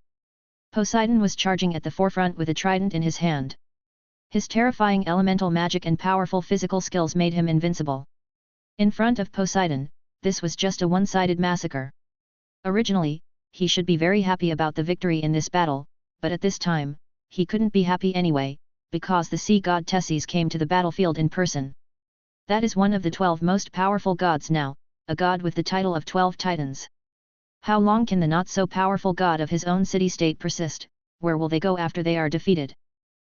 Poseidon was charging at the forefront with a trident in his hand. His terrifying elemental magic and powerful physical skills made him invincible. In front of Poseidon, this was just a one-sided massacre. Originally, he should be very happy about the victory in this battle, but at this time, he couldn't be happy anyway, because the sea god Tesses came to the battlefield in person. That is one of the 12 most powerful gods now, a god with the title of 12 titans. How long can the not-so-powerful god of his own city-state persist? Where will they go after they are defeated?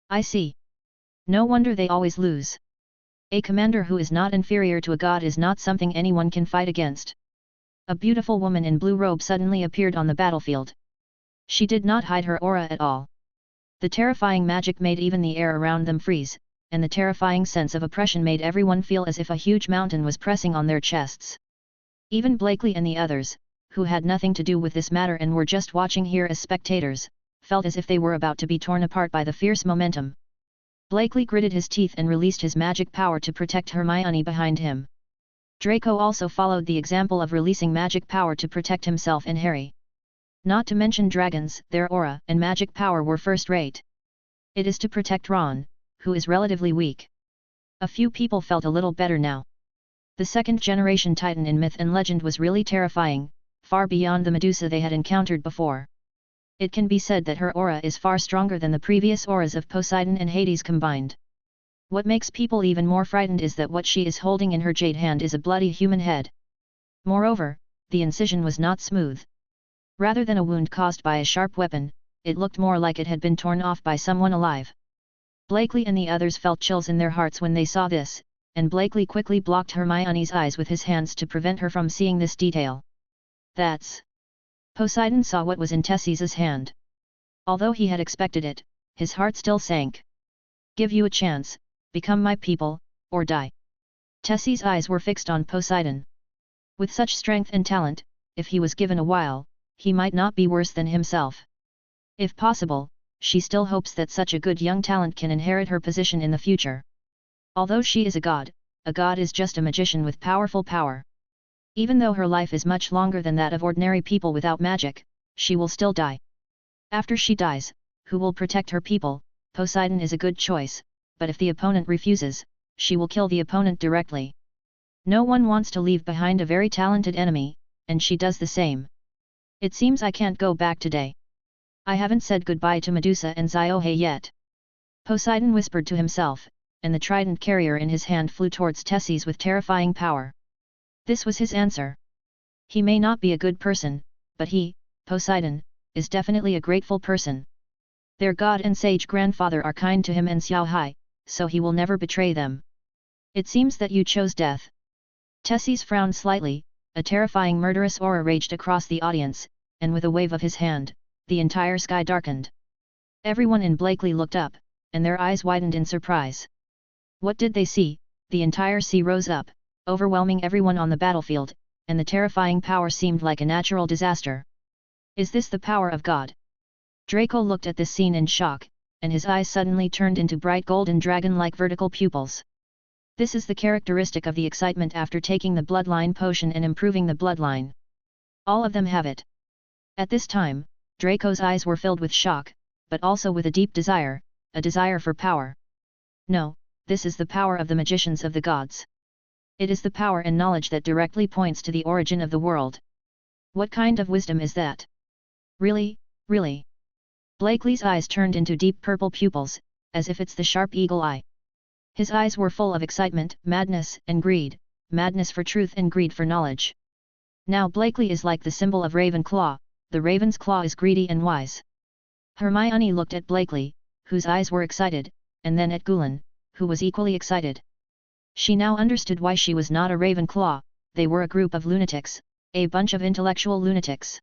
I see. No wonder they always lose. A commander who is not inferior to a god is not something anyone can fight against. A beautiful woman in blue robe suddenly appeared on the battlefield. She did not hide her aura at all. The terrifying magic made even the air around them freeze, and the terrifying sense of oppression made everyone feel as if a huge mountain was pressing on their chests. Even Blakely and the others, who had nothing to do with this matter and were just watching here as spectators, felt as if they were about to be torn apart by the fierce momentum. Blakely gritted his teeth and released his magic power to protect Hermione behind him. Draco also followed the example of releasing magic power to protect himself and Harry. Not to mention dragons, their aura and magic power were first-rate. It is to protect Ron, who is relatively weak. A few people felt a little better now. The second-generation Titan in myth and legend was really terrifying, far beyond the Medusa they had encountered before. It can be said that her aura is far stronger than the previous auras of Poseidon and Hades combined. What makes people even more frightened is that what she is holding in her jade hand is a bloody human head. Moreover, the incision was not smooth. Rather than a wound caused by a sharp weapon, it looked more like it had been torn off by someone alive. Blakely and the others felt chills in their hearts when they saw this, and Blakely quickly blocked Hermione's eyes with his hands to prevent her from seeing this detail. That's... Poseidon saw what was in Tessie's hand. Although he had expected it, his heart still sank. Give you a chance, become my people, or die. Tessie's eyes were fixed on Poseidon. With such strength and talent, if he was given a while, he might not be worse than himself. If possible, she still hopes that such a good young talent can inherit her position in the future. Although she is a god, a god is just a magician with powerful power. Even though her life is much longer than that of ordinary people without magic, she will still die. After she dies, who will protect her people? Poseidon is a good choice, but if the opponent refuses, she will kill the opponent directly. No one wants to leave behind a very talented enemy, and she does the same. It seems I can't go back today. I haven't said goodbye to Medusa and Ziohe yet. Poseidon whispered to himself, and the trident carrier in his hand flew towards Tesses with terrifying power. This was his answer. He may not be a good person, but he, Poseidon, is definitely a grateful person. Their god and sage grandfather are kind to him and Xiao Hai, so he will never betray them. It seems that you chose death. Tesses frowned slightly, a terrifying murderous aura raged across the audience, and with a wave of his hand, the entire sky darkened. Everyone in Blakely looked up, and their eyes widened in surprise. What did they see? The entire sea rose up, overwhelming everyone on the battlefield, and the terrifying power seemed like a natural disaster. Is this the power of God? Draco looked at this scene in shock, and his eyes suddenly turned into bright golden dragon-like vertical pupils. This is the characteristic of the excitement after taking the bloodline potion and improving the bloodline. All of them have it. At this time, Draco's eyes were filled with shock, but also with a deep desire, a desire for power. No, this is the power of the magicians of the gods. It is the power and knowledge that directly points to the origin of the world. What kind of wisdom is that? Really, really? Blakely's eyes turned into deep purple pupils, as if it's the sharp eagle eye. His eyes were full of excitement, madness, and greed, madness for truth and greed for knowledge. Now Blakely is like the symbol of Ravenclaw, the raven's claw is greedy and wise. Hermione looked at Blakely, whose eyes were excited, and then at Gulen, who was equally excited. She now understood why she was not a Ravenclaw, they were a group of lunatics, a bunch of intellectual lunatics.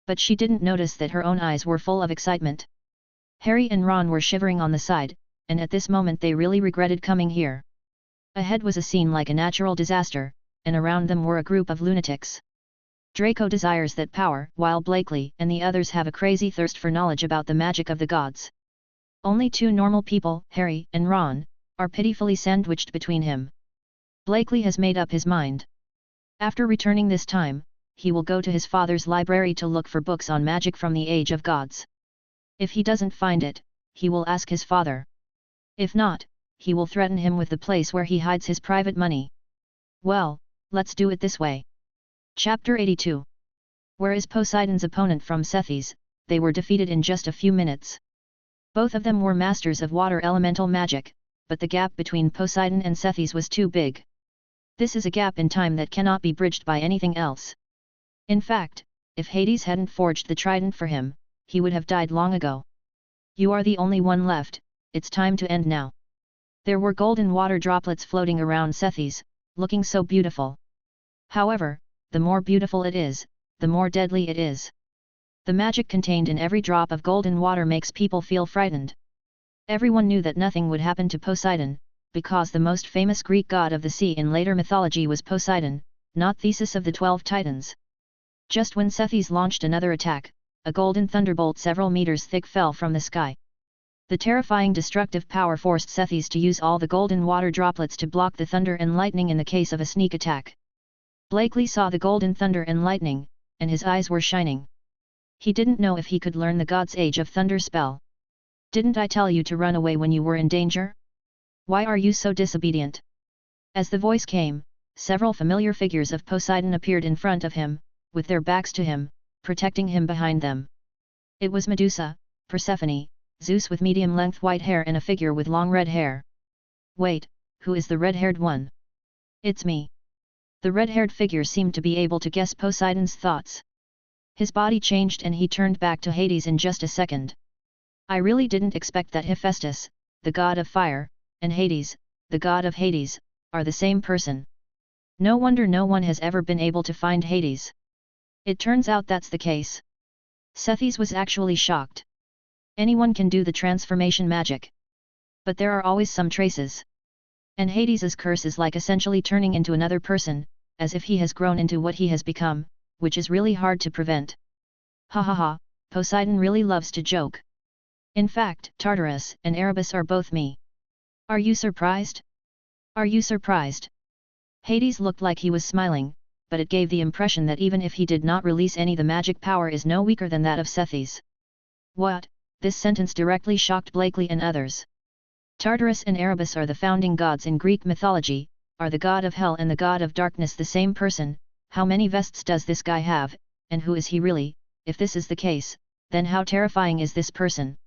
But she didn't notice that her own eyes were full of excitement. Harry and Ron were shivering on the side, and at this moment they really regretted coming here. Ahead was a scene like a natural disaster, and around them were a group of lunatics. Draco desires that power, while Blakely and the others have a crazy thirst for knowledge about the magic of the gods. Only two normal people, Harry and Ron, are pitifully sandwiched between him. Blakely has made up his mind. After returning this time, he will go to his father's library to look for books on magic from the Age of Gods. If he doesn't find it, he will ask his father. If not, he will threaten him with the place where he hides his private money. Well, let's do it this way. Chapter 82. Where is Poseidon's opponent from Tethys? They were defeated in just a few minutes. Both of them were masters of water elemental magic, but the gap between Poseidon and Tethys was too big. This is a gap in time that cannot be bridged by anything else. In fact, if Hades hadn't forged the trident for him, he would have died long ago. You are the only one left, it's time to end now. There were golden water droplets floating around Tethys, looking so beautiful. However, the more beautiful it is, the more deadly it is. The magic contained in every drop of golden water makes people feel frightened. Everyone knew that nothing would happen to Poseidon, because the most famous Greek god of the sea in later mythology was Poseidon, not Theseus of the 12 Titans. Just when Tethys launched another attack, a golden thunderbolt several meters thick fell from the sky. The terrifying destructive power forced Tethys to use all the golden water droplets to block the thunder and lightning in the case of a sneak attack. Blakely saw the golden thunder and lightning, and his eyes were shining. He didn't know if he could learn the God's Age of Thunder spell. Didn't I tell you to run away when you were in danger? Why are you so disobedient? As the voice came, several familiar figures of Poseidon appeared in front of him, with their backs to him, protecting him behind them. It was Medusa, Persephone, Zeus with medium-length white hair and a figure with long red hair. Wait, who is the red-haired one? It's me. The red-haired figure seemed to be able to guess Poseidon's thoughts. His body changed and he turned back to Hades in just a second. I really didn't expect that Hephaestus, the god of fire, and Hades, the god of Hades, are the same person. No wonder no one has ever been able to find Hades. It turns out that's the case. Tethys was actually shocked. Anyone can do the transformation magic. But there are always some traces. And Hades's curse is like essentially turning into another person, as if he has grown into what he has become, which is really hard to prevent. Ha ha ha, Poseidon really loves to joke. In fact, Tartarus and Erebus are both me. Are you surprised? Are you surprised? Hades looked like he was smiling, but it gave the impression that even if he did not release any, the magic power is no weaker than that of Ceres. What? This sentence directly shocked Blakely and others. Tartarus and Erebus are the founding gods in Greek mythology. Are the god of hell and the god of darkness the same person? How many vests does this guy have, and who is he really? If this is the case, then how terrifying is this person?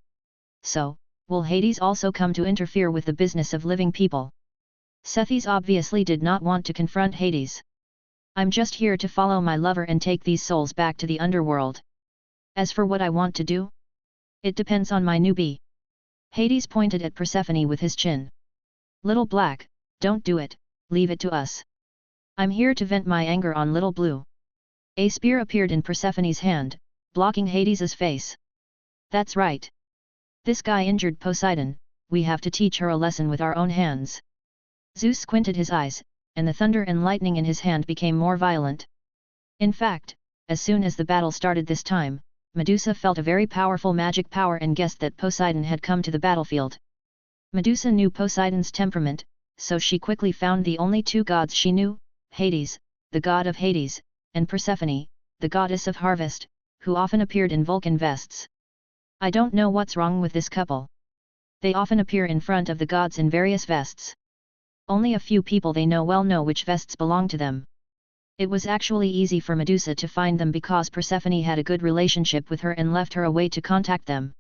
So, will Hades also come to interfere with the business of living people? Ceres obviously did not want to confront Hades. I'm just here to follow my lover and take these souls back to the underworld. As for what I want to do? It depends on my newbie. Hades pointed at Persephone with his chin. Little Black, don't do it, leave it to us. I'm here to vent my anger on Little Blue. A spear appeared in Persephone's hand, blocking Hades's face. That's right. This guy injured Poseidon, we have to teach her a lesson with our own hands. Zeus squinted his eyes, and the thunder and lightning in his hand became more violent. In fact, as soon as the battle started this time, Medusa felt a very powerful magic power and guessed that Poseidon had come to the battlefield. Medusa knew Poseidon's temperament, so she quickly found the only two gods she knew, Hades, the god of Hades, and Persephone, the goddess of harvest, who often appeared in Vulcan vests. I don't know what's wrong with this couple. They often appear in front of the gods in various vests. Only a few people they know well know which vests belong to them. It was actually easy for Medusa to find them because Persephone had a good relationship with her and left her a way to contact them.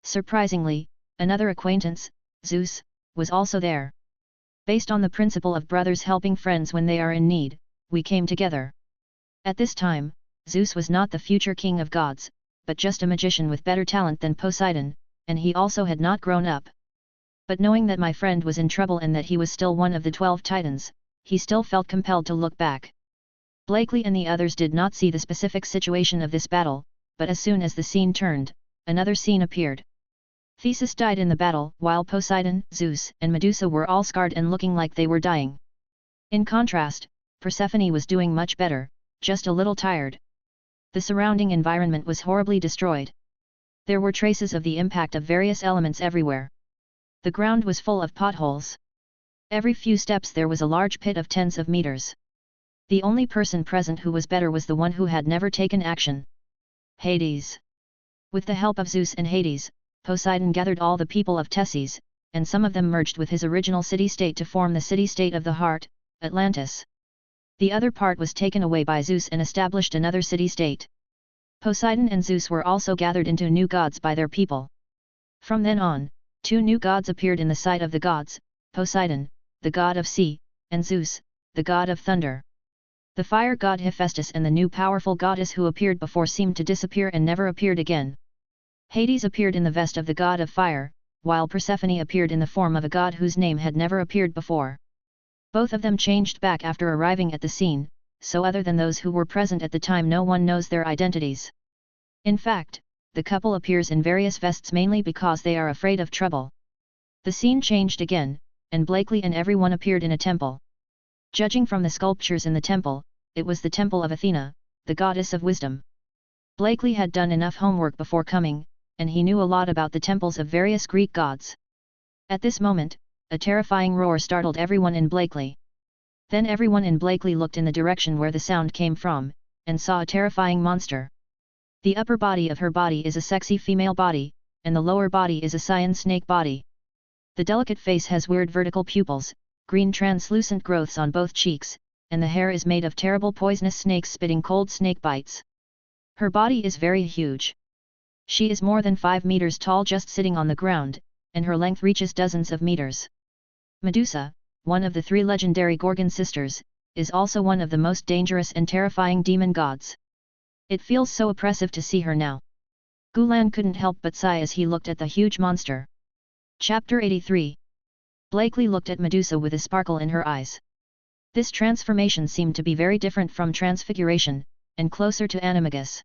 Surprisingly, another acquaintance, Zeus, was also there. Based on the principle of brothers helping friends when they are in need, we came together. At this time, Zeus was not the future king of gods, but just a magician with better talent than Poseidon, and he also had not grown up. But knowing that my friend was in trouble and that he was still one of the 12 titans, he still felt compelled to look back. Blakely and the others did not see the specific situation of this battle, but as soon as the scene turned, another scene appeared. Theseus died in the battle, while Poseidon, Zeus, and Medusa were all scarred and looking like they were dying. In contrast, Persephone was doing much better, just a little tired. The surrounding environment was horribly destroyed. There were traces of the impact of various elements everywhere. The ground was full of potholes. Every few steps there was a large pit of tens of meters. The only person present who was better was the one who had never taken action. Hades. With the help of Zeus and Hades, Poseidon gathered all the people of Tesses, and some of them merged with his original city-state to form the city-state of the heart, Atlantis. The other part was taken away by Zeus and established another city-state. Poseidon and Zeus were also gathered into new gods by their people. From then on, two new gods appeared in the sight of the gods, Poseidon, the god of sea, and Zeus, the god of thunder. The fire god Hephaestus and the new powerful goddess who appeared before seemed to disappear and never appeared again. Hades appeared in the vest of the god of fire, while Persephone appeared in the form of a god whose name had never appeared before. Both of them changed back after arriving at the scene, so other than those who were present at the time no one knows their identities. In fact, the couple appears in various vests mainly because they are afraid of trouble. The scene changed again, and Blakely and everyone appeared in a temple. Judging from the sculptures in the temple, it was the temple of Athena, the goddess of wisdom. Blakely had done enough homework before coming, and he knew a lot about the temples of various Greek gods. At this moment, a terrifying roar startled everyone in Blakely. Then everyone in Blakely looked in the direction where the sound came from, and saw a terrifying monster. The upper body of her body is a sexy female body, and the lower body is a cyan snake body. The delicate face has weird vertical pupils, green translucent growths on both cheeks, and the hair is made of terrible poisonous snakes spitting cold snake bites. Her body is very huge. She is more than 5 meters tall just sitting on the ground, and her length reaches dozens of meters. Medusa, one of the 3 legendary Gorgon sisters, is also one of the most dangerous and terrifying demon gods. It feels so oppressive to see her now. Gulan couldn't help but sigh as he looked at the huge monster. Chapter 83. Blakely looked at Medusa with a sparkle in her eyes. This transformation seemed to be very different from transfiguration, and closer to animagus.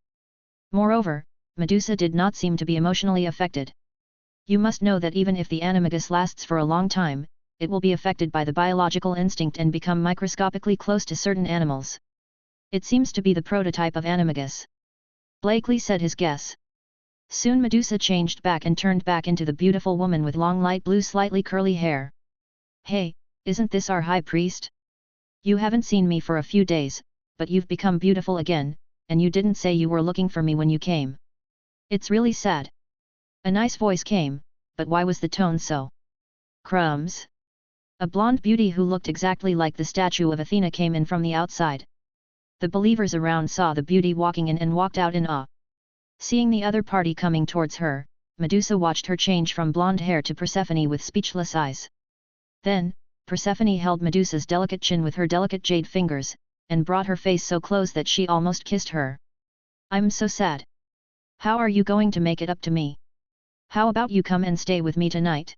Moreover, Medusa did not seem to be emotionally affected. You must know that even if the animagus lasts for a long time, it will be affected by the biological instinct and become microscopically close to certain animals. It seems to be the prototype of animagus. Blakely said his guess. Soon Medusa changed back and turned back into the beautiful woman with long light blue slightly curly hair. Hey, Isn't this our high priest? You haven't seen me for a few days, but you've become beautiful again, and you didn't say you were looking for me when you came. It's really sad. A nice voice came, but why was the tone so? Crumbs. A blonde beauty who looked exactly like the statue of Athena came in from the outside. The believers around saw the beauty walking in and walked out in awe. Seeing the other party coming towards her, Medusa watched her change from blonde hair to Persephone with speechless eyes. Then, Persephone held Medusa's delicate chin with her delicate jade fingers, and brought her face so close that she almost kissed her. I'm so sad. How are you going to make it up to me? How about you come and stay with me tonight?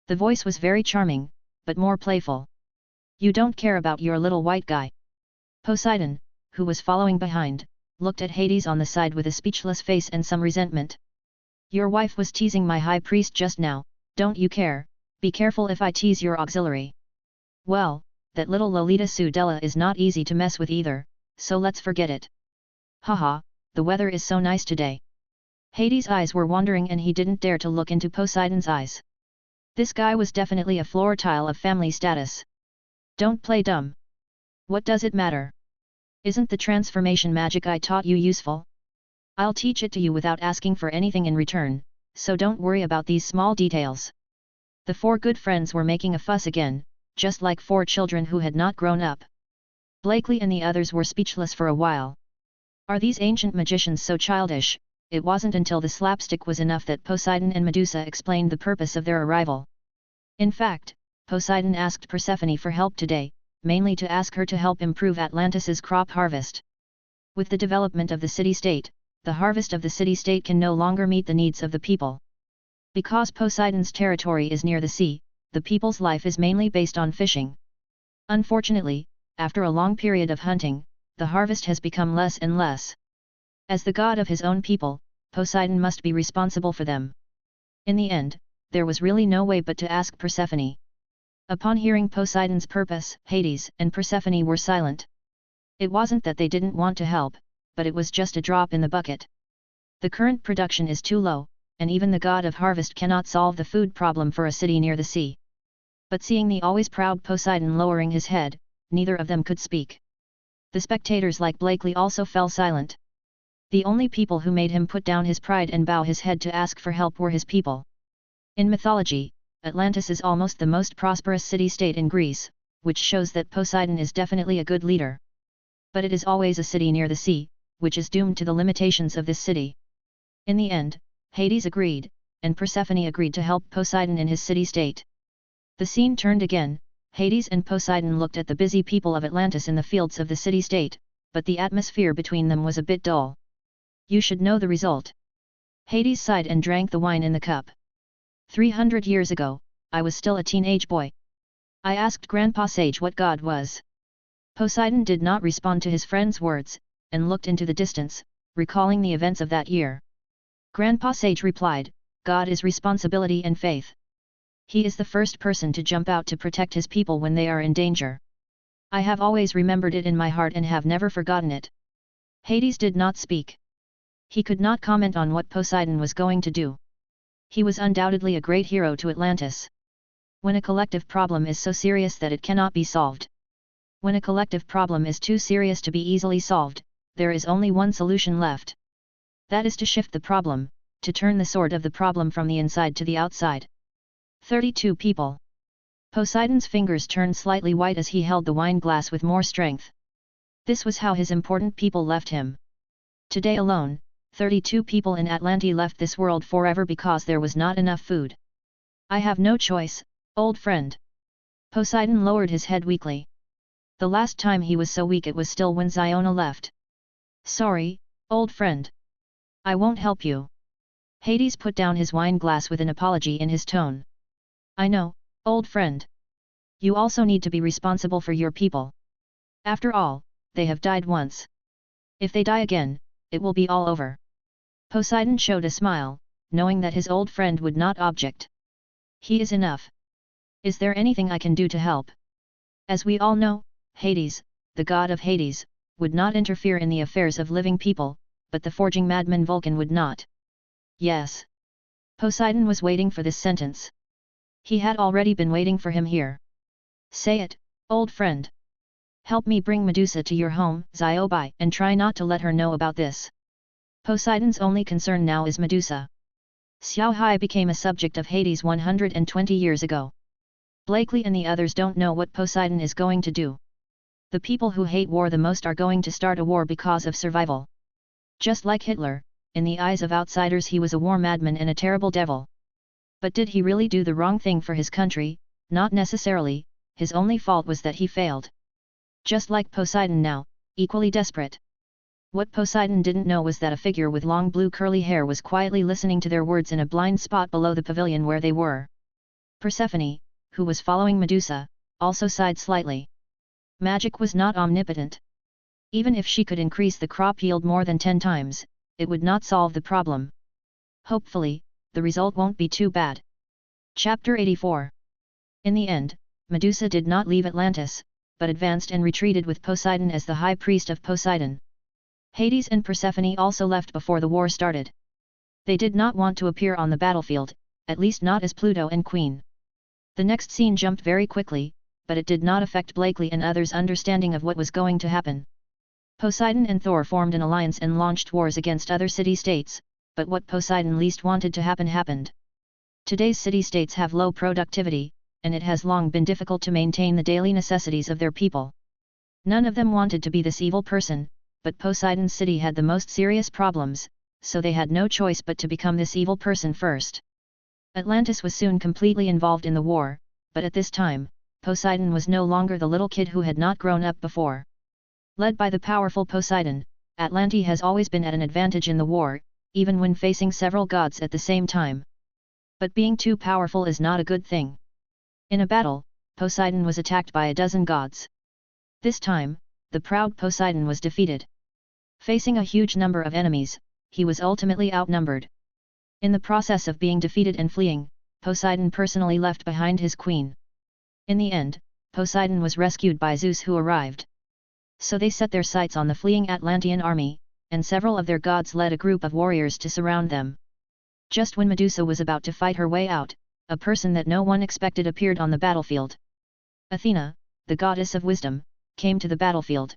The voice was very charming, but more playful. You don't care about your little white guy. Poseidon, who was following behind, looked at Hades on the side with a speechless face and some resentment. Your wife was teasing my high priest just now, don't you care? Be careful if I tease your auxiliary. Well, that little Lolita Sudella is not easy to mess with either, so let's forget it. Haha, the weather is so nice today. Hades' eyes were wandering and he didn't dare to look into Poseidon's eyes. This guy was definitely a floor tile of family status. Don't play dumb. What does it matter? Isn't the transformation magic I taught you useful? I'll teach it to you without asking for anything in return, so don't worry about these small details. The four good friends were making a fuss again, just like four children who had not grown up. Blakely and the others were speechless for a while. Are these ancient magicians so childish? It wasn't until the slapstick was enough that Poseidon and Medusa explained the purpose of their arrival. In fact, Poseidon asked Persephone for help today, mainly to ask her to help improve Atlantis's crop harvest. With the development of the city-state, the harvest of the city-state can no longer meet the needs of the people. Because Poseidon's territory is near the sea, the people's life is mainly based on fishing. Unfortunately, after a long period of hunting, the harvest has become less and less. As the god of his own people, Poseidon must be responsible for them. In the end, there was really no way but to ask Persephone. Upon hearing Poseidon's purpose, Hades and Persephone were silent. It wasn't that they didn't want to help, but it was just a drop in the bucket. The current production is too low, and even the god of harvest cannot solve the food problem for a city near the sea. But seeing the always proud Poseidon lowering his head, neither of them could speak. The spectators like Blakely also fell silent. The only people who made him put down his pride and bow his head to ask for help were his people. In mythology, Atlantis is almost the most prosperous city-state in Greece, which shows that Poseidon is definitely a good leader. But it is always a city near the sea, which is doomed to the limitations of this city. In the end, Hades agreed, and Persephone agreed to help Poseidon in his city-state. The scene turned again. Hades and Poseidon looked at the busy people of Atlantis in the fields of the city-state, but the atmosphere between them was a bit dull. You should know the result. Hades sighed and drank the wine in the cup. 300 years ago, I was still a teenage boy. I asked Grandpa Sage what God was. Poseidon did not respond to his friend's words, and looked into the distance, recalling the events of that year. Grandpa Sage replied, God is responsibility and faith. He is the first person to jump out to protect his people when they are in danger. I have always remembered it in my heart and have never forgotten it. Hades did not speak. He could not comment on what Poseidon was going to do. He was undoubtedly a great hero to Atlantis. When a collective problem is so serious that it cannot be solved. When a collective problem is too serious to be easily solved, there is only one solution left. That is to shift the problem, to turn the sword of the problem from the inside to the outside. 32 people. Poseidon's fingers turned slightly white as he held the wine glass with more strength. This was how his important people left him. Today alone, 32 people in Atlantis left this world forever because there was not enough food. I have no choice, old friend. Poseidon lowered his head weakly. The last time he was so weak it was still when Ziona left. Sorry, old friend. I won't help you. Hades put down his wine glass with an apology in his tone. I know, old friend. You also need to be responsible for your people. After all, they have died once. If they die again, it will be all over. Poseidon showed a smile, knowing that his old friend would not object. He is enough. Is there anything I can do to help? As we all know, Hades, the god of Hades, would not interfere in the affairs of living people, but the forging madman Vulcan would not. Yes. Poseidon was waiting for this sentence. He had already been waiting for him here. Say it, old friend. Help me bring Medusa to your home, Ziobi, and try not to let her know about this. Poseidon's only concern now is Medusa. Xiao Hai became a subject of Hades 120 years ago. Blakely and the others don't know what Poseidon is going to do. The people who hate war the most are going to start a war because of survival. Just like Hitler, in the eyes of outsiders he was a war madman and a terrible devil. But did he really do the wrong thing for his country? Not necessarily, his only fault was that he failed. Just like Poseidon now, equally desperate. What Poseidon didn't know was that a figure with long blue curly hair was quietly listening to their words in a blind spot below the pavilion where they were. Persephone, who was following Medusa, also sighed slightly. Magic was not omnipotent. Even if she could increase the crop yield more than 10 times, it would not solve the problem. Hopefully, the result won't be too bad. Chapter 84. In the end, Medusa did not leave Atlantis, but advanced and retreated with Poseidon as the high priest of Poseidon. Hades and Persephone also left before the war started. They did not want to appear on the battlefield, at least not as Pluto and Queen. The next scene jumped very quickly, but it did not affect Blakely and others' understanding of what was going to happen. Poseidon and Thor formed an alliance and launched wars against other city-states, but what Poseidon least wanted to happen happened. Today's city-states have low productivity, and it has long been difficult to maintain the daily necessities of their people. None of them wanted to be this evil person, but Poseidon's city had the most serious problems, so they had no choice but to become this evil person first. Atlantis was soon completely involved in the war, but at this time, Poseidon was no longer the little kid who had not grown up before. Led by the powerful Poseidon, Atlantis has always been at an advantage in the war, even when facing several gods at the same time. But being too powerful is not a good thing. In a battle, Poseidon was attacked by a dozen gods. This time, the proud Poseidon was defeated. Facing a huge number of enemies, he was ultimately outnumbered. In the process of being defeated and fleeing, Poseidon personally left behind his queen. In the end, Poseidon was rescued by Zeus, who arrived. So they set their sights on the fleeing Atlantean army, and several of their gods led a group of warriors to surround them. Just when Medusa was about to fight her way out, a person that no one expected appeared on the battlefield. Athena, the goddess of wisdom, came to the battlefield.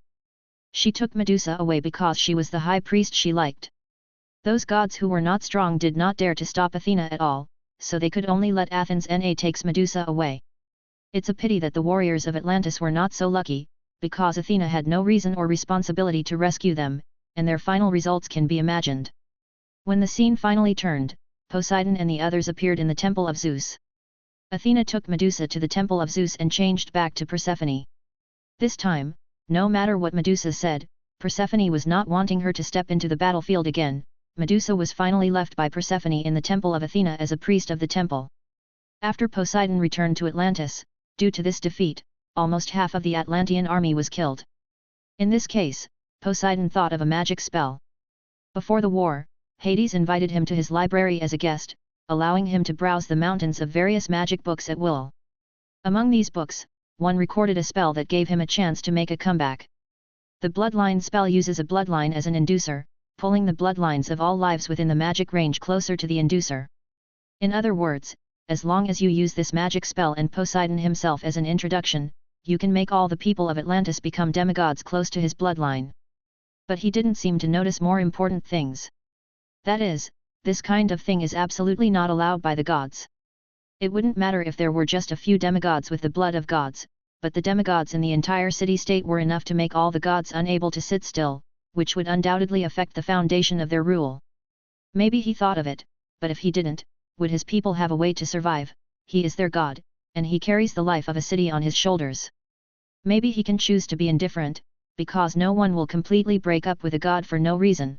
She took Medusa away because she was the high priest she liked. Those gods who were not strong did not dare to stop Athena at all, so they could only let Athens takes Medusa away. It's a pity that the warriors of Atlantis were not so lucky, because Athena had no reason or responsibility to rescue them, and their final results can be imagined. When the scene finally turned, Poseidon and the others appeared in the temple of Zeus. Athena took Medusa to the temple of Zeus and changed back to Persephone. This time, no matter what Medusa said, Persephone was not wanting her to step into the battlefield again. Medusa was finally left by Persephone in the temple of Athena as a priest of the temple. After Poseidon returned to Atlantis, due to this defeat, almost half of the Atlantean army was killed. In this case, Poseidon thought of a magic spell. Before the war, Hades invited him to his library as a guest, allowing him to browse the mountains of various magic books at will. Among these books, one recorded a spell that gave him a chance to make a comeback. The bloodline spell uses a bloodline as an inducer, pulling the bloodlines of all lives within the magic range closer to the inducer. In other words, as long as you use this magic spell and Poseidon himself as an introduction, you can make all the people of Atlantis become demigods close to his bloodline. But he didn't seem to notice more important things. That is, this kind of thing is absolutely not allowed by the gods. It wouldn't matter if there were just a few demigods with the blood of gods, but the demigods in the entire city-state were enough to make all the gods unable to sit still, which would undoubtedly affect the foundation of their rule. Maybe he thought of it, but if he didn't, would his people have a way to survive? He is their god, and he carries the life of a city on his shoulders. Maybe he can choose to be indifferent, because no one will completely break up with a god for no reason.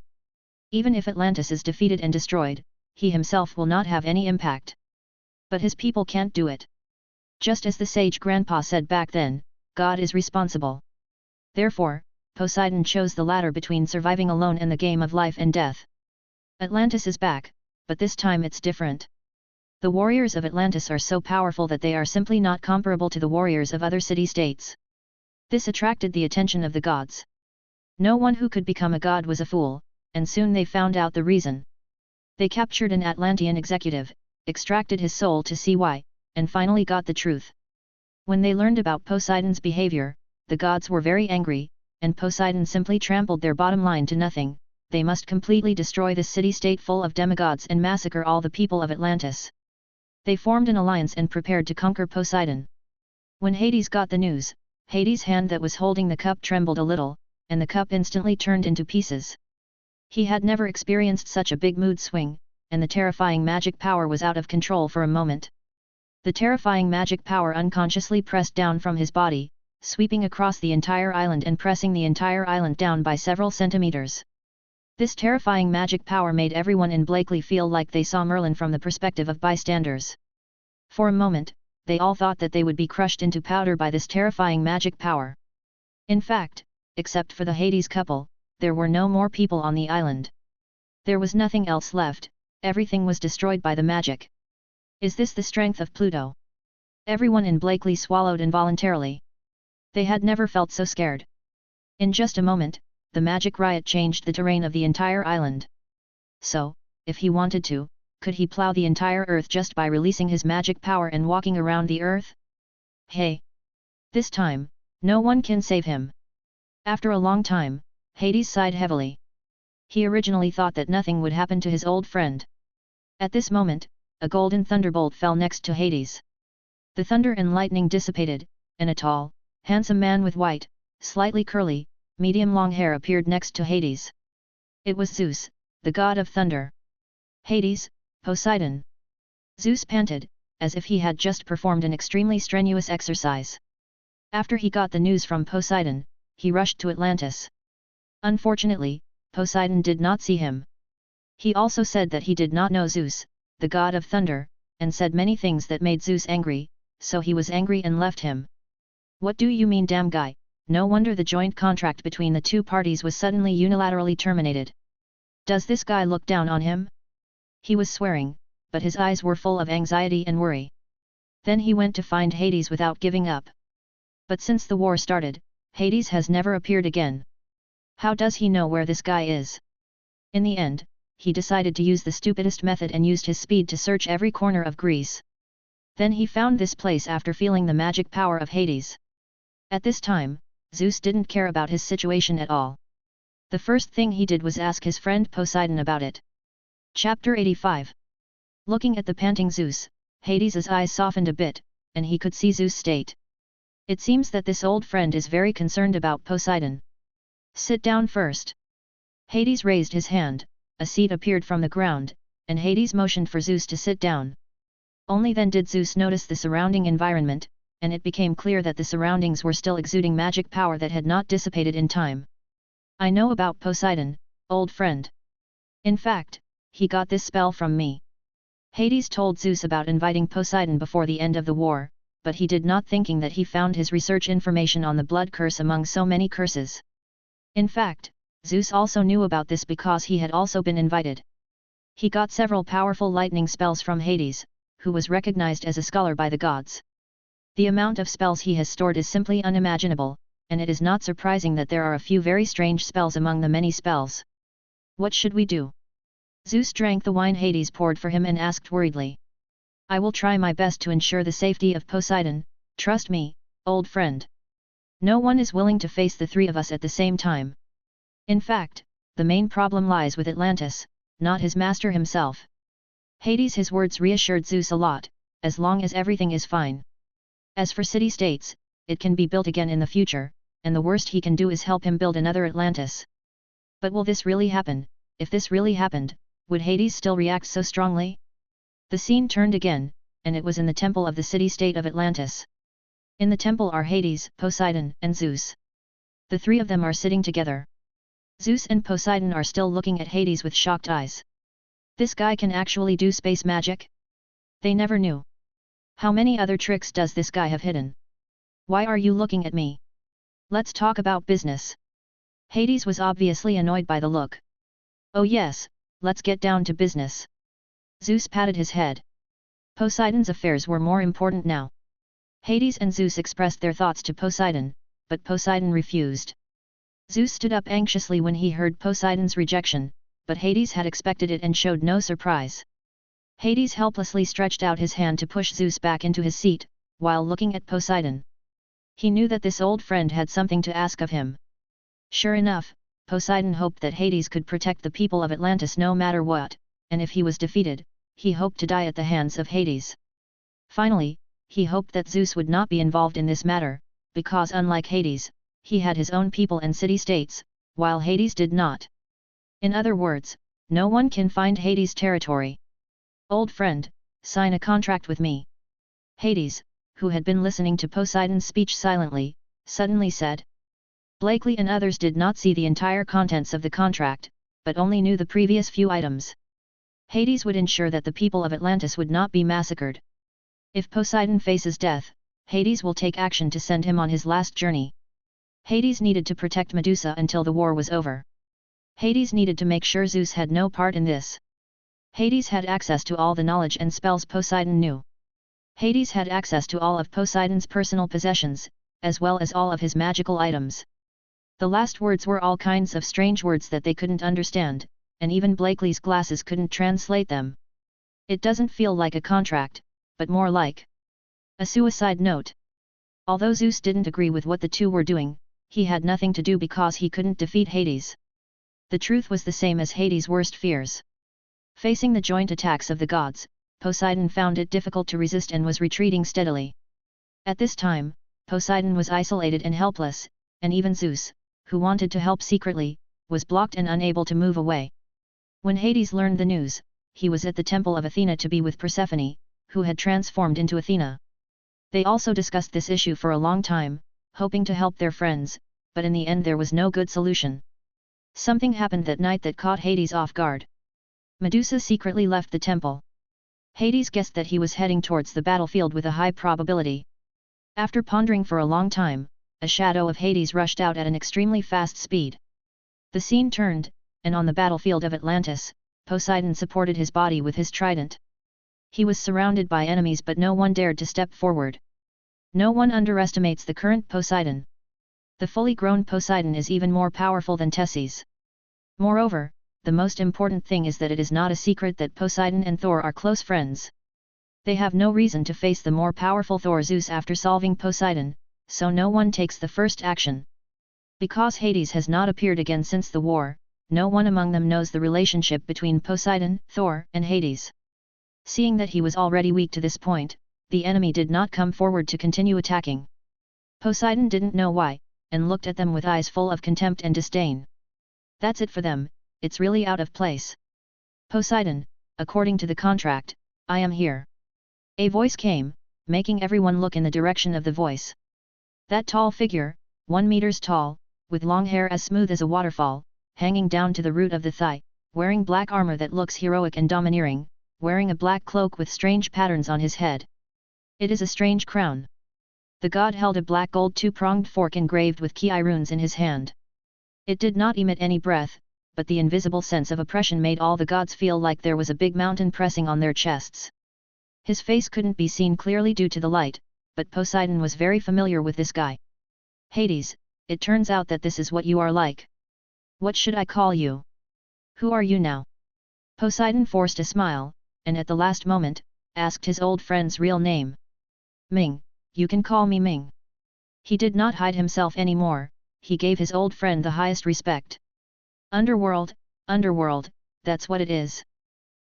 Even if Atlantis is defeated and destroyed, he himself will not have any impact. But his people can't do it. Just as the sage grandpa said back then, God is responsible. Therefore, Poseidon chose the latter between surviving alone and the game of life and death. Atlantis is back, but this time it's different. The warriors of Atlantis are so powerful that they are simply not comparable to the warriors of other city-states. This attracted the attention of the gods. No one who could become a god was a fool, and soon they found out the reason. They captured an Atlantean executive, extracted his soul to see why, and finally got the truth. When they learned about Poseidon's behavior, the gods were very angry, and Poseidon simply trampled their bottom line to nothing. They must completely destroy this city-state full of demigods and massacre all the people of Atlantis. They formed an alliance and prepared to conquer Poseidon. When Hades got the news, Hades' hand that was holding the cup trembled a little, and the cup instantly turned into pieces. He had never experienced such a big mood swing, and the terrifying magic power was out of control for a moment. The terrifying magic power unconsciously pressed down from his body, sweeping across the entire island and pressing the entire island down by several centimeters. This terrifying magic power made everyone in Blakely feel like they saw Merlin from the perspective of bystanders. For a moment, they all thought that they would be crushed into powder by this terrifying magic power. In fact, except for the Hades couple, there were no more people on the island. There was nothing else left, everything was destroyed by the magic. Is this the strength of Pluto? Everyone in Blakely swallowed involuntarily. They had never felt so scared. In just a moment, the magic riot changed the terrain of the entire island. So, if he wanted to, could he plow the entire earth just by releasing his magic power and walking around the earth? Hey! This time, no one can save him. After a long time, Hades sighed heavily. He originally thought that nothing would happen to his old friend. At this moment, a golden thunderbolt fell next to Hades. The thunder and lightning dissipated, and a tall, handsome man with white, slightly curly, medium-long hair appeared next to Hades. It was Zeus, the god of thunder. Hades, Poseidon. Zeus panted, as if he had just performed an extremely strenuous exercise. After he got the news from Poseidon, he rushed to Atlantis. Unfortunately, Poseidon did not see him. He also said that he did not know Zeus, the god of thunder, and said many things that made Zeus angry, so he was angry and left him. What do you mean, damn guy? No wonder the joint contract between the two parties was suddenly unilaterally terminated. Does this guy look down on him? He was swearing, but his eyes were full of anxiety and worry. Then he went to find Hades without giving up. But since the war started, Hades has never appeared again. How does he know where this guy is? In the end, he decided to use the stupidest method and used his speed to search every corner of Greece. Then he found this place after feeling the magic power of Hades. At this time, Zeus didn't care about his situation at all. The first thing he did was ask his friend Poseidon about it. Chapter 85. Looking at the panting Zeus, Hades' eyes softened a bit, and he could see Zeus state. It seems that this old friend is very concerned about Poseidon. Sit down first. Hades raised his hand, a seat appeared from the ground, and Hades motioned for Zeus to sit down. Only then did Zeus notice the surrounding environment, and it became clear that the surroundings were still exuding magic power that had not dissipated in time. I know about Poseidon, old friend. In fact, he got this spell from me. Hades told Zeus about inviting Poseidon before the end of the war, but he did not thinking that he found his research information on the blood curse among so many curses. In fact, Zeus also knew about this because he had also been invited. He got several powerful lightning spells from Hades, who was recognized as a scholar by the gods. The amount of spells he has stored is simply unimaginable, and it is not surprising that there are a few very strange spells among the many spells. What should we do? Zeus drank the wine Hades poured for him and asked worriedly. I will try my best to ensure the safety of Poseidon, trust me, old friend. No one is willing to face the three of us at the same time. In fact, the main problem lies with Atlantis, not his master himself. Hades' his words reassured Zeus a lot, as long as everything is fine. As for city-states, it can be built again in the future, and the worst he can do is help him build another Atlantis. But will this really happen? If this really happened, would Hades still react so strongly? The scene turned again, and it was in the temple of the city-state of Atlantis. In the temple are Hades, Poseidon, and Zeus. The three of them are sitting together. Zeus and Poseidon are still looking at Hades with shocked eyes. This guy can actually do space magic? They never knew. How many other tricks does this guy have hidden? Why are you looking at me? Let's talk about business. Hades was obviously annoyed by the look. Oh yes, let's get down to business. Zeus patted his head. Poseidon's affairs were more important now. Hades and Zeus expressed their thoughts to Poseidon, but Poseidon refused. Zeus stood up anxiously when he heard Poseidon's rejection, but Hades had expected it and showed no surprise. Hades helplessly stretched out his hand to push Zeus back into his seat, while looking at Poseidon. He knew that this old friend had something to ask of him. Sure enough, Poseidon hoped that Hades could protect the people of Atlantis no matter what, and if he was defeated, he hoped to die at the hands of Hades. Finally, he hoped that Zeus would not be involved in this matter, because unlike Hades, he had his own people and city-states, while Hades did not. In other words, no one can find Hades' territory. Old friend, sign a contract with me. Hades, who had been listening to Poseidon's speech silently, suddenly said. Blakely and others did not see the entire contents of the contract, but only knew the previous few items. Hades would ensure that the people of Atlantis would not be massacred. If Poseidon faces death, Hades will take action to send him on his last journey. Hades needed to protect Medusa until the war was over. Hades needed to make sure Zeus had no part in this. Hades had access to all the knowledge and spells Poseidon knew. Hades had access to all of Poseidon's personal possessions, as well as all of his magical items. The last words were all kinds of strange words that they couldn't understand, and even Blakely's glasses couldn't translate them. It doesn't feel like a contract, but more like a suicide note. Although Zeus didn't agree with what the two were doing, he had nothing to do because he couldn't defeat Hades. The truth was the same as Hades' worst fears. Facing the joint attacks of the gods, Poseidon found it difficult to resist and was retreating steadily. At this time, Poseidon was isolated and helpless, and even Zeus, who wanted to help secretly, was blocked and unable to move away. When Hades learned the news, he was at the temple of Athena to be with Persephone, who had transformed into Athena. They also discussed this issue for a long time, hoping to help their friends, but in the end there was no good solution. Something happened that night that caught Hades off guard. Medusa secretly left the temple. Hades guessed that he was heading towards the battlefield with a high probability. After pondering for a long time, a shadow of Hades rushed out at an extremely fast speed. The scene turned, and on the battlefield of Atlantis, Poseidon supported his body with his trident. He was surrounded by enemies but no one dared to step forward. No one underestimates the current Poseidon. The fully grown Poseidon is even more powerful than Theseus. Moreover, the most important thing is that it is not a secret that Poseidon and Thor are close friends. They have no reason to face the more powerful Thor Zeus after solving Poseidon, so no one takes the first action. Because Hades has not appeared again since the war, no one among them knows the relationship between Poseidon, Thor, and Hades. Seeing that he was already weak to this point, the enemy did not come forward to continue attacking. Poseidon didn't know why, and looked at them with eyes full of contempt and disdain. That's it for them, it's really out of place. Poseidon, according to the contract, I am here. A voice came, making everyone look in the direction of the voice. That tall figure, 1 meter tall, with long hair as smooth as a waterfall, hanging down to the root of the thigh, wearing black armor that looks heroic and domineering, wearing a black cloak with strange patterns on his head. It is a strange crown. The god held a black gold two-pronged fork engraved with ki runes in his hand. It did not emit any breath, but the invisible sense of oppression made all the gods feel like there was a big mountain pressing on their chests. His face couldn't be seen clearly due to the light, but Poseidon was very familiar with this guy. Hades, it turns out that this is what you are like. What should I call you? Who are you now? Poseidon forced a smile, and at the last moment, asked his old friend's real name. Ming, you can call me Ming. He did not hide himself anymore, he gave his old friend the highest respect. Underworld, that's what it is.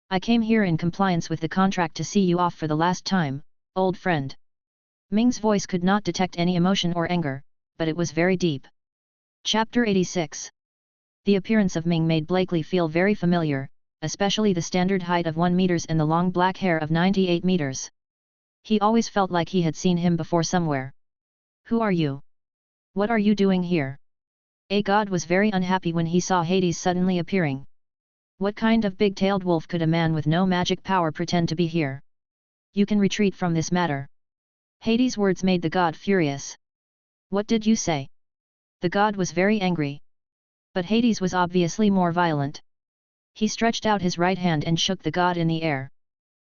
I came here in compliance with the contract to see you off for the last time, old friend. Ming's voice could not detect any emotion or anger, but it was very deep. Chapter 86. The appearance of Ming made Blakely feel very familiar, especially the standard height of 1 meter and the long black hair of 98 meters. He always felt like he had seen him before somewhere. Who are you? What are you doing here? A god was very unhappy when he saw Hades suddenly appearing. What kind of big-tailed wolf could a man with no magic power pretend to be here? You can retreat from this matter. Hades' words made the god furious. What did you say? The god was very angry. But Hades was obviously more violent. He stretched out his right hand and shook the god in the air.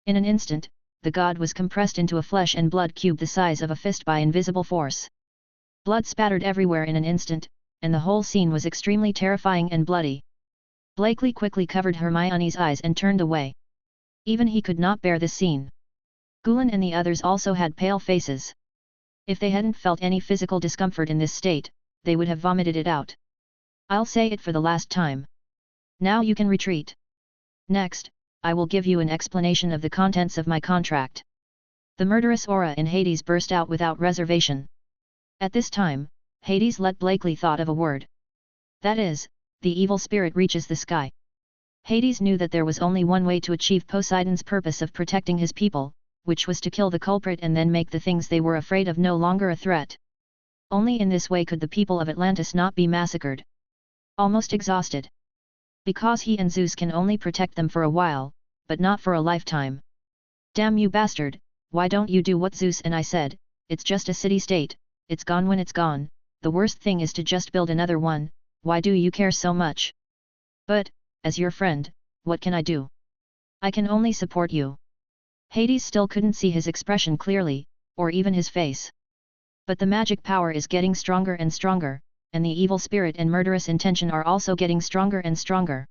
In an instant, the god was compressed into a flesh and blood cube the size of a fist by invisible force. Blood spattered everywhere in an instant, and the whole scene was extremely terrifying and bloody. Blakely quickly covered Hermione's eyes and turned away. Even he could not bear this scene. Gulen and the others also had pale faces. If they hadn't felt any physical discomfort in this state, they would have vomited it out. I'll say it for the last time. Now you can retreat. Next, I will give you an explanation of the contents of my contract. The murderous aura in Hades burst out without reservation. At this time, Hades let Blakely thought of a word. That is, the evil spirit reaches the sky. Hades knew that there was only one way to achieve Poseidon's purpose of protecting his people, which was to kill the culprit and then make the things they were afraid of no longer a threat. Only in this way could the people of Atlantis not be massacred. Almost exhausted. Because he and Zeus can only protect them for a while, but not for a lifetime. Damn you bastard, why don't you do what Zeus and I said? It's just a city-state, it's gone when it's gone, the worst thing is to just build another one, why do you care so much? But, as your friend, what can I do? I can only support you. Hades still couldn't see his expression clearly, or even his face. But the magic power is getting stronger and stronger, and the evil spirit and murderous intention are also getting stronger and stronger.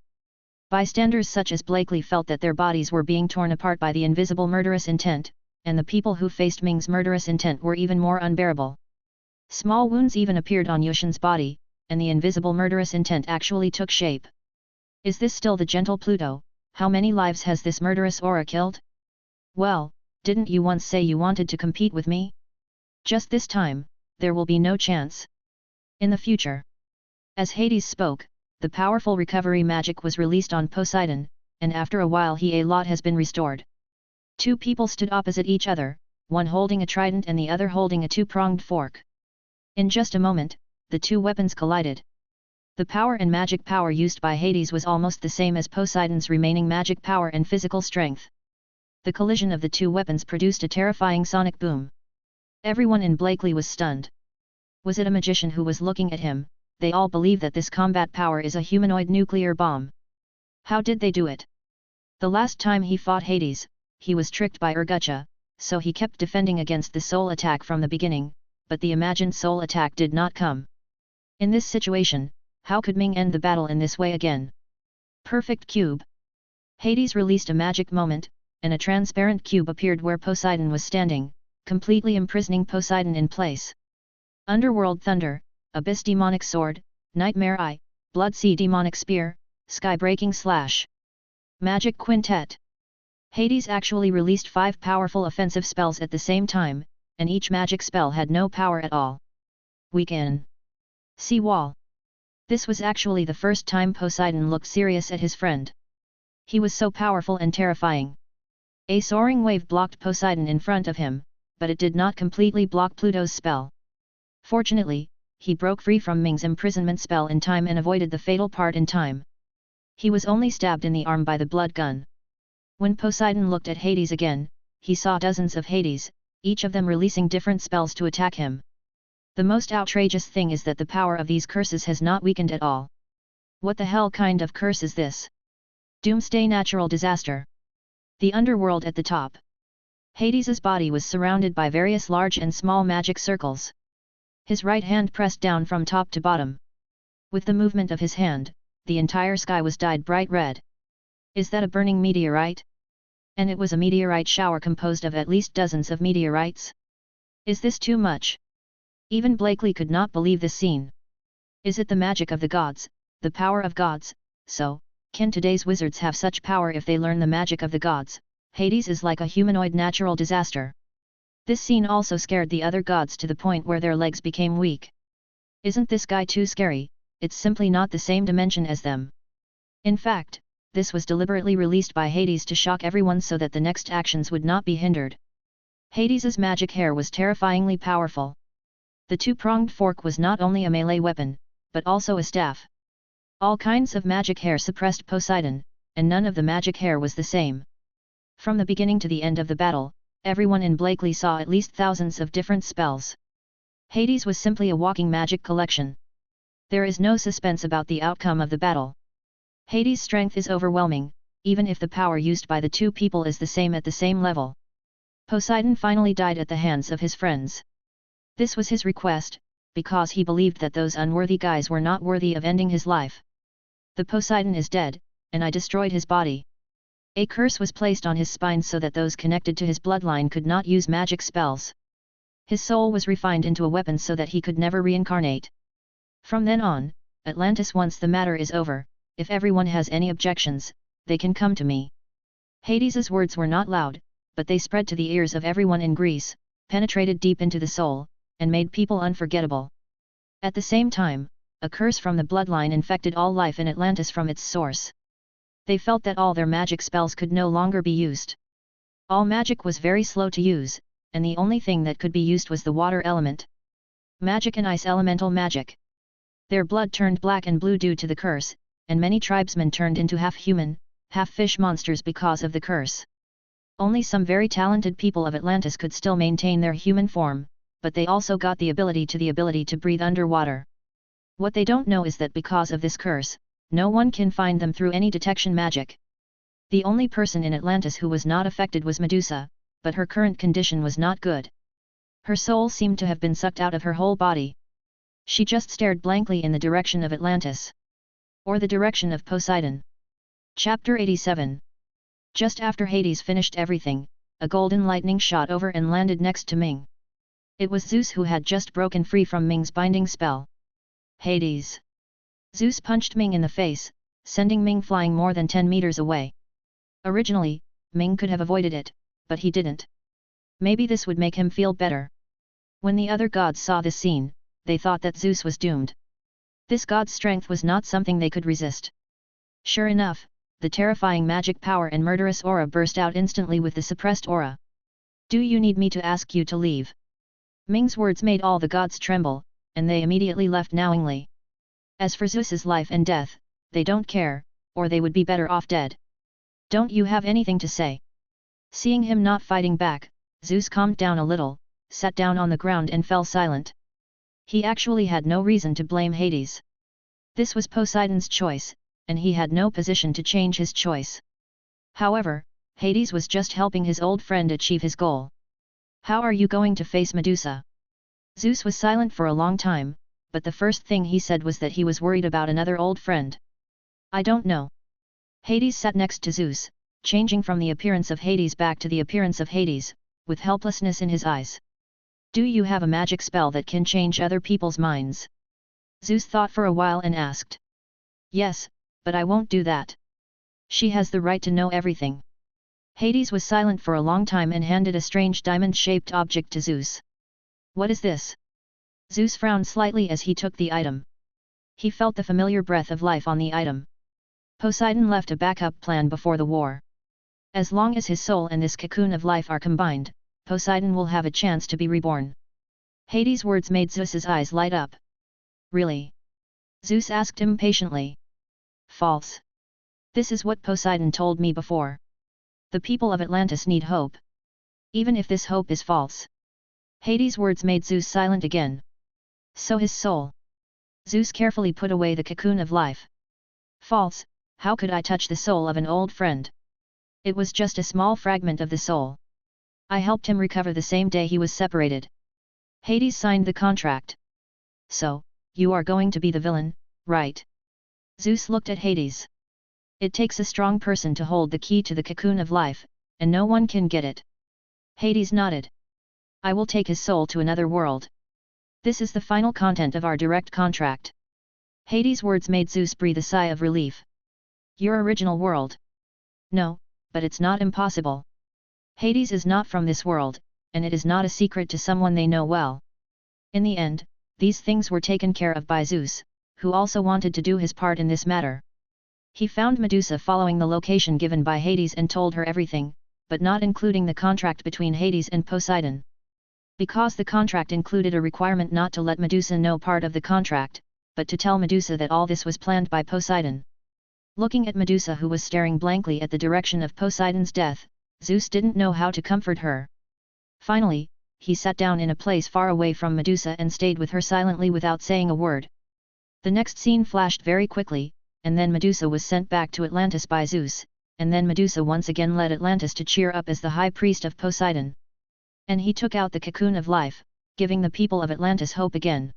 Bystanders such as Blakely felt that their bodies were being torn apart by the invisible murderous intent, and the people who faced Ming's murderous intent were even more unbearable. Small wounds even appeared on Yushin's body, and the invisible murderous intent actually took shape. Is this still the gentle Pluto? How many lives has this murderous aura killed? Well, didn't you once say you wanted to compete with me? Just this time, there will be no chance. In the future. As Hades spoke, the powerful recovery magic was released on Poseidon, and after a while a lot has been restored. Two people stood opposite each other, one holding a trident and the other holding a two-pronged fork. In just a moment, the two weapons collided. The power and magic power used by Hades was almost the same as Poseidon's remaining magic power and physical strength. The collision of the two weapons produced a terrifying sonic boom. Everyone in Blakely was stunned. Was it a magician who was looking at him? They all believe that this combat power is a humanoid nuclear bomb. How did they do it? The last time he fought Hades, he was tricked by Urgucha, so he kept defending against the soul attack from the beginning, but the imagined soul attack did not come. In this situation, how could Ming end the battle in this way again? Perfect cube. Hades released a magic moment, and a transparent cube appeared where Poseidon was standing, completely imprisoning Poseidon in place. Underworld Thunder, Abyss Demonic Sword, Nightmare Eye, Blood Sea Demonic Spear, Sky Breaking Slash. Magic Quintet. Hades actually released 5 powerful offensive spells at the same time, and each magic spell had no power at all. Weaken. Sea Wall. This was actually the first time Poseidon looked serious at his friend. He was so powerful and terrifying. A soaring wave blocked Poseidon in front of him, but it did not completely block Pluto's spell. Fortunately, he broke free from Ming's imprisonment spell in time and avoided the fatal part in time. He was only stabbed in the arm by the blood gun. When Poseidon looked at Hades again, he saw dozens of Hades, each of them releasing different spells to attack him. The most outrageous thing is that the power of these curses has not weakened at all. What the hell kind of curse is this? Doomsday natural disaster. The underworld at the top. Hades's body was surrounded by various large and small magic circles. His right hand pressed down from top to bottom. With the movement of his hand, the entire sky was dyed bright red. Is that a burning meteorite? And it was a meteorite shower composed of at least dozens of meteorites? Is this too much? Even Blakely could not believe this scene. Is it the magic of the gods, the power of gods? So, can today's wizards have such power if they learn the magic of the gods? Hades is like a humanoid natural disaster. This scene also scared the other gods to the point where their legs became weak. Isn't this guy too scary? It's simply not the same dimension as them. In fact, this was deliberately released by Hades to shock everyone so that the next actions would not be hindered. Hades's magic hair was terrifyingly powerful. The two-pronged fork was not only a melee weapon, but also a staff. All kinds of magic hair suppressed Poseidon, and none of the magic hair was the same. From the beginning to the end of the battle, everyone in Blakely saw at least thousands of different spells. Hades was simply a walking magic collection. There is no suspense about the outcome of the battle. Hades' strength is overwhelming, even if the power used by the two people is the same at the same level. Poseidon finally died at the hands of his friends. This was his request, because he believed that those unworthy guys were not worthy of ending his life. The Poseidon is dead, and I destroyed his body. A curse was placed on his spine so that those connected to his bloodline could not use magic spells. His soul was refined into a weapon so that he could never reincarnate. From then on, Atlantis, once the matter is over, if everyone has any objections, they can come to me. Hades's words were not loud, but they spread to the ears of everyone in Greece, penetrated deep into the soul, and made people unforgettable. At the same time, a curse from the bloodline infected all life in Atlantis from its source. They felt that all their magic spells could no longer be used. All magic was very slow to use, and the only thing that could be used was the water element. Magic and ice elemental magic. Their blood turned black and blue due to the curse, and many tribesmen turned into half-human, half-fish monsters because of the curse. Only some very talented people of Atlantis could still maintain their human form, but they also got the ability to breathe underwater. What they don't know is that because of this curse, no one can find them through any detection magic. The only person in Atlantis who was not affected was Medusa, but her current condition was not good. Her soul seemed to have been sucked out of her whole body. She just stared blankly in the direction of Atlantis. Or the direction of Poseidon. Chapter 87. Just after Hades finished everything, a golden lightning shot over and landed next to Ming. It was Zeus who had just broken free from Ming's binding spell. Hades! Zeus punched Ming in the face, sending Ming flying more than 10 meters away. Originally, Ming could have avoided it, but he didn't. Maybe this would make him feel better. When the other gods saw this scene, they thought that Zeus was doomed. This god's strength was not something they could resist. Sure enough, the terrifying magic power and murderous aura burst out instantly with the suppressed aura. Do you need me to ask you to leave? Ming's words made all the gods tremble, and they immediately left knowingly. As for Zeus's life and death, they don't care, or they would be better off dead. Don't you have anything to say? Seeing him not fighting back, Zeus calmed down a little, sat down on the ground and fell silent. He actually had no reason to blame Hades. This was Poseidon's choice, and he had no position to change his choice. However, Hades was just helping his old friend achieve his goal. How are you going to face Medusa? Zeus was silent for a long time, but the first thing he said was that he was worried about another old friend. I don't know. Hades sat next to Zeus, changing from the appearance of Hades back to the appearance of Hades, with helplessness in his eyes. Do you have a magic spell that can change other people's minds? Zeus thought for a while and asked. Yes, but I won't do that. She has the right to know everything. Hades was silent for a long time and handed a strange diamond-shaped object to Zeus. What is this? Zeus frowned slightly as he took the item. He felt the familiar breath of life on the item. Poseidon left a backup plan before the war. As long as his soul and this cocoon of life are combined, Poseidon will have a chance to be reborn. Hades' words made Zeus's eyes light up. Really? Zeus asked impatiently. False. This is what Poseidon told me before. The people of Atlantis need hope. Even if this hope is false. Hades' words made Zeus silent again. So his soul. Zeus carefully put away the cocoon of life. False, how could I touch the soul of an old friend? It was just a small fragment of the soul. I helped him recover the same day he was separated. Hades signed the contract. So, you are going to be the villain, right? Zeus looked at Hades. It takes a strong person to hold the key to the cocoon of life, and no one can get it. Hades nodded. I will take his soul to another world. This is the final content of our direct contract. Hades' words made Zeus breathe a sigh of relief. Your original world? No, but it's not impossible. Hades is not from this world, and it is not a secret to someone they know well. In the end, these things were taken care of by Zeus, who also wanted to do his part in this matter. He found Medusa following the location given by Hades and told her everything, but not including the contract between Hades and Poseidon. Because the contract included a requirement not to let Medusa know part of the contract, but to tell Medusa that all this was planned by Poseidon. Looking at Medusa, who was staring blankly at the direction of Poseidon's death, Zeus didn't know how to comfort her. Finally, he sat down in a place far away from Medusa and stayed with her silently without saying a word. The next scene flashed very quickly, and then Medusa was sent back to Atlantis by Zeus, and then Medusa once again led Atlantis to cheer up as the high priest of Poseidon. And he took out the cocoon of life, giving the people of Atlantis hope again.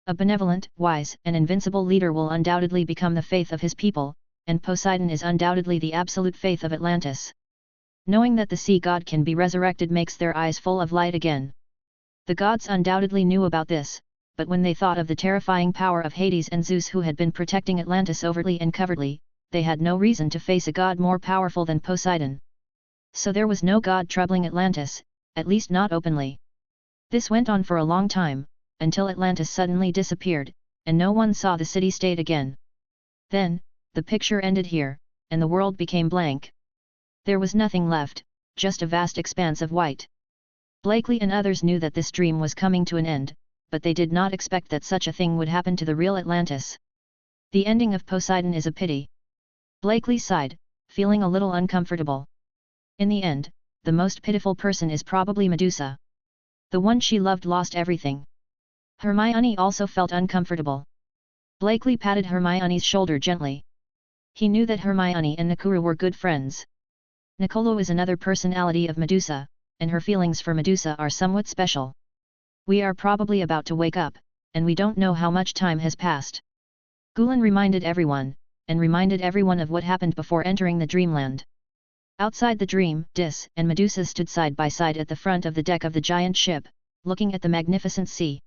A benevolent, wise, and invincible leader will undoubtedly become the faith of his people, and Poseidon is undoubtedly the absolute faith of Atlantis. Knowing that the sea god can be resurrected makes their eyes full of light again. The gods undoubtedly knew about this, but when they thought of the terrifying power of Hades and Zeus who had been protecting Atlantis overtly and covertly, they had no reason to face a god more powerful than Poseidon. So there was no god troubling Atlantis, at least not openly. This went on for a long time, until Atlantis suddenly disappeared, and no one saw the city-state again. Then, the picture ended here, and the world became blank. There was nothing left, just a vast expanse of white. Blakely and others knew that this dream was coming to an end, but they did not expect that such a thing would happen to the real Atlantis. The ending of Poseidon is a pity. Blakely sighed, feeling a little uncomfortable. In the end, the most pitiful person is probably Medusa. The one she loved lost everything. Hermione also felt uncomfortable. Blakely patted Hermione's shoulder gently. He knew that Hermione and Nakuru were good friends. Nicolo is another personality of Medusa, and her feelings for Medusa are somewhat special. We are probably about to wake up, and we don't know how much time has passed. Gulen reminded everyone of what happened before entering the dreamland. Outside the dream, Dis and Medusa stood side by side at the front of the deck of the giant ship, looking at the magnificent sea.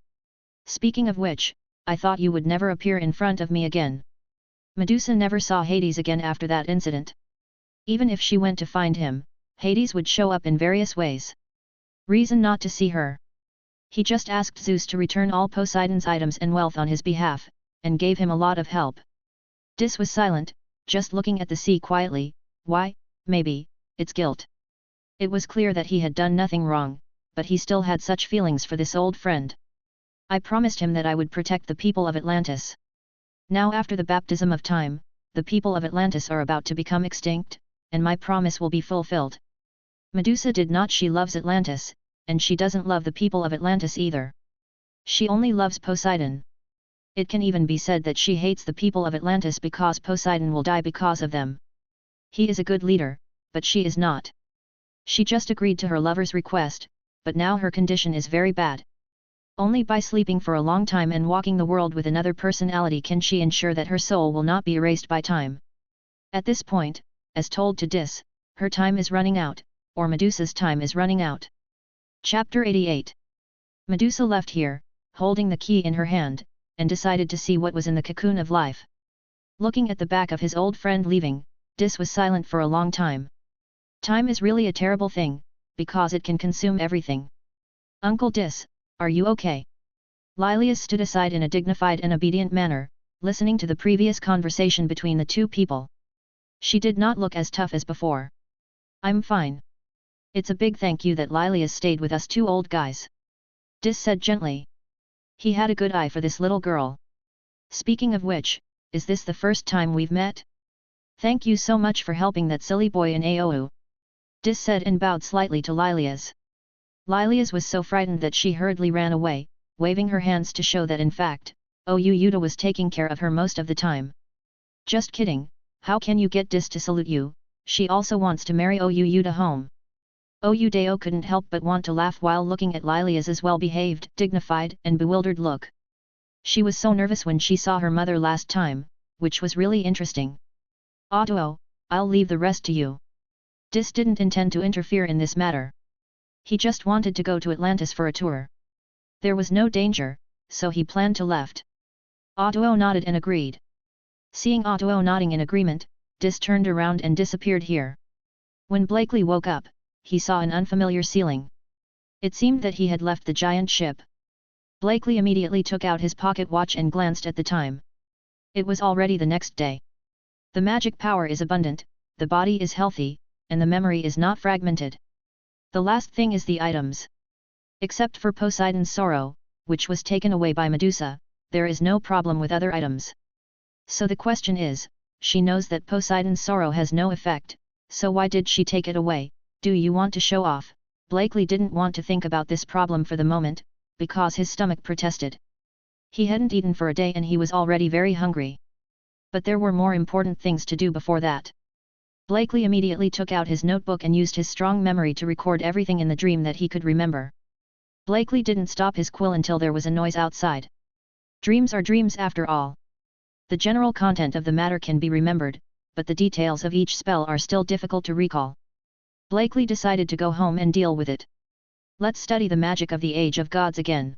Speaking of which, I thought you would never appear in front of me again. Medusa never saw Hades again after that incident. Even if she went to find him, Hades would show up in various ways. Reason not to see her. He just asked Zeus to return all Poseidon's items and wealth on his behalf, and gave him a lot of help. Dis was silent, just looking at the sea quietly. Why? Maybe, it's guilt. It was clear that he had done nothing wrong, but he still had such feelings for this old friend. I promised him that I would protect the people of Atlantis. Now after the baptism of time, the people of Atlantis are about to become extinct, and my promise will be fulfilled. Medusa did not. She loves Atlantis, and she doesn't love the people of Atlantis either. She only loves Poseidon. It can even be said that she hates the people of Atlantis because Poseidon will die because of them. He is a good leader, but she is not. She just agreed to her lover's request, but now her condition is very bad. Only by sleeping for a long time and walking the world with another personality can she ensure that her soul will not be erased by time. At this point, as told to Dis, her time is running out, or Medusa's time is running out. Chapter 88. Medusa left here, holding the key in her hand, and decided to see what was in the cocoon of life. Looking at the back of his old friend leaving, Dis was silent for a long time. Time is really a terrible thing, because it can consume everything. Uncle Dis, are you okay? Lilias stood aside in a dignified and obedient manner, listening to the previous conversation between the two people. She did not look as tough as before. I'm fine. It's a big thank you that Lilias stayed with us two old guys. Dis said gently. He had a good eye for this little girl. Speaking of which, is this the first time we've met? Thank you so much for helping that silly boy in Aou. Dis said and bowed slightly to Lilias. Lilias was so frightened that she hurriedly ran away, waving her hands to show that in fact, Yuta was taking care of her most of the time. Just kidding, how can you get Dis to salute you? She also wants to marry Yuta home. Oyudeo couldn't help but want to laugh while looking at Lilias's well-behaved, dignified and bewildered look. She was so nervous when she saw her mother last time, which was really interesting. Autuo, I'll leave the rest to you. Dis didn't intend to interfere in this matter. He just wanted to go to Atlantis for a tour. There was no danger, so he planned to left. Autuo nodded and agreed. Seeing Autuo nodding in agreement, Dis turned around and disappeared here. When Blakely woke up, he saw an unfamiliar ceiling. It seemed that he had left the giant ship. Blakely immediately took out his pocket watch and glanced at the time. It was already the next day. The magic power is abundant, the body is healthy, and the memory is not fragmented. The last thing is the items. Except for Poseidon's sorrow, which was taken away by Medusa, there is no problem with other items. So the question is, she knows that Poseidon's sorrow has no effect, so why did she take it away? Do you want to show off? Blakely didn't want to think about this problem for the moment, because his stomach protested. He hadn't eaten for a day and he was already very hungry. But there were more important things to do before that. Blakely immediately took out his notebook and used his strong memory to record everything in the dream that he could remember. Blakely didn't stop his quill until there was a noise outside. Dreams are dreams after all. The general content of the matter can be remembered, but the details of each spell are still difficult to recall. Blakely decided to go home and deal with it. Let's study the magic of the Age of Gods again.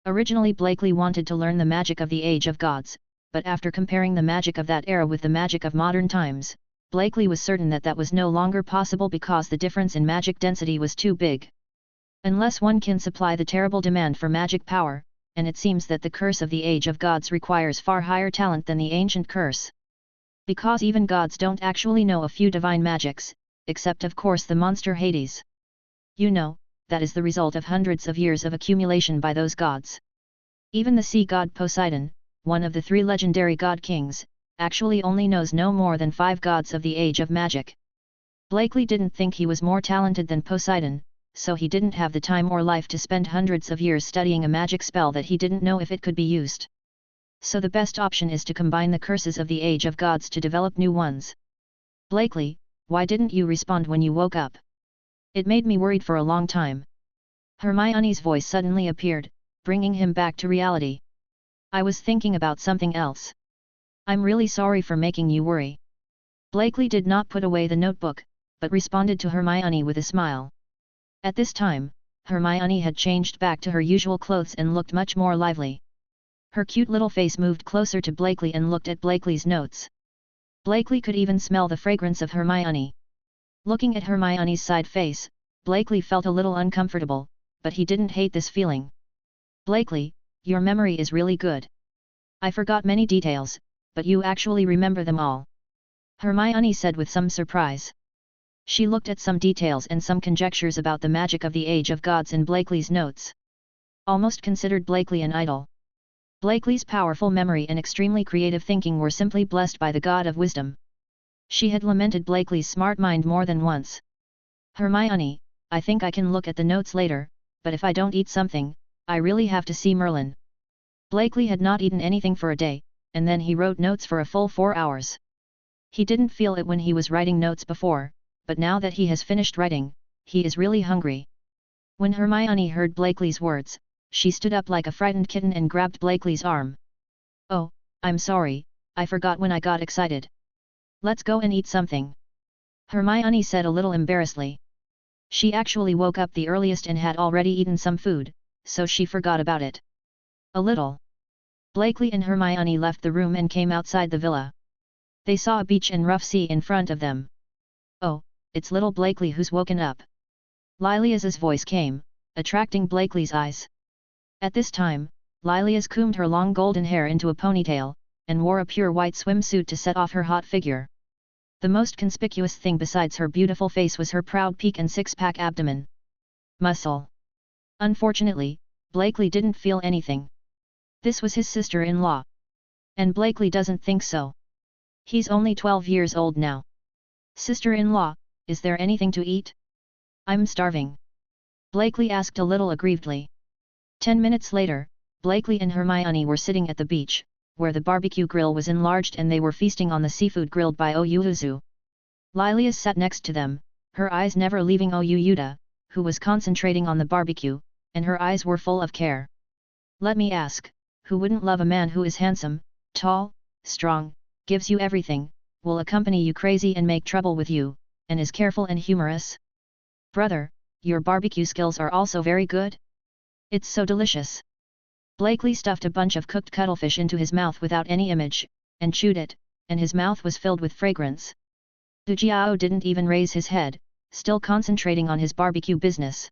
Originally Blakely wanted to learn the magic of the Age of Gods, but after comparing the magic of that era with the magic of modern times, Blakely was certain that that was no longer possible because the difference in magic density was too big. Unless one can supply the terrible demand for magic power, and it seems that the curse of the Age of Gods requires far higher talent than the ancient curse. Because even gods don't actually know a few divine magics, except of course the monster Hades. You know, that is the result of hundreds of years of accumulation by those gods. Even the sea god Poseidon, one of the 3 legendary god kings, actually only knows no more than 5 gods of the Age of Magic. Blakely didn't think he was more talented than Poseidon, so he didn't have the time or life to spend hundreds of years studying a magic spell that he didn't know if it could be used. So the best option is to combine the curses of the Age of Gods to develop new ones. Blakely, why didn't you respond when you woke up? It made me worried for a long time. Hermione's voice suddenly appeared, bringing him back to reality. I was thinking about something else. I'm really sorry for making you worry. Blakely did not put away the notebook, but responded to Hermione with a smile. At this time, Hermione had changed back to her usual clothes and looked much more lively. Her cute little face moved closer to Blakely and looked at Blakely's notes. Blakely could even smell the fragrance of Hermione. Looking at Hermione's side face, Blakely felt a little uncomfortable, but he didn't hate this feeling. Blakely, your memory is really good. I forgot many details, but you actually remember them all. Hermione said with some surprise. She looked at some details and some conjectures about the magic of the Age of Gods in Blakely's notes. Almost considered Blakely an idol. Blakely's powerful memory and extremely creative thinking were simply blessed by the god of wisdom. She had lamented Blakely's smart mind more than once. Hermione, I think I can look at the notes later, but if I don't eat something, I really have to see Merlin. Blakely had not eaten anything for a day, and then he wrote notes for a full 4 hours. He didn't feel it when he was writing notes before, but now that he has finished writing, he is really hungry. When Hermione heard Blakely's words, she stood up like a frightened kitten and grabbed Blakely's arm. Oh, I'm sorry, I forgot when I got excited. Let's go and eat something. Hermione said a little embarrassedly. She actually woke up the earliest and had already eaten some food, so she forgot about it. A little. Blakely and Hermione left the room and came outside the villa. They saw a beach and rough sea in front of them. Oh, it's little Blakely who's woken up. Lilia's voice came, attracting Blakely's eyes. At this time, Lilias combed her long golden hair into a ponytail, and wore a pure white swimsuit to set off her hot figure. The most conspicuous thing besides her beautiful face was her proud peak and six-pack abdomen. Muscle. Unfortunately, Blakely didn't feel anything. This was his sister-in-law. And Blakely doesn't think so. He's only 12 years old now. Sister-in-law, is there anything to eat? I'm starving. Blakely asked a little aggrievedly. 10 minutes later, Blakely and Hermione were sitting at the beach, where the barbecue grill was enlarged and they were feasting on the seafood grilled by Oyuzu. Lilias sat next to them, her eyes never leaving Oyuda, who was concentrating on the barbecue, and her eyes were full of care. Let me ask, who wouldn't love a man who is handsome, tall, strong, gives you everything, will accompany you crazy and make trouble with you, and is careful and humorous? Brother, your barbecue skills are also very good? It's so delicious. Blakely stuffed a bunch of cooked cuttlefish into his mouth without any image, and chewed it, and his mouth was filled with fragrance. Dujiao didn't even raise his head, still concentrating on his barbecue business.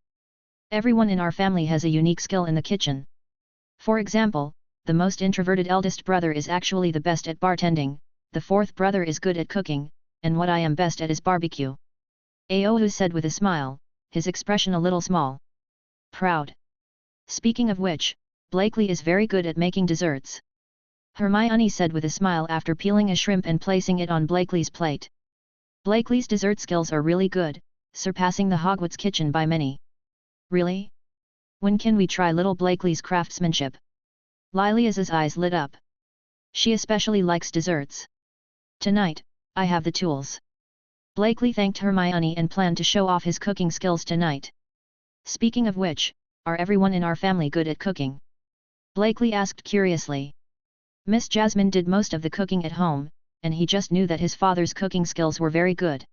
Everyone in our family has a unique skill in the kitchen. For example, the most introverted eldest brother is actually the best at bartending, the fourth brother is good at cooking, and what I am best at is barbecue. Aohu said with a smile, his expression a little small. Proud. Speaking of which, Blakely is very good at making desserts. Hermione said with a smile after peeling a shrimp and placing it on Blakely's plate. Blakely's dessert skills are really good, surpassing the Hogwarts kitchen by many. Really? When can we try little Blakely's craftsmanship? Lilia's eyes lit up. She especially likes desserts. Tonight, I have the tools. Blakely thanked Hermione and planned to show off his cooking skills tonight. Speaking of which, are everyone in our family good at cooking? Blakely asked curiously. Miss Jasmine did most of the cooking at home, and he just knew that his father's cooking skills were very good.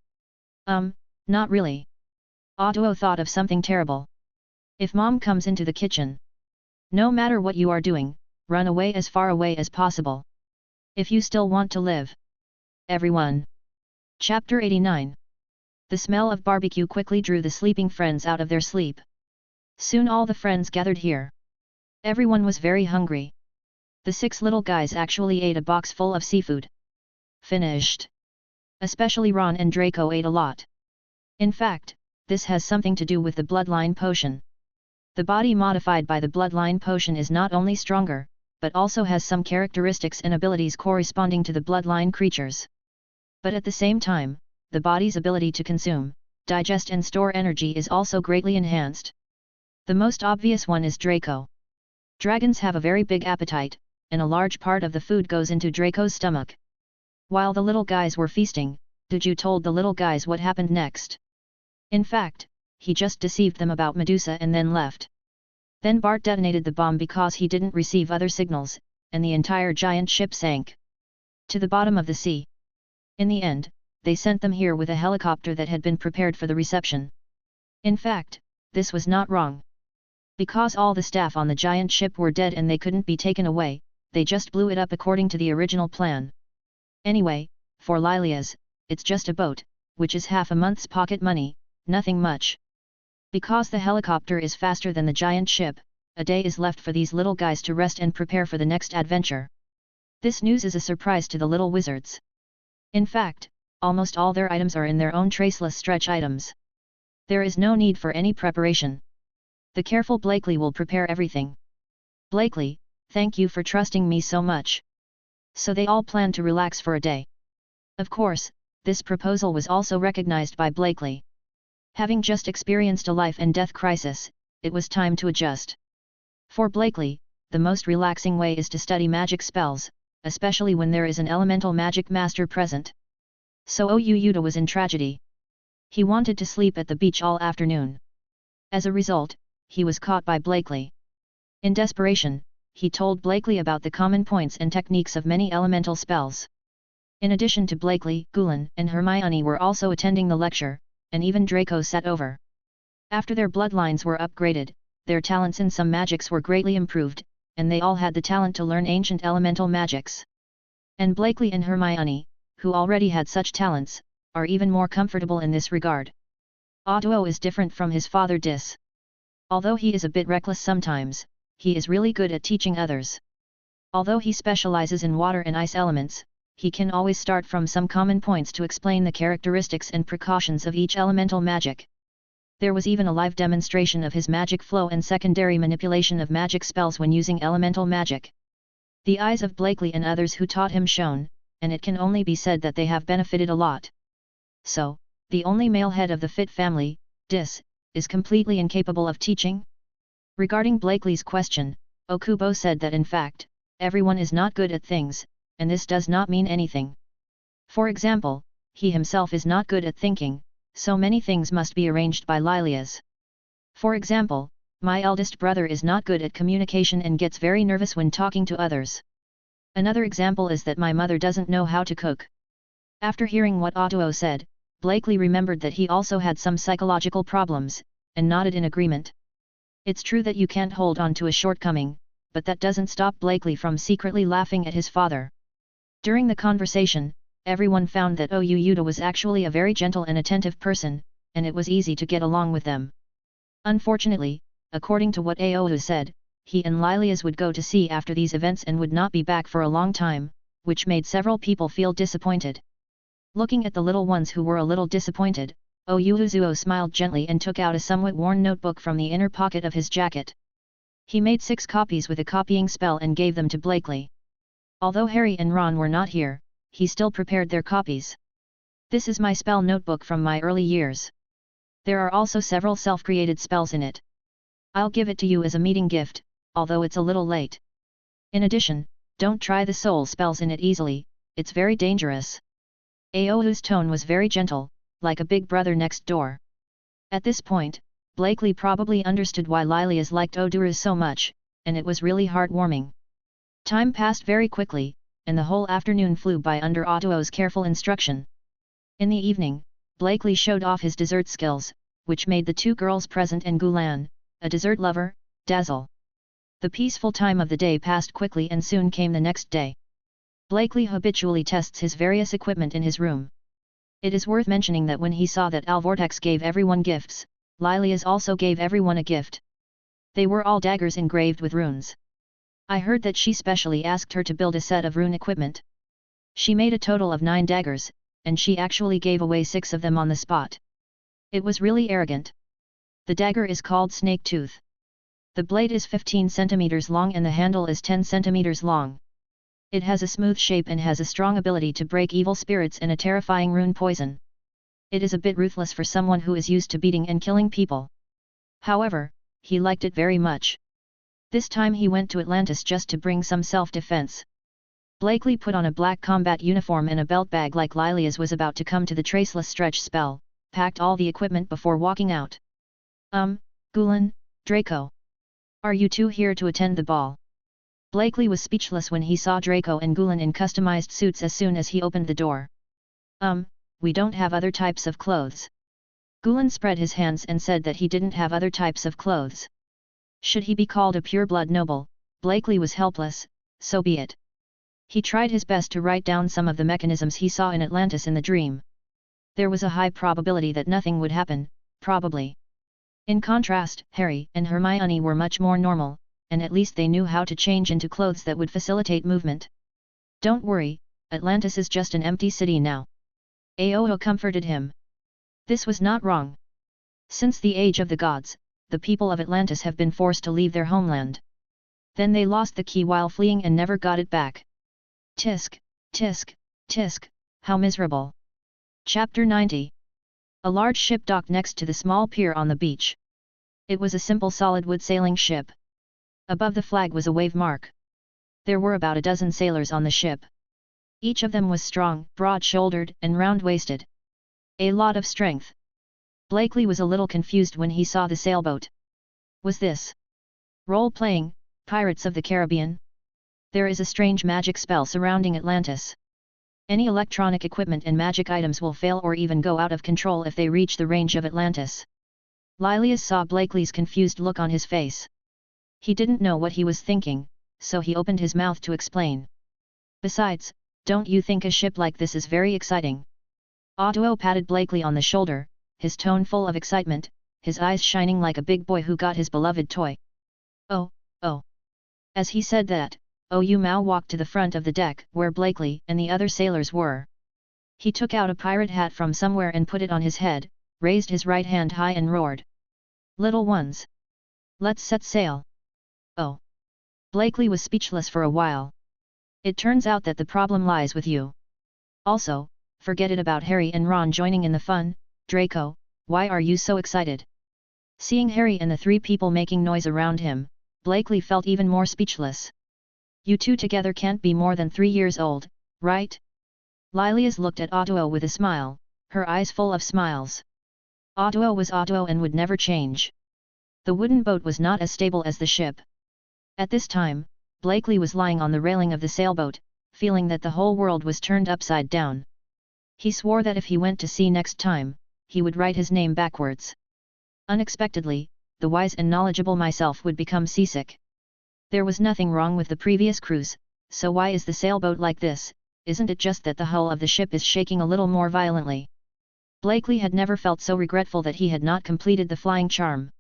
Not really. Audouo thought of something terrible. If Mom comes into the kitchen, no matter what you are doing, run away as far away as possible. If you still want to live. Everyone. Chapter 89. The smell of barbecue quickly drew the sleeping friends out of their sleep. Soon all the friends gathered here. Everyone was very hungry. The 6 little guys actually ate a box full of seafood. Finished. Especially Ron and Draco ate a lot. In fact, this has something to do with the bloodline potion. The body modified by the bloodline potion is not only stronger, but also has some characteristics and abilities corresponding to the bloodline creatures. But at the same time, the body's ability to consume, digest and store energy is also greatly enhanced. The most obvious one is Draco. Dragons have a very big appetite, and a large part of the food goes into Draco's stomach. While the little guys were feasting, Duju told the little guys what happened next. In fact, he just deceived them about Medusa and then left. Then Bart detonated the bomb because he didn't receive other signals, and the entire giant ship sank to the bottom of the sea. In the end, they sent them here with a helicopter that had been prepared for the reception. In fact, this was not wrong. Because all the staff on the giant ship were dead and they couldn't be taken away, they just blew it up according to the original plan. Anyway, for Lilias, it's just a boat, which is half a month's pocket money, nothing much. Because the helicopter is faster than the giant ship, a day is left for these little guys to rest and prepare for the next adventure. This news is a surprise to the little wizards. In fact, almost all their items are in their own traceless stretch items. There is no need for any preparation. The careful Blakely will prepare everything. Blakely, thank you for trusting me so much. So they all plan to relax for a day. Of course, this proposal was also recognized by Blakely. Having just experienced a life and death crisis, it was time to adjust. For Blakely, the most relaxing way is to study magic spells, especially when there is an elemental magic master present. So Yuta was in tragedy. He wanted to sleep at the beach all afternoon. As a result, he was caught by Blakely. In desperation, he told Blakely about the common points and techniques of many elemental spells. In addition to Blakely, Gulen and Hermione were also attending the lecture, and even Draco sat over. After their bloodlines were upgraded, their talents in some magics were greatly improved, and they all had the talent to learn ancient elemental magics. And Blakely and Hermione, who already had such talents, are even more comfortable in this regard. Audouo is different from his father Dis. Although he is a bit reckless sometimes, he is really good at teaching others. Although he specializes in water and ice elements, he can always start from some common points to explain the characteristics and precautions of each elemental magic. There was even a live demonstration of his magic flow and secondary manipulation of magic spells when using elemental magic. The eyes of Blakely and others who taught him shone, and it can only be said that they have benefited a lot. So, the only male head of the Fit family, Dis, is completely incapable of teaching? Regarding Blakely's question, Okubo said that in fact, everyone is not good at things, and this does not mean anything. For example, he himself is not good at thinking, so many things must be arranged by Lilias. For example, my eldest brother is not good at communication and gets very nervous when talking to others. Another example is that my mother doesn't know how to cook. After hearing what Audouo said, Blakely remembered that he also had some psychological problems, and nodded in agreement. It's true that you can't hold on to a shortcoming, but that doesn't stop Blakely from secretly laughing at his father. During the conversation, everyone found that Yuta was actually a very gentle and attentive person, and it was easy to get along with them. Unfortunately, according to what Aohu said, he and Lilias would go to sea after these events and would not be back for a long time, which made several people feel disappointed. Looking at the little ones who were a little disappointed, Oyuzuo smiled gently and took out a somewhat worn notebook from the inner pocket of his jacket. He made 6 copies with a copying spell and gave them to Blakely. Although Harry and Ron were not here, he still prepared their copies. This is my spell notebook from my early years. There are also several self-created spells in it. I'll give it to you as a meeting gift, although it's a little late. In addition, don't try the soul spells in it easily, it's very dangerous. Aohu's tone was very gentle, like a big brother next door. At this point, Blakely probably understood why Lilias liked Odurus so much, and it was really heartwarming. Time passed very quickly, and the whole afternoon flew by under Otto's careful instruction. In the evening, Blakely showed off his dessert skills, which made the two girls present and Gulan, a dessert lover, dazzle. The peaceful time of the day passed quickly and soon came the next day. Blakely habitually tests his various equipment in his room. It is worth mentioning that when he saw that Alvortex gave everyone gifts, Lilias also gave everyone a gift. They were all daggers engraved with runes. I heard that she specially asked her to build a set of rune equipment. She made a total of 9 daggers, and she actually gave away 6 of them on the spot. It was really arrogant. The dagger is called Snake Tooth. The blade is 15 centimeters long and the handle is 10 centimeters long. It has a smooth shape and has a strong ability to break evil spirits and a terrifying rune poison. It is a bit ruthless for someone who is used to beating and killing people. However, he liked it very much. This time he went to Atlantis just to bring some self-defense. Blakely put on a black combat uniform and a belt bag like Lilias was about to come to the traceless stretch spell, packed all the equipment before walking out. Gulan, Draco. Are you two here to attend the ball? Blakely was speechless when he saw Draco and Gulan in customized suits as soon as he opened the door. We don't have other types of clothes. Gulan spread his hands and said that he didn't have other types of clothes. Should he be called a pure-blood noble, Blakely was helpless, so be it. He tried his best to write down some of the mechanisms he saw in Atlantis in the dream. There was a high probability that nothing would happen, probably. In contrast, Harry and Hermione were much more normal, and at least they knew how to change into clothes that would facilitate movement. Don't worry, Atlantis is just an empty city now. Aoho comforted him. This was not wrong. Since the age of the gods, the people of Atlantis have been forced to leave their homeland. Then they lost the key while fleeing and never got it back. Tisk, tisk, tisk, how miserable. Chapter 90. A large ship docked next to the small pier on the beach. It was a simple solid wood sailing ship. Above the flag was a wave mark. There were about a dozen sailors on the ship. Each of them was strong, broad-shouldered, and round-waisted. A lot of strength. Blakely was a little confused when he saw the sailboat. Was this role-playing, Pirates of the Caribbean? There is a strange magic spell surrounding Atlantis. Any electronic equipment and magic items will fail or even go out of control if they reach the range of Atlantis. Lilias saw Blakely's confused look on his face. He didn't know what he was thinking, so he opened his mouth to explain. Besides, don't you think a ship like this is very exciting? Otto patted Blakely on the shoulder, his tone full of excitement, his eyes shining like a big boy who got his beloved toy. Oh. As he said that, Yu Mao walked to the front of the deck where Blakely and the other sailors were. He took out a pirate hat from somewhere and put it on his head, raised his right hand high and roared. Little ones! Let's set sail! Oh! Blakely was speechless for a while. It turns out that the problem lies with you. Also, forget it about Harry and Ron joining in the fun. Draco, why are you so excited? Seeing Harry and the 3 people making noise around him, Blakely felt even more speechless. You two together can't be more than 3 years old, right? Lilias looked at Otto with a smile, her eyes full of smiles. Otto was Otto and would never change. The wooden boat was not as stable as the ship. At this time, Blakely was lying on the railing of the sailboat, feeling that the whole world was turned upside down. He swore that if he went to sea next time, he would write his name backwards. Unexpectedly, the wise and knowledgeable myself would become seasick. There was nothing wrong with the previous cruise, so why is the sailboat like this? Isn't it just that the hull of the ship is shaking a little more violently? Blakely had never felt so regretful that he had not completed the flying charm.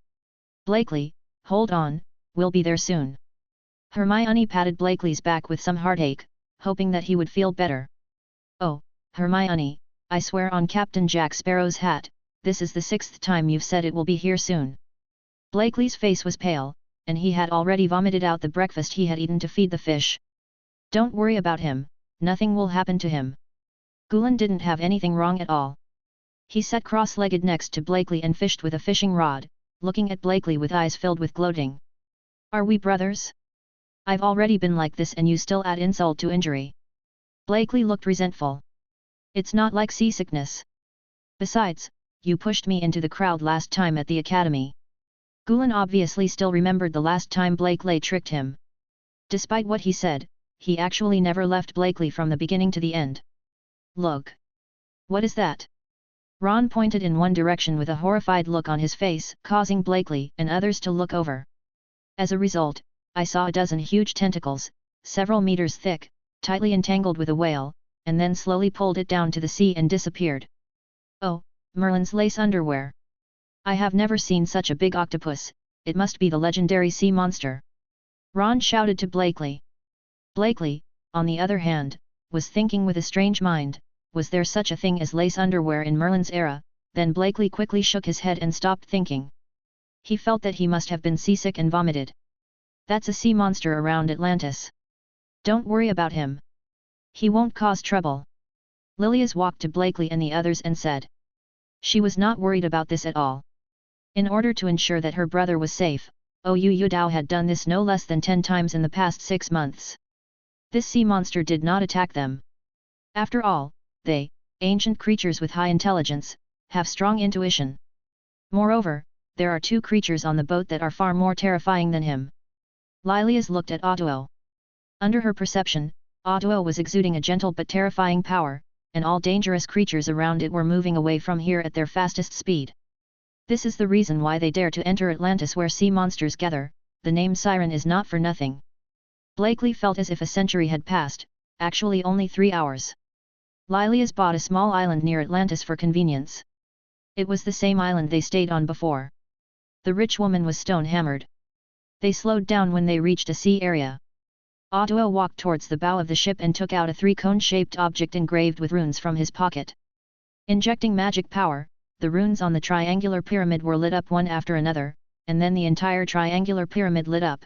Blakely, hold on, we'll be there soon. Hermione patted Blakely's back with some heartache, hoping that he would feel better. Oh, Hermione, I swear on Captain Jack Sparrow's hat, this is the 6th time you've said it will be here soon. Blakely's face was pale, and he had already vomited out the breakfast he had eaten to feed the fish. Don't worry about him, nothing will happen to him. Gulan didn't have anything wrong at all. He sat cross-legged next to Blakely and fished with a fishing rod, looking at Blakely with eyes filled with gloating. Are we brothers? I've already been like this and you still add insult to injury. Blakely looked resentful. It's not like seasickness. Besides, you pushed me into the crowd last time at the academy. Gulan obviously still remembered the last time Blakely tricked him. Despite what he said, he actually never left Blakely from the beginning to the end. Look! What is that? Ron pointed in one direction with a horrified look on his face, causing Blakely and others to look over. As a result, I saw a dozen huge tentacles, several meters thick, tightly entangled with a whale, and then slowly pulled it down to the sea and disappeared. Oh, Merlin's lace underwear! I have never seen such a big octopus, it must be the legendary sea monster! Ron shouted to Blakely. Blakely, on the other hand, was thinking with a strange mind, was there such a thing as lace underwear in Merlin's era? Then Blakely quickly shook his head and stopped thinking. He felt that he must have been seasick and vomited. That's a sea monster around Atlantis. Don't worry about him. He won't cause trouble. Lilias walked to Blakely and the others and said. She was not worried about this at all. In order to ensure that her brother was safe, Oyu Dao had done this no less than 10 times in the past 6 months. This sea monster did not attack them. After all, they, ancient creatures with high intelligence, have strong intuition. Moreover, there are 2 creatures on the boat that are far more terrifying than him. Lilias looked at Otuo. Under her perception, Otuo was exuding a gentle but terrifying power, and all dangerous creatures around it were moving away from here at their fastest speed. This is the reason why they dare to enter Atlantis where sea monsters gather. The name Siren is not for nothing. Blakely felt as if a century had passed, actually only 3 hours. Lilias bought a small island near Atlantis for convenience. It was the same island they stayed on before. The rich woman was stone-hammered. They slowed down when they reached a sea area. Otuo walked towards the bow of the ship and took out a 3-cone-shaped object engraved with runes from his pocket. Injecting magic power, the runes on the triangular pyramid were lit up one after another, and then the entire triangular pyramid lit up.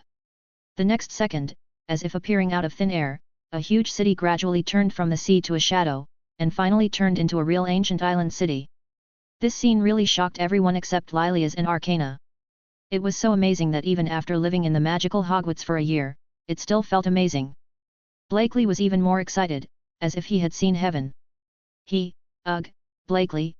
The next second, as if appearing out of thin air, a huge city gradually turned from the sea to a shadow, and finally turned into a real ancient island city. This scene really shocked everyone except Lilias and Arcana. It was so amazing that even after living in the magical Hogwarts for a year, it still felt amazing. Blakely was even more excited, as if he had seen heaven. Blakely,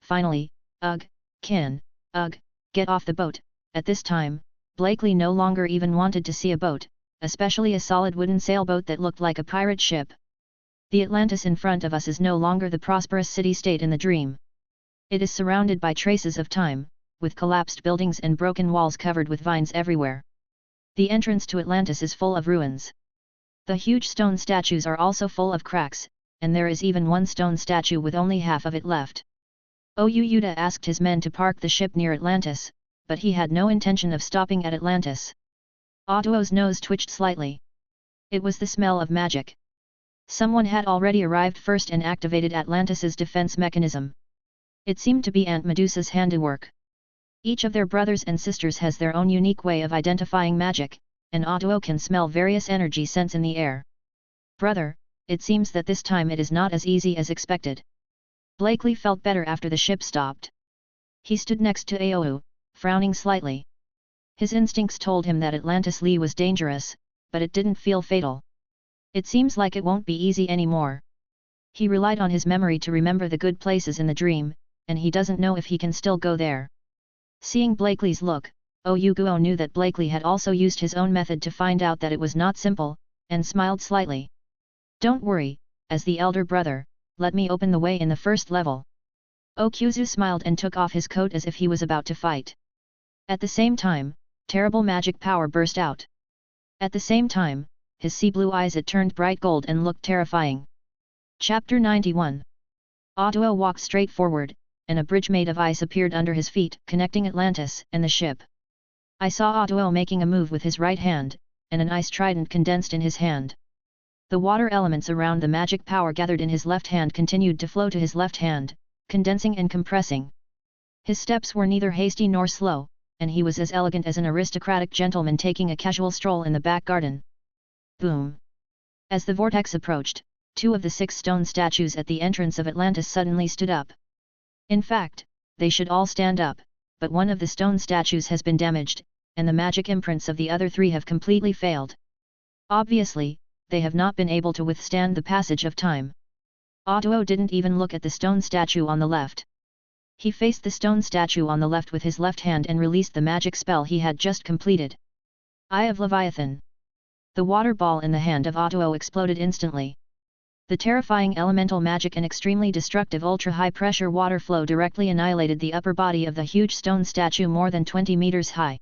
finally, get off the boat. At this time, Blakely no longer even wanted to see a boat, especially a solid wooden sailboat that looked like a pirate ship. The Atlantis in front of us is no longer the prosperous city-state in the dream. It is surrounded by traces of time, with collapsed buildings and broken walls covered with vines everywhere. The entrance to Atlantis is full of ruins. The huge stone statues are also full of cracks, and there is even one stone statue with only half of it left. Oyuda asked his men to park the ship near Atlantis, but he had no intention of stopping at Atlantis. Otuo's nose twitched slightly. It was the smell of magic. Someone had already arrived first and activated Atlantis's defense mechanism. It seemed to be Aunt Medusa's handiwork. Each of their brothers and sisters has their own unique way of identifying magic, and Otuo can smell various energy scents in the air. Brother, it seems that this time it is not as easy as expected. Blakely felt better after the ship stopped. He stood next to Aou, frowning slightly. His instincts told him that Atlantis Lee was dangerous, but it didn't feel fatal. It seems like it won't be easy anymore. He relied on his memory to remember the good places in the dream, and he doesn't know if he can still go there. Seeing Blakely's look, Oyuguo knew that Blakely had also used his own method to find out that it was not simple, and smiled slightly. Don't worry, as the elder brother, let me open the way in the first level. Okuzu smiled and took off his coat as if he was about to fight. At the same time, terrible magic power burst out. At the same time, his sea blue eyes it turned bright gold and looked terrifying. Chapter 91. Otuo walked straight forward, and a bridge made of ice appeared under his feet, connecting Atlantis and the ship. I saw Otuo making a move with his right hand, and an ice trident condensed in his hand. The water elements around the magic power gathered in his left hand continued to flow to his left hand, condensing and compressing. His steps were neither hasty nor slow, and he was as elegant as an aristocratic gentleman taking a casual stroll in the back garden. Boom! As the vortex approached, 2 of the 6 stone statues at the entrance of Atlantis suddenly stood up. In fact, they should all stand up, but one of the stone statues has been damaged, and the magic imprints of the other 3 have completely failed. Obviously, they have not been able to withstand the passage of time. Otuo didn't even look at the stone statue on the left. He faced the stone statue on the left with his left hand and released the magic spell he had just completed. Eye of Leviathan. The water ball in the hand of Otto exploded instantly. The terrifying elemental magic and extremely destructive ultra-high pressure water flow directly annihilated the upper body of the huge stone statue more than 20 meters high.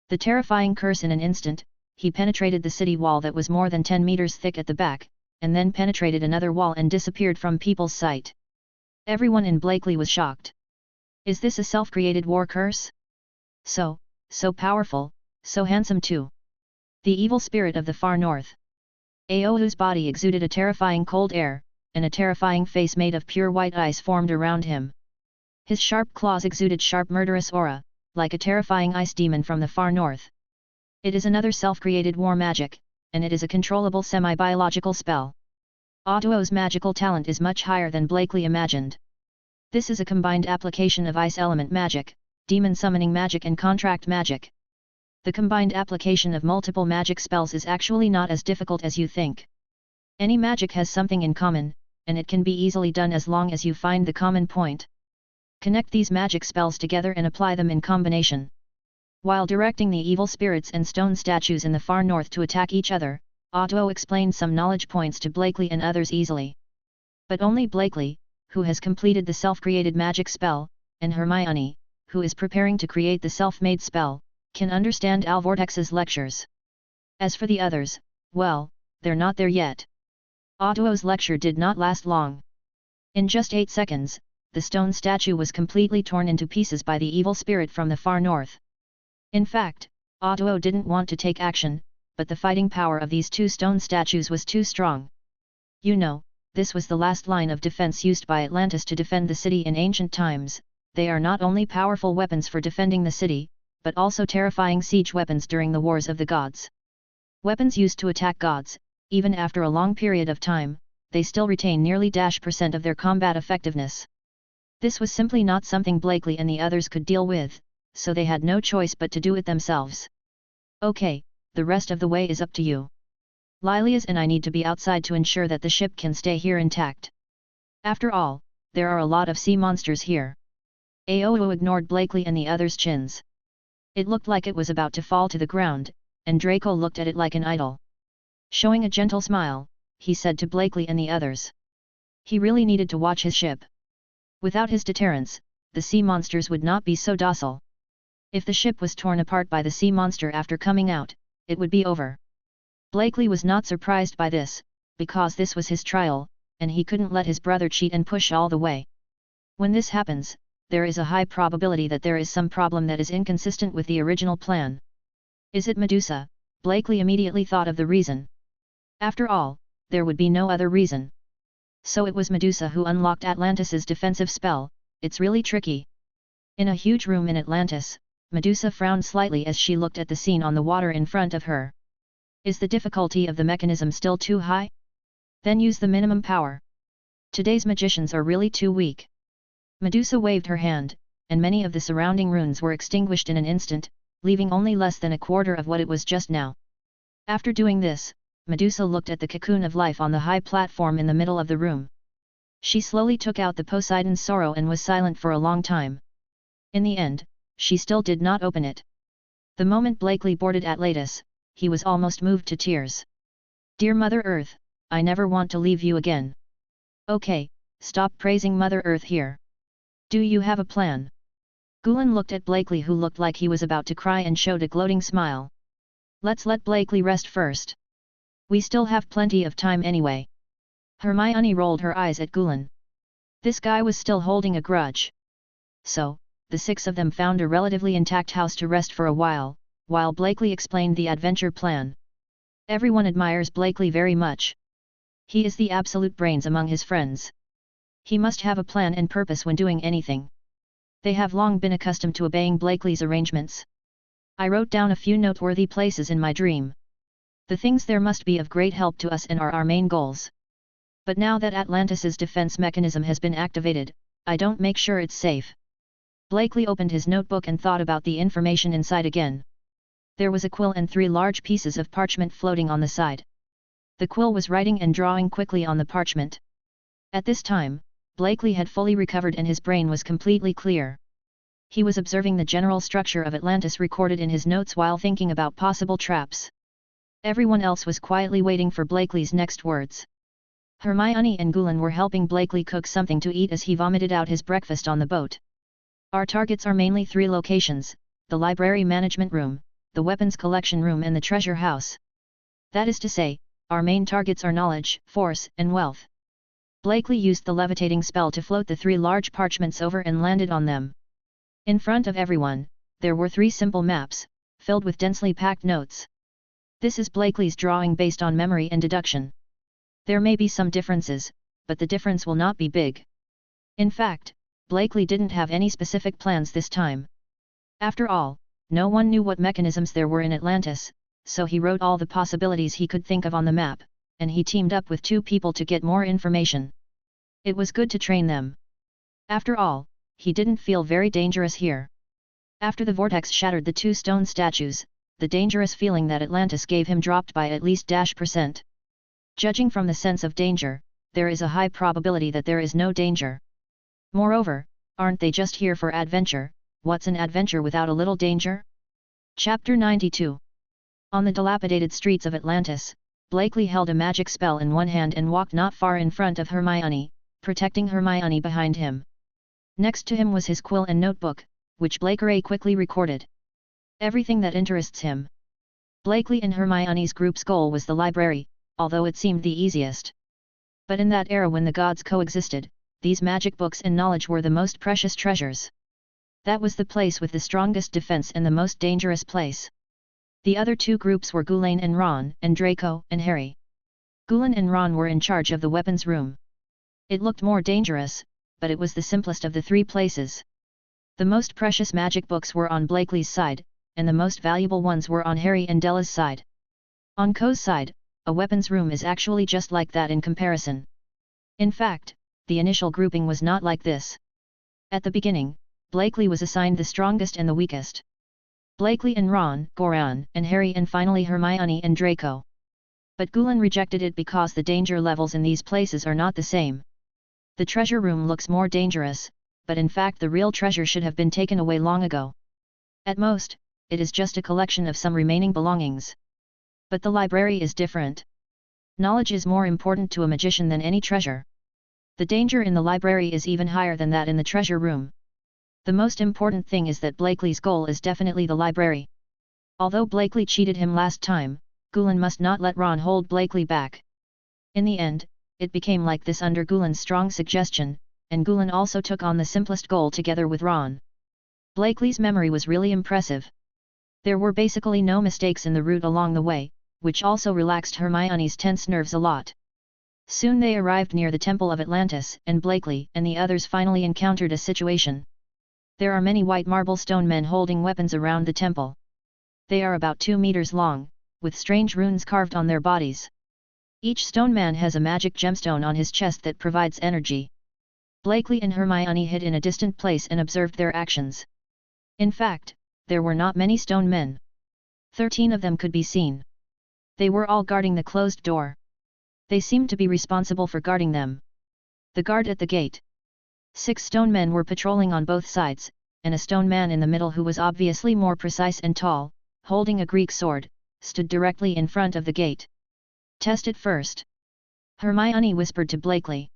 The terrifying curse in an instant, he penetrated the city wall that was more than 10 meters thick at the back, and then penetrated another wall and disappeared from people's sight. Everyone in Blakely was shocked. Is this a self-created war curse? So powerful, so handsome too. The evil spirit of the far north. Aohu's body exuded a terrifying cold air, and a terrifying face made of pure white ice formed around him. His sharp claws exuded sharp murderous aura, like a terrifying ice demon from the far north. It is another self-created war magic, and it is a controllable semi-biological spell. Otto's magical talent is much higher than Blakely imagined. This is a combined application of ice element magic, demon summoning magic and contract magic. The combined application of multiple magic spells is actually not as difficult as you think. Any magic has something in common, and it can be easily done as long as you find the common point. Connect these magic spells together and apply them in combination. While directing the evil spirits and stone statues in the far north to attack each other, Otto explained some knowledge points to Blakely and others easily. But only Blakely, who has completed the self-created magic spell, and Hermione, who is preparing to create the self-made spell, can understand Alvortex's lectures. As for the others, well, they're not there yet. Otto's lecture did not last long. In just 8 seconds, the stone statue was completely torn into pieces by the evil spirit from the far north. In fact, Otto didn't want to take action, but the fighting power of these 2 stone statues was too strong. You know, this was the last line of defense used by Atlantis to defend the city in ancient times. They are not only powerful weapons for defending the city, but also terrifying siege weapons during the Wars of the Gods. Weapons used to attack gods, even after a long period of time, they still retain nearly % of their combat effectiveness. This was simply not something Blakely and the others could deal with, so they had no choice but to do it themselves. Okay, the rest of the way is up to you. Lilias and I need to be outside to ensure that the ship can stay here intact. After all, there are a lot of sea monsters here. Aohu ignored Blakely and the others' chins. It looked like it was about to fall to the ground, and Draco looked at it like an idol. Showing a gentle smile, he said to Blakely and the others. He really needed to watch his ship. Without his deterrence, the sea monsters would not be so docile. If the ship was torn apart by the sea monster after coming out, it would be over. Blakely was not surprised by this, because this was his trial, and he couldn't let his brother cheat and push all the way. When this happens, there is a high probability that there is some problem that is inconsistent with the original plan. Is it Medusa? Blakely immediately thought of the reason. After all, there would be no other reason. So it was Medusa who unlocked Atlantis's defensive spell. It's really tricky. In a huge room in Atlantis, Medusa frowned slightly as she looked at the scene on the water in front of her. Is the difficulty of the mechanism still too high? Then use the minimum power. Today's magicians are really too weak. Medusa waved her hand, and many of the surrounding runes were extinguished in an instant, leaving only less than a quarter of what it was just now. After doing this, Medusa looked at the cocoon of life on the high platform in the middle of the room. She slowly took out the Poseidon's sorrow and was silent for a long time. In the end, she still did not open it. The moment Blakely boarded Atlantis, he was almost moved to tears. Dear Mother Earth, I never want to leave you again. Okay, stop praising Mother Earth here. Do you have a plan? Gulen looked at Blakely, who looked like he was about to cry, and showed a gloating smile. Let's let Blakely rest first. We still have plenty of time anyway. Hermione rolled her eyes at Gulen. This guy was still holding a grudge. So, the 6 of them found a relatively intact house to rest for a while Blakely explained the adventure plan. Everyone admires Blakely very much. He is the absolute brains among his friends. He must have a plan and purpose when doing anything. They have long been accustomed to obeying Blakely's arrangements. I wrote down a few noteworthy places in my dream. The things there must be of great help to us and are our main goals. But now that Atlantis's defense mechanism has been activated, I don't make sure it's safe. Blakely opened his notebook and thought about the information inside again. There was a quill and 3 large pieces of parchment floating on the side. The quill was writing and drawing quickly on the parchment. At this time, Blakely had fully recovered and his brain was completely clear. He was observing the general structure of Atlantis recorded in his notes while thinking about possible traps. Everyone else was quietly waiting for Blakely's next words. Hermione and Gulen were helping Blakely cook something to eat as he vomited out his breakfast on the boat. Our targets are mainly 3 locations: the library management room, the weapons collection room and the treasure house. That is to say, our main targets are knowledge, force, and wealth. Blakely used the levitating spell to float the 3 large parchments over and landed on them. In front of everyone, there were 3 simple maps, filled with densely packed notes. This is Blakely's drawing based on memory and deduction. There may be some differences, but the difference will not be big. In fact, Blakely didn't have any specific plans this time. After all, no one knew what mechanisms there were in Atlantis, so he wrote all the possibilities he could think of on the map, and he teamed up with 2 people to get more information. It was good to train them. After all, he didn't feel very dangerous here. After the vortex shattered the 2 stone statues, the dangerous feeling that Atlantis gave him dropped by at least %. Judging from the sense of danger, there is a high probability that there is no danger. Moreover, aren't they just here for adventure? What's an adventure without a little danger? Chapter 92. On the dilapidated streets of Atlantis, Blakely held a magic spell in one hand and walked not far in front of Hermione, protecting Hermione behind him. Next to him was his quill and notebook, which Blakely quickly recorded everything that interests him. Blakely and Hermione's group's goal was the library, although it seemed the easiest. But in that era when the gods coexisted, these magic books and knowledge were the most precious treasures. That was the place with the strongest defense and the most dangerous place. The other 2 groups were Gulen and Ron, and Draco and Harry. Gulen and Ron were in charge of the weapons room. It looked more dangerous, but it was the simplest of the 3 places. The most precious magic books were on Blakely's side, and the most valuable ones were on Harry and Della's side. On Co's side, a weapons room is actually just like that in comparison. In fact, the initial grouping was not like this. At the beginning, Blakely was assigned the strongest and the weakest. Blakely and Ron, Goran, and Harry, and finally Hermione and Draco. But Gulen rejected it because the danger levels in these places are not the same. The treasure room looks more dangerous, but in fact the real treasure should have been taken away long ago. At most, it is just a collection of some remaining belongings. But the library is different. Knowledge is more important to a magician than any treasure. The danger in the library is even higher than that in the treasure room. The most important thing is that Blakely's goal is definitely the library. Although Blakely cheated him last time, Gulen must not let Ron hold Blakely back. In the end, it became like this under Gulen's strong suggestion, and Gulen also took on the simplest goal together with Ron. Blakely's memory was really impressive. There were basically no mistakes in the route along the way, which also relaxed Hermione's tense nerves a lot. Soon they arrived near the Temple of Atlantis, and Blakely and the others finally encountered a situation. There are many white marble stone men holding weapons around the temple. They are about 2 meters long, with strange runes carved on their bodies. Each stone man has a magic gemstone on his chest that provides energy. Blakely and Hermione hid in a distant place and observed their actions. In fact, there were not many stone men. 13 of them could be seen. They were all guarding the closed door. They seemed to be responsible for guarding them. The guard at the gate. 6 stone men were patrolling on both sides, and a stone man in the middle who was obviously more precise and tall, holding a Greek sword, stood directly in front of the gate. Test it first. Hermione whispered to Blakely.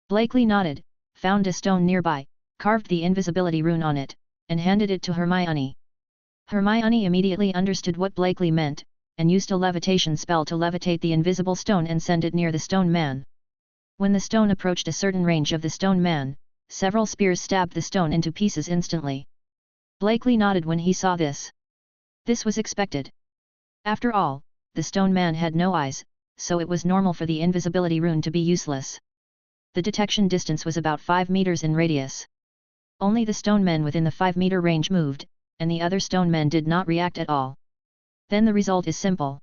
Blakely nodded, found a stone nearby, carved the invisibility rune on it, and handed it to Hermione. Hermione immediately understood what Blakely meant, and used a levitation spell to levitate the invisible stone and send it near the stone man. When the stone approached a certain range of the stone man, several spears stabbed the stone into pieces instantly. Blakely nodded when he saw this. This was expected. After all, the stone man had no eyes, so it was normal for the invisibility rune to be useless. The detection distance was about 5 meters in radius. Only the stone men within the 5-meter range moved, and the other stone men did not react at all. Then the result is simple.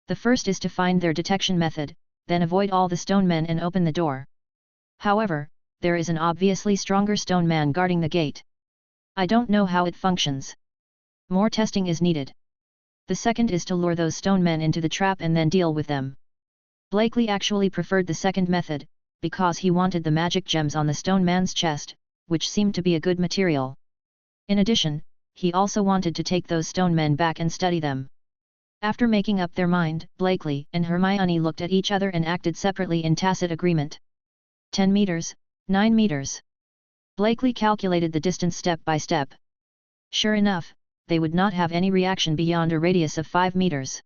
The first is to find their detection method, then avoid all the stone men and open the door. However, there is an obviously stronger stone man guarding the gate. I don't know how it functions. More testing is needed. The second is to lure those stone men into the trap and then deal with them. Blakely actually preferred the second method, because he wanted the magic gems on the stone man's chest, which seemed to be a good material. In addition, he also wanted to take those stone men back and study them. After making up their mind, Blakely and Hermione looked at each other and acted separately in tacit agreement. 10 meters, 9 meters. Blakely calculated the distance step by step. Sure enough, they would not have any reaction beyond a radius of 5 meters.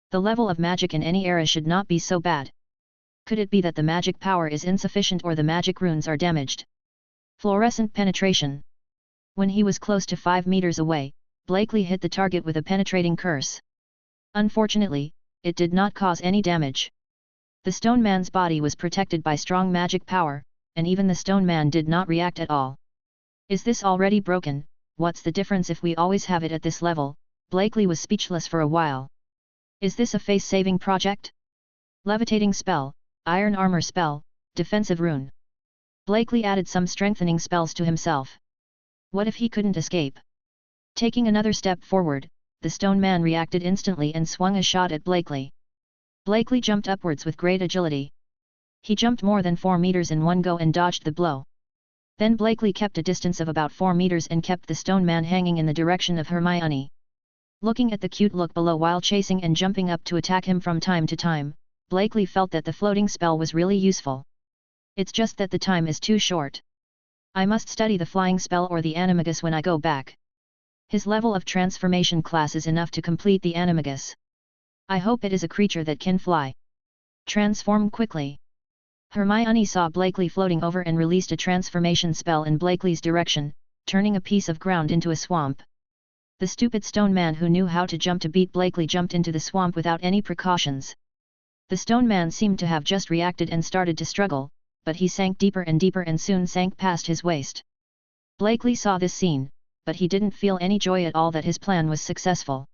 The level of magic in any era should not be so bad. Could it be that the magic power is insufficient or the magic runes are damaged? Fluorescent penetration. When he was close to 5 meters away, Blakely hit the target with a penetrating curse. Unfortunately, it did not cause any damage. The stone man's body was protected by strong magic power, and even the stone man did not react at all. Is this already broken? What's the difference if we always have it at this level? Blakely was speechless for a while. Is this a face-saving project? Levitating spell, iron armor spell, defensive rune. Blakely added some strengthening spells to himself. What if he couldn't escape? Taking another step forward, the stone man reacted instantly and swung a shot at Blakely. Blakely jumped upwards with great agility. He jumped more than 4 meters in one go and dodged the blow. Then Blakely kept a distance of about 4 meters and kept the stone man hanging in the direction of Hermione. Looking at the cute look below while chasing and jumping up to attack him from time to time, Blakely felt that the floating spell was really useful. It's just that the time is too short. I must study the flying spell or the animagus when I go back. His level of transformation class is enough to complete the animagus. I hope it is a creature that can fly. Transform quickly. Hermione saw Blakely floating over and released a transformation spell in Blakely's direction, turning a piece of ground into a swamp. The stupid stone man who knew how to jump to beat Blakely jumped into the swamp without any precautions. The stone man seemed to have just reacted and started to struggle, but he sank deeper and deeper and soon sank past his waist. Blakely saw this scene, but he didn't feel any joy at all that his plan was successful.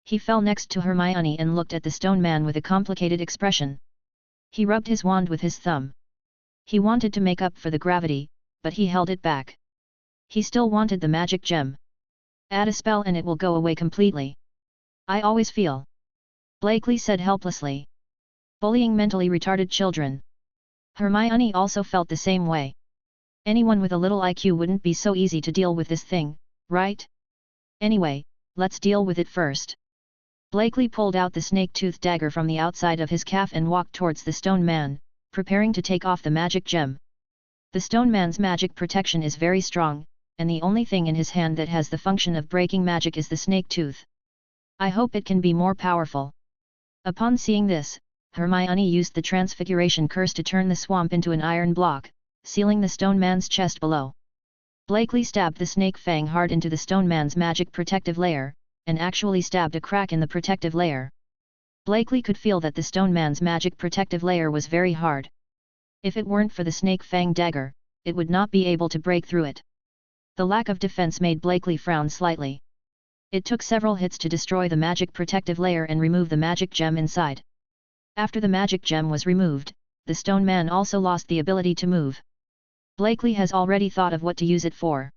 He fell next to Hermione and looked at the stone man with a complicated expression. He rubbed his wand with his thumb. He wanted to make up for the gravity, but he held it back. He still wanted the magic gem. Add a spell and it will go away completely. I always feel. Blakely said helplessly. Bullying mentally retarded children. Hermione also felt the same way. Anyone with a little IQ wouldn't be so easy to deal with this thing, right? Anyway, let's deal with it first. Blakely pulled out the snake-tooth dagger from the outside of his calf and walked towards the stone man, preparing to take off the magic gem. The stone man's magic protection is very strong, and the only thing in his hand that has the function of breaking magic is the snake tooth. I hope it can be more powerful. Upon seeing this, Hermione used the transfiguration curse to turn the swamp into an iron block, sealing the stone man's chest below. Blakely stabbed the snake fang hard into the stone man's magic protective layer, and actually stabbed a crack in the protective layer. Blakely could feel that the stone man's magic protective layer was very hard. If it weren't for the snake fang dagger, it would not be able to break through it. The lack of defense made Blakely frown slightly. It took several hits to destroy the magic protective layer and remove the magic gem inside. After the magic gem was removed, the stone man also lost the ability to move. Blakely has already thought of what to use it for.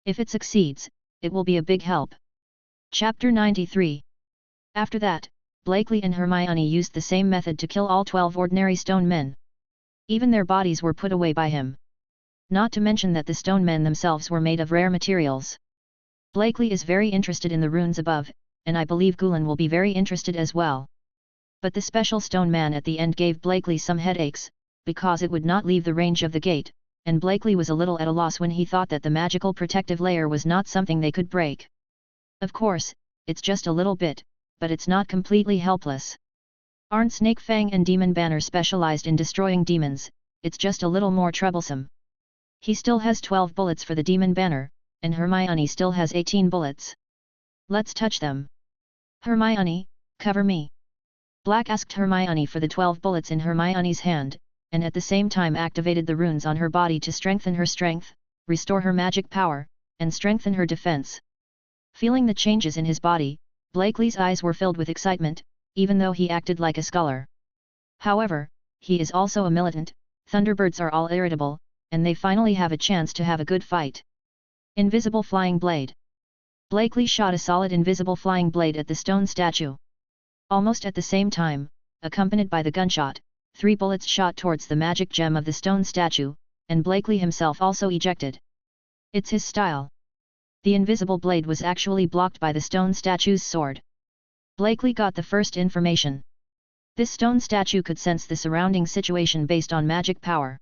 If it succeeds, it will be a big help. Chapter 93. After that, Blakely and Hermione used the same method to kill all 12 ordinary stone men. Even their bodies were put away by him. Not to mention that the stone men themselves were made of rare materials. Blakely is very interested in the runes above, and I believe Gulen will be very interested as well. But the special stone man at the end gave Blakely some headaches, because it would not leave the range of the gate, and Blakely was a little at a loss when he thought that the magical protective layer was not something they could break. Of course, it's just a little bit, but it's not completely helpless. Aren't Snake Fang and Demon Banner specialized in destroying demons? It's just a little more troublesome. He still has 12 bullets for the Demon Banner, and Hermione still has 18 bullets. Let's touch them. Hermione, cover me. Black asked Hermione for the 12 bullets in Hermione's hand, and at the same time activated the runes on her body to strengthen her strength, restore her magic power, and strengthen her defense. Feeling the changes in his body, Blakely's eyes were filled with excitement, even though he acted like a scholar. However, he is also a militant. Thunderbirds are all irritable, and they finally have a chance to have a good fight. Invisible Flying Blade. Blakely shot a solid invisible flying blade at the stone statue. Almost at the same time, accompanied by the gunshot, 3 bullets shot towards the magic gem of the stone statue, and Blakely himself also ejected. It's his style. The invisible blade was actually blocked by the stone statue's sword. Blakely got the first information. This stone statue could sense the surrounding situation based on magic power.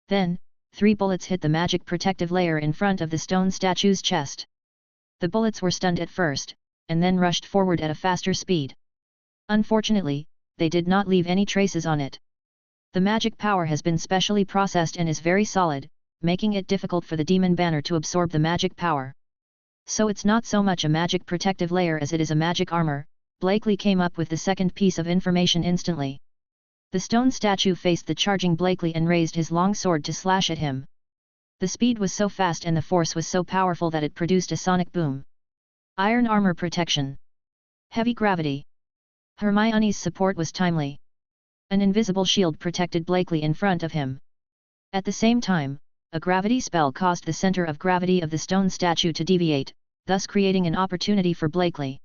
Then, 3 bullets hit the magic protective layer in front of the stone statue's chest. The bullets were stunned at first, and then rushed forward at a faster speed. Unfortunately, they did not leave any traces on it. The magic power has been specially processed and is very solid, making it difficult for the demon banner to absorb the magic power. So it's not so much a magic protective layer as it is a magic armor. Blakely came up with the second piece of information instantly. The stone statue faced the charging Blakely and raised his long sword to slash at him. The speed was so fast and the force was so powerful that it produced a sonic boom. Iron armor protection. Heavy gravity. Hermione's support was timely. An invisible shield protected Blakely in front of him. At the same time, a gravity spell caused the center of gravity of the stone statue to deviate, thus creating an opportunity for Blakely.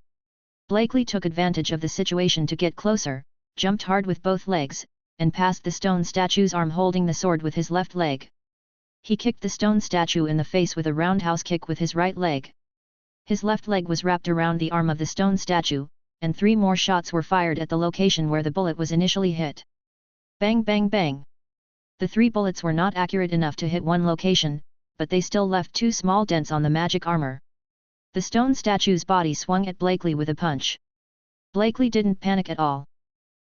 Blakely took advantage of the situation to get closer, jumped hard with both legs, and passed the stone statue's arm holding the sword with his left leg. He kicked the stone statue in the face with a roundhouse kick with his right leg. His left leg was wrapped around the arm of the stone statue, and 3 more shots were fired at the location where the bullet was initially hit. Bang bang bang! The 3 bullets were not accurate enough to hit one location, but they still left 2 small dents on the magic armor. The stone statue's body swung at Blakely with a punch. Blakely didn't panic at all.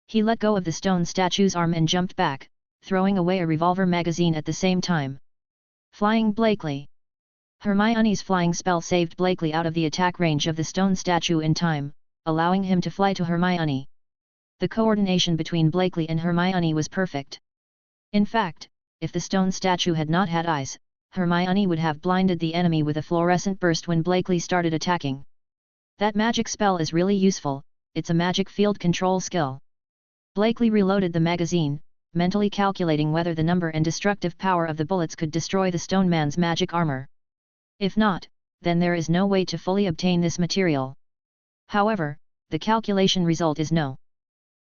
He let go of the stone statue's arm and jumped back, throwing away a revolver magazine at the same time. Flying Blakely. Hermione's flying spell saved Blakely out of the attack range of the stone statue in time, allowing him to fly to Hermione. The coordination between Blakely and Hermione was perfect. In fact, if the stone statue had not had eyes, Hermione would have blinded the enemy with a fluorescent burst when Blakely started attacking. That magic spell is really useful, it's a magic field control skill. Blakely reloaded the magazine, mentally calculating whether the number and destructive power of the bullets could destroy the stone man's magic armor. If not, then there is no way to fully obtain this material. However, the calculation result is no.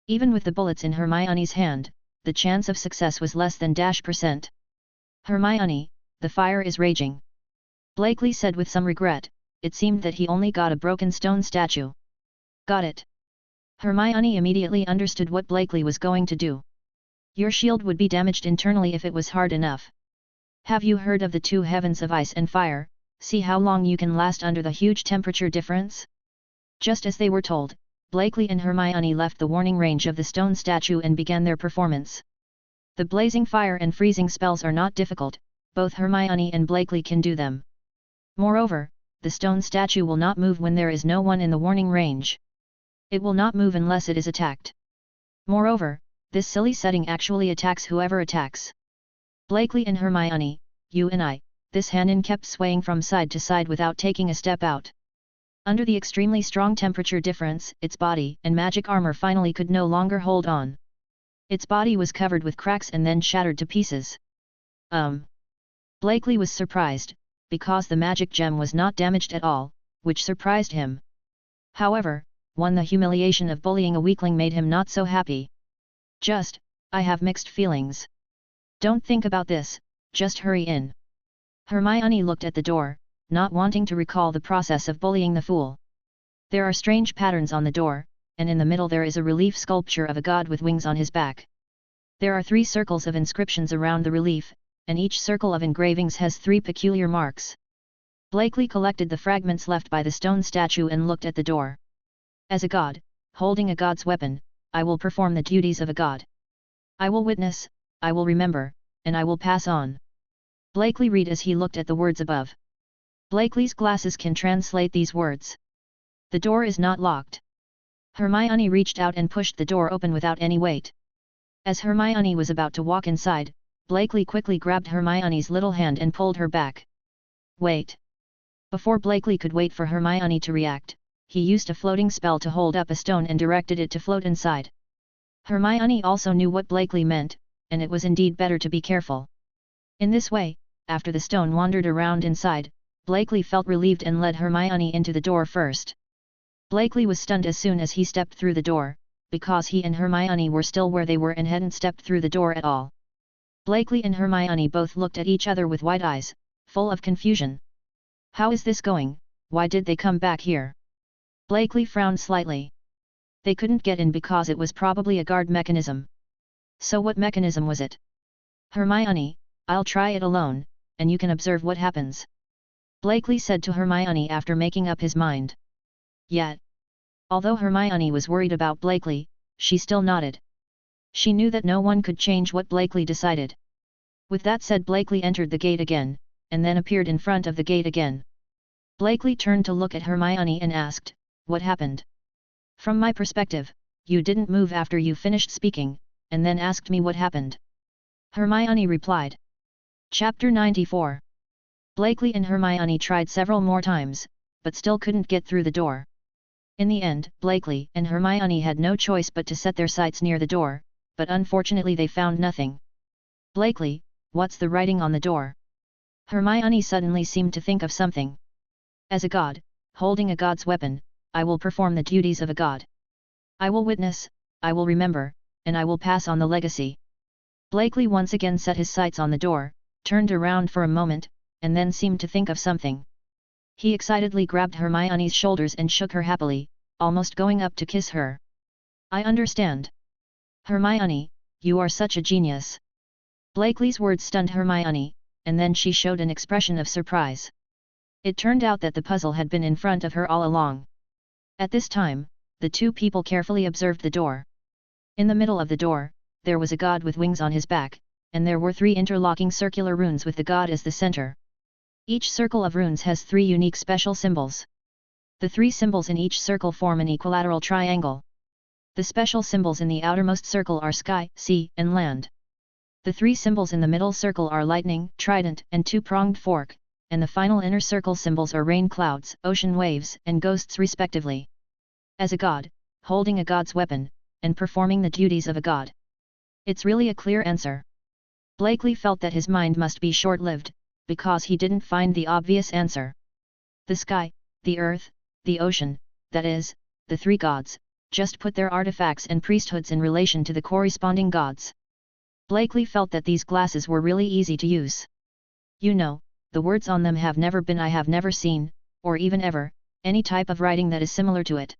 Even with the bullets in Hermione's hand, the chance of success was less than %. Hermione, the fire is raging. Blakely said with some regret, it seemed that he only got a broken stone statue. Got it. Hermione immediately understood what Blakely was going to do. Your shield would be damaged internally if it was hard enough. Have you heard of the 2 heavens of ice and fire? See how long you can last under the huge temperature difference? Just as they were told, Blakely and Hermione left the warning range of the stone statue and began their performance. The blazing fire and freezing spells are not difficult, both Hermione and Blakely can do them. Moreover, the stone statue will not move when there is no one in the warning range. It will not move unless it is attacked. Moreover, this silly setting actually attacks whoever attacks. Blakely and Hermione, you and I, this Hanon kept swaying from side to side without taking a step out. Under the extremely strong temperature difference, its body and magic armor finally could no longer hold on. Its body was covered with cracks and then shattered to pieces. Blakely was surprised, because the magic gem was not damaged at all, which surprised him. However, the humiliation of bullying a weakling made him not so happy. I have mixed feelings. Don't think about this, just hurry in. Hermione looked at the door, not wanting to recall the process of bullying the fool. There are strange patterns on the door, and in the middle there is a relief sculpture of a god with wings on his back. There are 3 circles of inscriptions around the relief, and each circle of engravings has 3 peculiar marks. Blakely collected the fragments left by the stone statue and looked at the door. As a god, holding a god's weapon, I will perform the duties of a god. I will witness, I will remember, and I will pass on. Blakely read as he looked at the words above. Blakely's glasses can translate these words. The door is not locked. Hermione reached out and pushed the door open without any weight. As Hermione was about to walk inside, Blakely quickly grabbed Hermione's little hand and pulled her back. Wait. Before Blakely could wait for Hermione to react, he used a floating spell to hold up a stone and directed it to float inside. Hermione also knew what Blakely meant, and it was indeed better to be careful. In this way, after the stone wandered around inside, Blakely felt relieved and led Hermione into the door first. Blakely was stunned as soon as he stepped through the door, because he and Hermione were still where they were and hadn't stepped through the door at all. Blakely and Hermione both looked at each other with wide eyes, full of confusion. How is this going? Why did they come back here? Blakely frowned slightly. They couldn't get in because it was probably a guard mechanism. So what mechanism was it? Hermione, I'll try it alone, and you can observe what happens. Blakely said to Hermione after making up his mind. Yet, although Hermione was worried about Blakely, she still nodded. She knew that no one could change what Blakely decided. With that said, Blakely entered the gate again, and then appeared in front of the gate again. Blakely turned to look at Hermione and asked, "What happened?" "From my perspective, you didn't move after you finished speaking, and then asked me what happened," Hermione replied. Chapter 94. Blakely and Hermione tried several more times, but still couldn't get through the door. In the end, Blakely and Hermione had no choice but to set their sights near the door, but unfortunately they found nothing. "Blakely, what's the writing on the door?" Hermione suddenly seemed to think of something. "As a god, holding a god's weapon, I will perform the duties of a god. I will witness, I will remember, and I will pass on the legacy." Blakely once again set his sights on the door, turned around for a moment, and then seemed to think of something. He excitedly grabbed Hermione's shoulders and shook her happily, almost going up to kiss her. "I understand. Hermione, you are such a genius." Blakely's words stunned Hermione, and then she showed an expression of surprise. It turned out that the puzzle had been in front of her all along. At this time, the two people carefully observed the door. In the middle of the door, there was a god with wings on his back, and there were 3 interlocking circular runes with the god as the center. Each circle of runes has 3 unique special symbols. The 3 symbols in each circle form an equilateral triangle. The special symbols in the outermost circle are sky, sea, and land. The 3 symbols in the middle circle are lightning, trident, and 2-pronged fork, and the final inner circle symbols are rain clouds, ocean waves, and ghosts respectively. As a god, holding a god's weapon, and performing the duties of a god. It's really a clear answer. Blakely felt that his mind must be short-lived, because he didn't find the obvious answer. The sky, the earth, the ocean, that is, the 3 gods, just put their artifacts and priesthoods in relation to the corresponding gods. Blakely felt that these glasses were really easy to use. You know, the words on them have never been, I have never seen, or even ever, any type of writing that is similar to it.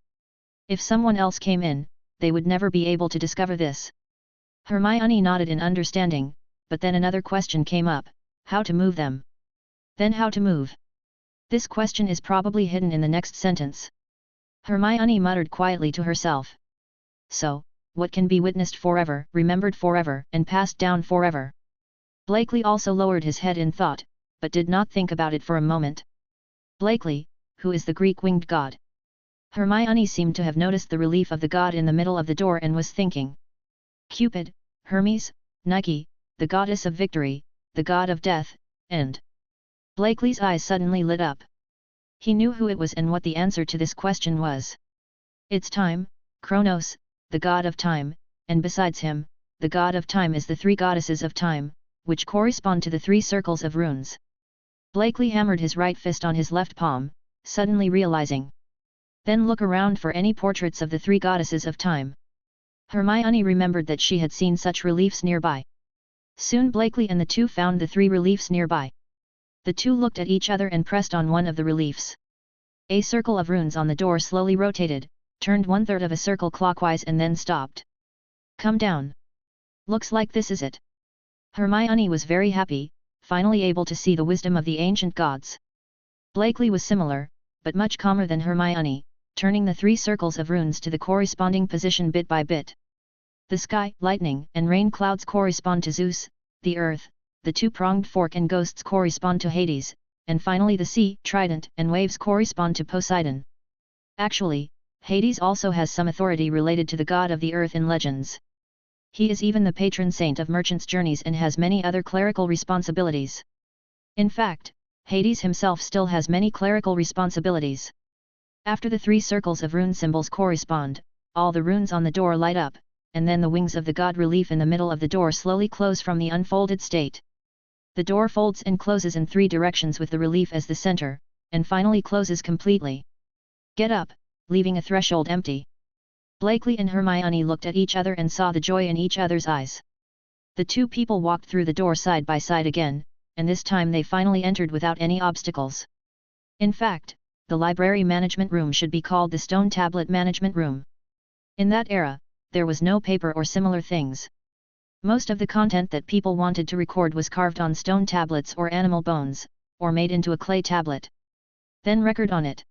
If someone else came in, they would never be able to discover this. Hermione nodded in understanding, but then another question came up: how to move them? Then how to move? This question is probably hidden in the next sentence. Hermione muttered quietly to herself. So, what can be witnessed forever, remembered forever, and passed down forever? Blakely also lowered his head in thought, but did not think about it for a moment. Blakely, who is the Greek winged god? Hermione seemed to have noticed the relief of the god in the middle of the door and was thinking. Cupid, Hermes, Nike, the goddess of victory, the god of death, and... Blakely's eyes suddenly lit up. He knew who it was and what the answer to this question was. It's time, Kronos, the god of time, and besides him, the god of time is the 3 goddesses of time, which correspond to the 3 circles of runes. Blakely hammered his right fist on his left palm, suddenly realizing. Then look around for any portraits of the 3 goddesses of time. Hermione remembered that she had seen such reliefs nearby. Soon Blakely and the 2 found the 3 reliefs nearby. The 2 looked at each other and pressed on one of the reliefs. A circle of runes on the door slowly rotated, turned 1/3 of a circle clockwise and then stopped. Come down. Looks like this is it. Hermione was very happy, finally able to see the wisdom of the ancient gods. Blakely was similar, but much calmer than Hermione, turning the 3 circles of runes to the corresponding position bit by bit. The sky, lightning, and rain clouds correspond to Zeus, the earth, the 2-pronged fork and ghosts correspond to Hades, and finally the sea, trident, and waves correspond to Poseidon. Actually, Hades also has some authority related to the god of the earth in legends. He is even the patron saint of merchants' journeys and has many other clerical responsibilities. In fact, Hades himself still has many clerical responsibilities. After the 3 circles of rune symbols correspond, all the runes on the door light up, and then the wings of the god relief in the middle of the door slowly close from the unfolded state. The door folds and closes in 3 directions with the relief as the center, and finally closes completely. Get up, leaving a threshold empty. Blakely and Hermione looked at each other and saw the joy in each other's eyes. The 2 people walked through the door side by side again, and this time they finally entered without any obstacles. In fact, the library management room should be called the Stone Tablet Management Room. In that era, there was no paper or similar things. Most of the content that people wanted to record was carved on stone tablets or animal bones, or made into a clay tablet. Then record on it.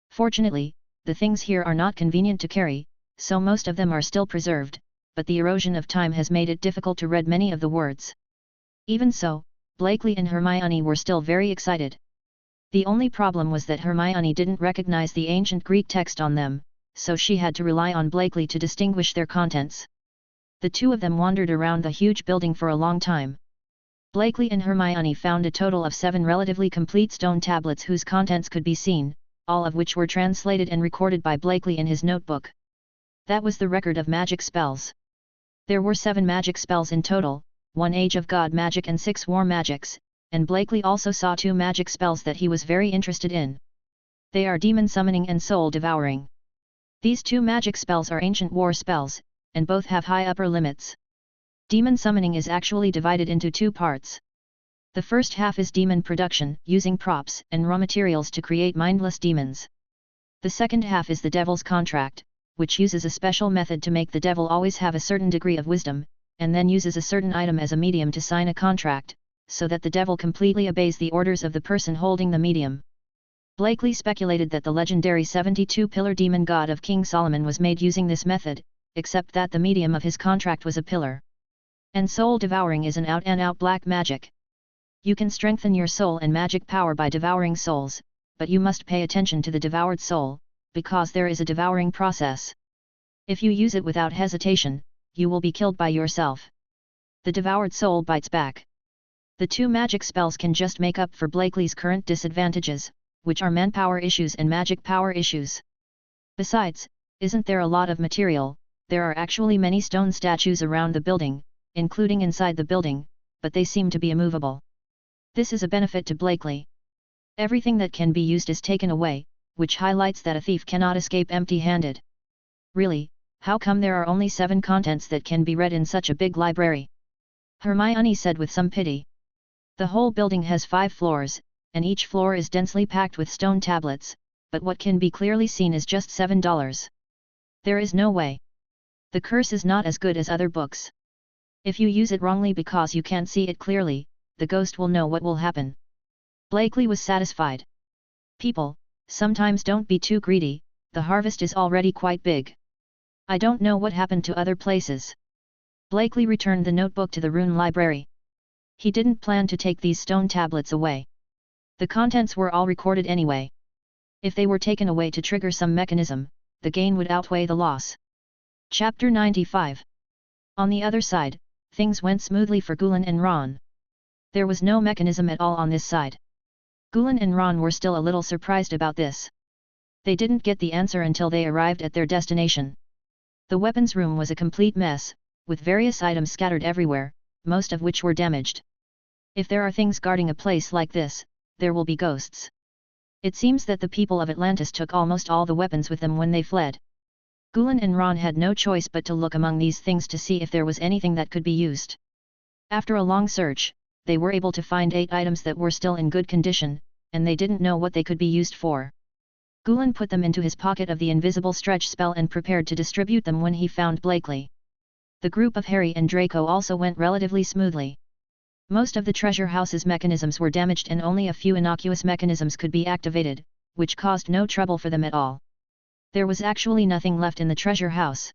Fortunately, the things here are not convenient to carry, so most of them are still preserved, but the erosion of time has made it difficult to read many of the words. Even so, Blakely and Hermione were still very excited. The only problem was that Hermione didn't recognize the ancient Greek text on them, so she had to rely on Blakely to distinguish their contents. The two of them wandered around the huge building for a long time. Blakely and Hermione found a total of 7 relatively complete stone tablets whose contents could be seen, all of which were translated and recorded by Blakely in his notebook. That was the record of magic spells. There were 7 magic spells in total, 1 Age of God magic and 6 war magics, and Blakely also saw 2 magic spells that he was very interested in. They are demon summoning and soul devouring. These 2 magic spells are ancient war spells, and both have high upper limits. Demon summoning is actually divided into 2 parts. The first half is demon production, using props and raw materials to create mindless demons. The second half is the devil's contract, which uses a special method to make the devil always have a certain degree of wisdom, and then uses a certain item as a medium to sign a contract, so that the devil completely obeys the orders of the person holding the medium. Blakely speculated that the legendary 72-pillar demon god of King Solomon was made using this method, except that the medium of his contract was a pillar. And soul devouring is an out-and-out black magic. You can strengthen your soul and magic power by devouring souls, but you must pay attention to the devoured soul, because there is a devouring process. If you use it without hesitation, you will be killed by yourself. The devoured soul bites back. The 2 magic spells can just make up for Blakely's current disadvantages, which are manpower issues and magic power issues. Besides, isn't there a lot of material? There are actually many stone statues around the building, including inside the building, but they seem to be immovable. This is a benefit to Blakely. Everything that can be used is taken away, which highlights that a thief cannot escape empty-handed. Really, how come there are only 7 contents that can be read in such a big library? Hermione said with some pity. The whole building has 5 floors, and each floor is densely packed with stone tablets, but what can be clearly seen is just $7. There is no way. The curse is not as good as other books. If you use it wrongly because you can't see it clearly, the ghost will know what will happen. Blakely was satisfied. People, sometimes don't be too greedy, the harvest is already quite big. I don't know what happened to other places. Blakely returned the notebook to the rune library. He didn't plan to take these stone tablets away. The contents were all recorded anyway. If they were taken away to trigger some mechanism, the gain would outweigh the loss. Chapter 95. On the other side, things went smoothly for Gulen and Ron. There was no mechanism at all on this side. Gulen and Ron were still a little surprised about this. They didn't get the answer until they arrived at their destination. The weapons room was a complete mess, with various items scattered everywhere, most of which were damaged. If there are things guarding a place like this, there will be ghosts. It seems that the people of Atlantis took almost all the weapons with them when they fled. Gulen and Ron had no choice but to look among these things to see if there was anything that could be used. After a long search, they were able to find 8 items that were still in good condition, and they didn't know what they could be used for. Gulen put them into his pocket of the invisible stretch spell and prepared to distribute them when he found Blakely. The group of Harry and Draco also went relatively smoothly. Most of the treasure house's mechanisms were damaged and only a few innocuous mechanisms could be activated, which caused no trouble for them at all. There was actually nothing left in the treasure house.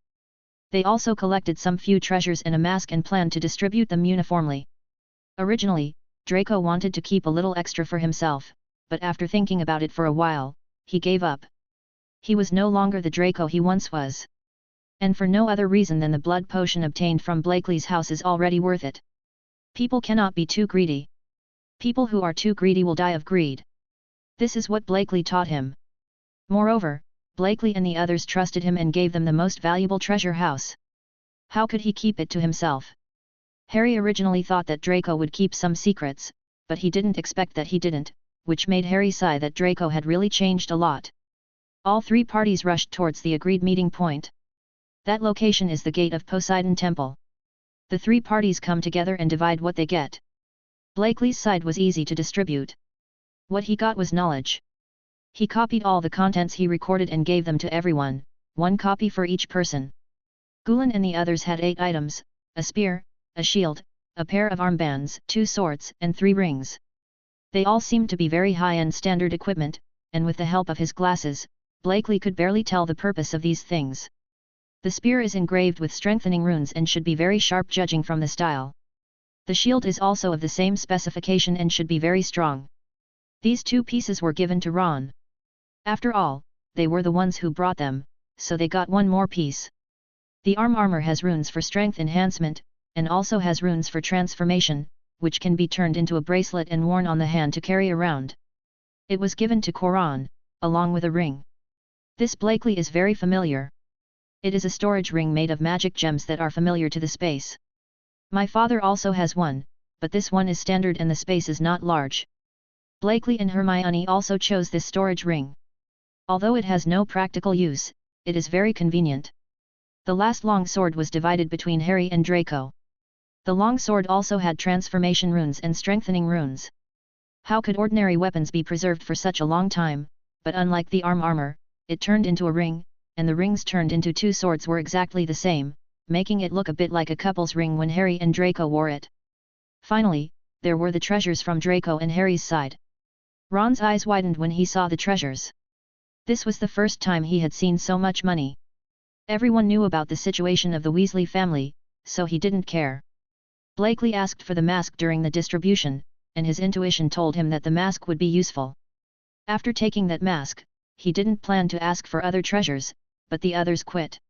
They also collected some few treasures and a mask and planned to distribute them uniformly. Originally, Draco wanted to keep a little extra for himself, but after thinking about it for a while, he gave up. He was no longer the Draco he once was. And for no other reason than the blood potion obtained from Blakely's house is already worth it. People cannot be too greedy. People who are too greedy will die of greed. This is what Blakely taught him. Moreover, Blakely and the others trusted him and gave them the most valuable treasure house. How could he keep it to himself? Harry originally thought that Draco would keep some secrets, but he didn't expect that he didn't, which made Harry sigh that Draco had really changed a lot. All 3 parties rushed towards the agreed meeting point. That location is the gate of Poseidon Temple. The 3 parties come together and divide what they get. Blakely's side was easy to distribute. What he got was knowledge. He copied all the contents he recorded and gave them to everyone, one copy for each person. Gulen and the others had 8 items, a spear, a shield, a pair of armbands, 2 swords, and 3 rings. They all seemed to be very high-end standard equipment, and with the help of his glasses, Blakely could barely tell the purpose of these things. The spear is engraved with strengthening runes and should be very sharp judging from the style. The shield is also of the same specification and should be very strong. These 2 pieces were given to Ron. After all, they were the ones who brought them, so they got 1 more piece. The armor has runes for strength enhancement, and also has runes for transformation, which can be turned into a bracelet and worn on the hand to carry around. It was given to Coron, along with a ring. This Blakely is very familiar. It is a storage ring made of magic gems that are familiar to the space. My father also has one, but this one is standard and the space is not large. Blakely and Hermione also chose this storage ring. Although it has no practical use, it is very convenient. The last long sword was divided between Harry and Draco. The long sword also had transformation runes and strengthening runes. How could ordinary weapons be preserved for such a long time, but unlike the armor, it turned into a ring, and the rings turned into 2 swords were exactly the same, making it look a bit like a couple's ring when Harry and Draco wore it. Finally, there were the treasures from Draco and Harry's side. Ron's eyes widened when he saw the treasures. This was the first time he had seen so much money. Everyone knew about the situation of the Weasley family, so he didn't care. Blakely asked for the mask during the distribution, and his intuition told him that the mask would be useful. After taking that mask, he didn't plan to ask for other treasures, but the others quit.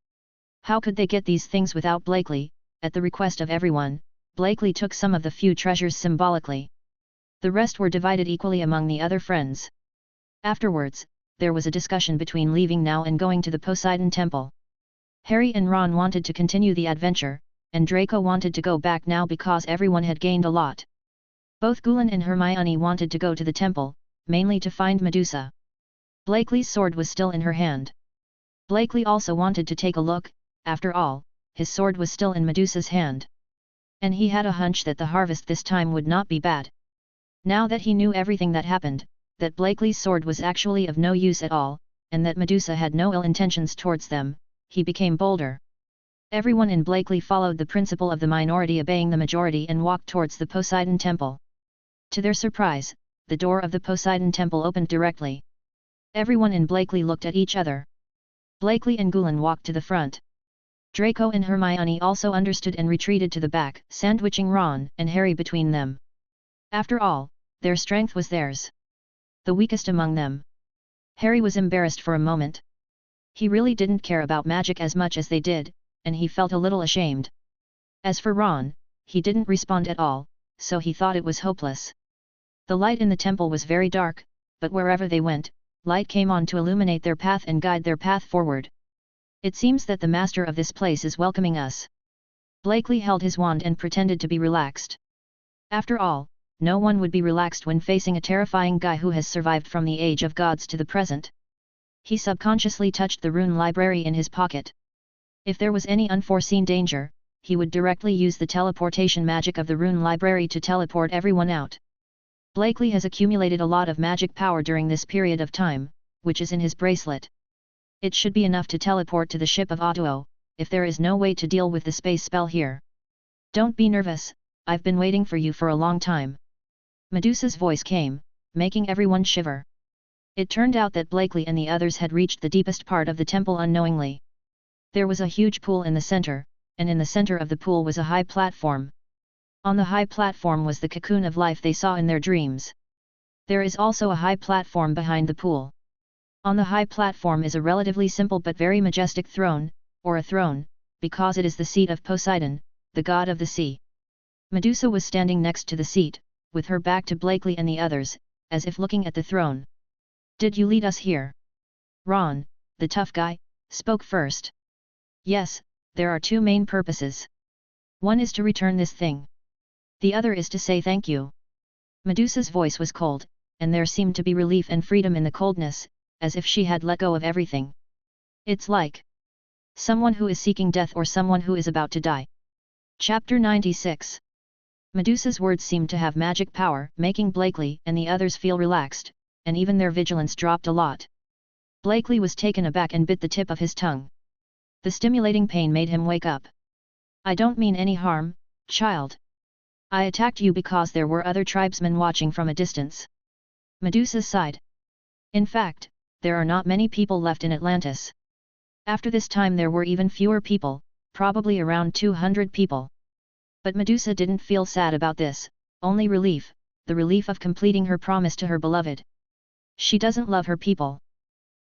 How could they get these things without Blakely? At the request of everyone, Blakely took some of the few treasures symbolically. The rest were divided equally among the other friends. Afterwards, there was a discussion between leaving now and going to the Poseidon Temple. Harry and Ron wanted to continue the adventure, and Draco wanted to go back now because everyone had gained a lot. Both Gulen and Hermione wanted to go to the temple, mainly to find Medusa. Blakely's sword was still in her hand. Blakely also wanted to take a look, after all, his sword was still in Medusa's hand. And he had a hunch that the harvest this time would not be bad. Now that he knew everything that happened, that Blakely's sword was actually of no use at all, and that Medusa had no ill intentions towards them, he became bolder. Everyone in Blakely followed the principle of the minority obeying the majority and walked towards the Poseidon Temple. To their surprise, the door of the Poseidon Temple opened directly. Everyone in Blakely looked at each other. Blakely and Gulen walked to the front. Draco and Hermione also understood and retreated to the back, sandwiching Ron and Harry between them. After all, their strength was theirs. The weakest among them. Harry was embarrassed for a moment. He really didn't care about magic as much as they did, and he felt a little ashamed. As for Ron, he didn't respond at all, so he thought it was hopeless. The light in the temple was very dark, but wherever they went, light came on to illuminate their path and guide their path forward. It seems that the master of this place is welcoming us. Blakely held his wand and pretended to be relaxed. After all, no one would be relaxed when facing a terrifying guy who has survived from the age of gods to the present. He subconsciously touched the rune library in his pocket. If there was any unforeseen danger, he would directly use the teleportation magic of the rune library to teleport everyone out. Blakely has accumulated a lot of magic power during this period of time, which is in his bracelet. It should be enough to teleport to the ship of Otto, if there is no way to deal with the space spell here. Don't be nervous, I've been waiting for you for a long time. Medusa's voice came, making everyone shiver. It turned out that Blakely and the others had reached the deepest part of the temple unknowingly. There was a huge pool in the center, and in the center of the pool was a high platform. On the high platform was the cocoon of life they saw in their dreams. There is also a high platform behind the pool. On the high platform is a relatively simple but very majestic throne, or a throne, because it is the seat of Poseidon, the god of the sea. Medusa was standing next to the seat, with her back to Blakely and the others, as if looking at the throne. Did you lead us here? Ron, the tough guy, spoke first. Yes, there are 2 main purposes. One is to return this thing. The other is to say thank you. Medusa's voice was cold, and there seemed to be relief and freedom in the coldness, as if she had let go of everything. It's like someone who is seeking death or someone who is about to die. Chapter 96. Medusa's words seemed to have magic power, making Blakely and the others feel relaxed, and even their vigilance dropped a lot. Blakely was taken aback and bit the tip of his tongue. The stimulating pain made him wake up. I don't mean any harm, child. I attacked you because there were other tribesmen watching from a distance. Medusa sighed. In fact, there are not many people left in Atlantis. After this time there were even fewer people, probably around 200 people. But Medusa didn't feel sad about this, only relief, the relief of completing her promise to her beloved. She doesn't love her people.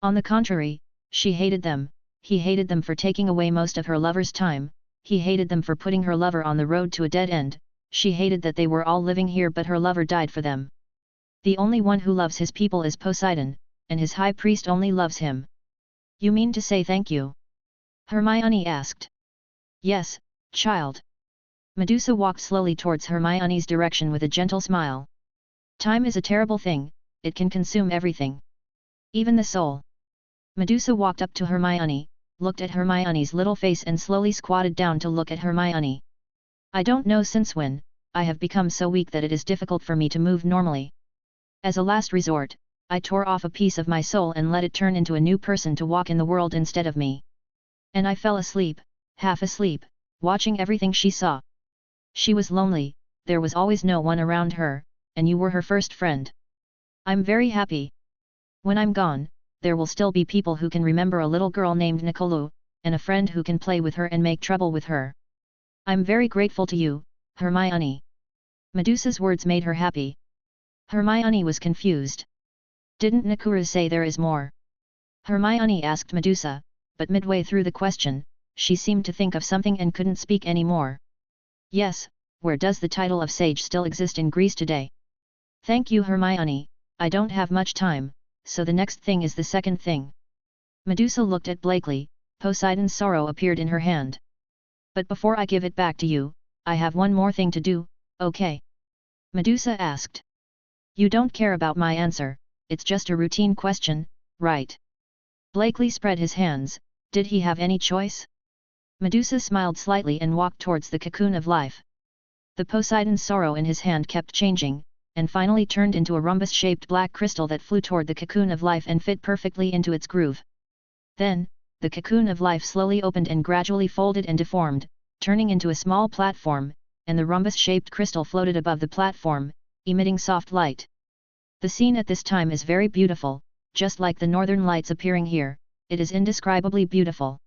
On the contrary, she hated them. He hated them for taking away most of her lover's time, he hated them for putting her lover on the road to a dead end, she hated that they were all living here but her lover died for them. The only one who loves his people is Poseidon, and his high priest only loves him. You mean to say thank you? Hermione asked. Yes, child. Medusa walked slowly towards Hermione's direction with a gentle smile. Time is a terrible thing, it can consume everything. Even the soul. Medusa walked up to Hermione, looked at Hermione's little face and slowly squatted down to look at Hermione. I don't know since when, I have become so weak that it is difficult for me to move normally. As a last resort, I tore off a piece of my soul and let it turn into a new person to walk in the world instead of me. And I fell asleep, half asleep, watching everything she saw. She was lonely, there was always no one around her, and you were her first friend. I'm very happy. When I'm gone, there will still be people who can remember a little girl named Nicolu, and a friend who can play with her and make trouble with her. I'm very grateful to you, Hermione. Medusa's words made her happy. Hermione was confused. Didn't Nicolu say there is more? Hermione asked Medusa, but midway through the question, she seemed to think of something and couldn't speak any more. Yes, where does the title of sage still exist in Greece today? Thank you, Hermione, I don't have much time, so the next thing is the second thing. Medusa looked at Blakely, Poseidon's sorrow appeared in her hand. But before I give it back to you, I have one more thing to do, okay? Medusa asked. You don't care about my answer, it's just a routine question, right? Blakely spread his hands, did he have any choice? Medusa smiled slightly and walked towards the cocoon of life. The Poseidon's sorrow in his hand kept changing, and finally turned into a rhombus-shaped black crystal that flew toward the cocoon of life and fit perfectly into its groove. Then, the cocoon of life slowly opened and gradually folded and deformed, turning into a small platform, and the rhombus-shaped crystal floated above the platform, emitting soft light. The scene at this time is very beautiful, just like the northern lights appearing here, it is indescribably beautiful.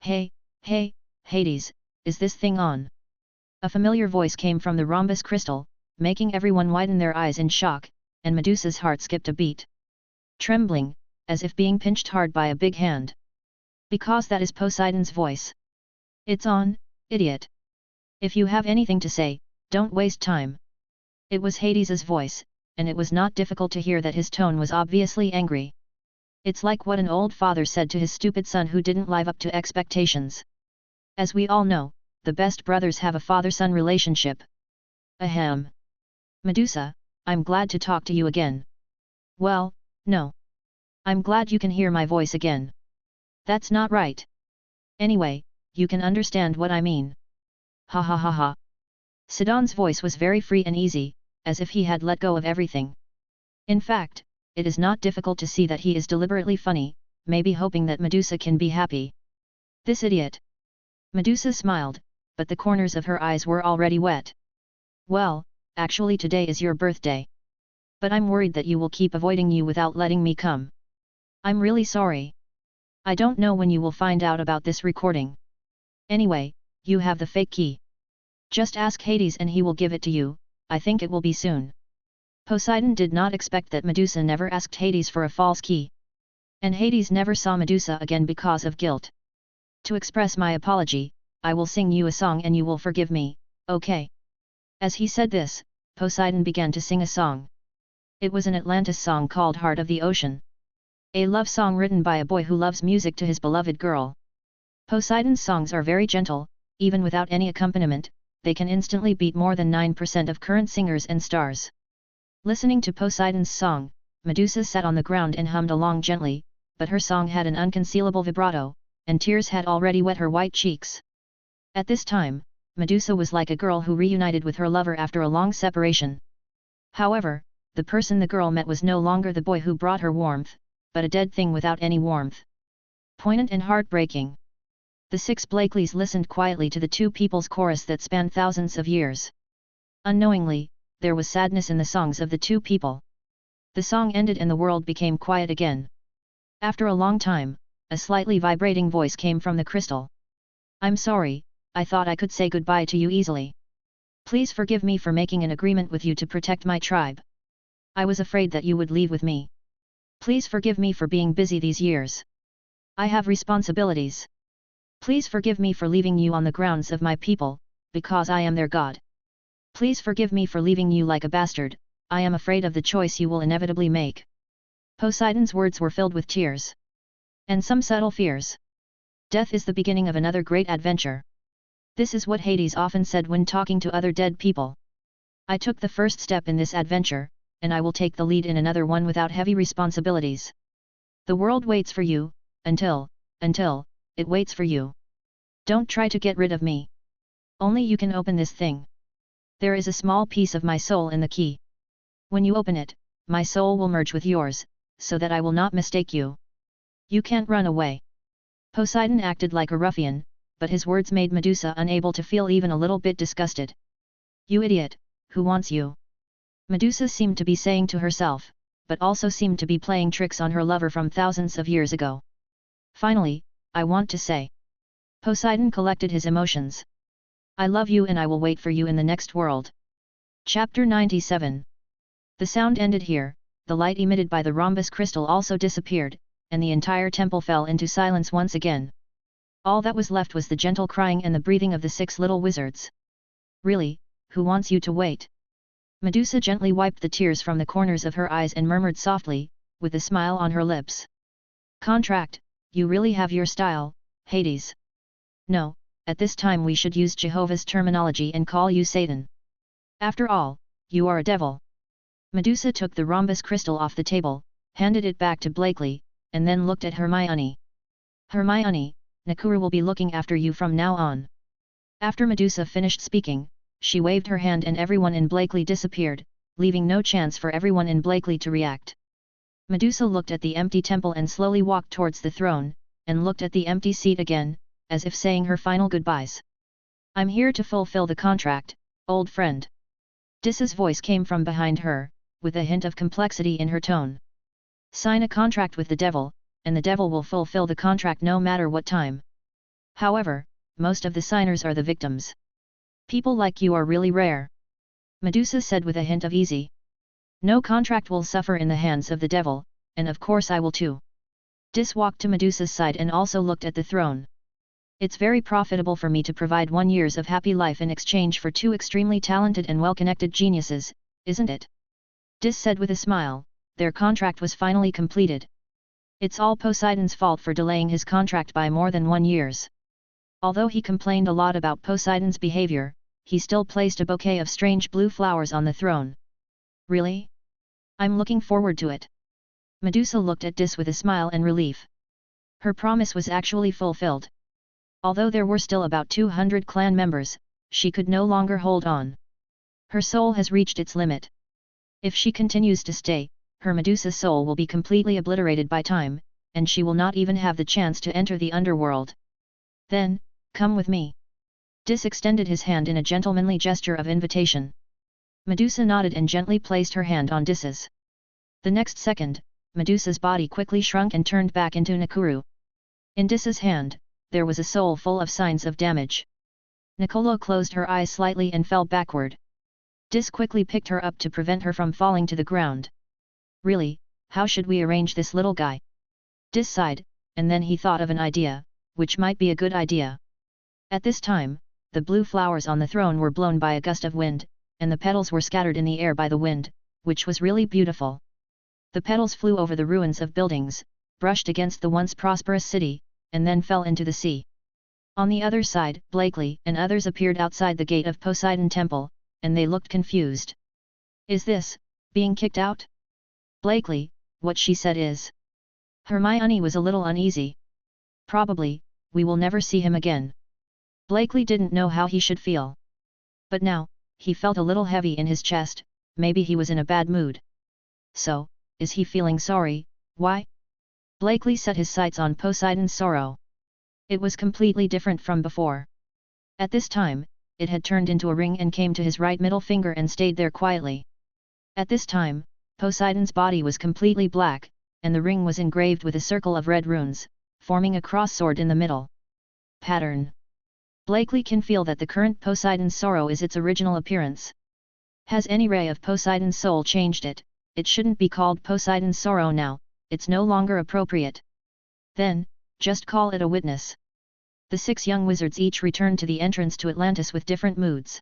Hey, Hades, is this thing on? A familiar voice came from the rhombus crystal, making everyone widen their eyes in shock, and Medusa's heart skipped a beat. Trembling, as if being pinched hard by a big hand. Because that is Poseidon's voice. It's on, idiot. If you have anything to say, don't waste time. It was Hades's voice, and it was not difficult to hear that his tone was obviously angry. It's like what an old father said to his stupid son who didn't live up to expectations. As we all know, the best brothers have a father-son relationship. Ahem. Medusa, I'm glad to talk to you again. Well, no. I'm glad you can hear my voice again. That's not right. Anyway, you can understand what I mean. Ha ha ha ha. Sidon's voice was very free and easy, as if he had let go of everything. In fact, it is not difficult to see that he is deliberately funny, maybe hoping that Medusa can be happy. This idiot. Medusa smiled, but the corners of her eyes were already wet. Well, actually today is your birthday. But I'm worried that you will keep avoiding you without letting me come. I'm really sorry. I don't know when you will find out about this recording. Anyway, you have the fake key. Just ask Hades and he will give it to you, I think it will be soon. Poseidon did not expect that Medusa never asked Hades for a false key. And Hades never saw Medusa again because of guilt. To express my apology, I will sing you a song and you will forgive me, okay? As he said this, Poseidon began to sing a song. It was an Atlantis song called Heart of the Ocean. A love song written by a boy who loves music to his beloved girl. Poseidon's songs are very gentle, even without any accompaniment, they can instantly beat more than 9% of current singers and stars. Listening to Poseidon's song, Medusa sat on the ground and hummed along gently, but her song had an unconcealable vibrato, and tears had already wet her white cheeks. At this time, Medusa was like a girl who reunited with her lover after a long separation. However, the person the girl met was no longer the boy who brought her warmth, but a dead thing without any warmth. Poignant and heartbreaking. The 6 Blakeleys listened quietly to the two people's chorus that spanned thousands of years. Unknowingly, there was sadness in the songs of the two people. The song ended and the world became quiet again. After a long time, a slightly vibrating voice came from the crystal. "I'm sorry, I thought I could say goodbye to you easily. Please forgive me for making an agreement with you to protect my tribe. I was afraid that you would leave with me. Please forgive me for being busy these years. I have responsibilities. Please forgive me for leaving you on the grounds of my people, because I am their god. Please forgive me for leaving you like a bastard, I am afraid of the choice you will inevitably make." Poseidon's words were filled with tears. And some subtle fears. Death is the beginning of another great adventure. This is what Hades often said when talking to other dead people. "I took the first step in this adventure, and I will take the lead in another one without heavy responsibilities. The world waits for you, until it waits for you. Don't try to get rid of me. Only you can open this thing. There is a small piece of my soul in the key. When you open it, my soul will merge with yours, so that I will not mistake you. You can't run away." Poseidon acted like a ruffian, but his words made Medusa unable to feel even a little bit disgusted. "You idiot, who wants you?" Medusa seemed to be saying to herself, but also seemed to be playing tricks on her lover from thousands of years ago. "Finally, I want to say." Poseidon collected his emotions. "I love you and I will wait for you in the next world." Chapter 97. The sound ended here, the light emitted by the rhombus crystal also disappeared, and the entire temple fell into silence once again. All that was left was the gentle crying and the breathing of the 6 little wizards. "Really, who wants you to wait?" Medusa gently wiped the tears from the corners of her eyes and murmured softly, with a smile on her lips. "Contract, you really have your style, Hades. No, at this time we should use Jehovah's terminology and call you Satan. After all, you are a devil." Medusa took the rhombus crystal off the table, handed it back to Blakely, and then looked at Hermione. "Hermione, Nakuru will be looking after you from now on." After Medusa finished speaking, she waved her hand and everyone in Blakely disappeared, leaving no chance for everyone in Blakely to react. Medusa looked at the empty temple and slowly walked towards the throne, and looked at the empty seat again, as if saying her final goodbyes. "I'm here to fulfill the contract, old friend." Dis's voice came from behind her, with a hint of complexity in her tone. "Sign a contract with the devil, and the devil will fulfill the contract no matter what time. However, most of the signers are the victims. People like you are really rare." Medusa said with a hint of easy. "No contract will suffer in the hands of the devil, and of course I will too." Dis walked to Medusa's side and also looked at the throne. "It's very profitable for me to provide 1 year of happy life in exchange for 2 extremely talented and well-connected geniuses, isn't it?" Dis said with a smile. Their contract was finally completed. It's all Poseidon's fault for delaying his contract by more than 1 year. Although he complained a lot about Poseidon's behavior, he still placed a bouquet of strange blue flowers on the throne. "Really? I'm looking forward to it." Medusa looked at Dis with a smile and relief. Her promise was actually fulfilled. Although there were still about 200 clan members, she could no longer hold on. Her soul has reached its limit. If she continues to stay, her Medusa soul will be completely obliterated by time, and she will not even have the chance to enter the underworld. "Then, come with me." Dis extended his hand in a gentlemanly gesture of invitation. Medusa nodded and gently placed her hand on Dis's. The next second, Medusa's body quickly shrunk and turned back into Nakuru. In Dis's hand, there was a soul full of signs of damage. Nicolo closed her eyes slightly and fell backward. Dis quickly picked her up to prevent her from falling to the ground. "Really, how should we arrange this little guy?" Dis sighed, and then he thought of an idea, which might be a good idea. At this time, the blue flowers on the throne were blown by a gust of wind, and the petals were scattered in the air by the wind, which was really beautiful. The petals flew over the ruins of buildings, brushed against the once prosperous city, and then fell into the sea. On the other side, Blakely and others appeared outside the gate of Poseidon Temple, and they looked confused. "Is this, being kicked out?" "Blakely, what she said is..." Hermione was a little uneasy. "Probably, we will never see him again." Blakely didn't know how he should feel. But now, he felt a little heavy in his chest, maybe he was in a bad mood. So, is he feeling sorry? Why? Blakely set his sights on Poseidon's sorrow. It was completely different from before. At this time, it had turned into a ring and came to his right middle finger and stayed there quietly. At this time, Poseidon's body was completely black, and the ring was engraved with a circle of red runes, forming a cross sword in the middle. Pattern. Blakely can feel that the current Poseidon's sorrow is its original appearance. Has any ray of Poseidon's soul changed it? It shouldn't be called Poseidon's sorrow now, it's no longer appropriate. Then, just call it a witness. The 6 young wizards each returned to the entrance to Atlantis with different moods.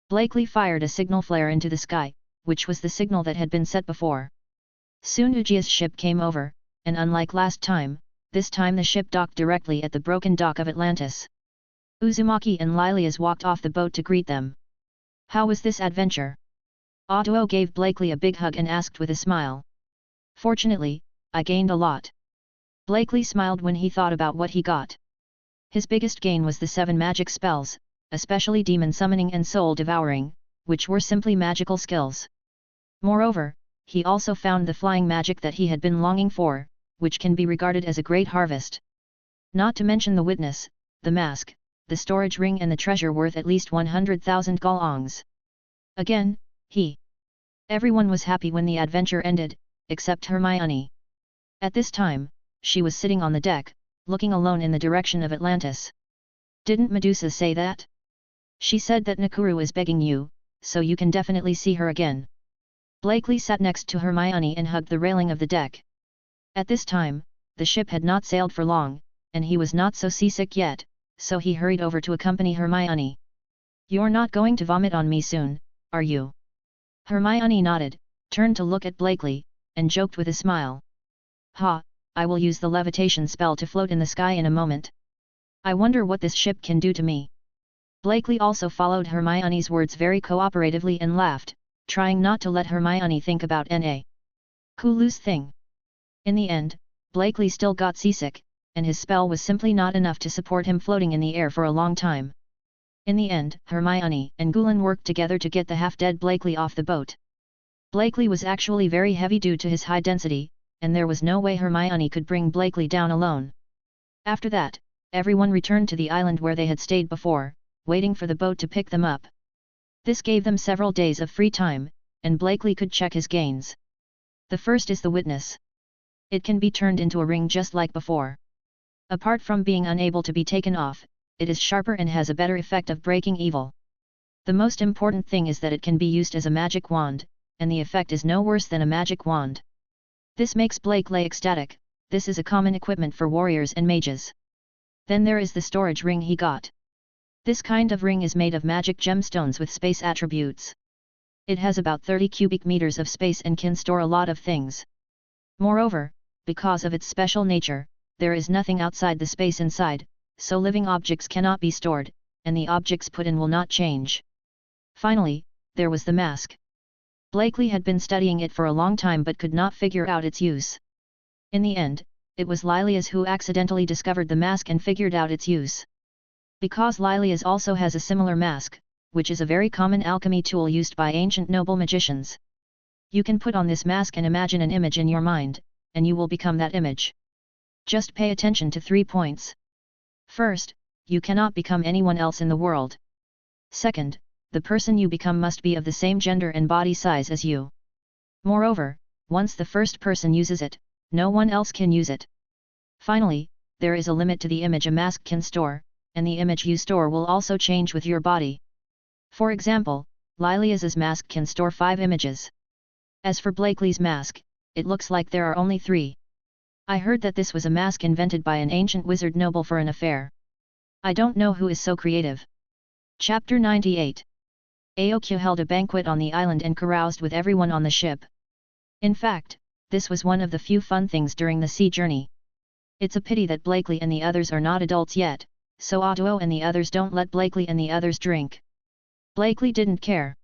Blakely fired a signal flare into the sky, which was the signal that had been set before. Soon Ujia's ship came over, and unlike last time, this time the ship docked directly at the broken dock of Atlantis. Uzumaki and Lilias walked off the boat to greet them. How was this adventure? Otto gave Blakely a big hug and asked with a smile. Fortunately, I gained a lot. Blakely smiled when he thought about what he got. His biggest gain was the 7 magic spells, especially demon summoning and soul devouring, which were simply magical skills. Moreover, he also found the flying magic that he had been longing for, which can be regarded as a great harvest. Not to mention the witness, the mask, the storage ring and the treasure worth at least 100,000 golongs. Again, everyone was happy when the adventure ended, except Hermione. At this time, she was sitting on the deck, looking alone in the direction of Atlantis. Didn't Medusa say that? She said that Nakuru is begging you, so you can definitely see her again. Blakely sat next to Hermione and hugged the railing of the deck. At this time, the ship had not sailed for long, and he was not so seasick yet, so he hurried over to accompany Hermione. You're not going to vomit on me soon, are you? Hermione nodded, turned to look at Blakely, and joked with a smile. Ha, I will use the levitation spell to float in the sky in a moment. I wonder what this ship can do to me. Blakely also followed Hermione's words very cooperatively and laughed, trying not to let Hermione think about N.A. Kulu's thing. In the end, Blakely still got seasick, and his spell was simply not enough to support him floating in the air for a long time. In the end, Hermione and Gulen worked together to get the half-dead Blakely off the boat. Blakely was actually very heavy due to his high density, and there was no way Hermione could bring Blakely down alone. After that, everyone returned to the island where they had stayed before, waiting for the boat to pick them up. This gave them several days of free time, and Blakely could check his gains. The first is the witness. It can be turned into a ring just like before. Apart from being unable to be taken off, it is sharper and has a better effect of breaking evil. The most important thing is that it can be used as a magic wand, and the effect is no worse than a magic wand. This makes Blakely ecstatic. This is a common equipment for warriors and mages. Then there is the storage ring he got. This kind of ring is made of magic gemstones with space attributes. It has about 30 cubic meters of space and can store a lot of things. Moreover, because of its special nature, there is nothing outside the space inside, so living objects cannot be stored, and the objects put in will not change. Finally, there was the mask. Blakely had been studying it for a long time but could not figure out its use. In the end, it was Lilias who accidentally discovered the mask and figured out its use. Because Lilias also has a similar mask, which is a very common alchemy tool used by ancient noble magicians. You can put on this mask and imagine an image in your mind, and you will become that image. Just pay attention to 3 points. First, you cannot become anyone else in the world. Second, the person you become must be of the same gender and body size as you. Moreover, once the first person uses it, no one else can use it. Finally, there is a limit to the image a mask can store, and the image you store will also change with your body. For example, Lilias's mask can store 5 images. As for Blakely's mask, it looks like there are only 3. I heard that this was a mask invented by an ancient wizard noble for an affair. I don't know who is so creative. Chapter 98. Aokyo held a banquet on the island and caroused with everyone on the ship. In fact, this was one of the few fun things during the sea journey. It's a pity that Blakely and the others are not adults yet, so Otto and the others don't let Blakely and the others drink. Blakely didn't care.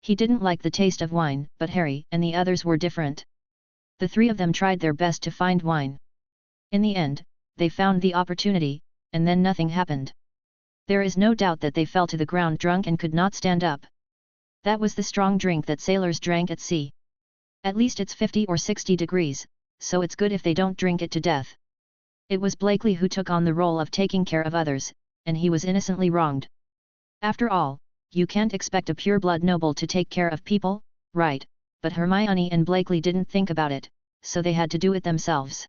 He didn't like the taste of wine, but Harry and the others were different. The 3 of them tried their best to find wine. In the end, they found the opportunity, and then nothing happened. There is no doubt that they fell to the ground drunk and could not stand up. That was the strong drink that sailors drank at sea. At least it's 50 or 60 degrees, so it's good if they don't drink it to death. It was Blakely who took on the role of taking care of others, and he was innocently wronged. After all, you can't expect a pure-blood noble to take care of people, right? But Hermione and Blakely didn't think about it, so they had to do it themselves.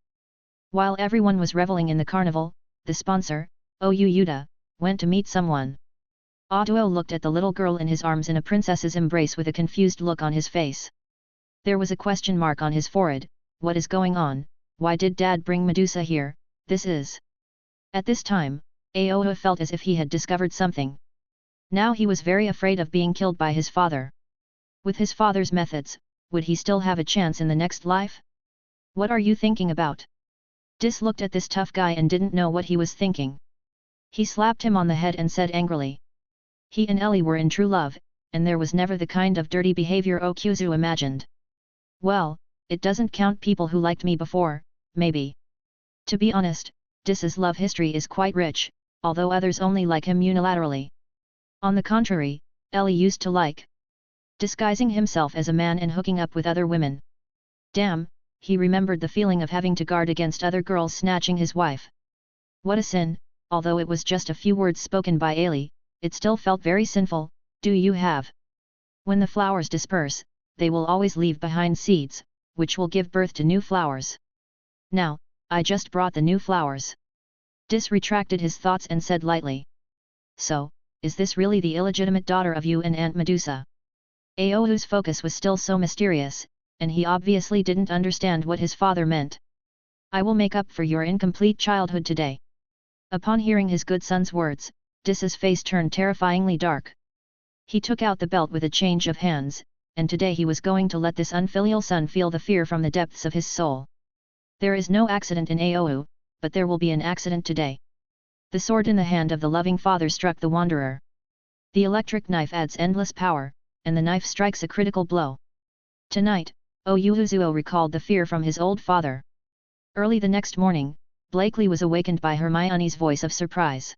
While everyone was reveling in the carnival, the sponsor, Ouda, went to meet someone. Auduo looked at the little girl in his arms in a princess's embrace with a confused look on his face. There was a question mark on his forehead. What is going on? Why did Dad bring Medusa here? This is... At this time, Aoha felt as if he had discovered something. Now he was very afraid of being killed by his father. With his father's methods, would he still have a chance in the next life? What are you thinking about? Dis looked at this tough guy and didn't know what he was thinking. He slapped him on the head and said angrily. He and Ellie were in true love, and there was never the kind of dirty behavior Okuzu imagined. Well, it doesn't count people who liked me before, maybe. To be honest, Dis's love history is quite rich, although others only like him unilaterally. On the contrary, Ellie used to like disguising himself as a man and hooking up with other women. Damn, he remembered the feeling of having to guard against other girls snatching his wife. What a sin, although it was just a few words spoken by Ellie, it still felt very sinful. Do you have? When the flowers disperse, they will always leave behind seeds, which will give birth to new flowers. Now, I just brought the new flowers. Dis retracted his thoughts and said lightly. So, is this really the illegitimate daughter of you and Aunt Medusa? Aohu's focus was still so mysterious, and he obviously didn't understand what his father meant. I will make up for your incomplete childhood today. Upon hearing his good son's words, Dis's face turned terrifyingly dark. He took out the belt with a change of hands, and today he was going to let this unfilial son feel the fear from the depths of his soul. There is no accident in Aohu, but there will be an accident today. The sword in the hand of the loving father struck the wanderer. The electric knife adds endless power, and the knife strikes a critical blow. Tonight, Ouhuzuo recalled the fear from his old father. Early the next morning, Blakely was awakened by Hermione's voice of surprise.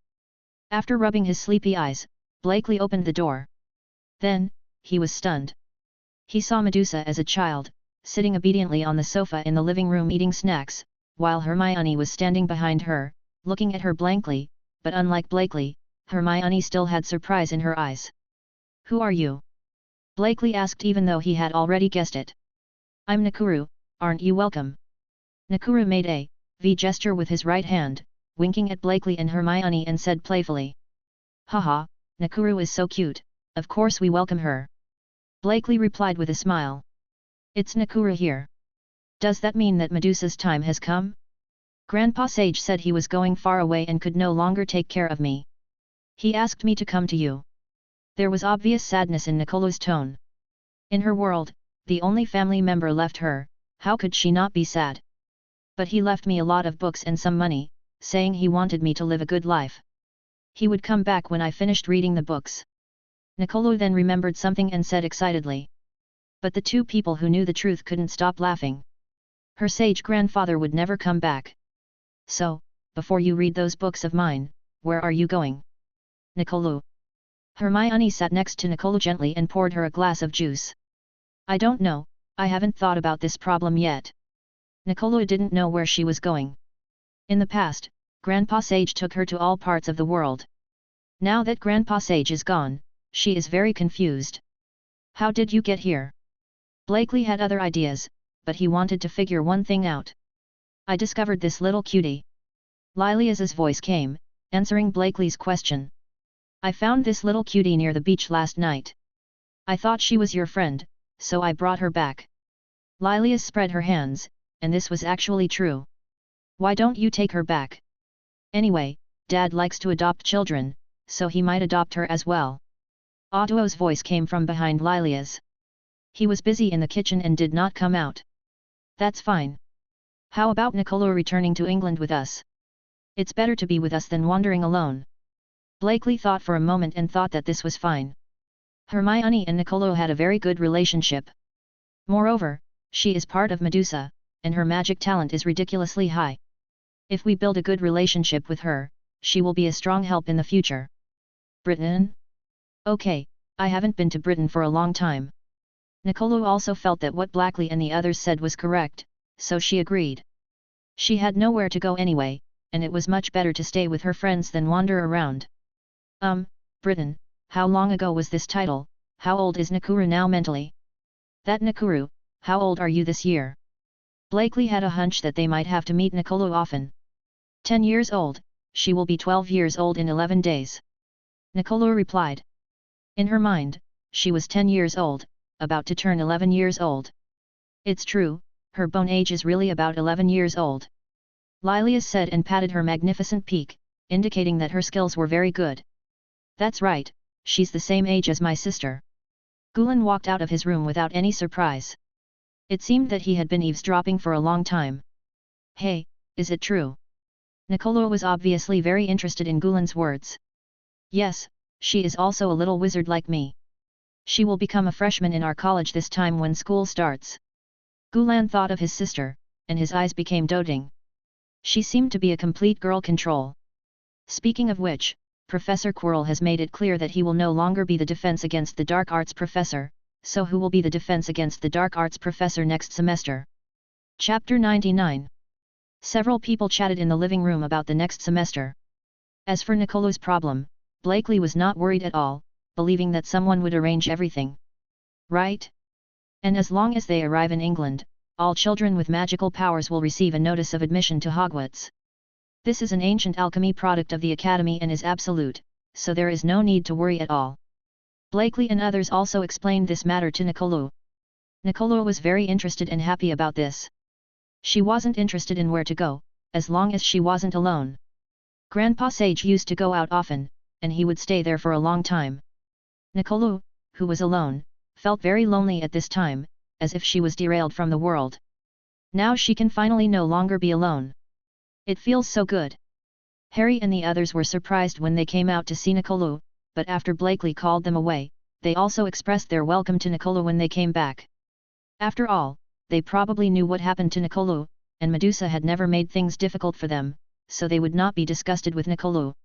After rubbing his sleepy eyes, Blakely opened the door. Then, he was stunned. He saw Medusa as a child, sitting obediently on the sofa in the living room eating snacks, while Hermione was standing behind her, looking at her blankly, but unlike Blakely, Hermione still had surprise in her eyes. Who are you? Blakely asked even though he had already guessed it. I'm Nakuru, aren't you welcome? Nakuru made a V gesture with his right hand, winking at Blakely and Hermione and said playfully. Haha, Nakuru is so cute, of course we welcome her. Blakely replied with a smile. It's Nakuru here. Does that mean that Medusa's time has come? Grandpa Sage said he was going far away and could no longer take care of me. He asked me to come to you. There was obvious sadness in Nicola's tone. In her world, the only family member left her, how could she not be sad? But he left me a lot of books and some money, saying he wanted me to live a good life. He would come back when I finished reading the books. Nicola then remembered something and said excitedly. But the two people who knew the truth couldn't stop laughing. Her sage grandfather would never come back. So, before you read those books of mine, where are you going? Nicola. Hermione sat next to Nicola gently and poured her a glass of juice. I don't know, I haven't thought about this problem yet. Nicola didn't know where she was going. In the past, Grandpa Sage took her to all parts of the world. Now that Grandpa Sage is gone, she is very confused. How did you get here? Blakely had other ideas, but he wanted to figure one thing out. I discovered this little cutie. Lilia's voice came, answering Blakely's question. I found this little cutie near the beach last night. I thought she was your friend, so I brought her back. Lilia spread her hands, and this was actually true. Why don't you take her back? Anyway, Dad likes to adopt children, so he might adopt her as well. Otto's voice came from behind Lilia's. He was busy in the kitchen and did not come out. That's fine. How about Nicola returning to England with us? It's better to be with us than wandering alone. Blakely thought for a moment and thought that this was fine. Hermione and Nicola had a very good relationship. Moreover, she is part of Medusa, and her magic talent is ridiculously high. If we build a good relationship with her, she will be a strong help in the future. Britain? Okay, I haven't been to Britain for a long time. Nicola also felt that what Blakely and the others said was correct, so she agreed. She had nowhere to go anyway, and it was much better to stay with her friends than wander around. Britain, how long ago was this title? How old is Nakuru now mentally? That Nakuru, how old are you this year? Blakely had a hunch that they might have to meet Nicolo often. 10 years old, she will be 12 years old in 11 days. Nicolo replied. In her mind, she was 10 years old, about to turn 11 years old. It's true, her bone age is really about 11 years old. Lilias said and patted her magnificent peak, indicating that her skills were very good. That's right, she's the same age as my sister. Gulen walked out of his room without any surprise. It seemed that he had been eavesdropping for a long time. Hey, is it true? Nicolo was obviously very interested in Gulen's words. Yes, she is also a little wizard like me. She will become a freshman in our college this time when school starts. Gulen thought of his sister, and his eyes became doting. She seemed to be a complete girl control. Speaking of which, Professor Quirrell has made it clear that he will no longer be the defense against the dark arts professor, so who will be the defense against the dark arts professor next semester? Chapter 99. Several people chatted in the living room about the next semester. As for Nicolo's problem, Blakely was not worried at all, believing that someone would arrange everything. Right? And as long as they arrive in England, all children with magical powers will receive a notice of admission to Hogwarts. This is an ancient alchemy product of the Academy and is absolute, so there is no need to worry at all. Blakely and others also explained this matter to Nicolo. Nicolo was very interested and happy about this. She wasn't interested in where to go, as long as she wasn't alone. Grandpa Sage used to go out often, and he would stay there for a long time. Nicolo, who was alone, felt very lonely at this time, as if she was derailed from the world. Now she can finally no longer be alone. It feels so good. Harry and the others were surprised when they came out to see Nicolo, but after Blakely called them away, they also expressed their welcome to Nicolo when they came back. After all, they probably knew what happened to Nicolo, and Medusa had never made things difficult for them, so they would not be disgusted with Nicolo.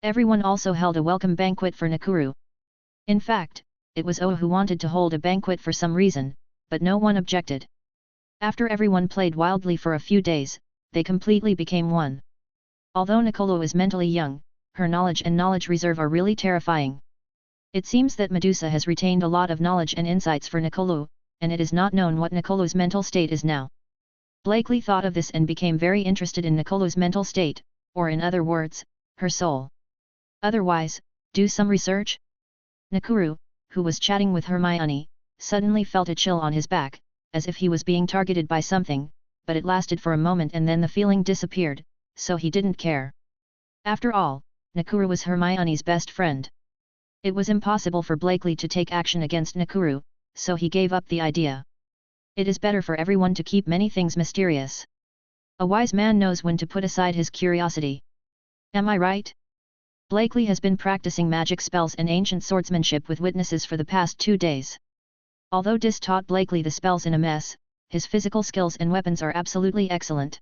Everyone also held a welcome banquet for Nakuru. In fact, it was Oa who wanted to hold a banquet for some reason, but no one objected. After everyone played wildly for a few days, they completely became one. Although Nicolo is mentally young, her knowledge and knowledge reserve are really terrifying. It seems that Medusa has retained a lot of knowledge and insights for Nicolo, and it is not known what Nicolo's mental state is now. Blakely thought of this and became very interested in Nicolo's mental state, or in other words, her soul. Otherwise, do some research? Nakuru, who was chatting with Hermione, suddenly felt a chill on his back, as if he was being targeted by something, but it lasted for a moment and then the feeling disappeared, so he didn't care. After all, Nakuru was Hermione's best friend. It was impossible for Blakely to take action against Nakuru, so he gave up the idea. It is better for everyone to keep many things mysterious. A wise man knows when to put aside his curiosity. Am I right? Blakely has been practicing magic spells and ancient swordsmanship with witnesses for the past 2 days. Although Dis taught Blakely the spells in a mess, his physical skills and weapons are absolutely excellent.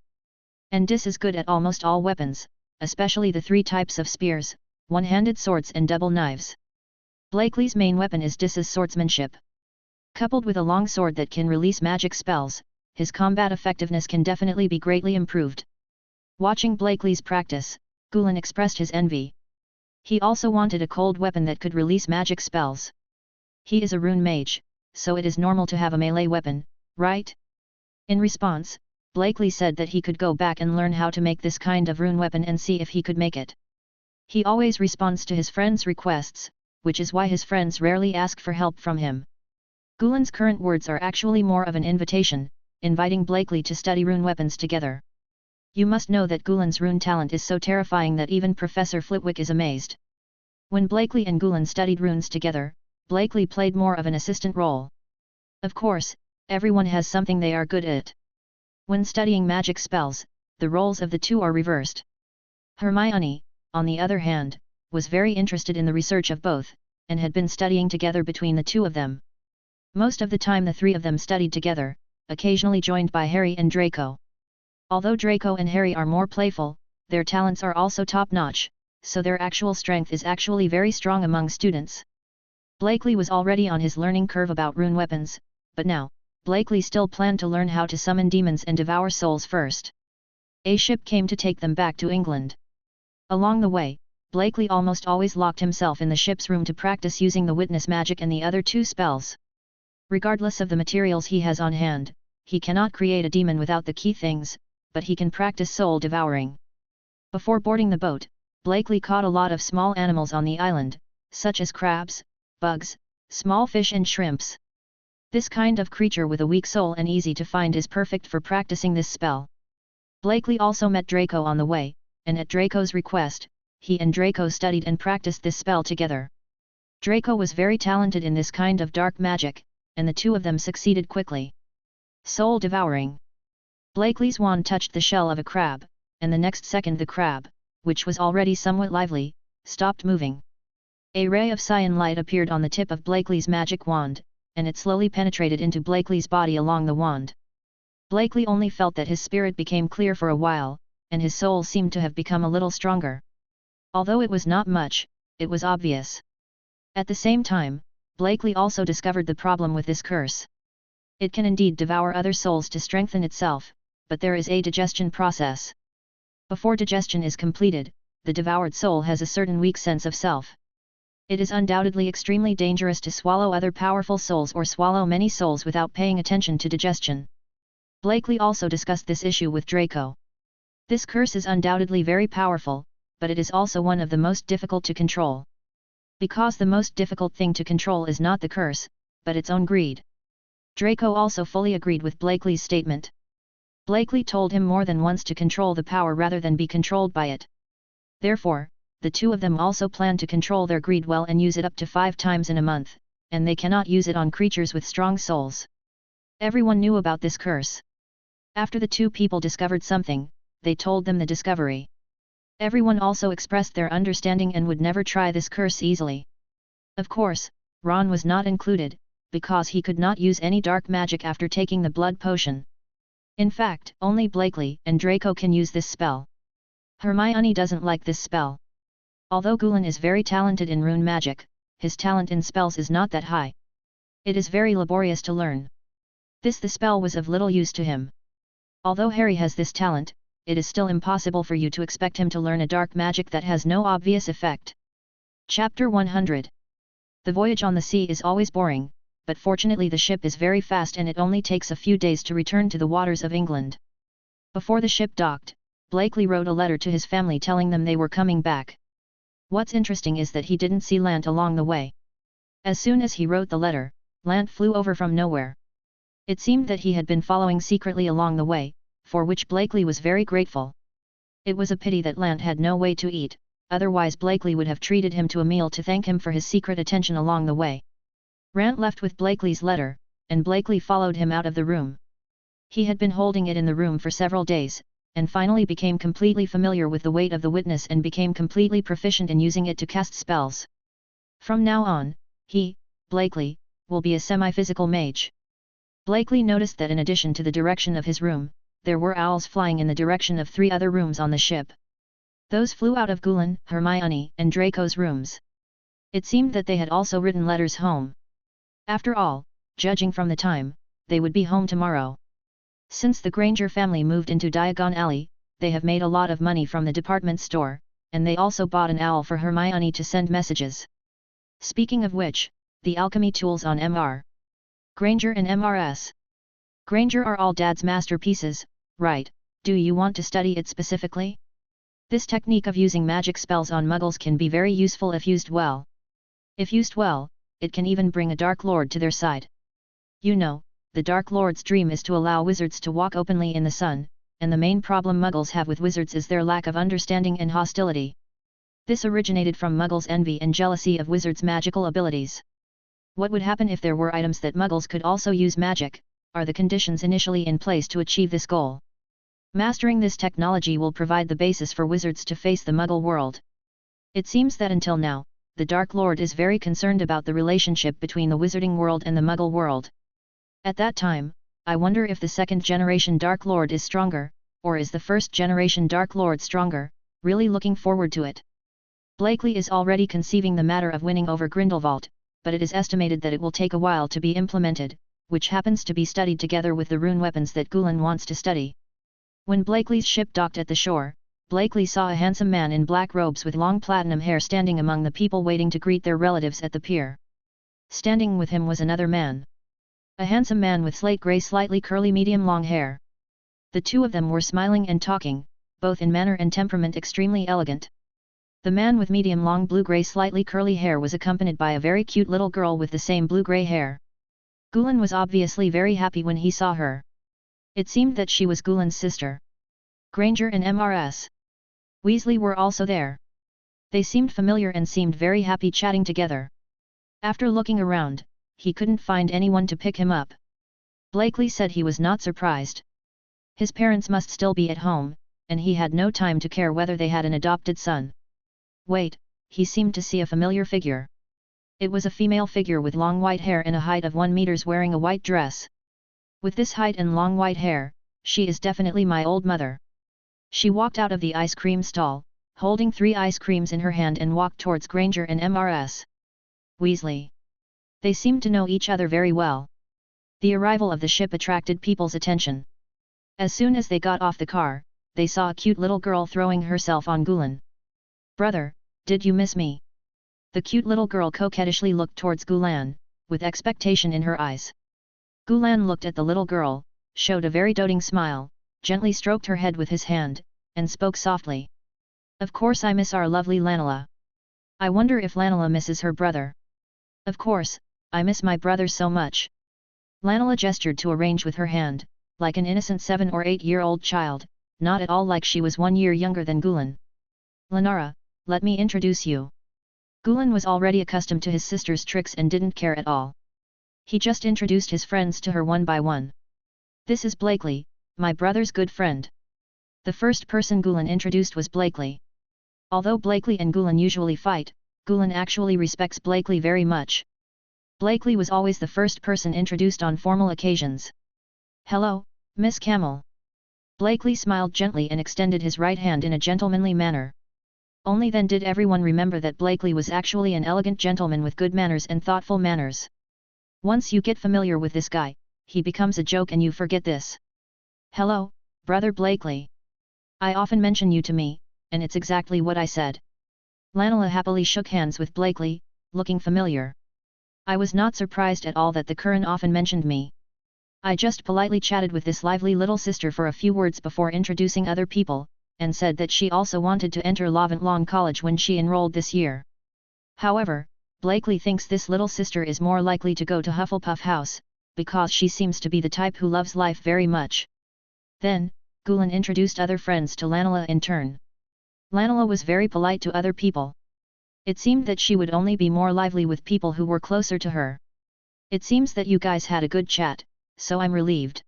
And Dis is good at almost all weapons, especially the 3 types of spears, one-handed swords and double knives. Blakely's main weapon is Dis's swordsmanship. Coupled with a long sword that can release magic spells, his combat effectiveness can definitely be greatly improved. Watching Blakely's practice, Gulen expressed his envy. He also wanted a cold weapon that could release magic spells. He is a rune mage, so it is normal to have a melee weapon, right? In response, Blakely said that he could go back and learn how to make this kind of rune weapon and see if he could make it. He always responds to his friends' requests, which is why his friends rarely ask for help from him. Gulen's current words are actually more of an invitation, inviting Blakely to study rune weapons together. You must know that Gulen's rune talent is so terrifying that even Professor Flitwick is amazed. When Blakely and Gulen studied runes together, Blakely played more of an assistant role. Of course, everyone has something they are good at. When studying magic spells, the roles of the two are reversed. Hermione, on the other hand, was very interested in the research of both, and had been studying together between the two of them. Most of the time the 3 of them studied together, occasionally joined by Harry and Draco. Although Draco and Harry are more playful, their talents are also top-notch, so their actual strength is actually very strong among students. Blakely was already on his learning curve about rune weapons, but now, Blakely still planned to learn how to summon demons and devour souls first. A ship came to take them back to England. Along the way, Blakely almost always locked himself in the ship's room to practice using the witness magic and the other two spells. Regardless of the materials he has on hand, he cannot create a demon without the key things, but he can practice soul devouring. Before boarding the boat, Blakely caught a lot of small animals on the island, such as crabs, bugs, small fish and shrimps. This kind of creature with a weak soul and easy to find is perfect for practicing this spell. Blakely also met Draco on the way, and at Draco's request, he and Draco studied and practiced this spell together. Draco was very talented in this kind of dark magic, and the two of them succeeded quickly. Soul devouring. Blakely's wand touched the shell of a crab, and the next second the crab, which was already somewhat lively, stopped moving. A ray of cyan light appeared on the tip of Blakely's magic wand, and it slowly penetrated into Blakely's body along the wand. Blakely only felt that his spirit became clear for a while, and his soul seemed to have become a little stronger. Although it was not much, it was obvious. At the same time, Blakely also discovered the problem with this curse. It can indeed devour other souls to strengthen itself, but there is a digestion process. Before digestion is completed, the devoured soul has a certain weak sense of self. It is undoubtedly extremely dangerous to swallow other powerful souls or swallow many souls without paying attention to digestion. Blakely also discussed this issue with Draco. This curse is undoubtedly very powerful, but it is also one of the most difficult to control. Because the most difficult thing to control is not the curse, but its own greed. Draco also fully agreed with Blakely's statement. Blakely told him more than once to control the power rather than be controlled by it. Therefore, the two of them also plan to control their greed well and use it up to 5 times in a month, and they cannot use it on creatures with strong souls. Everyone knew about this curse. After the two people discovered something, they told them the discovery. Everyone also expressed their understanding and would never try this curse easily. Of course, Ron was not included, because he could not use any dark magic after taking the blood potion. In fact, only Blakely and Draco can use this spell. Hermione doesn't like this spell. Although Gulen is very talented in rune magic, his talent in spells is not that high. It is very laborious to learn. The spell was of little use to him. Although Harry has this talent, it is still impossible for you to expect him to learn a dark magic that has no obvious effect. Chapter 100. The voyage on the sea is always boring, but fortunately the ship is very fast and it only takes a few days to return to the waters of England. Before the ship docked, Blakely wrote a letter to his family telling them they were coming back. What's interesting is that he didn't see Lant along the way. As soon as he wrote the letter, Lant flew over from nowhere. It seemed that he had been following secretly along the way, for which Blakely was very grateful. It was a pity that Lant had no way to eat, otherwise Blakely would have treated him to a meal to thank him for his secret attention along the way. Lant left with Blakely's letter, and Blakely followed him out of the room. He had been holding it in the room for several days, and finally became completely familiar with the weight of the witness and became completely proficient in using it to cast spells. From now on, he, Blakely, will be a semi-physical mage. Blakely noticed that in addition to the direction of his room, there were owls flying in the direction of 3 other rooms on the ship. Those flew out of Gulen, Hermione, and Draco's rooms. It seemed that they had also written letters home. After all, judging from the time, they would be home tomorrow. Since the Granger family moved into Diagon Alley, they have made a lot of money from the department store, and they also bought an owl for Hermione to send messages. Speaking of which, the alchemy tools on Mr. Granger and Mrs. Granger are all Dad's masterpieces, right? Do you want to study it specifically? This technique of using magic spells on muggles can be very useful if used well. If used well, it can even bring a Dark Lord to their side. You know, the Dark Lord's dream is to allow wizards to walk openly in the sun, and the main problem muggles have with wizards is their lack of understanding and hostility. This originated from muggles' envy and jealousy of wizards' magical abilities. What would happen if there were items that muggles could also use magic, are the conditions initially in place to achieve this goal. Mastering this technology will provide the basis for wizards to face the muggle world. It seems that until now, the Dark Lord is very concerned about the relationship between the wizarding world and the muggle world. At that time, I wonder if the 2nd generation Dark Lord is stronger, or is the 1st generation Dark Lord stronger, really looking forward to it. Blakely is already conceiving the matter of winning over Grindelwald, but it is estimated that it will take a while to be implemented, which happens to be studied together with the rune weapons that Gulen wants to study. When Blakely's ship docked at the shore, Blakely saw a handsome man in black robes with long platinum hair standing among the people waiting to greet their relatives at the pier. Standing with him was another man. A handsome man with slate grey slightly curly medium-long hair. The two of them were smiling and talking, both in manner and temperament extremely elegant. The man with medium-long blue-grey slightly curly hair was accompanied by a very cute little girl with the same blue-grey hair. Gulen was obviously very happy when he saw her. It seemed that she was Gulen's sister. Granger and Mrs. Weasley were also there. They seemed familiar and seemed very happy chatting together. After looking around, he couldn't find anyone to pick him up. Blakely said he was not surprised. His parents must still be at home, and he had no time to care whether they had an adopted son. Wait, he seemed to see a familiar figure. It was a female figure with long white hair and a height of 1 meter wearing a white dress. With this height and long white hair, she is definitely my old mother. She walked out of the ice cream stall, holding 3 ice creams in her hand and walked towards Granger and Mrs. Weasley. They seemed to know each other very well. The arrival of the ship attracted people's attention. As soon as they got off the car, they saw a cute little girl throwing herself on Gulen. "Brother, did you miss me?" The cute little girl coquettishly looked towards Gulen, with expectation in her eyes. Gulen looked at the little girl, showed a very doting smile, gently stroked her head with his hand, and spoke softly. "Of course I miss our lovely Lanela. I wonder if Lanela misses her brother. Of course, I miss my brother so much." Lanela gestured to arrange with her hand, like an innocent 7 or 8-year-old child, not at all like she was 1 year younger than Gulen. "Lenara, let me introduce you." Gulen was already accustomed to his sister's tricks and didn't care at all. He just introduced his friends to her one by one. "This is Blakely, my brother's good friend." The first person Gulen introduced was Blakely. Although Blakely and Gulen usually fight, Gulen actually respects Blakely very much. Blakely was always the first person introduced on formal occasions. "Hello, Miss Camel." Blakely smiled gently and extended his right hand in a gentlemanly manner. Only then did everyone remember that Blakely was actually an elegant gentleman with good manners and thoughtful manners. Once you get familiar with this guy, he becomes a joke and you forget this. "Hello, Brother Blakely. I often mention you to me, and it's exactly what I said." Lanela happily shook hands with Blakely, looking familiar. "I was not surprised at all that the Curran often mentioned me. I just politely chatted with this lively little sister for a few words before introducing other people, and said that she also wanted to enter Ravenclaw College when she enrolled this year. However, Blakely thinks this little sister is more likely to go to Hufflepuff House, because she seems to be the type who loves life very much." Then, Gulen introduced other friends to Lanela in turn. Lanela was very polite to other people. It seemed that she would only be more lively with people who were closer to her. "It seems that you guys had a good chat, so I'm relieved."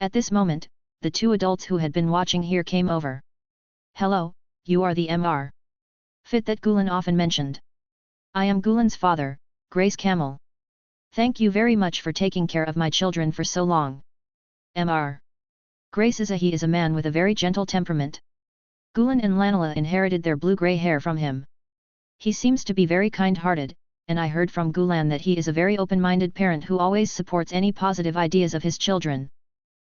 At this moment, the 2 adults who had been watching here came over. "Hello, you are the Mr. Fit that Gulen often mentioned. I am Gulen's father, Grace Camel. Thank you very much for taking care of my children for so long. Mr. Grace he is a man with a very gentle temperament. Gulen and Lanela inherited their blue-grey hair from him. He seems to be very kind-hearted, and I heard from Gulen that he is a very open-minded parent who always supports any positive ideas of his children."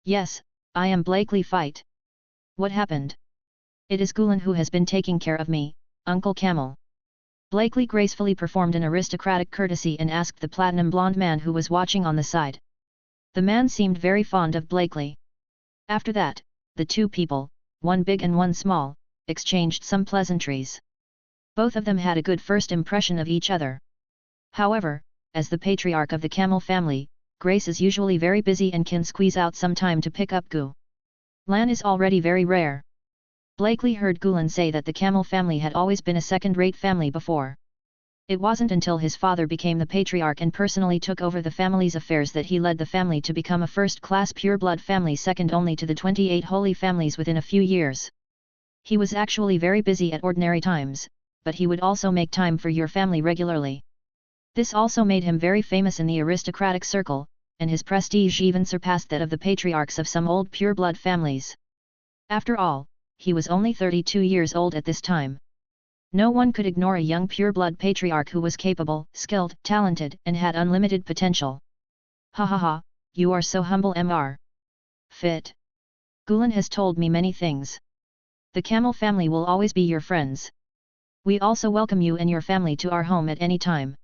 "Yes, I am Blakely Fight. What happened?" "It is Gulen who has been taking care of me, Uncle Camel." Blakely gracefully performed an aristocratic courtesy and asked the platinum blonde man who was watching on the side. The man seemed very fond of Blakely. After that, the 2 people, one big and one small, exchanged some pleasantries. Both of them had a good first impression of each other. However, as the patriarch of the Camel family, Grace is usually very busy and can squeeze out some time to pick up Gulen is already very rare. Blakely heard Gulen say that the Camel family had always been a second-rate family before. It wasn't until his father became the patriarch and personally took over the family's affairs that he led the family to become a first-class pure-blood family second only to the 28 holy families within a few years. He was actually very busy at ordinary times, but he would also make time for your family regularly. This also made him very famous in the aristocratic circle, and his prestige even surpassed that of the patriarchs of some old pure-blood families. After all, he was only 32 years old at this time. No one could ignore a young pure-blood patriarch who was capable, skilled, talented, and had unlimited potential. "Ha ha ha, you are so humble Mr. Fit. Gulen has told me many things. The Camel family will always be your friends. We also welcome you and your family to our home at any time.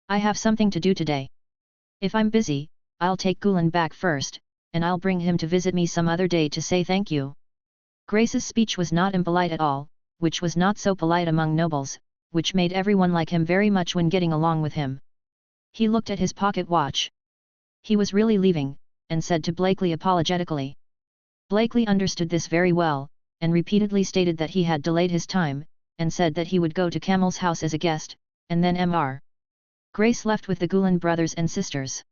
I have something to do today. If I'm busy, I'll take Gulen back first, and I'll bring him to visit me some other day to say thank you. Grace's speech was not impolite at all, which was not so polite among nobles, which made everyone like him very much when getting along with him. He looked at his pocket watch. He was really leaving, and said to Blakely apologetically. Blakely understood this very well, and repeatedly stated that he had delayed his time, and said that he would go to Camel's house as a guest, and then Mr. Grace left with the Gulen brothers and sisters.